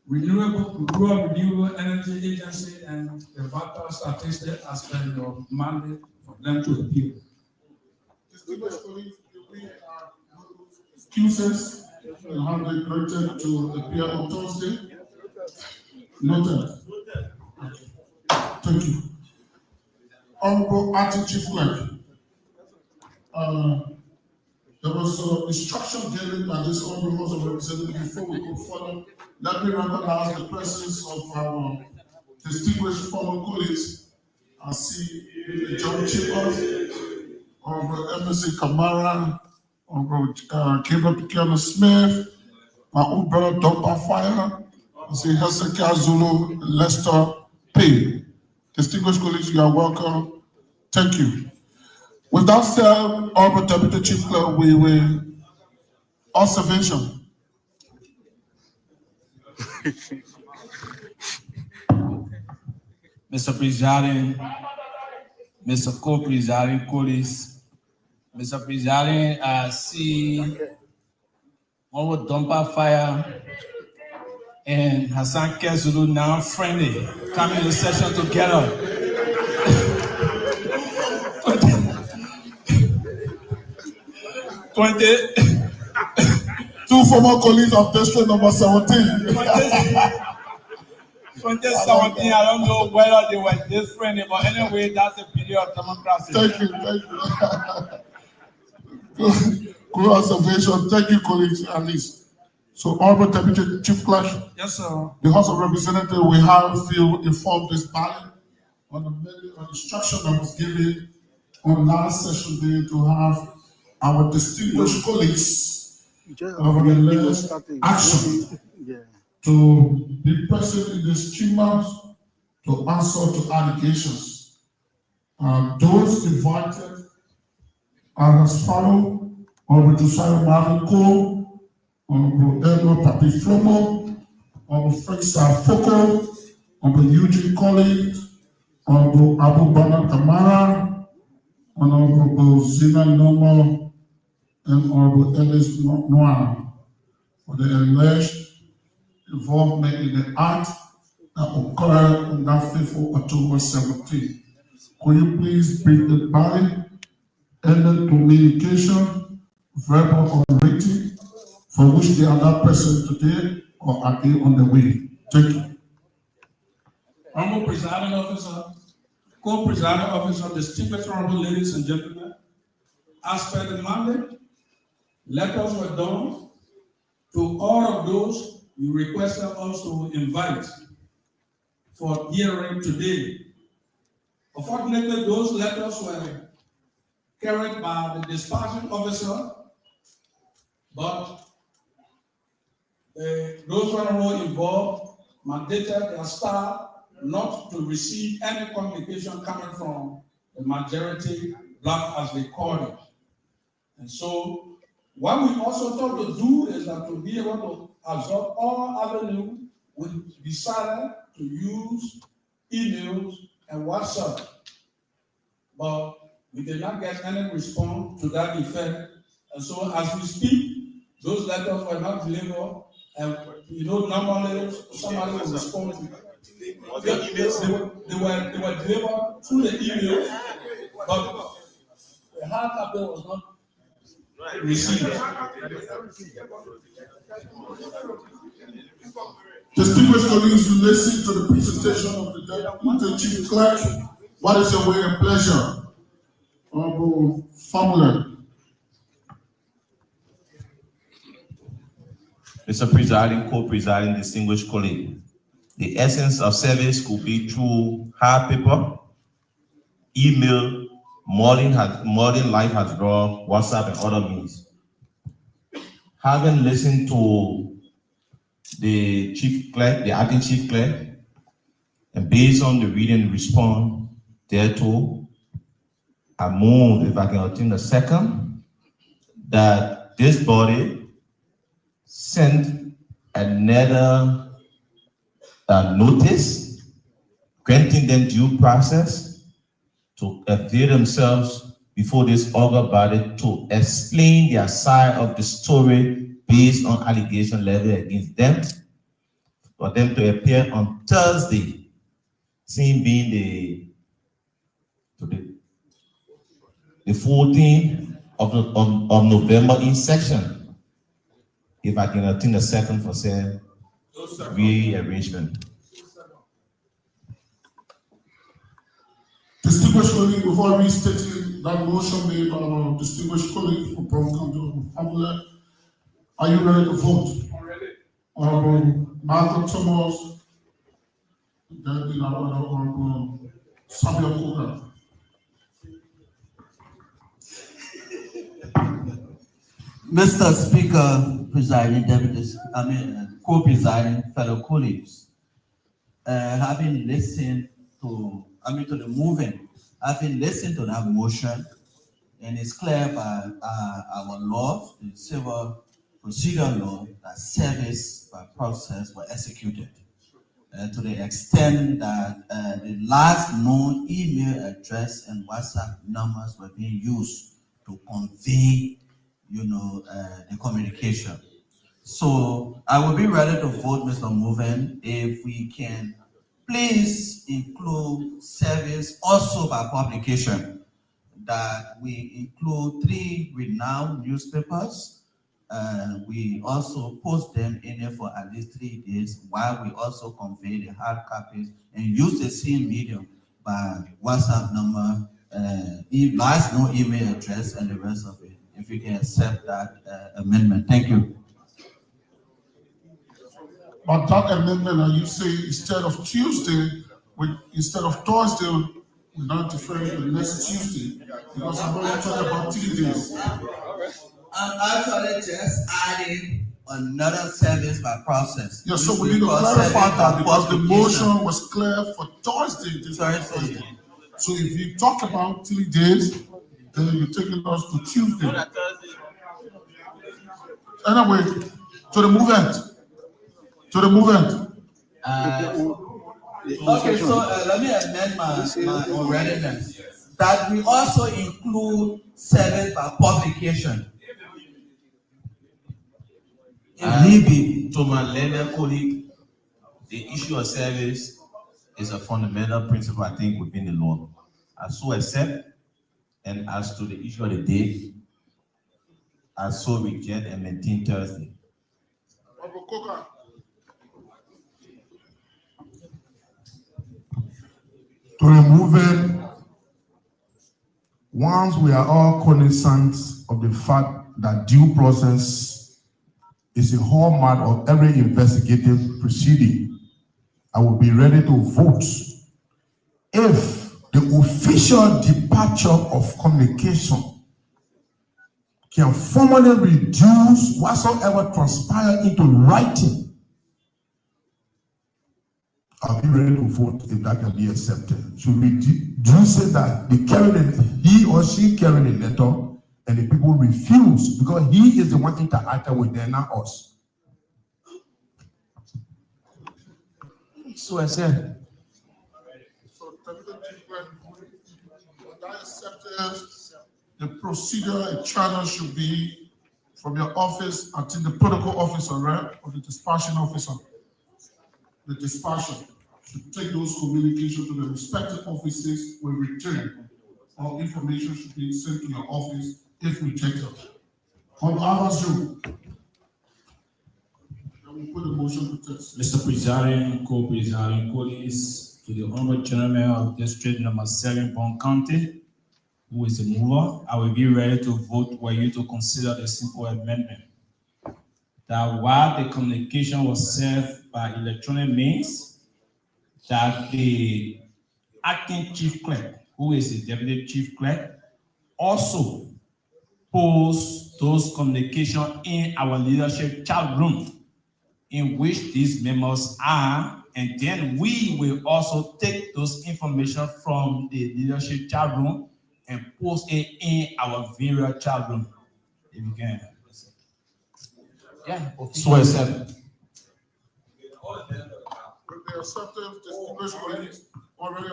Rural Renewable Energy Agency and the Vital Statistics as per your mandate for them to appeal. Distinguished colleagues, excuses and how they granted to appear on Thursday. Noted. Thank you. Honorable Acting Chief Clerk, there was an instruction given by this Honorable House of Representatives before we go further. Let me recognize the presence of our distinguished former colleagues. I see John Chambers, Honorable Emerson Kamara, Honorable Gabriel Buchanan Smith, my old brother Dr. Fire, I see Hezekiah Zulu, Lester P. Distinguished colleagues, you are welcome. Thank you. With that said, Honorable Deputy Chief Clerk, we will observation. Mr. Presiding, Mr. Co-Presiding colleagues, Mr. Presiding, I see Honorable Dumper Fire and Hassan Kezulu now friendly, coming to session together. 2 former colleagues of district number 17. 2017, I don't know whether they were this friendly, but anyway, that's a period of democracy. Thank you. Good observation. Thank you, colleagues, at least. So, Honorable Deputy Chief Clerk. Yes, sir. The House of Representatives, we have to inform this body on the instruction that was given on last session day to have our distinguished colleagues of the last action to be present in this chamber to answer to allegations. Those invited are as follow: Honorable Josiah Marvin Cole, Honorable Edward Papi Flomo, Honorable Frank Sarfoko, Honorable Eugene Collins, Honorable Abu Bana Kamara, Honorable Zina Nomo, and Honorable Ellis Noir for the alleged involvement in the act that occurred on that fateful October 17. Could you please bring the body and the communication, verbal or written, for which they are not present today or are they on the way? Thank you. Honorable Presiding Officer, Co-Presiding Officer, distinguished honorable ladies and gentlemen, as per the mandate, letters were done to all of those you requested us to invite for hearing today. Unfortunately, those letters were carried by the dispatching officer, but those honorable involved mandated their staff not to receive any communication coming from the majority block, as they call it. And so what we also thought to do is that to be able to absorb all avenues, we decided to use emails and WhatsApp. But we did not get any response to that effect. And so as we speak, those letters were not delivered. And you know, normally somebody will respond to it. They were delivered through the email, but the hard copy was not received. Distinguished colleagues, you listen to the presentation of the Chief Clerk. What is your way and pleasure? Honorable Family. Mr. Presiding, Co-Presiding, distinguished colleague, the essence of service could be through hard paper, email, modern life has brought WhatsApp and other means. Having listened to the chief clerk, the acting chief clerk, and based on the reading and response thereto, I move, if I can obtain a second, that this body send another notice granting them due process to avail themselves before this other body to explain their side of the story based on allegation leveled against them, for them to appear on Thursday, seeing being the 14th of November in section. If I can obtain a second for said rearrangement. Distinguished colleague, before restating that motion made by our distinguished colleague from Provost Hamlet, are you ready to vote? I'm ready. Honorable Marka Thomas, then the Honorable Samuel Coker. Mr. Speaker, presiding deputies, co-presiding fellow colleagues, having listened to the movement, having listened to that motion, and it's clear by our law, the civil procedure law, that service by process were executed to the extent that the last known email address and WhatsApp numbers were being used to convey the communication. So I will be ready to vote, Mr. Moven, if we can please include service also by publication, that we include 3 renowned newspapers. We also post them in there for at least 3 days, while we also convey the hard copies and use the same medium by WhatsApp number, last known email address, and the rest of it. If you can accept that amendment. Thank you. But that amendment, you say instead of Tuesday, instead of Thursday, we're not deferring to the next Tuesday, because I'm going to talk about 3 days. I'm actually just adding another service by process. Yeah, so we need to clarify that, because the motion was clear for Thursday. Thursday. So if you talk about 3 days, then you're taking us to Tuesday. Anyway, to the movement. To the movement. Okay, so let me amend my alreadiness. That we also include service by publication. To my learner colleague, the issue of service is a fundamental principle, I think, within the law. I so accept, and as to the issue of the day, I so reject and maintain Thursday. To remove it, once we are all cognizant of the fact that due process is a hallmark of every investigative proceeding, I will be ready to vote if the official departure of communication can formally reduce whatsoever transpired into writing. I'll be ready to vote if that can be accepted. Should we do say that he or she carrying the letter and the people refuse because he is the one interacting with them, not us? So I said. The procedure and channel should be from your office until the protocol officer, right, or the dispatching officer. The dispatcher should take those communications to the respective offices with return. All information should be sent to your office if rejected. On others, you. We put the motion to test. Mr. Presiding, co-presiding colleagues, to the Honorable Gentleman of District Number 7, Bond County, who is the mover, I will be ready to vote for you to consider the simple amendment that while the communication was served by electronic means, that the acting chief clerk, who is the deputy chief clerk, also post those communications in our leadership chat room in which these memos are, and then we will also take those information from the leadership chat room and post it in our various chat room. If you can. Yeah. So accept. The accepted distinguished colleagues already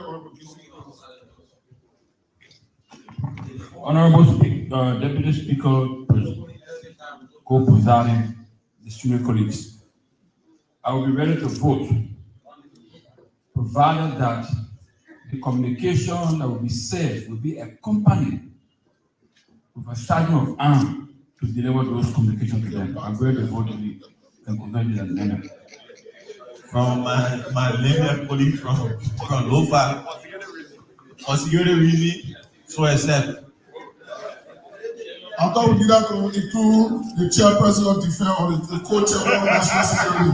Honorable Deputy Speaker, co-presiding distinguished colleagues, I will be ready to vote, provided that the communication that will be said will be accompanied with a sergeant of arms to deliver those communications to them. I'm ready to vote and convert this amendment. From my labor colleague from Lofa, for security reason, so accept. I thought we did that to include the chairperson of defense or the co-chairman of national security.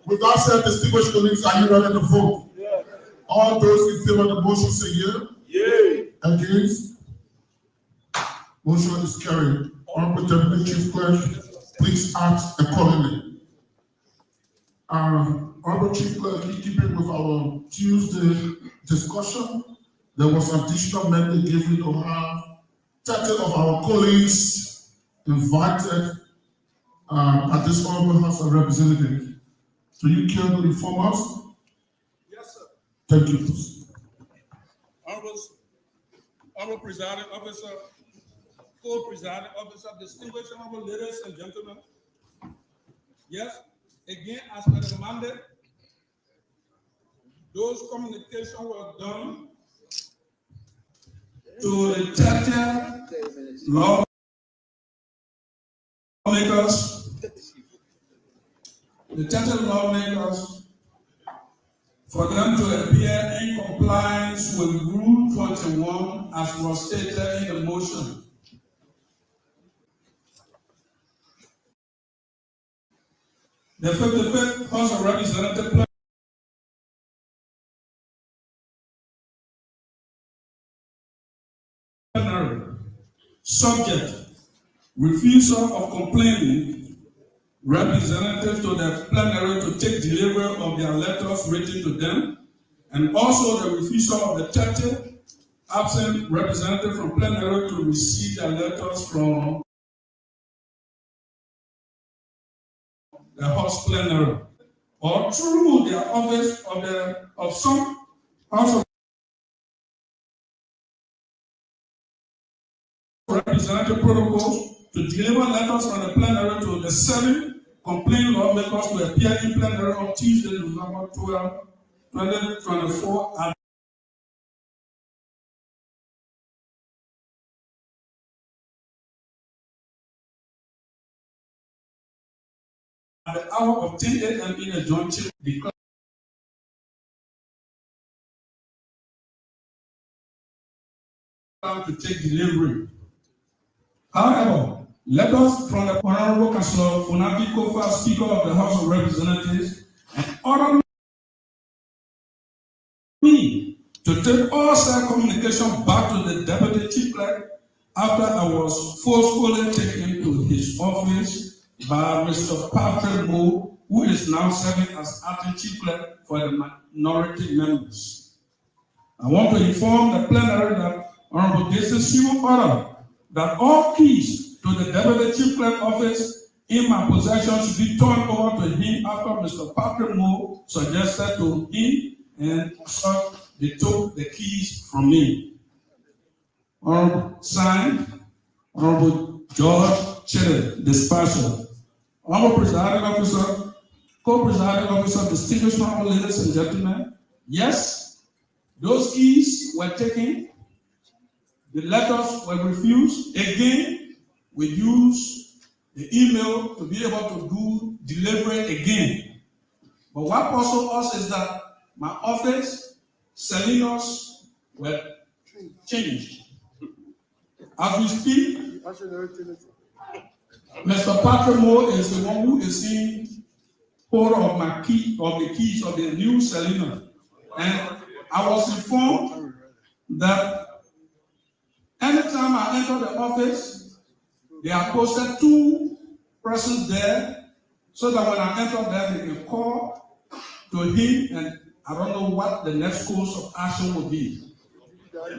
With that said, distinguished colleagues, are you ready to vote? Yeah. All those in favor of the motion say yeah. Against? Motion is carried. Honorable Deputy Chief Clerk, please act accordingly. Honorable Chief Clerk, in keeping with our Tuesday discussion, there was additional mandate given to have 30 of our colleagues invited at this Honorable House of Representatives. Do you care to inform us? Yes, sir. Thank you. Honorable Presiding Officer, co-presiding officer, distinguished honorable ladies and gentlemen. Yes, again, as per the mandate, those communications were done to the 30 lawmakers, for them to appear in compliance with Rule 21 as was stated in the motion. The 55th House of Representatives subject refusal of complaining representatives to the plenary to take delivery of their letters written to them, and also the refusal of the 30 absent representatives from plenary to receive their letters from the House plenary or through their office of some House of Representative protocols to deliver letters from the plenary to the 7 complaint lawmakers to appear in plenary on Tuesday, November 12, 2024 at the hour of 10 a.m. in a joint chamber declared to take delivery. However, letters from the Honorable Councillor Funaki Kofa, Speaker of the House of Representatives, and ordered me to take all such communication back to the Deputy Chief Clerk after I was forcefully taken to his office by Mr. Patrick Moore, who is now serving as acting Chief Clerk for the minority members. I want to inform the plenary that Honorable Jason Civil order that all keys to the Deputy Chief Clerk office in my possession should be turned over to him after Mr. Patrick Moore suggested to him and so they took the keys from me. Honorable signed, Honorable George Chile, dispatcher. Honorable Presiding Officer, Co-Presiding Officer, distinguished honorable ladies and gentlemen, yes, those keys were taken. The letters were refused. Again, we use the email to be able to do delivery again. But what puzzles us is that my office, Salinas, were changed. As we speak, Mr. Patrick Moore is the one who is in hold of my key, of the keys of the new Salinas. And I was informed that anytime I enter the office, they are posted 2 persons there so that when I enter there, they can call to him, and I don't know what the next course of action will be.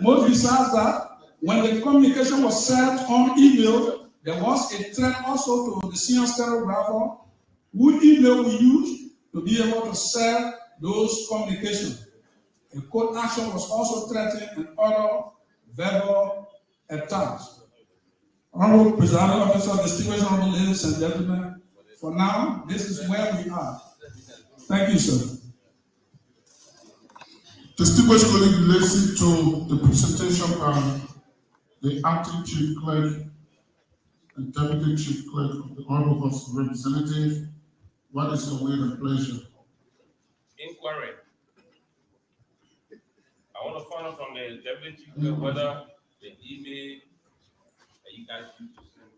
Most besides that, when the communication was sent on email, there was a threat also to the senior stenographer who email we used to be able to send those communications. A court action was also threatened and other verbal attacks. Honorable Presiding Officer, distinguished honorable ladies and gentlemen, for now, this is where we are. Thank you, sir. Distinguished colleague, listen to the presentation from the acting Chief Clerk and Deputy Chief Clerk of the Honorable House of Representatives. What is your will and pleasure? Inquiry. I want to find out from the Deputy Chief Clerk whether the email that you guys used to send.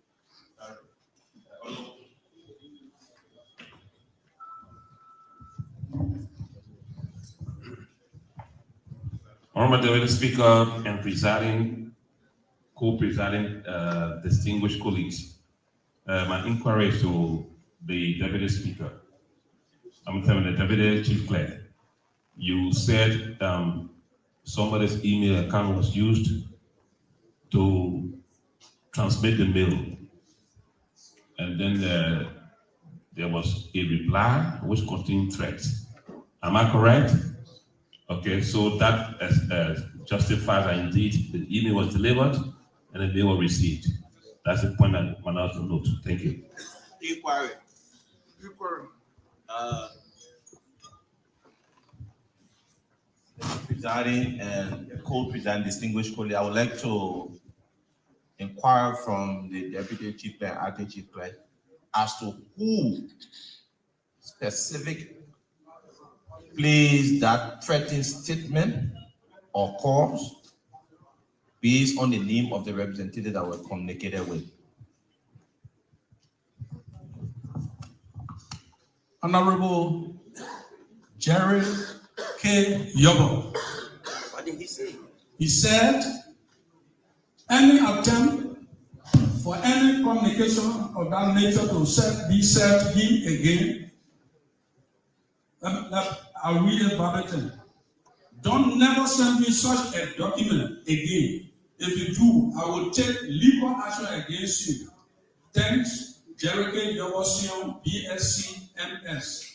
Honorable Deputy Speaker and co-presiding distinguished colleagues, my inquiry is to the Deputy Speaker. I'm telling the Deputy Chief Clerk. You said somebody's email account was used to transmit the mail, and then there was a reply which contained threats. Am I correct? Okay, so that justifies that indeed the email was delivered and the mail was received. That's the point I want to note. Thank you. Inquiry. Presiding and co-presiding distinguished colleague, I would like to inquire from the Deputy Chief Clerk, Acting Chief Clerk, as to who specific placed that threatening statement or calls based on the name of the representative that were communicated with. Honorable Jerry K. Yobo. What did he say? He said, any attempt for any communication of that nature to be said to him again, I read it verbatim. Don't never send me such a document again. If you do, I will take legal action against you. Thanks, Jerry K. Yobo, BSc, MS.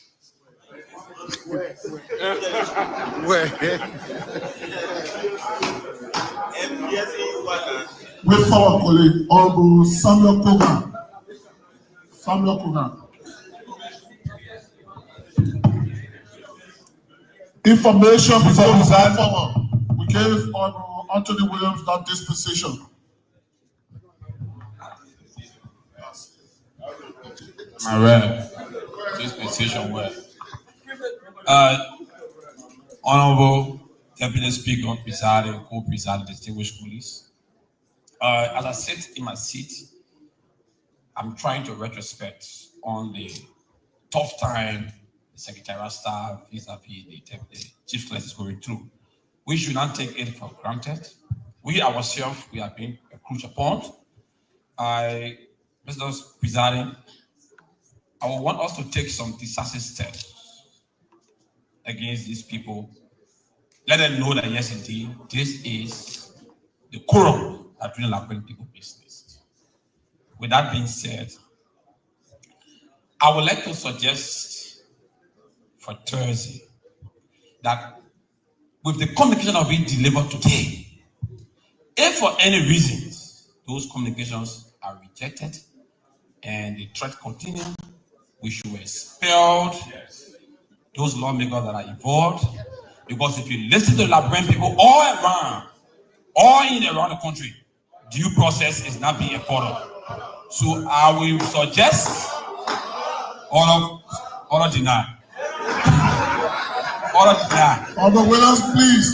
With our colleague, Honorable Samuel Kogan. Samuel Kogan. Information before we move forward. We gave Honorable Anthony Williams that dispensation. My rep, dispensation well. Honorable Deputy Speaker, presiding, co-presiding, distinguished colleagues. As I sit in my seat, I'm trying to retrospect on the tough time the secretarial staff, vis-a-vis the chief clerk is going through. We should not take it for granted. We ourselves, we have been encroached upon. Mr. Presiding, I would want us to take some decisive steps against these people. Let them know that yes, indeed, this is the quorum that doing Lakwena people business. With that being said, I would like to suggest for Thursday that with the communication that we delivered today, if for any reasons those communications are rejected and the threat continues, we should expel those lawmakers that are involved. Because if you listen to Lakwena people all around the country, due process is not being followed. So I will suggest order deny. Order deny. Honorable Williams, please.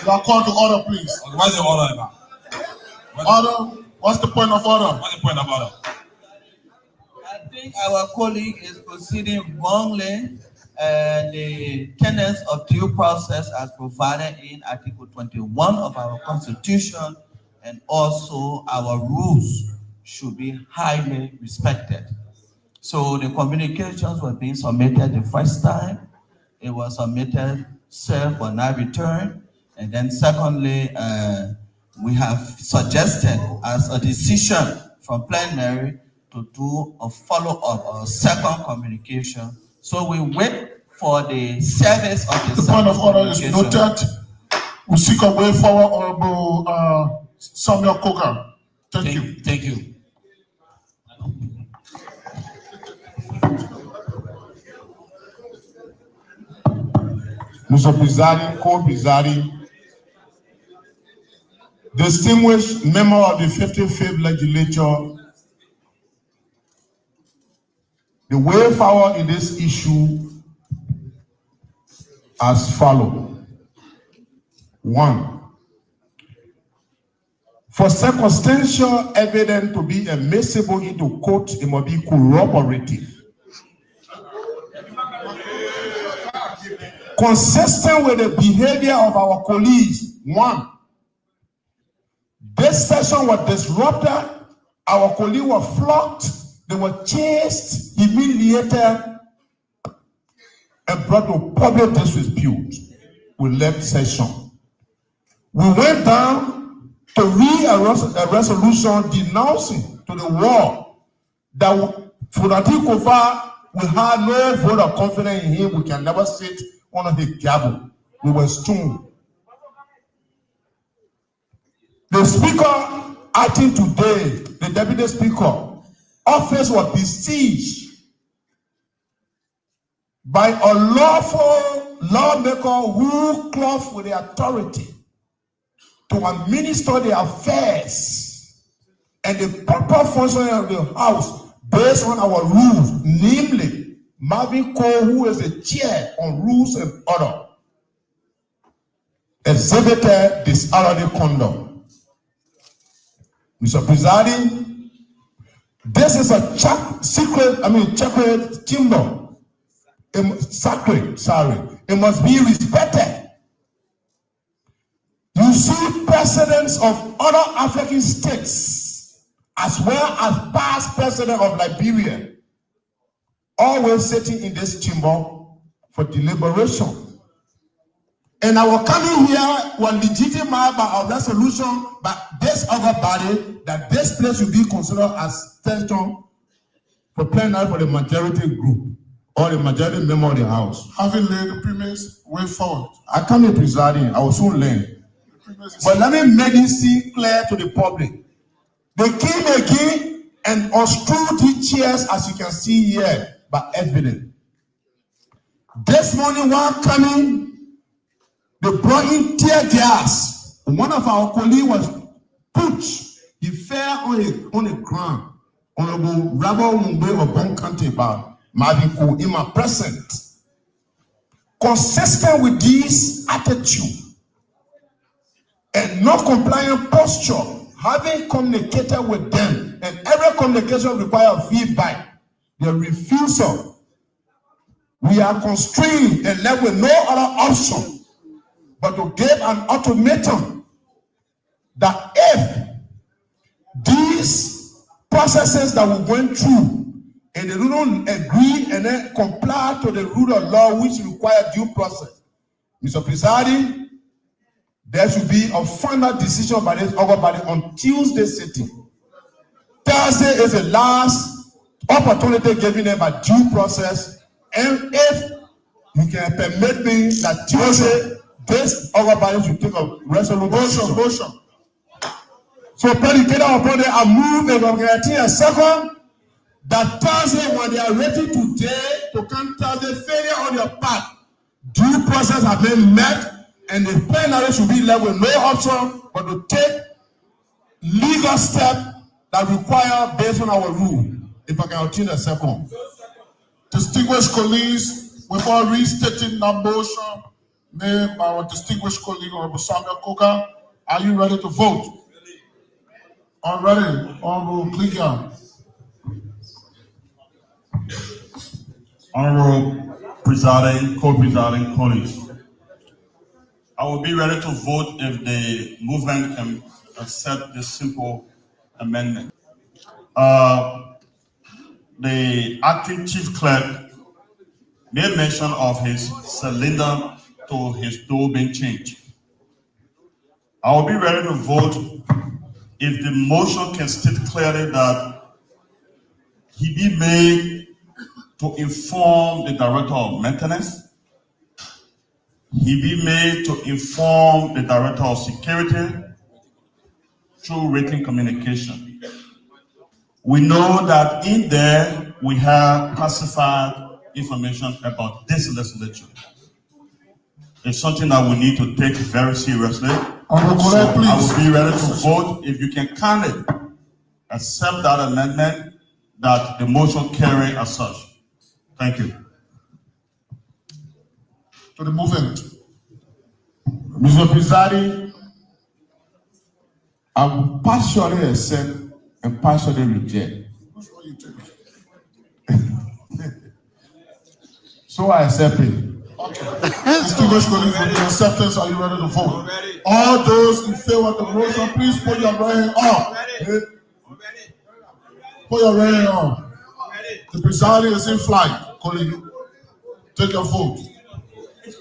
You are called to order, please. What's the order about? Order. What's the point of order? What's the point of order? I think our colleague is proceeding wrongly. The tenets of due process as provided in Article 21 of our Constitution and also our rules should be highly respected. So the communications were being submitted the first time. It was submitted, served but not returned. And then secondly, we have suggested as a decision from plenary to do a follow-up or second communication. So we wait for the service of the point of order is noted. We seek a way forward, Honorable Samuel Kogan. Thank you. Thank you. Mr. Presiding, co-presiding, distinguished member of the 55th Legislature, the way forward in this issue as follows. 1. For circumstantial evidence to be admissible into court, it must be corroborative. Consistent with the behavior of our colleagues. 1. This session was disrupted. Our colleagues were flogged. They were chased, humiliated, and brought to public disrepute. We left session. We went down to read a resolution denouncing to the world that Funati Kofa will have no vote of confidence in him. We can never sit on his gavel. We were stoned. The speaker acting today, the deputy speaker, office was besieged by a lawful lawmaker who clothed with the authority to administer the affairs and the proper functioning of the house based on our rules, namely Marvin Cole, who is the chair on rules and order, exhibited disorderly conduct. Mr. Presiding, this is a sacred timber. It must be respected. You see presidents of other African states, as well as past president of Liberia, always sitting in this chamber for deliberation. And our coming here was legitimate by our resolution by this other body that this place should be considered as session for plenary for the majority group. or the majority member of the House. Having laid the premise, way forward. I come here presiding, I will soon learn. But let me make this thing clear to the public. They came again and unscrewed the chairs, as you can see here, by evidence. This morning, while coming, they brought in tear gas. One of our colleagues was pushed. He fell on the ground. Honorable Rabbi Mumbe of Bon County about Maviko in my present. Consistent with this attitude and not compliant posture, having communicated with them, and every communication requires feedback, the refusal, we are constrained and left with no other option but to give an ultimatum that if these processes that we're going through and they don't agree and then comply to the rule of law which require due process, Mr. Presiding, there should be a final decision by this other body on Tuesday sitting. Thursday is the last opportunity given them by due process, and if you can permit me that Tuesday, this other body should take a resolution. Motion. So predicated upon it, I move and I'm guaranteeing a second that Thursday, when they are ready today to come Thursday, failure on your part, due process have been met, and the plenary should be left with no option but to take legal steps that require based on our rule. If I can obtain a second. Distinguished colleagues, before restating the motion made by our distinguished colleague, Honorable Samuel Koka, are you ready to vote? I'm ready, Honorable Bløggèr. Honorable presiding, co-presiding colleagues, I will be ready to vote if the movement can accept this simple amendment. The acting chief clerk made mention of his cylinder to his door being changed. I will be ready to vote if the motion can state clearly that he be made to inform the director of maintenance, he be made to inform the director of security through written communication. We know that in there we have classified information about this legislature. It's something that we need to take very seriously. I will be ready to vote if you can kindly accept that amendment that the motion carry as such. Thank you. To the movement. Mr. Presiding, I will partially accept and partially reject. So I accept it. Okay. Distinguished colleagues, with the acceptance, are you ready to vote? All those in favor of the motion, please put your right hand up. Put your right hand up. The presiding is in flight, colleague. Take your vote.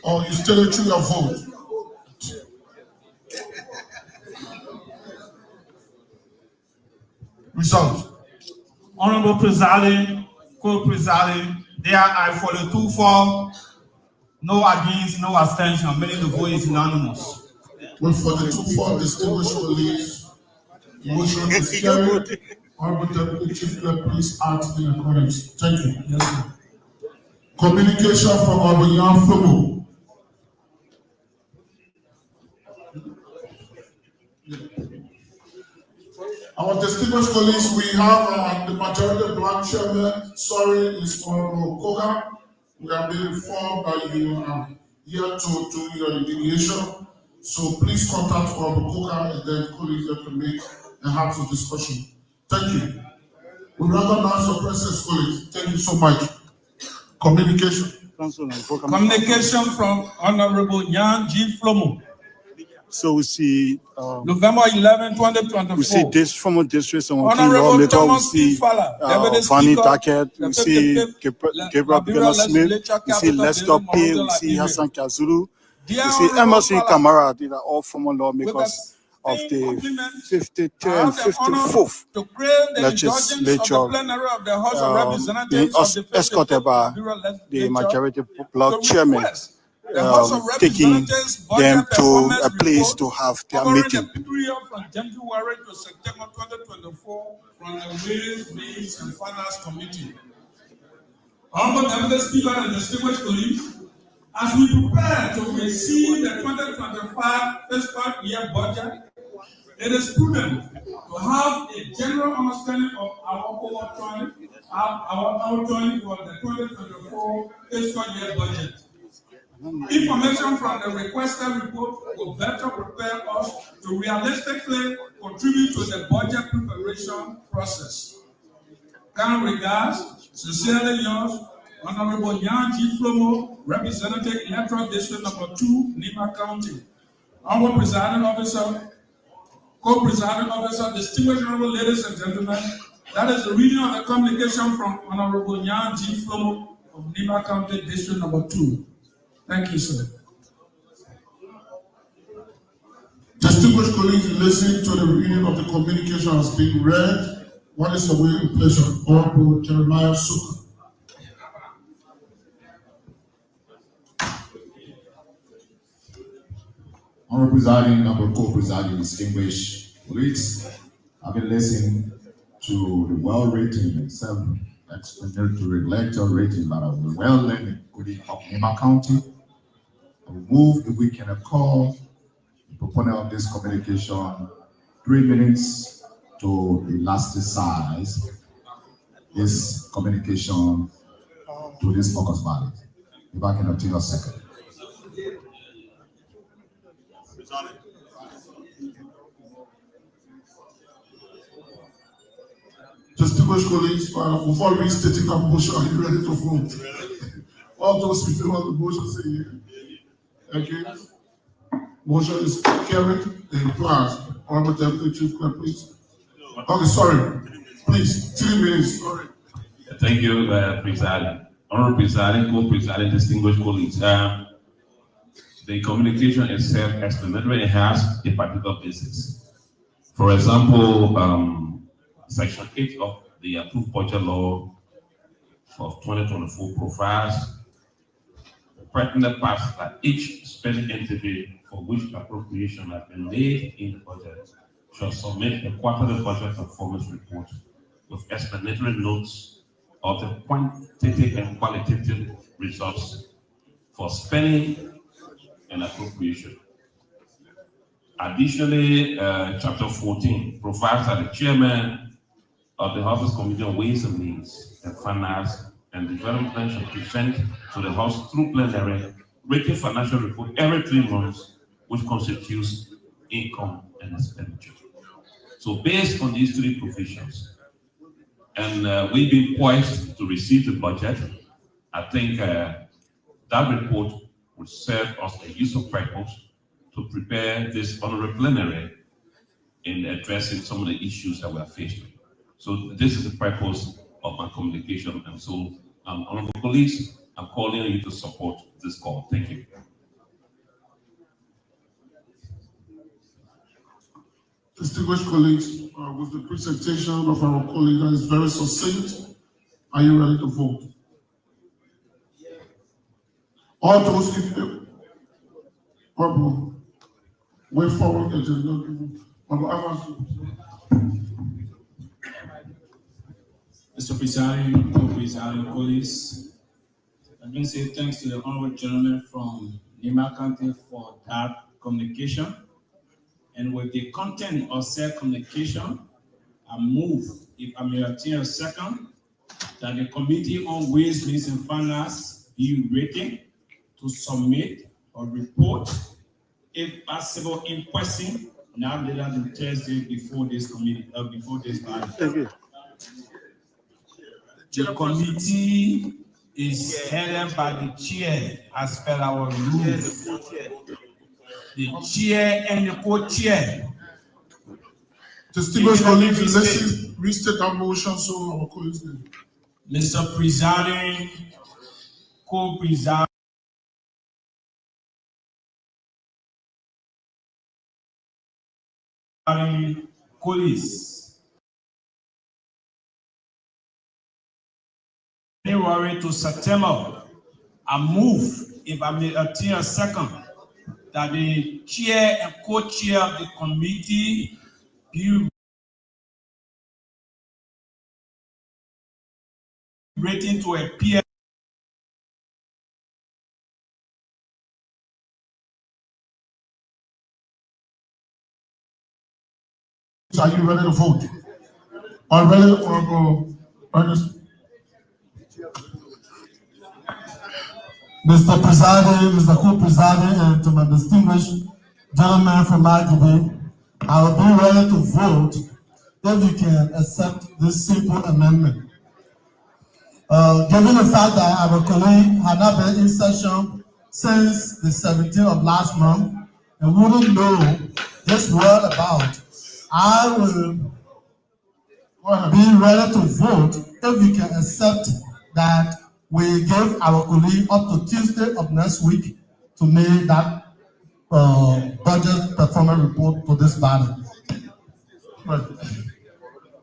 Or you still through your vote. Result. Honorable presiding, co-presiding, there I follow 2-4, no against, no abstention, meaning the vote is unanimous. With for the 2-4 distinguished colleagues, motion is carried. Honorable Deputy Chief Clerk, please act in accordance. Thank you. Yes, communication from Honorable Jan Fomo. Our distinguished colleagues, we have the majority black chairman. Sorry, is Honorable Koga. We have been informed that you are here to do your delineation. So please contact Honorable Koga and then colleagues that can make and have some discussion. Thank you. We recognize your presence, colleagues. Thank you so much. Communication. Communication from Honorable Jan G. Flomo. So we see November 11, 2024. We see this from a district, some Honorable later we Thomas see Fanny Taket, we see Gabriel Smith, we see Lester P, we see Hassan Kazulu, we see Emerson Kamara. These are all former lawmakers of the 53rd and 54th legislature being escorted by the majority block chairman, taking them to a place to have their meeting. From January to September 2024 from the Ways, Means and Finance Committee. Honorable Deputy Speaker and distinguished colleagues, as we prepare to receive the 2025 fiscal year budget, it is prudent to have a general understanding of our outline for the 2024 fiscal year budget. Information from the requested report will better prepare us to realistically contribute to the budget preparation process. Kind regards, sincerely yours, Honorable Yan G. Flomo, Representative Electoral District Number 2, Nima County. Honorable Presiding Officer, Co-Presiding Officer, distinguished honorable ladies and gentlemen, that is the reading of the communication from Honorable Yan G. Flomo of Nima County, District Number 2. Thank you, sir. Distinguished colleagues, listen to the reading of the communication as being read. What is the waiting pleasure? Honorable Jeremiah Suka. Honorable Presiding, Honorable Co-Presiding, distinguished colleagues, I've been listening to the well-written and self-explanatory lecture written by a well-learned colleague of Nima County. I will move if we can call the proponent of this communication 3 minutes to elasticize this communication to this focus body. If I can obtain a second. Distinguished colleagues, before we stating that motion, are you ready to vote? All those in favor of the motion say yeah. Against? Motion is carried and passed. Honorable Deputy Chief Clerk, please. Okay, sorry. Please, 3 minutes. Sorry. Thank you, Presiding. Honorable Presiding, Co-Presiding, distinguished colleagues. The communication is self-explanatory. It has a particular basis. For example, Section 8 of the approved budget law of 2024 provides the pertinent parts that each spending entity for which appropriation has been made in the budget shall submit a quarterly budget performance report with explanatory notes of the quantitative and qualitative results for spending and appropriation. Additionally, Chapter 14 provides that the chairman of the House Committee on Ways and Means and Finance and Development shall present to the House through plenary written financial report every 3 months, which constitutes income and expenditure. So based on these 3 provisions, and we've been poised to receive the budget, I think that report would serve as a useful purpose to prepare this honorable plenary in addressing some of the issues that we are facing. So this is the purpose of my communication. And so, honorable colleagues, I'm calling on you to support this call. Thank you. Distinguished colleagues, with the presentation of our colleague that is very succinct, are you ready to vote? All those in favor? Way forward, Mr. Presiding, Co-Presiding colleagues, I'm going to say thanks to the honorable gentleman from Nima County for that communication. And with the content of said communication, I move, if I may obtain a second, that the Committee on Ways, Means and Finance be written to submit a report, if possible in person, not later than Thursday before this committee, before this body. Thank you. The committee is headed by the chair as per our rules. The chair and the co-chair. Distinguished colleagues, let's restate that motion so our colleagues know. Mr. Presiding, Co-Presiding. regarding police. January to September, I move, if I may obtain a second, that the chair and co-chair of the committee be written to appear. Are you ready to vote? Are you ready, Honorable Ernest? Mr. Presiding, Mr. Co-Presiding, and to my distinguished gentleman from Marka, I will be ready to vote if you can accept this simple amendment. Given the fact that our colleague had not been in session since the 17th of last month and wouldn't know this word about, I will be ready to vote if we can accept that we give our colleague up to Tuesday of next week to make that budget performance report to this body.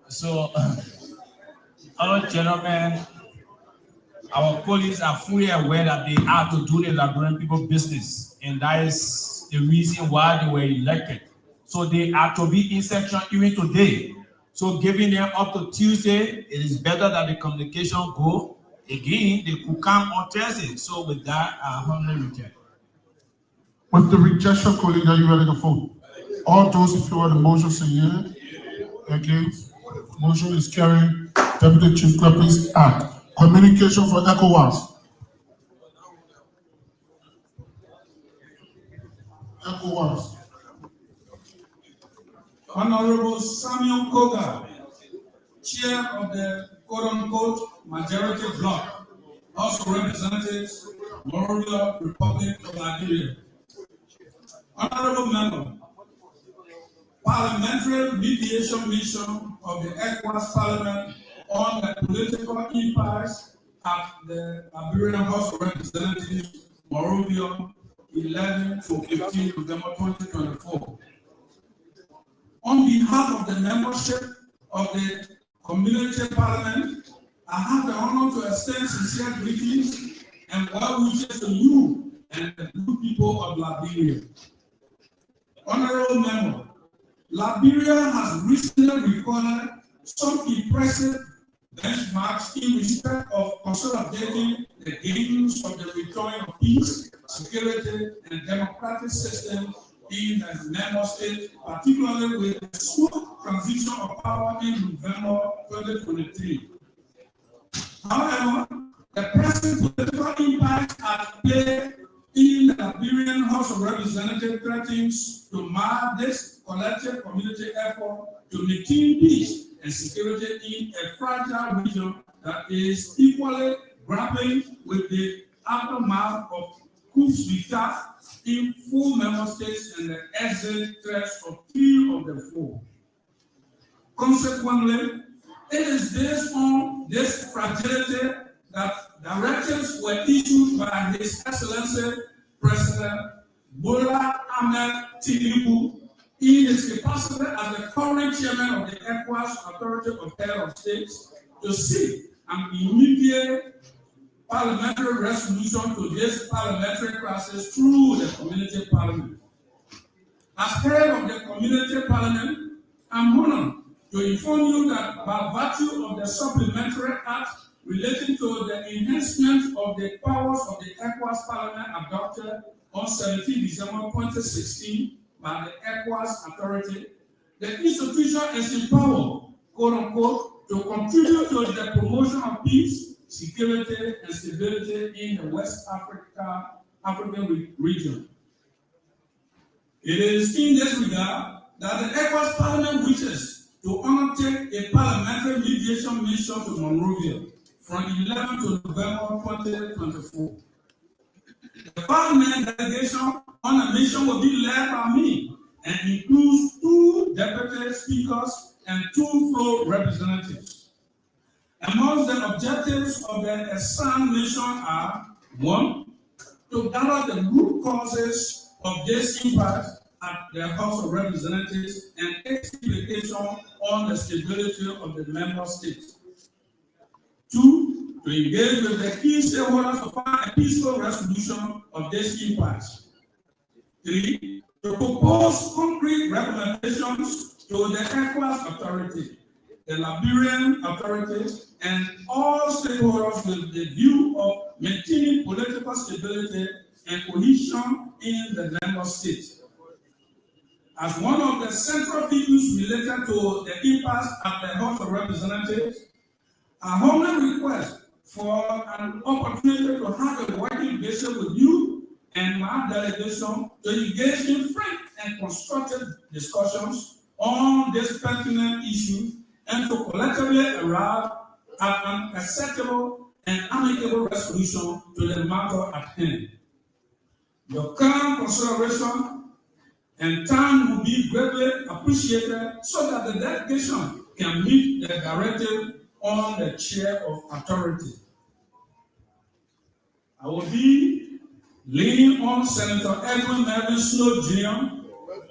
So, other gentlemen, our colleagues are fully aware that they have to do the Liberian people business, and that is the reason why they were elected. So they are to be in session even today. So giving them up to Tuesday, it is better that the communication go. Again, they could come on Thursday. So with that, I humbly reject. With the rejection, colleague, are you ready to vote? All those in favor of the motion say yea. Against? Motion is carried. Deputy Chief Clerk, please act. Communication for ECOWAS. ECOWAS. Honorable Samuel Koga, Chair of the quote-unquote majority bloc, House of Representatives, Monrovia, Republic of Liberia. Honorable Member, Parliamentary Mediation Mission of the ECOWAS Parliament on the political impasse at the Liberian House of Representatives, Monrovia, 11 to 15 November 2024. On behalf of the membership of the Community Parliament, I have the honor to extend sincere greetings and well wishes to you and the good people of Liberia. Honorable Member, Liberia has recently recorded some impressive benchmarks in respect of consolidating the gains of the return of peace, security, and democratic system in the member state, particularly with the smooth transition of power in November 2023. However, the present political impact at play in the Liberian House of Representatives threatens to mar this collective community effort to maintain peace and security in a fragile region that is equally grappling with the aftermath of coups d'etat in 4 member states and the exit threats of 3 of the 4. Consequently, it is based on this fragility that directives were issued by His Excellency President Bola Ahmed Tinubu in his capacity as the current chairman of the ECOWAS Authority of Head of States to seek an immediate parliamentary resolution to this parliamentary crisis through the Community Parliament. As head of the Community Parliament, I'm honored to inform you that by virtue of the supplementary act relating to the enhancement of the powers of the ECOWAS Parliament adopted on 17 December 2016 by the ECOWAS Authority, the institution is empowered, quote unquote, to contribute to the promotion of peace, security, and stability in the West African region. It is in this regard that the ECOWAS Parliament wishes to undertake a parliamentary mediation mission to Monrovia from 11 to November 2024. The Parliament delegation on the mission will be led by me and includes 2 deputy speakers and 2 floor representatives. Among the objectives of the assigned mission are: 1, to gather the root causes of this impact at the House of Representatives and its implication on the stability of the member states. 2, to engage with the key stakeholders to find a peaceful resolution of this impasse. 3, to propose concrete recommendations to the ECOWAS authority, the Liberian authorities, and all stakeholders with the view of maintaining political stability and cohesion in the member states. As one of the central issues related to the impasse at the House of Representatives, I humbly request for an opportunity to have a working basis with you and my delegation to engage in frank and constructive discussions on this pertinent issue and to collectively arrive at an acceptable and amicable resolution to the matter at hand. Your current consideration and time will be greatly appreciated so that the delegation can meet the directive on the chair of authority. I will be leaning on Senator Edwin Melvin Snow Jr.,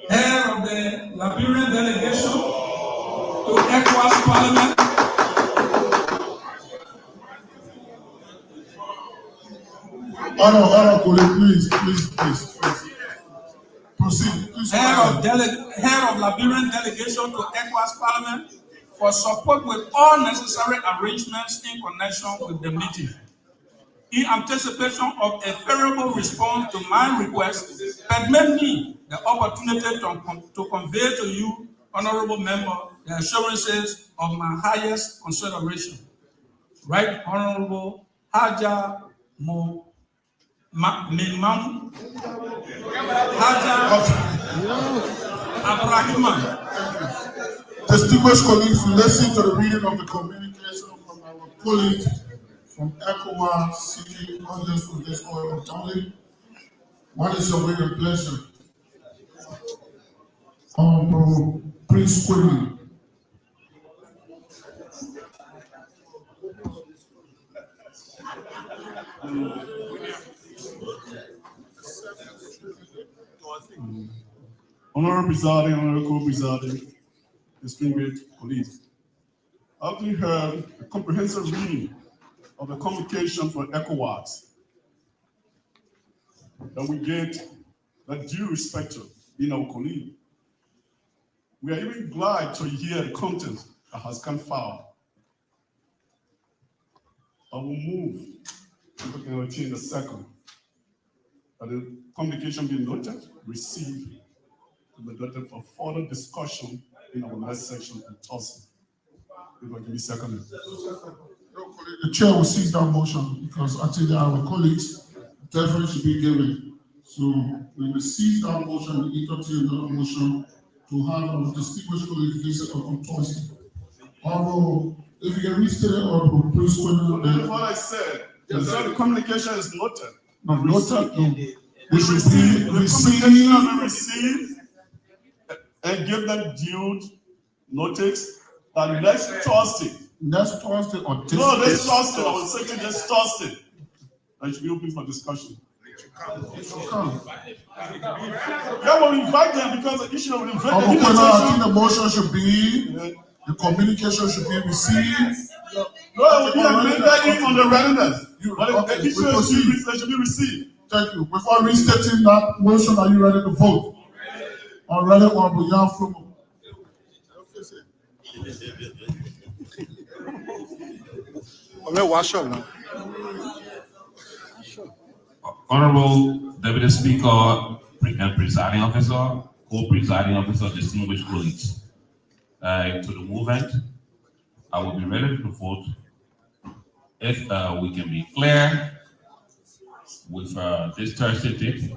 head of the Liberian delegation to ECOWAS Parliament. Please. Proceed. Please. Head of Liberian delegation to ECOWAS Parliament for support with all necessary arrangements in connection with the meeting. In anticipation of a favorable response to my request, permit me the opportunity to convey to you, honorable member, the assurances of my highest consideration. Right Honorable Haja Mimam Haja Abrahiman. Distinguished colleagues, listen to the reading of the communication from our colleague from ECOWAS seeking audience for this oil only. What is your great pleasure? Prince Quimmy. Honorable Presiding, Honorable Co-Presiding, distinguished colleagues, after you heard a comprehensive reading of the communication for ECOWAS, that we get that due respect to being our colleague. We are even glad to hear the content that has come forward. I will move to change the second. That the communication be noted, received, to be noted for further discussion in our next section on Thursday. If I can be seconded. The chair will seize that motion because I think our colleagues definitely should be given. So we will seize that motion and entertain that motion to have our distinguished colleagues visit on Thursday. If you can restate it or please that's what I said. The communication is noted. No, noted. No. We should be received and give them due notice that next Thursday. Next Thursday or this? No, this Thursday. I was saying this Thursday. I should be open for discussion. Come. Yeah, we'll invite them because the issue of I think the motion should be, the communication should be received. No, we are making on the readiness. The issue should be received. Thank you. Before restating that motion, are you ready to vote? I'm ready, Honorable Yan Frumo. Honorable Deputy Speaker and Presiding Officer, Co-Presiding Officer, distinguished colleagues, to the movement, I will be ready to vote if we can be clear with this Thursday date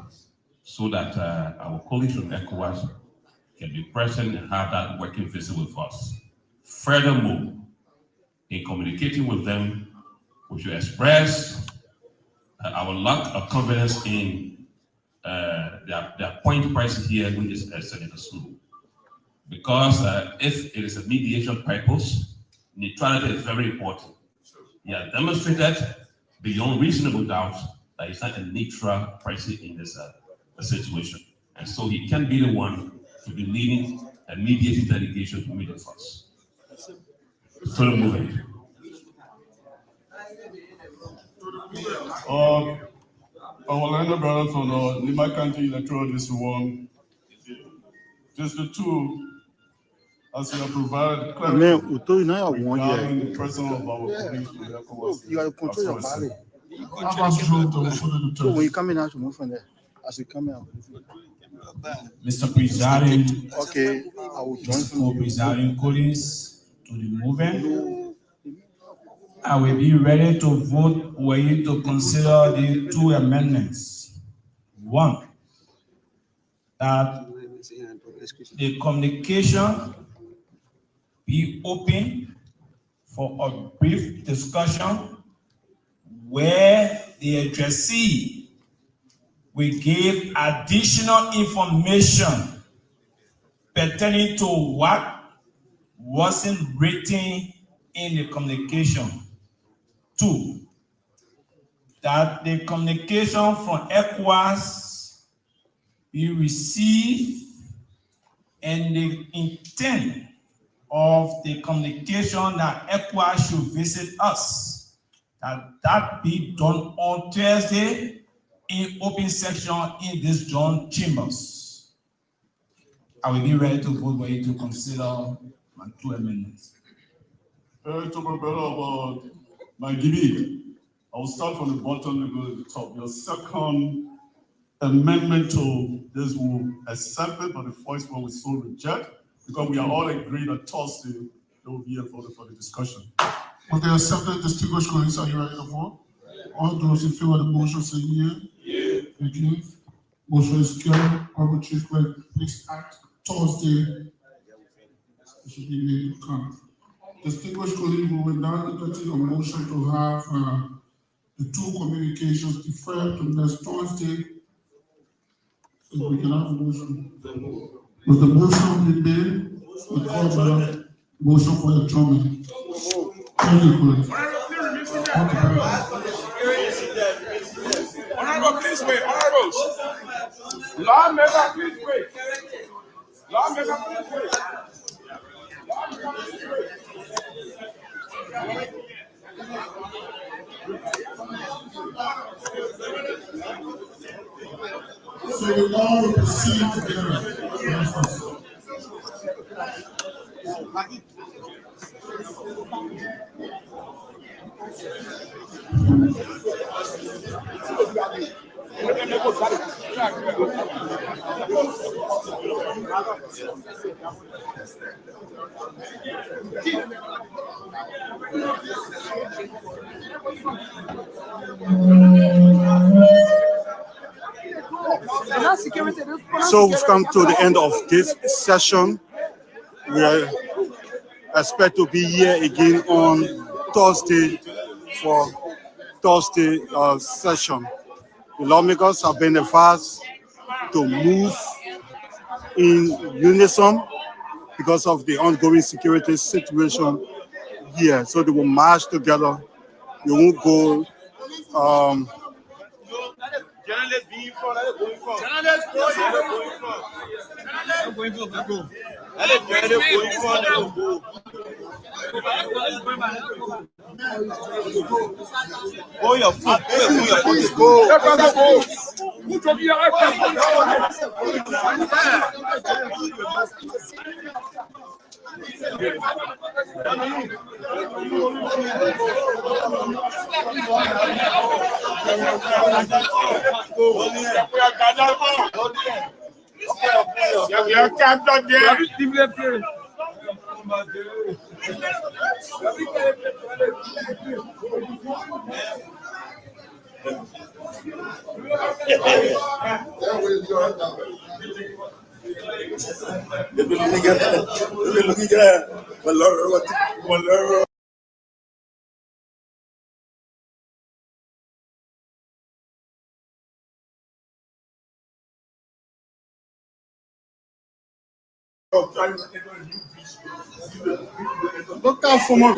so that our colleagues from ECOWAS can be present and have that working visit with us. Furthermore, in communicating with them, we should express our lack of confidence in the point person here, which is Senator Snow. Because if it is a mediation purpose, neutrality is very important. He has demonstrated beyond reasonable doubt that he's not a neutral person in this situation. And so he can be the one to be leading a mediated delegation to meet the first. So the movement. Our land brothers from the Lima County Electoral District 1, District 2, as you have provided clarity regarding the presence of our police with their coercive. You got to control your body. So when you come in, you have to move from there. As you come out. Mr. Presiding, Okay, I will join Mr. Presiding colleagues to the movement. I will be ready to vote for you to consider the two amendments. One, that the communication be open for a brief discussion where the addressee will give additional information pertaining to what wasn't written in the communication. Two, that the communication from ECOWAS be received and the intent of the communication that ECOWAS should visit us, that be done on Thursday in open section in this joint chambers. I will be ready to vote for you to consider my two amendments. To prepare about my debate, I will start from the bottom and go to the top. Your second amendment to this will accept it, but the first one will still reject, because we are all agreed that Thursday they will be here for the discussion. Okay, accepted, distinguished colleagues, are you ready to vote? All those in favor of the motion say yea. Against. Motion is carried. Honorable Chief Clerk, please act Thursday. It should be made to come. Distinguished colleagues, we will now entertain a motion to have the two communications deferred to next Thursday. So we can have a motion. With the motion be made, we call the motion for adjournment. Thank you, colleagues. Honorable, please wait. Honorable. Lawmaker, please wait. Lawmaker, please wait. So we all will proceed together. So we've come to the end of this session. We expect to be here again on Thursday for Thursday session. The lawmakers have been advised to move in unison because of the ongoing security situation here. So they will march together. They won't go Oh, your foot. Look out for more.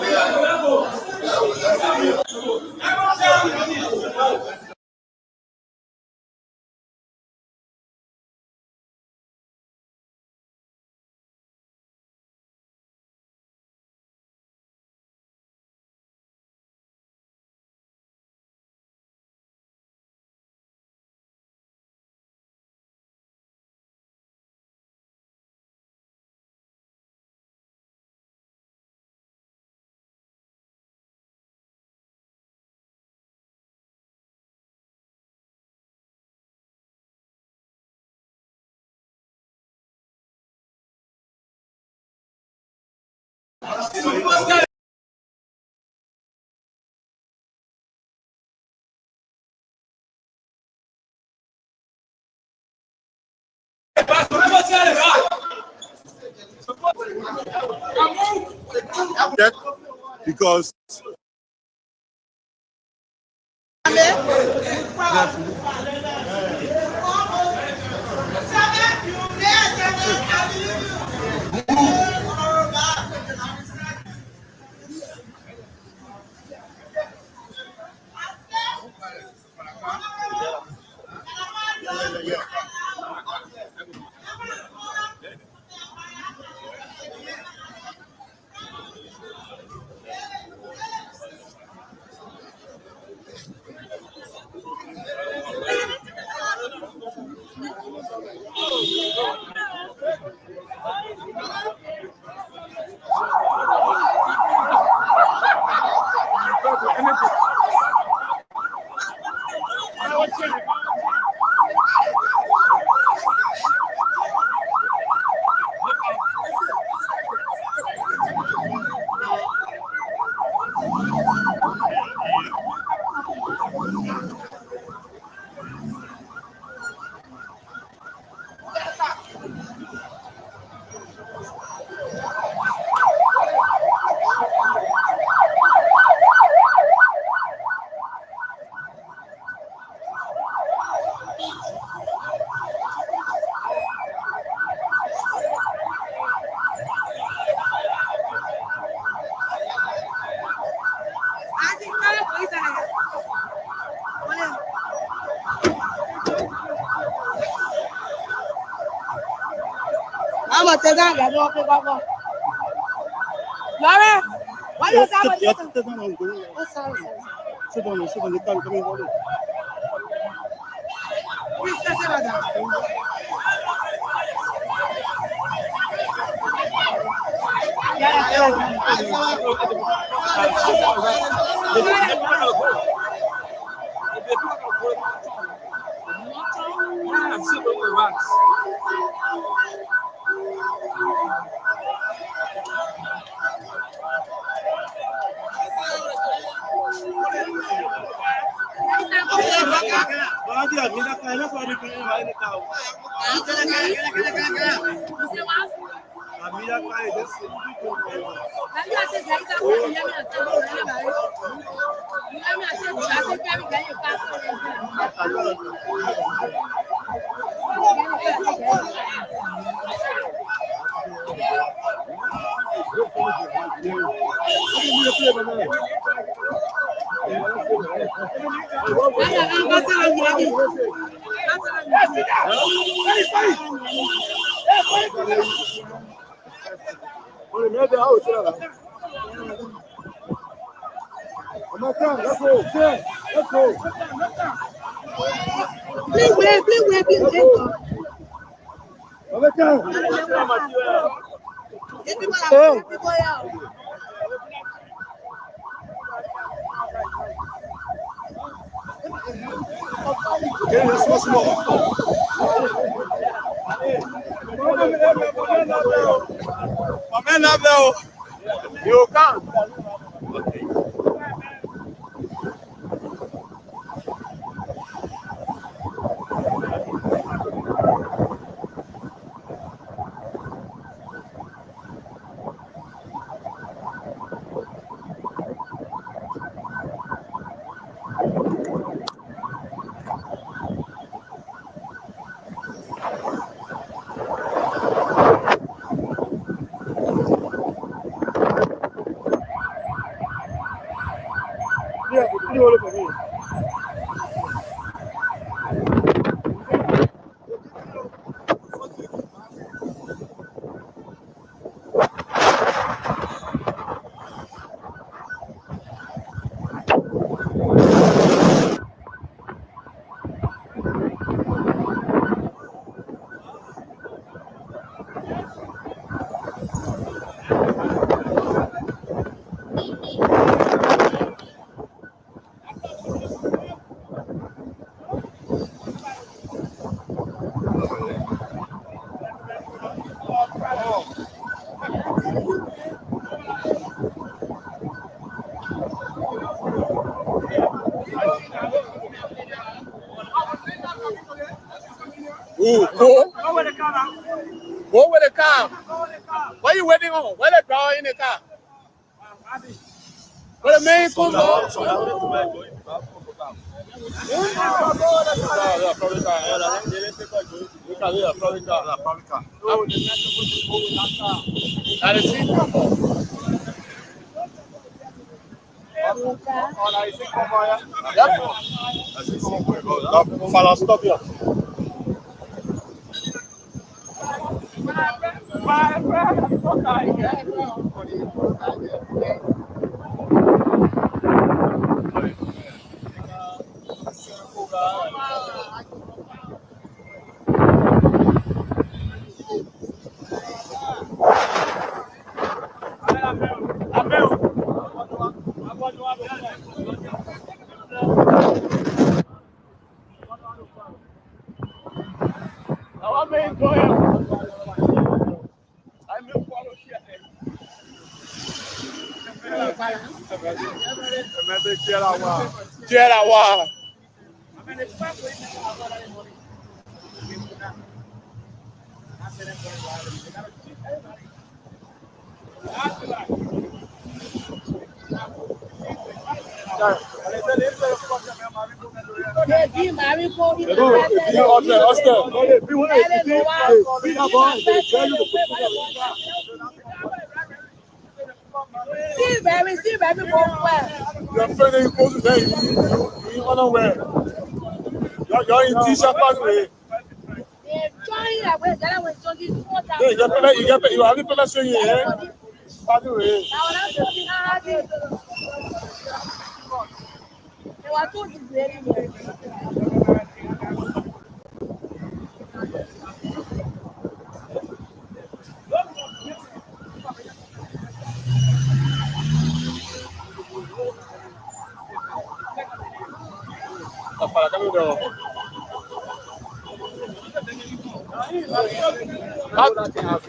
Because Vamos, te dan, no, que vamos. Laura, what is that? Oh, sorry. Sit down, you can't come in here. Please, that's it. You can't. Go with the car now. Go with the car. What are you waiting on? Where the car in the car? Where the main comes on? Fala, stop here. You're in t-shirt pathway. You have the permission here. Pathway.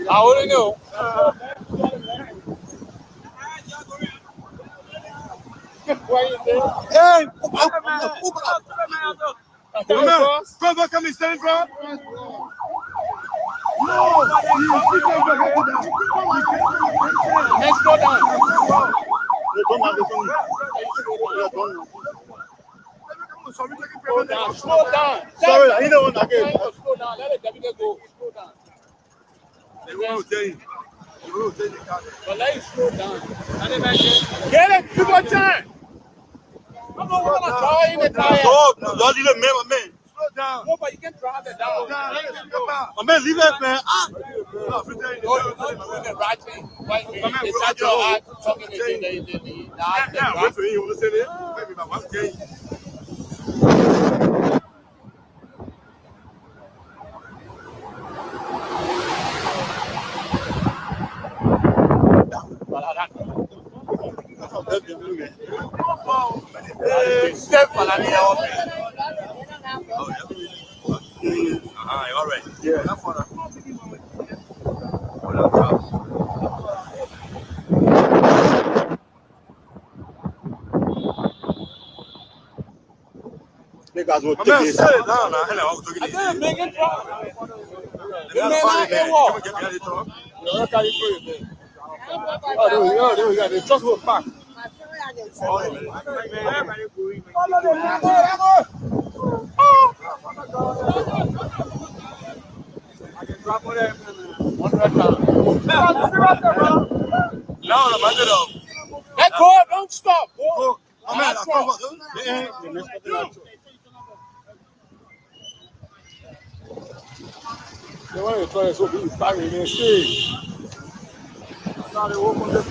I already know. Hey, come stand in front. Let's go down. Slow down. Sorry, I don't want again. Slow down. Let the deputy go. Slow down. They won't tell you. But let it slow down. Get it. You got time. I'm not going to try in the tire. Don't leave it, man. Slow down. No, but you can drive it down. My man, leave it, man. No, you're doing the right thing. Right thing. It's at your heart talking to the wait for you. Listen it. Maybe my one day. Step for the all right. Yeah. Niggas will take it. Sit it down now. Hello, I didn't make it drop. The truck will park. Follow let go, don't stop. Go. They want to try to be back in the stage. Now they walk on the